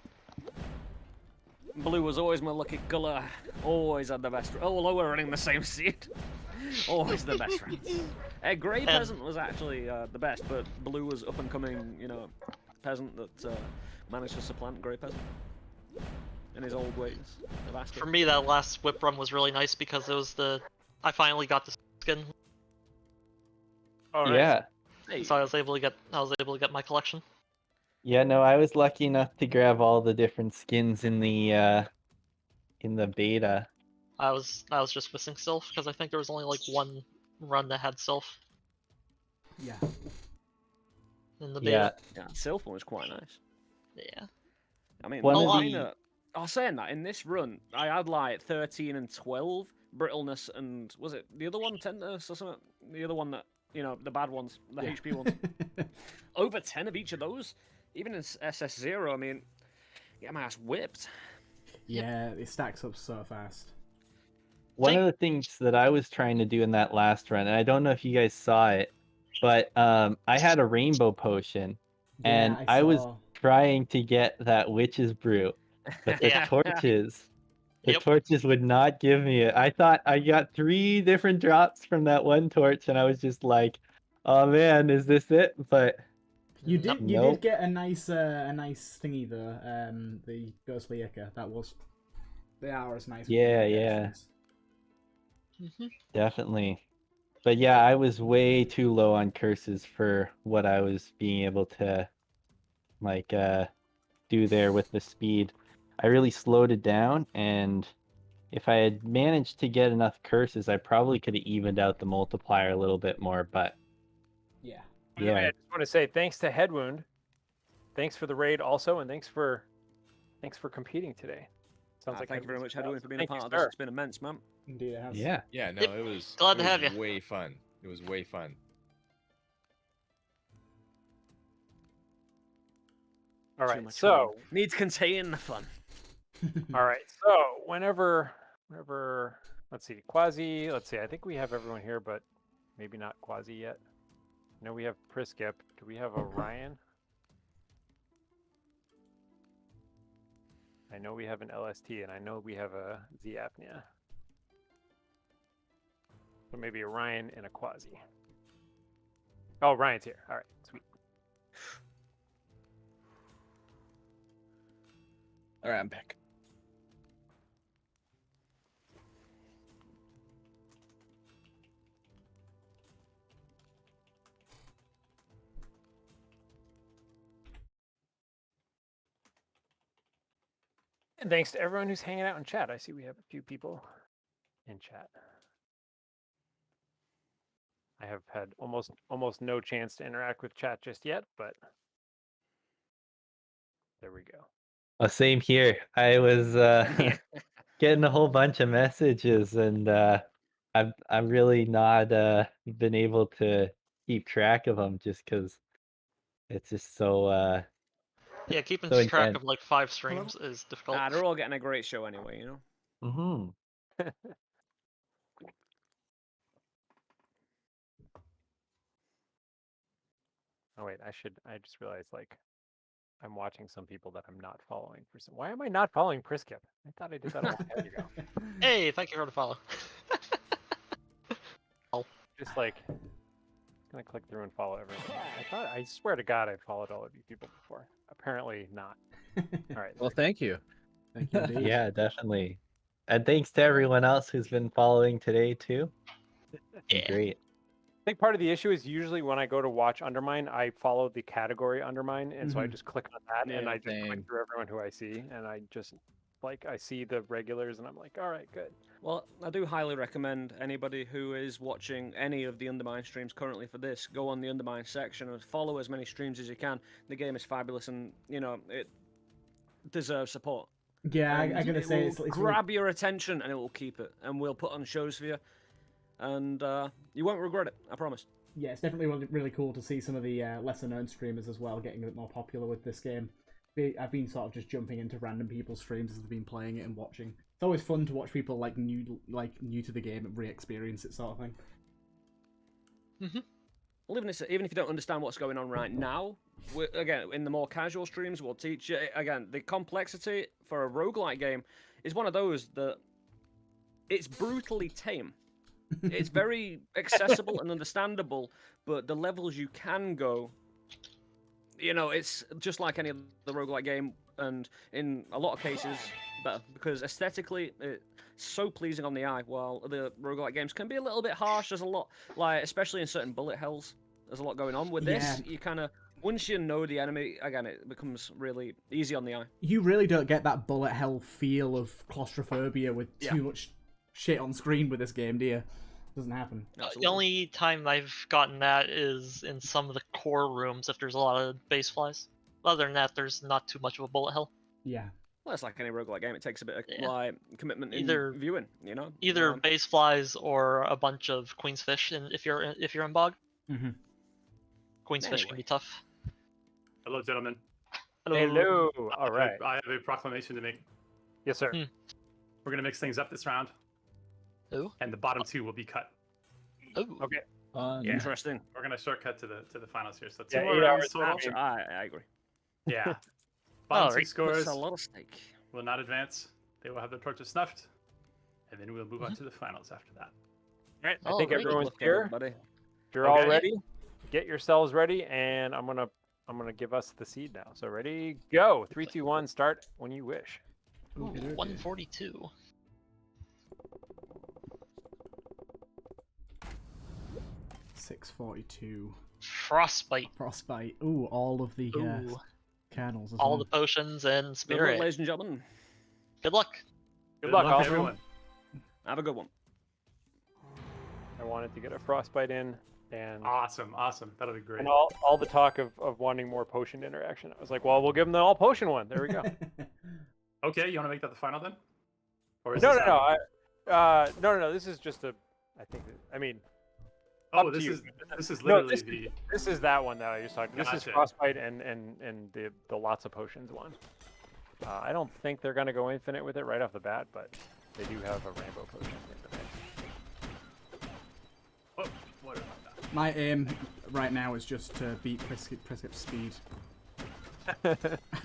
Speaker 7: Blue was always my lucky colour. Always had the best. Although we're running the same seed. Always the best friends. Grey peasant was actually the best, but blue was up and coming, peasant that managed to supplant grey peasant in his old ways.
Speaker 5: For me, that last whip run was really nice because it was I finally got the skin.
Speaker 2: All right.
Speaker 3: Yeah.
Speaker 5: So I was able to get my collection.
Speaker 3: Yeah, no, I was lucky enough to grab all the different skins in the beta.
Speaker 5: I was just missing Sylph because I think there was only like one run that had Sylph.
Speaker 1: Yeah.
Speaker 5: In the beta.
Speaker 7: Yeah, Sylph one was quite nice.
Speaker 5: Yeah.
Speaker 7: I mean, I was saying that in this run, I had like 13 and 12 brittleness, and was it the other one tenderness or something? The other one that the bad ones, the HP ones. Over 10 of each of those. Even in SS0, I mean, get my ass whipped.
Speaker 1: Yeah, it stacks up so fast.
Speaker 3: one of the things that I was trying to do in that last run, and I don't know if you guys saw it, but I had a rainbow potion, and
Speaker 1: Yeah,
Speaker 3: I was
Speaker 1: saw.
Speaker 3: trying to get that witch's brew, but the
Speaker 5: Yeah.
Speaker 3: torches, the
Speaker 5: Yep.
Speaker 3: torches would not give me it. I thought I got 3 different drops from that one torch, and I was just like, "Oh man, is this it?" But
Speaker 1: You did
Speaker 3: Nope.
Speaker 1: get a nice thingy though. The ghostly ichor. They are as nice.
Speaker 3: Yeah,
Speaker 1: with
Speaker 3: yeah.
Speaker 1: protections.
Speaker 3: definitely. But yeah, I was way too low on curses for what I was being able to like do there with the speed. I really slowed it down, and if I had managed to get enough curses, I probably could have evened out the multiplier a little bit more, but
Speaker 1: Yeah.
Speaker 2: By the way,
Speaker 3: yeah.
Speaker 2: I just want to say thanks to Headwound. Thanks for the raid also, and thanks for competing today. Sounds like
Speaker 7: Thank you very much,
Speaker 2: Headwound's
Speaker 7: Hedwin, for being a
Speaker 2: Thank you,
Speaker 7: part of this.
Speaker 2: sir.
Speaker 7: It's been immense, man.
Speaker 1: Indeed, it has.
Speaker 3: Yeah.
Speaker 6: Yeah, no,
Speaker 5: Yep.
Speaker 6: it was
Speaker 5: Glad to have you.
Speaker 6: way fun. It was way fun.
Speaker 2: All
Speaker 7: Too
Speaker 2: right,
Speaker 7: much
Speaker 2: so
Speaker 7: fun. Needs contain the fun.
Speaker 2: all right, so whenever let's see, Quasi. Let's see. I think we have everyone here, but maybe not Quasi yet. No, we have Priskip. Do we have a Ryan? I know we have an LST, and I know we have a Z apnea. So maybe a Ryan and a Quasi. Oh, Ryan's here. All right, sweet.
Speaker 8: All right, I'm back.
Speaker 2: And thanks to everyone who's hanging out in chat. I see we have a few people in chat. I have had almost no chance to interact with chat just yet, but there we go.
Speaker 3: Oh, same here. I was getting a whole bunch of messages, and I'm really not been able to keep track of them just because it's just so
Speaker 5: Yeah, keeping
Speaker 3: so
Speaker 5: track
Speaker 3: intense.
Speaker 5: of like 5 streams is difficult.
Speaker 7: They're all getting a great show anyway, you know?
Speaker 3: Mm-hmm.
Speaker 2: Oh wait, I just realized like I'm watching some people that I'm not following for some. Why am I not following Priskip? I thought I did that a long time ago.
Speaker 5: Hey, thank you for the follow.
Speaker 2: Just like gonna click through and follow everyone. I swear to God I followed all of you people before. Apparently not. All right.
Speaker 8: Well, thank you.
Speaker 1: Thank you indeed.
Speaker 3: Yeah, definitely. And thanks to everyone else who's been following today too.
Speaker 5: Yeah.
Speaker 3: Great.
Speaker 2: I think part of the issue is usually when I go to watch Undermine, I follow the category Undermine, and so I
Speaker 1: Mhm.
Speaker 2: just click on that, and
Speaker 8: Yeah,
Speaker 2: I just
Speaker 8: same.
Speaker 2: click through everyone who I see, and I just I see the regulars, and I'm like, all right, good.
Speaker 7: Well, I do highly recommend anybody who is watching any of the Undermine streams currently for this, go on the Undermine section and follow as many streams as you can. The game is fabulous, and you know it deserves support.
Speaker 1: Yeah,
Speaker 7: And
Speaker 1: I gotta
Speaker 7: it
Speaker 1: say
Speaker 7: will
Speaker 1: it's really...
Speaker 7: grab your attention, and it will keep it. And we'll put on shows for you, and you won't regret it. I promise.
Speaker 1: Yeah, it's definitely really cool to see some of the lesser known streamers as well getting a bit more popular with this game. I've been sort of just jumping into random people's streams as they've been playing it and watching. It's always fun to watch people like new to the game and re-experience it, sort of thing.
Speaker 7: Well, even if you don't understand what's going on right now, again, in the more casual streams, we'll teach you. Again, the complexity for a roguelike game is one of those that it's brutally tame. It's very accessible and understandable, but the levels you can go, you know, it's just like any other roguelike game, and in a lot of cases, better, because aesthetically, it's so pleasing on the eye, while the roguelike games can be a little bit harsh. There's a lot, like, especially in certain bullet hells, there's a lot going on. With this, you kind of, once you know the enemy, again, it becomes really easy on the eye.
Speaker 1: You really don't get that bullet hell feel of claustrophobia with too much shit on screen with this game, do you? Doesn't happen.
Speaker 5: The only time I've gotten that is in some of the core rooms if there's a lot of base flies. Other than that, there's not too much of a bullet hell.
Speaker 1: Yeah.
Speaker 7: Well, it's like any roguelike game. It takes a bit of like commitment
Speaker 5: Either
Speaker 7: in viewing, you know.
Speaker 5: Either base flies or a bunch of queen's fish, and if you're in bog, queen's fish can be tough.
Speaker 4: Hello, gentlemen.
Speaker 2: Hello. All right.
Speaker 4: I have a proclamation to make.
Speaker 2: Yes, sir.
Speaker 4: We're gonna mix things up this round.
Speaker 5: Oh.
Speaker 4: and the bottom 2 will be cut.
Speaker 5: Oh.
Speaker 2: Okay.
Speaker 4: Yeah.
Speaker 7: Interesting.
Speaker 4: We're gonna shortcut to the finals here. So 2
Speaker 2: Yeah,
Speaker 4: more
Speaker 2: 8
Speaker 4: rounds
Speaker 2: hours
Speaker 4: total.
Speaker 7: I agree.
Speaker 4: Yeah. Bottom 2
Speaker 5: Alright.
Speaker 4: scores
Speaker 7: That's a lot of steak.
Speaker 4: will not advance. They will have their torches snuffed, and then we'll move on to the finals after that.
Speaker 2: All right. I
Speaker 5: All
Speaker 2: think
Speaker 5: right.
Speaker 2: everyone's
Speaker 7: Look,
Speaker 2: here.
Speaker 7: everybody.
Speaker 2: If you're all
Speaker 4: Okay.
Speaker 2: ready, get yourselves ready, and I'm gonna give us the seed now. So ready, go. 3, 2, 1. Start when you wish.
Speaker 5: Ooh,
Speaker 8: Okay.
Speaker 5: 142.
Speaker 1: 642.
Speaker 5: Frostbite.
Speaker 1: Frostbite. Ooh, all of the
Speaker 5: Ooh.
Speaker 1: kernels as
Speaker 5: All
Speaker 1: well.
Speaker 5: the potions and
Speaker 7: Good luck,
Speaker 5: spirit.
Speaker 7: ladies and gentlemen.
Speaker 5: Good luck.
Speaker 2: Good luck, all.
Speaker 4: everyone.
Speaker 7: Have a good one.
Speaker 2: I wanted to get a frostbite in, and
Speaker 4: Awesome. That'll be great.
Speaker 2: and all the talk of wanting more potion interaction. I was like, well, we'll give them the all potion one. There we go.
Speaker 4: Okay, you want to make that the final then? Or is
Speaker 2: No. This is just a. I think. I mean.
Speaker 4: Oh,
Speaker 2: up to
Speaker 4: this
Speaker 2: you.
Speaker 4: is
Speaker 2: No,
Speaker 4: literally
Speaker 2: this is that one that I just talked. This is
Speaker 4: Gotcha.
Speaker 2: frostbite and the lots of potions one. I don't think they're gonna go infinite with it right off the bat, but they do have a rainbow potion in the mix.
Speaker 4: Oh, what about that?
Speaker 1: My aim right now is just to beat Priskip's speed. I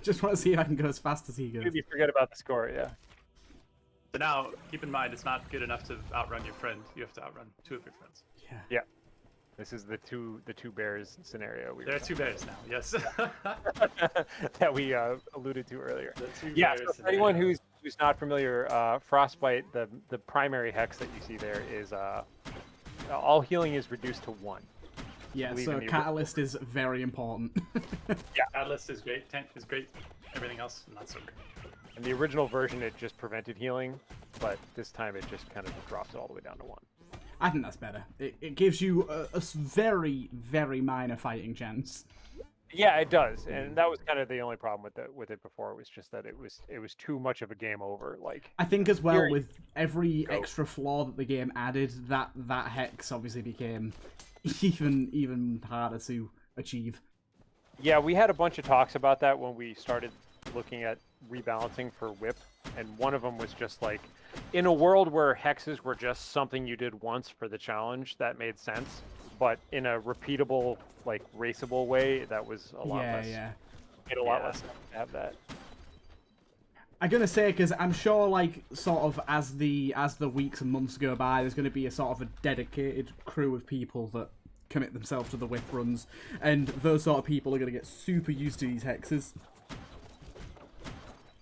Speaker 1: just want to see if I can go as fast as he goes.
Speaker 2: Maybe forget about the score. Yeah.
Speaker 4: So now, keep in mind, it's not good enough to outrun your friend. You have to outrun 2 of your friends.
Speaker 1: Yeah.
Speaker 2: This is the two bears scenario.
Speaker 4: There are 2 bears now. Yes.
Speaker 2: that we alluded to earlier.
Speaker 4: The 2
Speaker 2: Yeah,
Speaker 4: bears
Speaker 2: so for anyone
Speaker 4: scenario.
Speaker 2: who's not familiar, Frostbite, the primary hex that you see there is all healing is reduced to 1.
Speaker 1: Yeah,
Speaker 2: believe
Speaker 1: so
Speaker 2: in the
Speaker 1: Catalyst is very important.
Speaker 4: Yeah, Atlas is great. Tank is great. Everything else, not so great.
Speaker 2: In the original version, it just prevented healing, but this time it just kind of drops it all the way down to 1.
Speaker 1: I think that's better. It gives you a very, very minor fighting chance.
Speaker 2: Yeah, it does, and that was kind of the only problem with it before. It was just that it was too much of a game over. Like
Speaker 1: I think as well,
Speaker 2: Here-
Speaker 1: with every
Speaker 2: Go.
Speaker 1: extra flaw that the game added, that hex obviously became even harder to achieve.
Speaker 2: Yeah, we had a bunch of talks about that when we started looking at rebalancing for whip, and one of them was just like, in a world where hexes were just something you did once for the challenge, that made sense, but in a repeatable, like raceable way, that was a lot less. Made a lot less sense to have that.
Speaker 1: I'm gonna say, because I'm sure, like, sort of as the weeks and months go by, there's gonna be a sort of a dedicated crew of people that commit themselves to the whip runs, and those sort of people are gonna get super used to these hexes.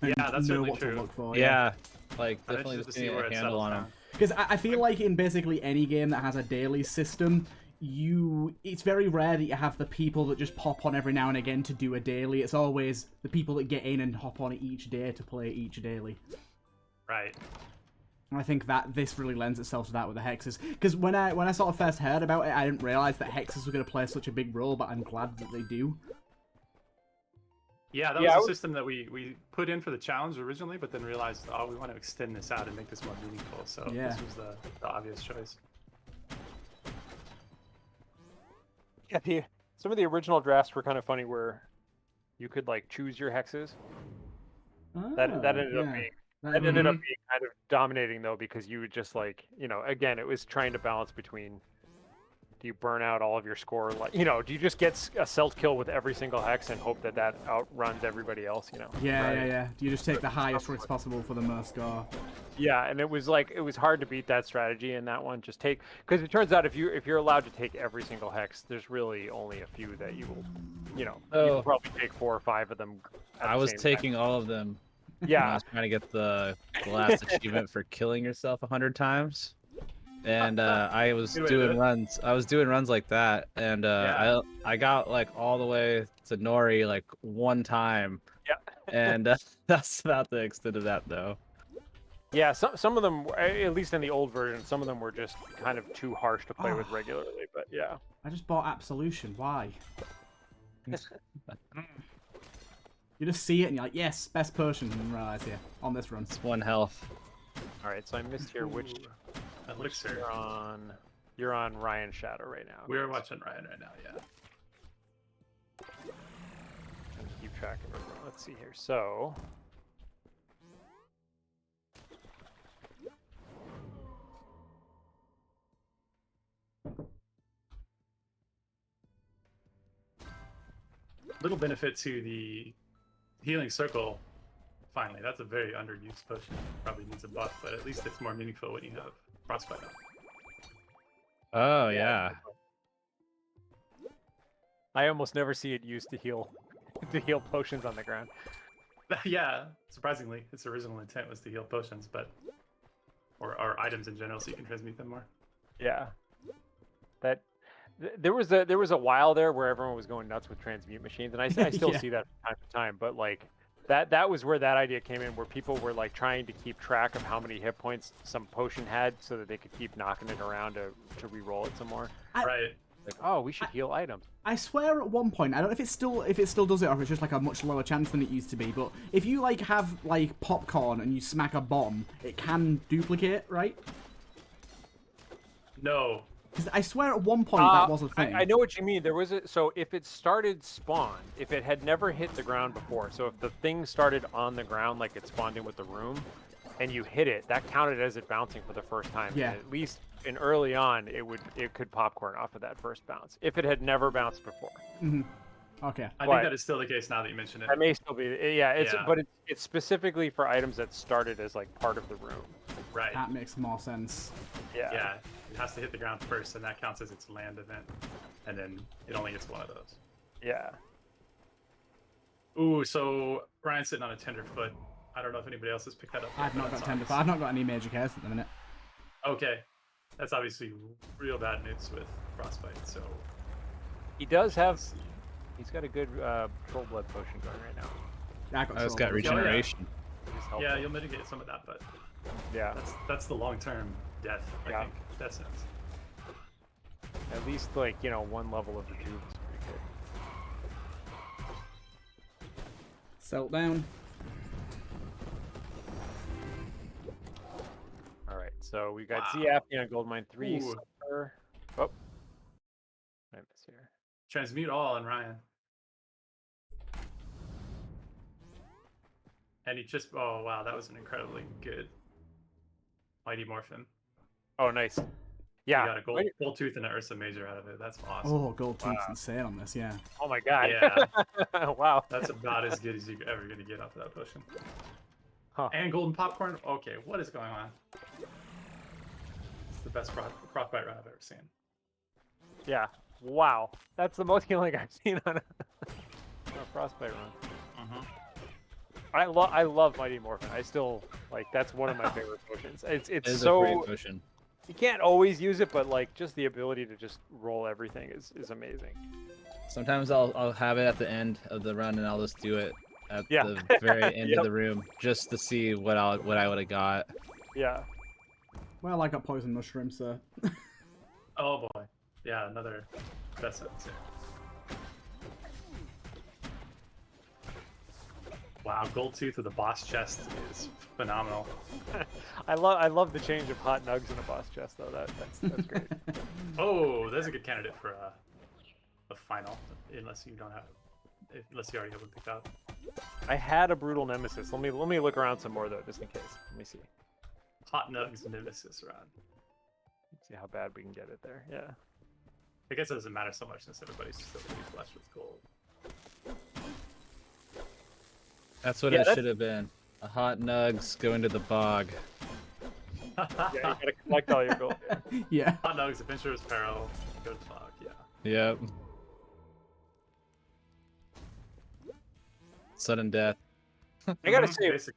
Speaker 1: And
Speaker 4: Yeah, that's
Speaker 1: know
Speaker 4: certainly
Speaker 1: what
Speaker 4: true.
Speaker 1: to look for.
Speaker 8: Yeah, like
Speaker 4: I'm
Speaker 8: definitely
Speaker 4: interested
Speaker 8: just
Speaker 4: to see
Speaker 8: getting
Speaker 4: where
Speaker 8: a
Speaker 4: it
Speaker 8: handle
Speaker 4: settles
Speaker 8: on
Speaker 4: down.
Speaker 8: them.
Speaker 1: Because I feel like in basically any game that has a daily system, it's very rare that you have the people that just pop on every now and again to do a daily. It's always the people that get in and hop on each day to play each daily.
Speaker 4: Right.
Speaker 1: And I think that this really lends itself to that with the hexes. Because when I sort of first heard about it, I didn't realize that hexes were going to play such a big role, but I'm glad that they do.
Speaker 4: Yeah, that was a system that we put in for the challenge originally, but then realized, oh, we want to extend this out and make this more meaningful. So
Speaker 1: Yeah.
Speaker 4: this was the obvious choice.
Speaker 2: Yeah, some of the original drafts were kind of funny where you could like choose your hexes. That ended up being that ended up being kind of dominating though, because you would just like, again, it was trying to balance between, do you burn out all of your score, like, do you just get a self kill with every single hex and hope that outruns everybody else,
Speaker 1: Yeah. Do you just take the highest risk possible for the most score?
Speaker 2: Yeah, and it was hard to beat that strategy in that one. Just because it turns out if you're allowed to take every single hex, there's really only a few that you will, you can probably take 4 or 5 of them.
Speaker 8: I was taking all of them.
Speaker 2: Yeah,
Speaker 8: I was trying to get the last achievement for killing yourself 100 times, and I was doing runs. I was doing runs like that, and I got like all the way to Nori like 1 time.
Speaker 2: Yeah,
Speaker 8: and that's about the extent of that though.
Speaker 2: Yeah, some of them, at least in the old version, some of them were just kind of too harsh to play with regularly, but yeah.
Speaker 1: I just bought Absolution. Why? You just see it and you're like, yes, best potion, and realize, on this run.
Speaker 8: It's 1 health.
Speaker 2: All right, so I missed here which
Speaker 4: Elixir.
Speaker 2: You're on Ryan's Shadow right now.
Speaker 4: We're watching Ryan right now, yeah.
Speaker 2: And keep track of everyone. Let's see here. So
Speaker 4: little benefit to the healing circle. Finally, that's a very underused potion. Probably needs a buff, but at least it's more meaningful when you have frostbite on.
Speaker 8: Oh yeah.
Speaker 2: I almost never see it used to heal potions on the ground.
Speaker 4: Yeah, surprisingly, its original intent was to heal potions, but or items in general, so you can transmute them more.
Speaker 2: Yeah. There was a while there where everyone was going nuts with transmute machines, and I still
Speaker 1: Yeah.
Speaker 2: see that from time to time. But like that was where that idea came in, where people were like trying to keep track of how many hit points some potion had, so that they could keep knocking it around to re-roll it some more.
Speaker 4: Right.
Speaker 2: Like, oh, we should heal items.
Speaker 1: I swear at one point, I don't know if it still does it or if it's just like a much lower chance than it used to be, but if you like have like popcorn and you smack a bomb, it can duplicate, right?
Speaker 4: No.
Speaker 1: Because I swear at one point that was a thing.
Speaker 2: I know what you mean. There was so if it started spawn, if it had never hit the ground before, so if the thing started on the ground like it spawned in with the room, and you hit it, that counted as it bouncing for the first time.
Speaker 1: Yeah.
Speaker 2: And at least in early on, it could popcorn off of that first bounce if it had never bounced before.
Speaker 1: Mm-hmm. Okay.
Speaker 4: I think that is still the case now that you mention it.
Speaker 2: That may still be. Yeah. But it's specifically for items that started as like part of the room.
Speaker 4: Right.
Speaker 1: That makes more sense.
Speaker 2: Yeah.
Speaker 4: Yeah. It has to hit the ground first, and that counts as its land event, and then it only gets one of those.
Speaker 2: Yeah.
Speaker 4: Ooh, so Ryan's sitting on a tenderfoot. I don't know if anybody else has picked that up.
Speaker 1: I've not got tender. I've not got any major cares at the minute.
Speaker 4: Okay, that's obviously real bad news with frostbite. So
Speaker 2: He does have. He's got a good troll blood potion going right now.
Speaker 1: Yeah, I got
Speaker 8: It's got
Speaker 1: trouble.
Speaker 8: regeneration.
Speaker 4: yeah, you'll mitigate some of that, but
Speaker 2: Yeah.
Speaker 4: that's the long-term death. I think death sentence.
Speaker 2: At least like one level of the tube is pretty good.
Speaker 1: Settle down.
Speaker 2: All right, so we got Zapney on Goldmine 3.
Speaker 4: Ooh.
Speaker 2: Sulfur. Oh, I miss here.
Speaker 4: Transmute all on Ryan. And he just, oh wow, that was an incredibly good Mighty Morphin.
Speaker 2: Oh, nice. Yeah.
Speaker 4: You got a gold tooth and an Ursa Major out of it. That's awesome.
Speaker 1: Oh, gold tooth's insane on this, yeah.
Speaker 2: Oh my god.
Speaker 4: Yeah.
Speaker 2: Wow.
Speaker 4: That's about as good as you're ever going to get off of that potion.
Speaker 2: Huh.
Speaker 4: And golden popcorn? Okay, what is going on? It's the best frostbite run I've ever seen.
Speaker 2: Yeah. Wow. That's the most healing I've seen on a frostbite run.
Speaker 4: Mm-hmm.
Speaker 2: I love Mighty Morphin. I still that's one of my favorite potions. It's
Speaker 8: so a great
Speaker 2: so
Speaker 8: potion.
Speaker 2: you can't always use it, but like just the ability to just roll everything is amazing.
Speaker 8: Sometimes I'll have it at the end of the run and I'll just do it at
Speaker 2: Yeah.
Speaker 8: the very end of the room just to see what I would have got.
Speaker 2: Yeah.
Speaker 1: Well, I got poison mushrooms, so.
Speaker 4: Oh boy. Yeah, another best sentence. Wow, gold tooth with the boss chest is phenomenal.
Speaker 2: I love the change of hot nugs in a boss chest though. That's great.
Speaker 4: Oh, that's a good candidate for a final, unless you already have one picked out.
Speaker 2: I had a brutal nemesis. Let me look around some more though, just in case. Let me see.
Speaker 4: Hot nugs nemesis run.
Speaker 2: Let's see how bad we can get it there. Yeah.
Speaker 4: I guess it doesn't matter so much since everybody's still gonna be blessed with gold.
Speaker 8: That's what it should have been. A hot nugs going to the bog.
Speaker 2: Yeah, you gotta collect all your gold. Yeah.
Speaker 1: Yeah.
Speaker 4: Hot nugs, adventurer's peril, go to the fog. Yeah.
Speaker 8: Yep. Sudden death.
Speaker 2: I gotta say,
Speaker 4: Basic.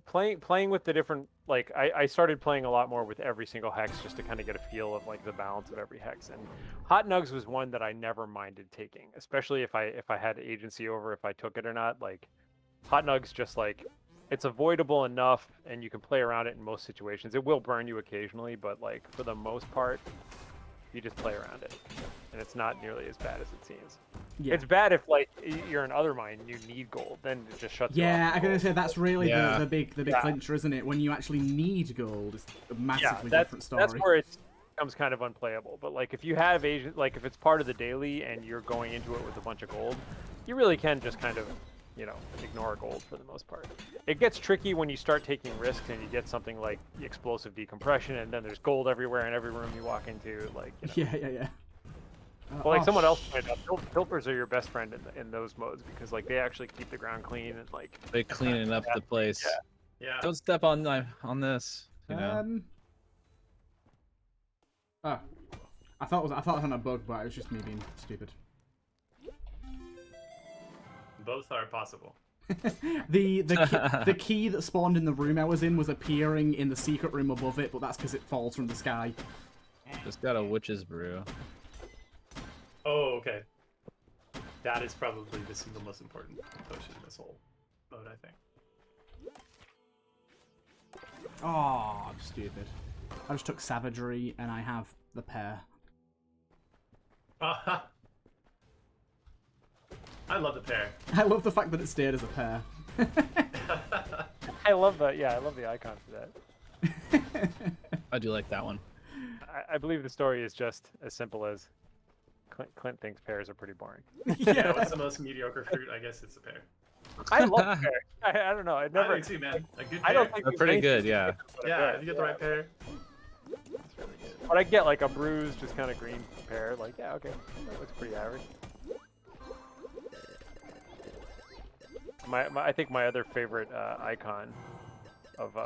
Speaker 2: playing with the different I started playing a lot more with every single hex just to kind of get a feel of like the balance of every hex, and hot nugs was one that I never minded taking, especially if I had agency over if I took it or not. Like hot nugs, just like it's avoidable enough and you can play around it in most situations. It will burn you occasionally, but like for the most part you just play around it and it's not nearly as bad as it seems.
Speaker 1: Yeah.
Speaker 2: It's bad if like you're in other mine and you need gold, then it just shuts you off.
Speaker 1: Yeah, I'm gonna say that's really the big
Speaker 2: Yeah.
Speaker 1: clincher, isn't it? When you actually need gold, it's a massively different story.
Speaker 2: That's where it becomes kind of unplayable. But like if you have agent, like if it's part of the daily and you're going into it with a bunch of gold, you really can just kind of, ignore gold for the most part. It gets tricky when you start taking risks and you get something like explosive decompression and then there's gold everywhere in every room you walk into. Like,
Speaker 1: Yeah.
Speaker 2: Well, like
Speaker 1: Oh,
Speaker 2: someone else pointed out, filters are your best friend in those modes because like they actually keep the ground clean and like
Speaker 8: They cleaning up the place.
Speaker 4: Yeah.
Speaker 8: Don't step on this. You know.
Speaker 1: Oh, I thought it was on a bug, but it was just me being stupid.
Speaker 4: Both are possible.
Speaker 1: the key that spawned in the room I was in was appearing in the secret room above it, but that's because it falls from the sky.
Speaker 8: Just got a witch's brew.
Speaker 4: Oh, okay. That is probably the single most important potion in this whole mode, I think.
Speaker 1: Oh, I'm stupid. I just took savagery and I have the pear.
Speaker 4: I love the pear.
Speaker 1: I love the fact that it stayed as a pear.
Speaker 2: I love that. Yeah, I love the icon for that.
Speaker 8: I do like that one.
Speaker 2: I believe the story is just as simple as Clint thinks pears are pretty boring.
Speaker 4: Yeah, what's the most mediocre fruit? I guess it's a pear.
Speaker 2: I love pear. I don't know. I never.
Speaker 4: I do too, man. A good pear.
Speaker 2: I don't think
Speaker 8: They're pretty good, yeah.
Speaker 4: Yeah, if you get the right pear. It's really good.
Speaker 2: But I get like a bruised, just kind of green pear. Like, yeah, okay, that looks pretty average. I think my other favorite icon of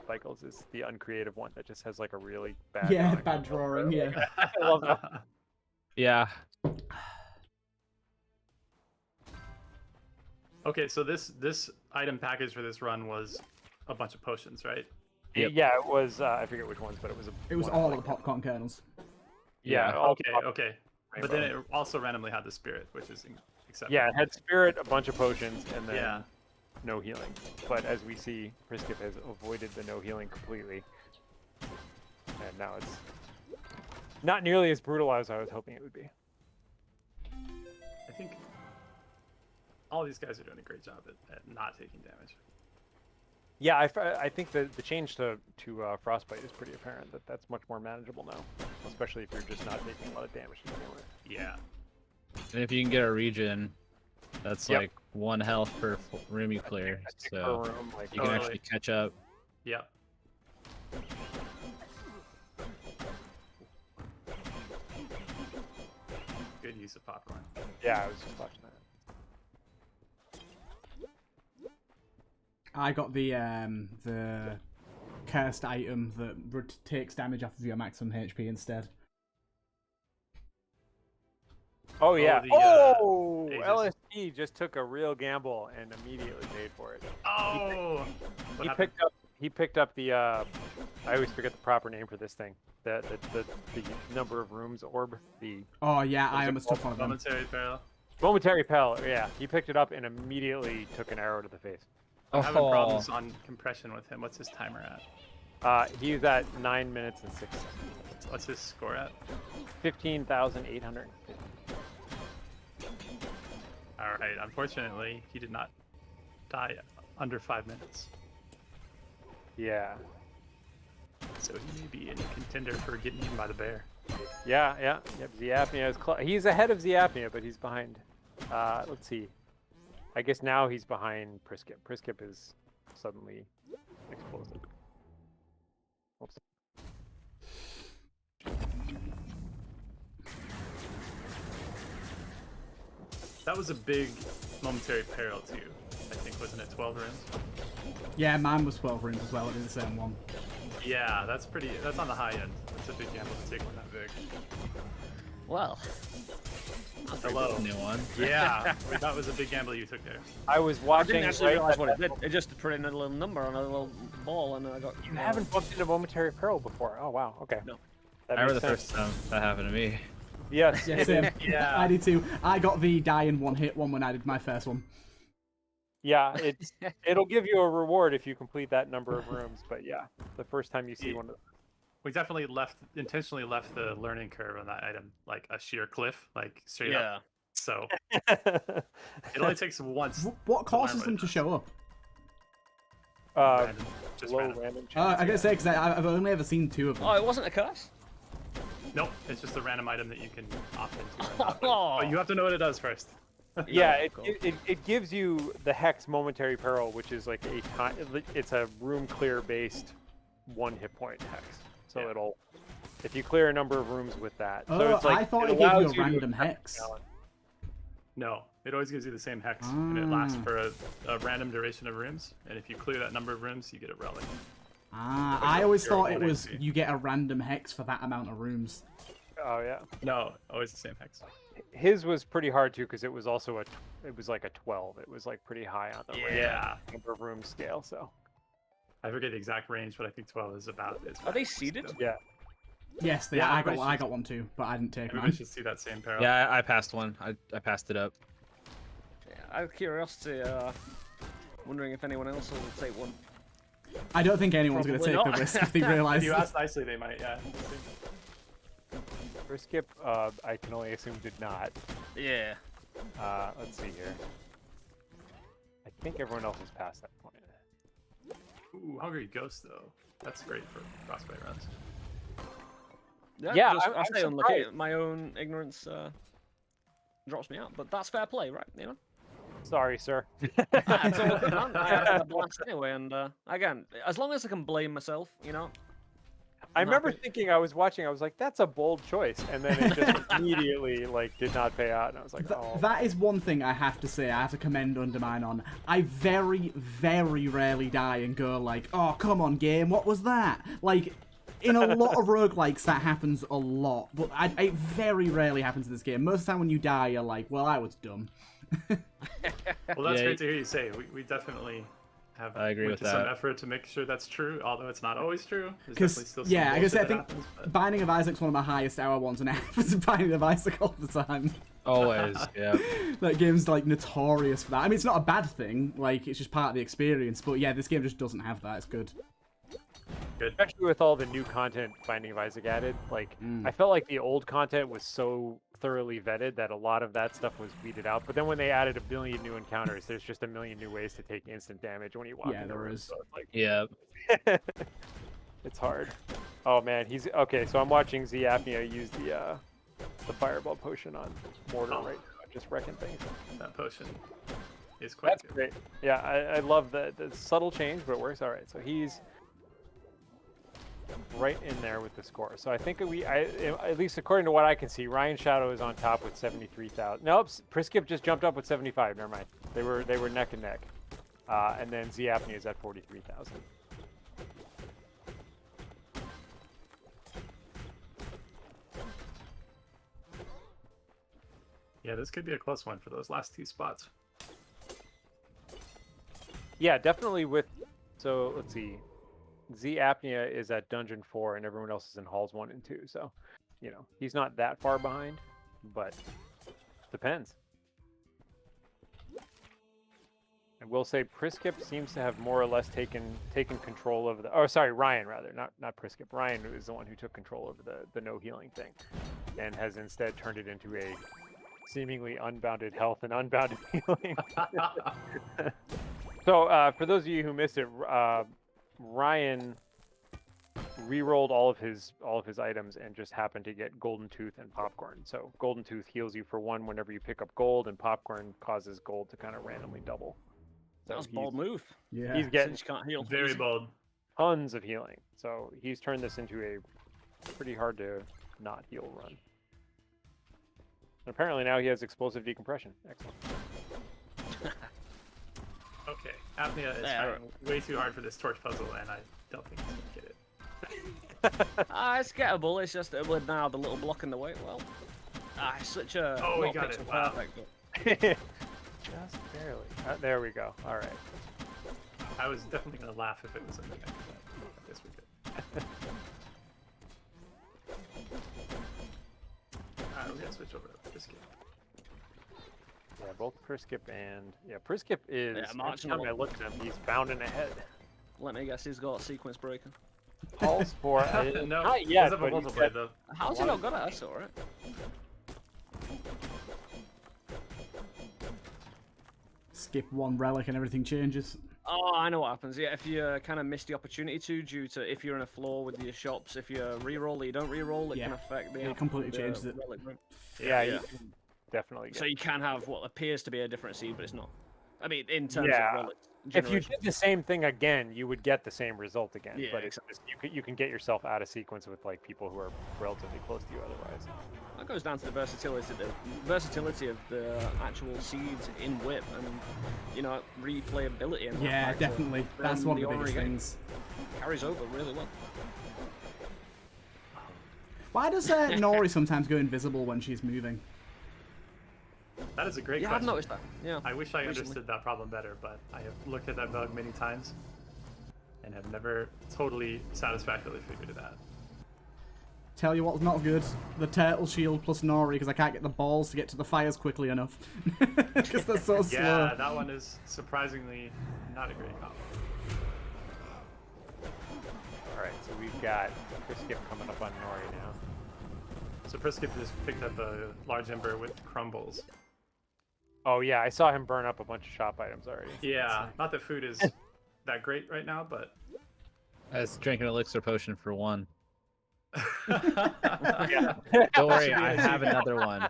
Speaker 2: cycles is the uncreative one that just has like a really bad
Speaker 1: bad drawing. Yeah.
Speaker 2: I love that.
Speaker 8: Yeah.
Speaker 4: Okay, so this item package for this run was a bunch of potions, right?
Speaker 8: Yep.
Speaker 2: Yeah, it was. I forget which ones, but it was.
Speaker 1: It was all of the popcorn kernels.
Speaker 2: Yeah.
Speaker 4: Okay. But then it also randomly had the spirit, which is acceptable.
Speaker 2: Yeah, it had spirit, a bunch of potions, and then
Speaker 4: Yeah.
Speaker 2: no healing. But as we see, Priskip has avoided the no healing completely, and now it's not nearly as brutal as I was hoping it would be.
Speaker 4: I think all these guys are doing a great job at not taking damage.
Speaker 2: Yeah, I think the change to Frostbite is pretty apparent. That's much more manageable now, especially if you're just not taking a lot of damage to begin with.
Speaker 4: Yeah.
Speaker 8: And if you can get a regen, that's like 1 health per room you clear. So
Speaker 2: Per room, like,
Speaker 8: you can actually catch up.
Speaker 4: Yep. Good use of popcorn.
Speaker 2: Yeah, I was just watching that.
Speaker 1: I got the cursed item that takes damage off of your maximum HP instead.
Speaker 2: Oh yeah.
Speaker 4: Aegis.
Speaker 2: LSD just took a real gamble and immediately paid for it.
Speaker 4: Oh.
Speaker 2: He picked up the I always forget the proper name for this thing. The number of rooms orb.
Speaker 1: Oh yeah, I almost took one of them.
Speaker 4: Momentary peril.
Speaker 2: Momentary Pel. Yeah, he picked it up and immediately took an arrow to the face.
Speaker 4: I'm having problems on compression with him. What's his timer at?
Speaker 2: He's at 9 minutes and 6 seconds.
Speaker 4: What's his score at?
Speaker 2: 15,850.
Speaker 4: All right. Unfortunately, he did not die under 5 minutes.
Speaker 2: Yeah.
Speaker 4: So he may be a contender for getting eaten by the bear.
Speaker 2: Yeah. Yep. Zeapnea is he's ahead of Zeapnea, but he's behind. Let's see. I guess now he's behind Priskip. Priskip is suddenly explosive. Oops.
Speaker 4: That was a big momentary peril too. I think, wasn't it 12 rooms?
Speaker 1: Yeah, mine was 12 rooms as well. I did the same one.
Speaker 4: Yeah, that's on the high end. That's a big gamble to take one that big.
Speaker 7: Well.
Speaker 4: Hello.
Speaker 8: New one.
Speaker 4: Yeah, that was a big gamble you took there.
Speaker 2: I was
Speaker 7: I
Speaker 2: watching.
Speaker 7: didn't actually realize what it did. It just put in a little number on a little ball, and I got.
Speaker 2: You haven't bumped into Momentary Peril before. Oh wow. Okay.
Speaker 7: No.
Speaker 2: That
Speaker 8: I remember the
Speaker 2: makes sense.
Speaker 8: first time that happened to me.
Speaker 2: Yes.
Speaker 1: Yeah, same.
Speaker 4: Yeah.
Speaker 1: I did too. I got the die in one hit one when I did my first one.
Speaker 2: Yeah, it'll give you a reward if you complete that number of rooms. But yeah, the first time you see one of them.
Speaker 4: We definitely intentionally left the learning curve on that item like a sheer cliff, like straight up. So it only takes once.
Speaker 1: What causes them to show up?
Speaker 4: Random, just
Speaker 2: Low
Speaker 4: random.
Speaker 2: random
Speaker 1: I
Speaker 2: chance,
Speaker 1: gotta say, because I've only ever seen 2 of them.
Speaker 7: Oh, it wasn't a curse?
Speaker 4: Nope, it's just a random item that you can opt into. Or not,
Speaker 7: Oh.
Speaker 4: but you have to know what it does first.
Speaker 2: Yeah,
Speaker 7: Cool.
Speaker 2: it gives you the Hex Momentary Peril, which is like it's a room clear based 1 hit point Hex. So
Speaker 4: Yeah.
Speaker 2: it'll If you clear a number of rooms with that.
Speaker 1: Oh,
Speaker 2: So it's like,
Speaker 1: I thought
Speaker 2: it
Speaker 1: it gave you
Speaker 2: allows
Speaker 1: a
Speaker 2: to
Speaker 1: random
Speaker 2: accept
Speaker 1: hex.
Speaker 2: challenge.
Speaker 4: No, it always gives you the same hex, and it lasts for a random duration of rooms. And if you clear that number of rooms, you get a relic.
Speaker 1: Ah,
Speaker 4: But
Speaker 1: I
Speaker 4: you're-
Speaker 1: always
Speaker 4: you're
Speaker 1: thought it
Speaker 4: avoiding
Speaker 1: was
Speaker 4: the-
Speaker 1: you get a random hex for that amount of rooms.
Speaker 2: Oh yeah.
Speaker 4: No, always the same hex.
Speaker 2: His was pretty hard too because it was also it was like a 12. It was like pretty high on the
Speaker 4: Yeah.
Speaker 2: number of room scale. So
Speaker 4: I forget the exact range, but I think 12 is about.
Speaker 7: Are they seeded?
Speaker 2: yeah.
Speaker 1: Yes,
Speaker 4: Yeah,
Speaker 1: I
Speaker 4: everybody
Speaker 1: got one too, but I didn't take
Speaker 4: Everybody
Speaker 1: mine.
Speaker 4: should see that same parallel.
Speaker 8: Yeah, I passed one. I passed it up.
Speaker 7: Yeah, out of curiosity, wondering if anyone else will take one.
Speaker 1: I don't think anyone's going to
Speaker 7: Probably
Speaker 1: take
Speaker 7: not.
Speaker 1: the risk if they
Speaker 4: If
Speaker 1: realise.
Speaker 4: you ask nicely, they might. Yeah.
Speaker 2: First skip, I can only assume did not.
Speaker 7: Yeah.
Speaker 2: Let's see here. I think everyone else has passed that point.
Speaker 4: Ooh, Hungry Ghost though. That's great for frostbite runs.
Speaker 2: Yeah,
Speaker 7: just,
Speaker 2: I'm
Speaker 7: I stay unlucky.
Speaker 2: surprised.
Speaker 7: My own ignorance drops me out, but that's fair play, right? You know.
Speaker 2: Sorry, sir.
Speaker 7: It's all good, man. I had a blast anyway, and again, as long as I can blame myself, you know.
Speaker 2: I remember
Speaker 7: happy.
Speaker 2: thinking I was watching. I was like, "That's a bold choice," and then it just immediately like did not pay out, and I was like, "Oh."
Speaker 1: That is one thing I have to say. I have to commend Undermine on. I very, very rarely die and go like, "Oh, come on, game, what was that?" Like, in a lot of roguelikes, that happens a lot, but it very rarely happens in this game. Most of the time when you die, you're like, "Well, I was dumb."
Speaker 4: Well, that's
Speaker 8: Yeah.
Speaker 4: great to hear you say. We definitely have
Speaker 8: I agree
Speaker 4: went
Speaker 8: with
Speaker 4: to some
Speaker 8: that.
Speaker 4: effort to make sure that's true, although it's not always true. There's
Speaker 1: Because
Speaker 4: definitely still some
Speaker 1: yeah, I guess
Speaker 4: bullshit
Speaker 1: I
Speaker 4: that
Speaker 1: think
Speaker 4: happens, but-
Speaker 1: Binding of Isaac's one of my highest hour ones, and it happens in Binding of Isaac all the time.
Speaker 8: Always, yeah.
Speaker 1: That game's like notorious for that. I mean, it's not a bad thing. Like, it's just part of the experience. But yeah, this game just doesn't have that. It's good.
Speaker 4: Good.
Speaker 2: Especially with all the new content Binding of Isaac added, like I felt like the old content was so thoroughly vetted that a lot of that stuff was weeded out. But then when they added a billion new encounters, there's just a million new ways to take instant damage when you walk
Speaker 1: Yeah,
Speaker 2: in the
Speaker 1: there
Speaker 2: room.
Speaker 1: is.
Speaker 2: So it's like
Speaker 8: Yeah.
Speaker 2: it's hard. Oh man, he's okay. So I'm watching Z Apnea use the fireball potion on Mortar right now, just wrecking things.
Speaker 4: That potion is quite
Speaker 2: That's
Speaker 4: good.
Speaker 2: great. Yeah, I love the subtle change, but it works all right. So he's right in there with the score. So I think at least according to what I can see, Ryan Shadow is on top with 73,000. Nope, Priskip just jumped up with 75. Never mind. They were neck and neck. And then Z Apnea is at 43,000.
Speaker 4: Yeah, this could be a close one for those last two spots.
Speaker 2: Yeah, definitely with. So let's see. Z Apnea is at Dungeon 4, and everyone else is in Halls 1 and 2. So, you know, he's not that far behind, but depends. I will say Priskip seems to have more or less taken control of the. Oh, sorry, Ryan rather, not Priskip. Ryan is the one who took control over the no healing thing, and has instead turned it into a seemingly unbounded health and unbounded healing. So for those of you who missed it, Ryan re-rolled all of his items and just happened to get Golden Tooth and Popcorn. So Golden Tooth heals you for 1 whenever you pick up gold, and Popcorn causes gold to kind of randomly double.
Speaker 7: That was a bold move.
Speaker 1: Yeah.
Speaker 2: He's getting
Speaker 7: Since you can't heal.
Speaker 4: Very
Speaker 7: easy.
Speaker 4: bold.
Speaker 2: tons of healing. So he's turned this into a pretty hard to not heal run. And apparently now he has explosive decompression. Excellent.
Speaker 4: Okay, Apnea is
Speaker 7: Yeah.
Speaker 4: trying way too hard for this torch puzzle, and I don't think he's gonna get it.
Speaker 7: It's gettable. It's just with now the little block in the way. Well, it's such a
Speaker 4: Oh, we
Speaker 7: not
Speaker 4: got
Speaker 7: pixel
Speaker 4: it, wow.
Speaker 7: perfect. But
Speaker 2: Just barely. There we go. All right.
Speaker 4: I was definitely gonna laugh if it was something like that. I guess we good. Alright, we're gonna switch over to this game.
Speaker 2: Yeah, both Priskip and Priskip is.
Speaker 7: Yeah,
Speaker 2: every
Speaker 7: marching
Speaker 2: time I
Speaker 7: along.
Speaker 2: look at him, he's bounding ahead.
Speaker 7: let me guess, he's got sequence breaker.
Speaker 2: Halls for
Speaker 4: No,
Speaker 2: not yet,
Speaker 4: doesn't have a
Speaker 2: but he's
Speaker 4: multiplier
Speaker 2: got-
Speaker 4: though.
Speaker 7: How's he not got it? That's alright.
Speaker 1: Skip one relic and everything changes.
Speaker 7: Oh, I know what happens. Yeah, if you kind of miss the opportunity to, due to if you're in a floor with your shops, if you re-roll or you don't re-roll, it
Speaker 1: Yeah.
Speaker 7: can affect the.
Speaker 1: It completely
Speaker 7: the
Speaker 1: changes it.
Speaker 7: relic room.
Speaker 2: Yeah,
Speaker 7: Yeah.
Speaker 2: you can definitely. Get
Speaker 7: So you can have what appears to be a different seed, but it's not. I mean, in terms
Speaker 2: Yeah.
Speaker 7: of relic
Speaker 2: If you
Speaker 7: generation.
Speaker 2: did the same thing again, you would get the same result again.
Speaker 7: Yeah,
Speaker 2: but it's just, you can get yourself out of sequence with like people who are relatively close to you otherwise.
Speaker 7: That goes down to the versatility of the actual seeds in whip and, you know, replayability. And that
Speaker 1: Yeah,
Speaker 7: factor
Speaker 1: definitely. That's
Speaker 7: from
Speaker 1: one of the
Speaker 7: Orrery
Speaker 1: biggest
Speaker 7: game.
Speaker 1: things.
Speaker 7: Carries over really well.
Speaker 1: Why does Nori sometimes go invisible when she's moving?
Speaker 4: That is a great
Speaker 7: Yeah,
Speaker 4: question.
Speaker 7: I've noticed that. Yeah.
Speaker 4: I wish I
Speaker 7: recently.
Speaker 4: understood that problem better, but I have looked at that bug many times and have never totally satisfactorily figured it out.
Speaker 1: Tell you what's not good: the turtle shield plus Nori, because I can't get the balls to get to the fires quickly enough. Because they're so slow.
Speaker 4: Yeah, that one is surprisingly not a great combo.
Speaker 2: Alright, so we've got Skip coming up on Nori now.
Speaker 4: So Priskip just picked up a large ember with crumbles.
Speaker 2: Oh yeah, I saw him burn up a bunch of shop items already.
Speaker 4: Yeah, not that food is that great right now, but
Speaker 8: I was drinking elixir potion for one.
Speaker 2: Yeah.
Speaker 8: Don't worry, I have another one.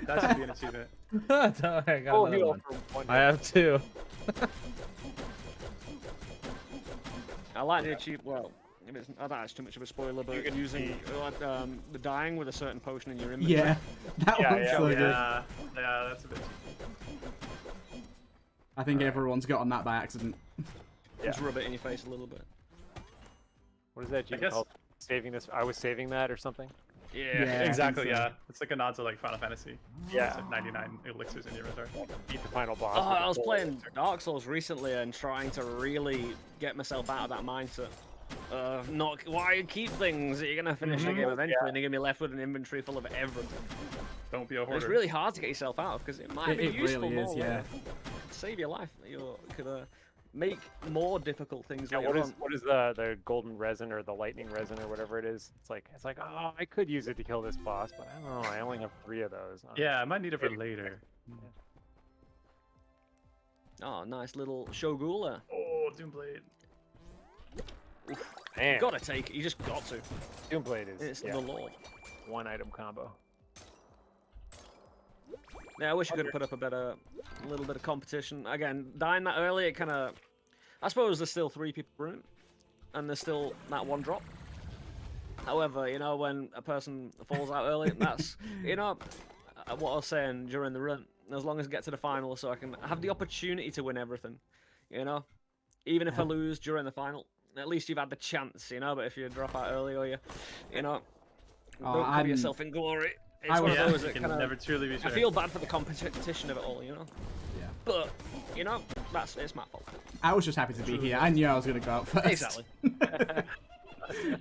Speaker 4: that should be an achievement.
Speaker 8: Don't worry, I got
Speaker 2: Full
Speaker 8: another
Speaker 2: heal
Speaker 8: one.
Speaker 2: for one
Speaker 8: I have two.
Speaker 7: I like the achievement. Well, if it's, I don't know, it's too much of a spoiler, but using the dying with a certain potion in your inventory.
Speaker 1: Yeah, that
Speaker 2: Yeah,
Speaker 1: one's
Speaker 2: yeah,
Speaker 1: so good.
Speaker 4: Yeah, that's a bit.
Speaker 1: I think everyone's got on that by accident.
Speaker 7: Just rub it in your face a little bit.
Speaker 2: What is that
Speaker 4: I
Speaker 2: achievement
Speaker 4: guess-
Speaker 2: called? Saving this. I was saving that or something.
Speaker 7: Yeah.
Speaker 1: Yeah. I think
Speaker 4: Exactly,
Speaker 1: so.
Speaker 4: yeah. It's like a nod to like Final Fantasy.
Speaker 2: Yeah.
Speaker 4: It's like 99 elixirs in your inventory.
Speaker 2: Beat the final boss.
Speaker 7: Oh,
Speaker 2: with the
Speaker 7: I was
Speaker 2: full
Speaker 7: playing
Speaker 2: elixir.
Speaker 7: Dark Souls recently and trying to really get myself out of that mindset. Not why keep things? You're gonna finish the game eventually, and you're gonna be left with an inventory full of everything.
Speaker 4: Don't be a
Speaker 7: And
Speaker 4: hoarder.
Speaker 7: it's really hard to get yourself out of because it might be
Speaker 1: It
Speaker 7: useful
Speaker 1: really is,
Speaker 7: more.
Speaker 1: yeah.
Speaker 7: later. Save your life. You could make more difficult things
Speaker 2: Yeah,
Speaker 7: later on.
Speaker 2: what is the golden resin or the lightning resin or whatever it is? It's like oh, I could use it to kill this boss, but I don't know. I only have 3 of those.
Speaker 4: Yeah, I might need it for later.
Speaker 7: Oh, nice little Shogula.
Speaker 4: Oh, Doomblade.
Speaker 2: Man,
Speaker 7: Gotta take it. You just got to.
Speaker 2: Doomblade is
Speaker 7: It's
Speaker 2: yeah,
Speaker 7: the law.
Speaker 2: one item combo.
Speaker 7: Yeah, I wish I could have put up a little bit of competition. Again, dying that early, it kind of... I suppose there's still 3 people in it, and there's still that 1 drop. However, you know, when a person falls out early, that's, you know, what I was saying during the run. As long as I get to the final, so I can have the opportunity to win everything, you know? Even if I lose during the final, at least you've had the chance, you know? But if you drop out early or you know,
Speaker 1: Oh,
Speaker 7: don't cover
Speaker 1: I'm-
Speaker 7: yourself in glory. It's
Speaker 1: I
Speaker 7: one
Speaker 1: was-
Speaker 7: of
Speaker 4: Yeah,
Speaker 7: those
Speaker 4: you
Speaker 7: that
Speaker 4: can
Speaker 7: kind
Speaker 4: never
Speaker 7: of...
Speaker 4: truly be
Speaker 7: I
Speaker 4: sure.
Speaker 7: feel bad for the competition of it all, you know?
Speaker 1: Yeah.
Speaker 7: But, you know, it's my fault.
Speaker 1: I was just happy to be here. I knew I was going to go out first.
Speaker 7: Exactly.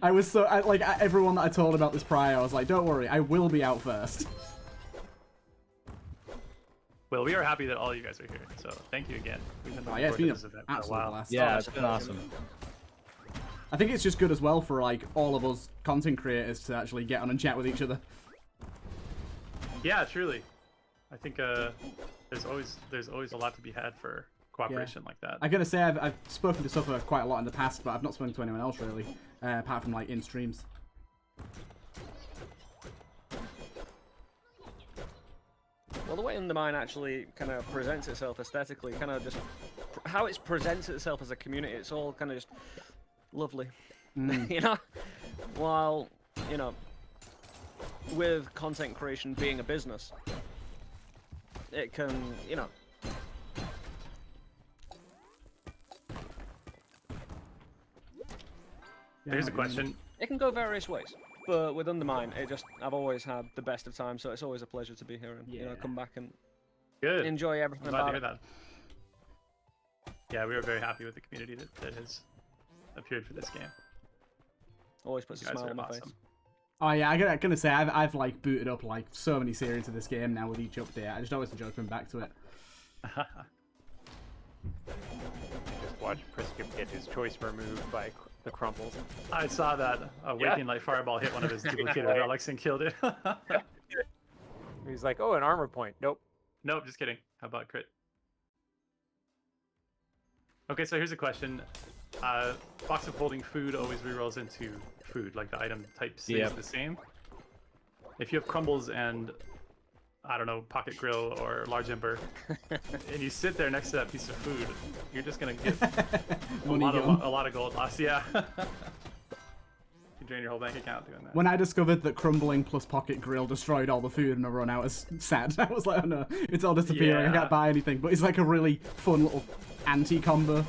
Speaker 1: I was so like everyone that I told about this prior, I was like, "Don't worry, I will be out first."
Speaker 4: Well, we are happy that all you guys are here, so thank you again. We've been
Speaker 1: Oh,
Speaker 4: looking
Speaker 1: yeah, it's
Speaker 4: forward
Speaker 1: been
Speaker 4: to this
Speaker 1: an
Speaker 4: event for a
Speaker 1: absolute
Speaker 4: while.
Speaker 1: blast.
Speaker 8: Yeah,
Speaker 7: that's
Speaker 8: it's been
Speaker 7: good.
Speaker 8: awesome.
Speaker 1: I think it's just good as well for like all of us content creators to actually get on and chat with each other.
Speaker 4: Yeah, truly. I think there's always a lot to be had for cooperation like that.
Speaker 1: I gotta say, I've spoken to Suffer quite a lot in the past, but I've not spoken to anyone else really, apart from like in streams.
Speaker 7: Well, the way Undermine actually kind of presents itself aesthetically, kind of just how it presents itself as a community, it's all kind of just lovely, you know? While, you know, with content creation being a business, it can, you know,
Speaker 4: Here's a question.
Speaker 7: it can go various ways. But with Undermine, I've always had the best of time, so it's always a pleasure to be here and, you know, come back and
Speaker 4: Good.
Speaker 7: enjoy everything
Speaker 4: I'm glad to
Speaker 7: about
Speaker 4: hear
Speaker 7: it.
Speaker 4: that. Yeah, we were very happy with the community that has appeared for this game.
Speaker 7: Always puts a
Speaker 4: You guys
Speaker 7: smile
Speaker 4: are
Speaker 7: on my face.
Speaker 4: awesome.
Speaker 1: Oh yeah, I'm gonna say I've like booted up like so many series of this game now with each update. I just always enjoy coming back to it.
Speaker 2: Just watch Priskip get his choice removed by the crumbles.
Speaker 4: I saw that Waking Light Fireball hit one of his duplicated relics and killed it.
Speaker 2: He's like, oh, an armor point. Nope.
Speaker 4: Nope, just kidding. How about crit? Okay, so here's a question. Box of holding food always rerolls into food, like the item type stays
Speaker 8: Yep.
Speaker 4: the same. If you have crumbles and I don't know, pocket grill or large ember, and you sit there next to that piece of food, you're just gonna get a lot of gold loss. Yeah. You drain your whole bank account doing that.
Speaker 1: When I discovered that crumbling plus pocket grill destroyed all the food in a run, I was sad. I was like, oh no, it's all disappearing. I can't buy anything. But it's like a really fun little anti-combo.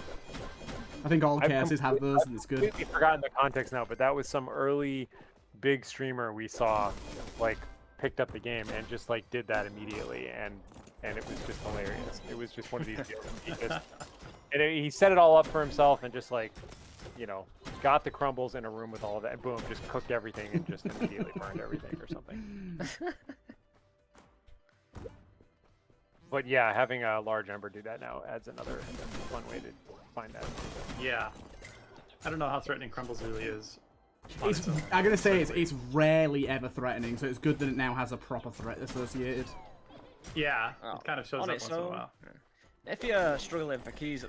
Speaker 1: I think all KSs have those, and it's good.
Speaker 2: I've completely forgotten the context now, but that was some early big streamer we saw, like, picked up the game and just like did that immediately, and it was just hilarious. It was just one of these deals. He set it all up for himself and just like, you know, got the crumbles in a room with all of that, and boom, just cooked everything and just immediately burned everything or something. But yeah, having a large ember do that now adds another fun way to find that.
Speaker 4: Yeah. I don't know how threatening crumbles really is.
Speaker 1: I'm gonna say it's rarely ever threatening, so it's good that it now has a proper threat associated.
Speaker 4: Yeah, it kind of shows up once in a while.
Speaker 7: If you're struggling for keys,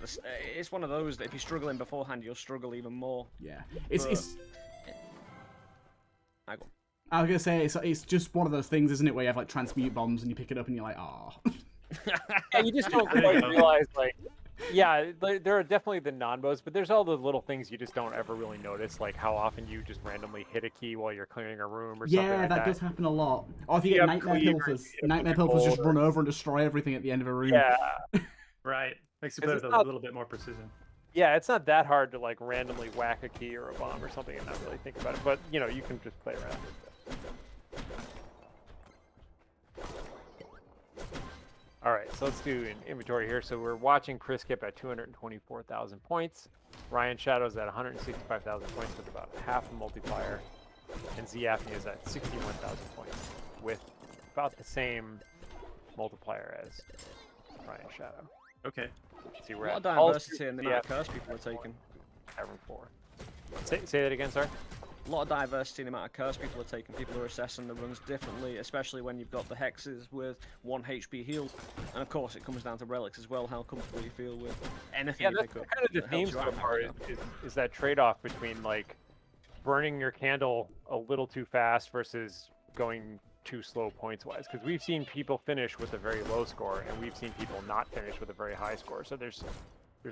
Speaker 7: it's one of those that if you're struggling beforehand, you'll struggle even more.
Speaker 1: Yeah, it's.
Speaker 7: I go.
Speaker 1: I was gonna say it's just one of those things, isn't it, where you have like transmute bombs and you pick it up and you're like, oh.
Speaker 2: Yeah, you just don't quite realize, like, yeah, there are definitely the non-bows, but there's all those little things you just don't ever really notice, like how often you just randomly hit a key while you're clearing a room or something like that.
Speaker 1: Yeah, that does happen a lot. Or if you get Nightmare Pilfers. Nightmare Pilfers just run over and destroy everything at the end of a room.
Speaker 2: Yeah.
Speaker 4: Right. Makes you play with a little bit more precision.
Speaker 2: Yeah, it's not that hard to like randomly whack a key or a bomb or something and not really think about it, but you know, you can just play around with it. All right, so let's do an inventory here. So we're watching Chris Kip at 224,000 points. Ryan Shadow's at 165,000 points with about half a multiplier. And Zapney is at 61,000 points with about the same multiplier as Ryan Shadow.
Speaker 4: Okay.
Speaker 2: See, we're
Speaker 7: a lot
Speaker 2: at
Speaker 7: of diversity in the amount of curse people are taking.
Speaker 2: Cavern 4. Say that again, sorry?
Speaker 7: A lot of diversity in the amount of curse people are taking. People are assessing the runs differently, especially when you've got the hexes with 1 HP healed. And of course, it comes down to relics as well, how comfortable you feel with anything you pick up.
Speaker 2: Kind of the theme so far is that trade-off between like burning your candle a little too fast versus going too slow points-wise. Because we've seen people finish with a very low score, and we've seen people not finish with a very high score. So there's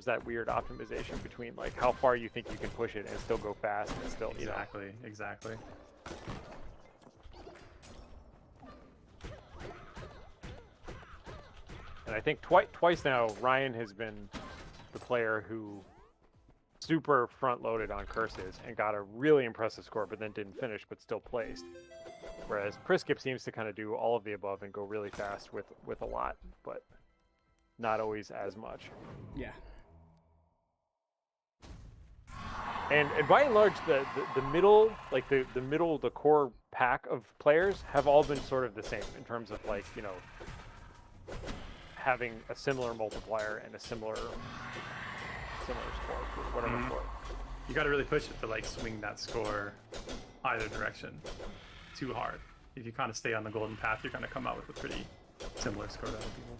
Speaker 2: that weird optimization between like how far you think you can push it and still go fast and still
Speaker 4: exactly.
Speaker 2: And I think twice now Ryan has been the player who super front loaded on curses and got a really impressive score, but then didn't finish but still placed. Whereas Chris Kip seems to kind of do all of the above and go really fast with a lot, but not always as much.
Speaker 1: Yeah.
Speaker 2: And by and large, the middle, like the core pack of players have all been sort of the same in terms of like, you know, having a similar multiplier and a similar score, whatever score.
Speaker 4: You got to really push it to like swing that score either direction too hard. If you kind of stay on the golden path, you're going to come out with a pretty similar score to other people.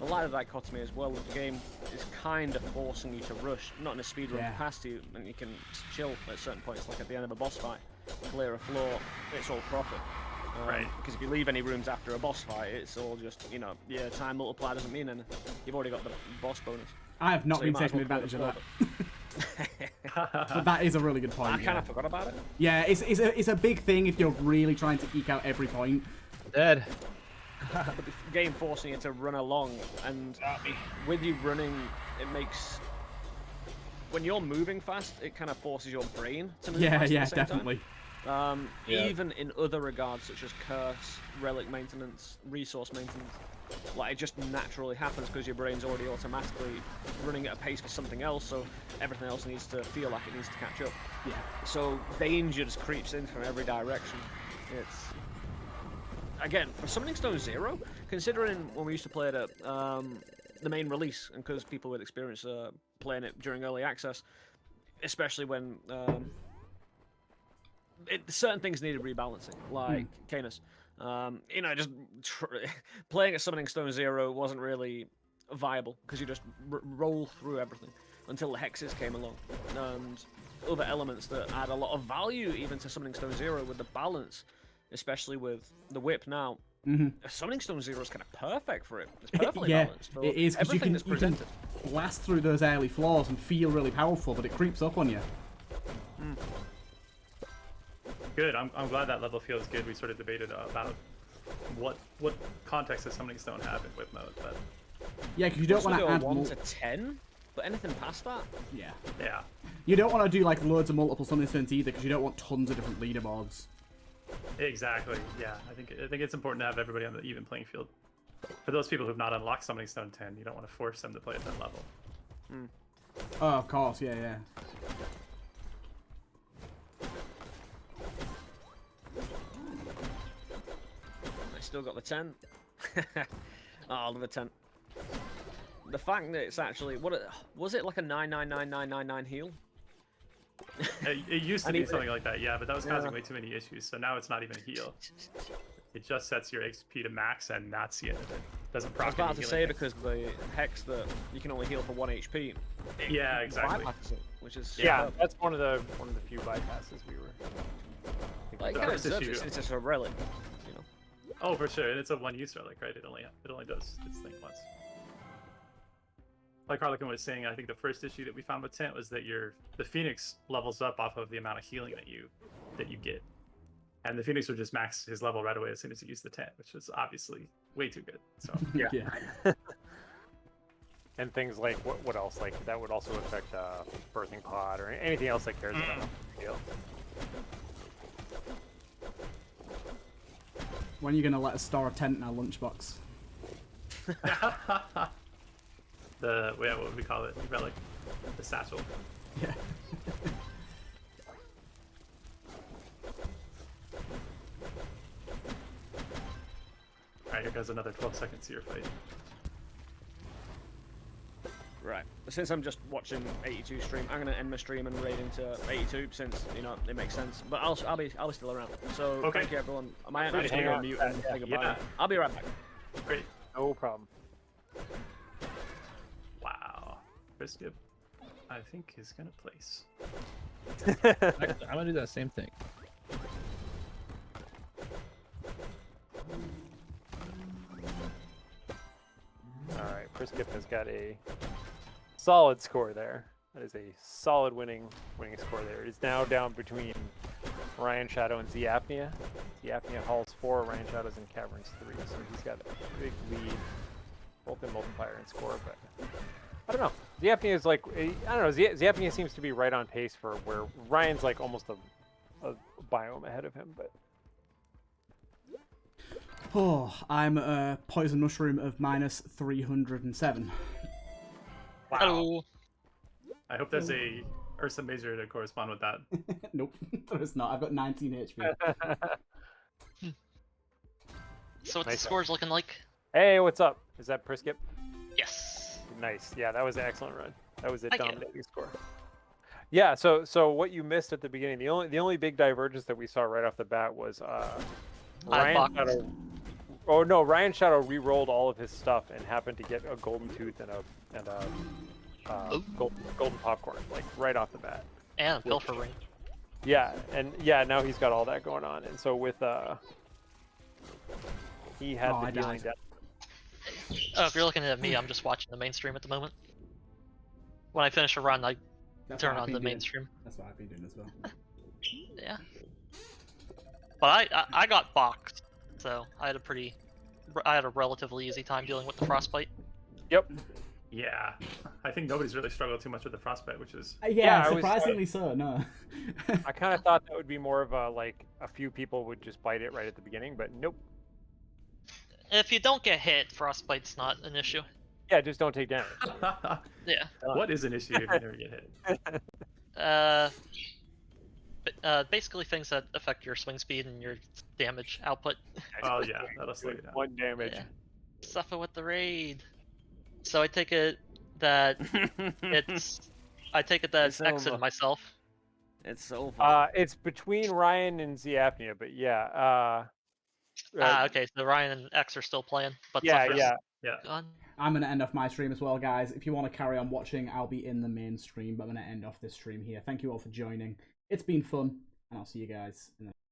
Speaker 7: A lot of dichotomy as well with the game is kind of forcing you to rush, not in a speedrun capacity, and you can chill at certain points, like at the end of a boss fight, clear a floor, it's all profit.
Speaker 4: Right.
Speaker 7: Because if you leave any rooms after a boss fight, it's all just, you know, time multiplier doesn't mean anything. You've already got the boss bonus.
Speaker 1: I have not been taking advantage of that. But that is a really good point.
Speaker 7: I kind of forgot about it.
Speaker 1: Yeah, it's a big thing if you're really trying to eke out every point.
Speaker 8: Dead.
Speaker 7: But the game forcing you to run along, and with you running, it makes when you're moving fast, it kind of forces your brain to move fast at the same
Speaker 1: definitely.
Speaker 7: Time. Even in other regards, such as curse, relic maintenance, resource maintenance, like it just naturally happens because your brain's already automatically running at a pace for something else, so everything else needs to feel like it needs to catch up.
Speaker 1: Yeah.
Speaker 7: So danger just creeps in from every direction. It's again, for Summoning Stone 0, considering when we used to play it at the main release, and because people with experience playing it during early access, especially when certain things needed rebalancing, like Canis. You know, just playing at Summoning Stone 0 wasn't really viable, because you just roll through everything until the hexes came along, and other elements that add a lot of value even to Summoning Stone 0 with the balance. especially with the whip now. A Summoning Stone Zero is kind of perfect for it. It's perfectly
Speaker 1: Yeah,
Speaker 7: balanced for
Speaker 1: it is, 'cause
Speaker 7: everything that's
Speaker 1: you can
Speaker 7: presented.
Speaker 1: blast through those early floors and feel really powerful, but it creeps up on you.
Speaker 4: Good. I'm glad that level feels good. We sort of debated about what context does Summoning Stone have in whip mode, but
Speaker 1: Yeah, because you don't want to add
Speaker 7: 1 to 10, but anything past that?
Speaker 1: Yeah.
Speaker 4: yeah.
Speaker 1: You don't want to do like loads of multiple Summoning Stones either, because you don't want tons of different leaderboards.
Speaker 4: Exactly. Yeah, I think it's important to have everybody on the even playing field. For those people who've not unlocked Summoning Stone 10, you don't want to force them to play at that level.
Speaker 1: Oh, of course, yeah.
Speaker 7: I still got the 10. Oh, I love the 10. The fact that it's actually was it like a 999999 heal?
Speaker 4: It used to be something like that, yeah, but that was causing way too many issues. So now it's not even a heal. It just sets your XP to max, and that's the end of it. Doesn't proc.
Speaker 7: I was about to say because the hex that you can only heal for 1 HP.
Speaker 4: Yeah, exactly.
Speaker 7: Which is
Speaker 2: that's one of the few bypasses we were.
Speaker 7: Like,
Speaker 4: The
Speaker 7: kind of
Speaker 4: first
Speaker 7: deserves
Speaker 4: issue-
Speaker 7: it, it's just a relic, you know.
Speaker 4: Oh, for sure, and it's a one-use relic, right? It only does its thing once. Like Harlequin was saying, I think the first issue that we found with Tent was that the Phoenix levels up off of the amount of healing that you get, and the Phoenix would just max his level right away as soon as he used the Tent, which was obviously way too good. So
Speaker 2: Yeah. And things like what else? Like that would also affect birthing pod or anything else that cares about.
Speaker 1: When are you going to let us store a tent in our lunchbox?
Speaker 4: what would we call it? The relic, the satchel.
Speaker 1: Yeah.
Speaker 4: Alright, here goes another 12 seconds to your fight.
Speaker 7: Right. Since I'm just watching 82 stream, I'm gonna end my stream and raid into 82 since it makes sense. But I'll be still around. So thank you everyone. I'm just gonna go mute and say goodbye.
Speaker 4: Yeah.
Speaker 7: I'll be right back.
Speaker 4: Great.
Speaker 2: No problem.
Speaker 4: Wow. Chris Gibb, I think is gonna place.
Speaker 9: I'm gonna do that same thing.
Speaker 2: All right, Chris Gibb has got a solid score there. That is a solid winning score there. It's now down between Ryan Shadow and Z Apnea. Z Apnea hauls 4, Ryan Shadow's in Caverns 3, so he's got a big lead, both in multiplier and score. But I don't know. Z Apnea is like, I don't know. Z Apnea seems to be right on pace for where Ryan's like almost a biome ahead of him, but.
Speaker 1: Oh, I'm a poison mushroom of minus 307.
Speaker 4: Wow.
Speaker 5: Hello.
Speaker 4: I hope there's a Ursa Major to correspond with that.
Speaker 1: Nope, there's not. I've got 19 HP.
Speaker 5: So what's
Speaker 2: Nice.
Speaker 5: the scores looking like?
Speaker 2: Hey, what's up? Is that Priskip?
Speaker 5: Yes.
Speaker 2: Nice. Yeah, that was an excellent run. That was a
Speaker 5: Thank you.
Speaker 2: dominating score. Yeah. So what you missed at the beginning, the only big divergence that we saw right off the bat was Ryan Shadow. Oh no, Ryan Shadow re-rolled all of his stuff and happened to get a golden tooth and a golden popcorn like right off the bat.
Speaker 5: And a pilfer ring.
Speaker 2: Yeah, and yeah, now he's got all that going on, and so with he had the dealing death.
Speaker 5: Oh, if you're looking at me, I'm just watching the main stream at the moment. When I finish a run, I
Speaker 1: That's
Speaker 5: turn
Speaker 1: what I've
Speaker 5: on
Speaker 1: been
Speaker 5: the main
Speaker 1: doing.
Speaker 5: stream.
Speaker 1: That's what I've been doing as well.
Speaker 5: Yeah. But I got boxed, so I had a relatively easy time dealing with the frostbite.
Speaker 2: Yep.
Speaker 4: Yeah, I think nobody's really struggled too much with the frostbite, which is
Speaker 1: Yeah,
Speaker 2: I was,
Speaker 1: surprisingly so, no.
Speaker 2: I kind of thought that would be more of a like a few people would just bite it right at the beginning, but nope.
Speaker 5: If you don't get hit, frostbite's not an issue.
Speaker 2: Yeah, just don't take damage.
Speaker 5: Yeah.
Speaker 4: What is an issue if you never get hit?
Speaker 5: Basically things that affect your swing speed and your damage output.
Speaker 4: Oh yeah, that'll slow you down.
Speaker 2: 1 damage.
Speaker 5: Yeah. Suffer with the raid. So I take it that I take it that
Speaker 7: It's
Speaker 5: X
Speaker 7: over.
Speaker 5: and myself.
Speaker 7: It's over.
Speaker 2: It's between Ryan and Z Apnea, but yeah.
Speaker 5: Okay, so Ryan and X are still playing, but
Speaker 2: Yeah,
Speaker 5: Suffer's
Speaker 4: Yeah.
Speaker 5: gone.
Speaker 1: I'm going to end off my stream as well, guys. If you want to carry on watching, I'll be in the main stream, but I'm going to end off this stream here. Thank you all for joining. It's been fun, and I'll see you guys in the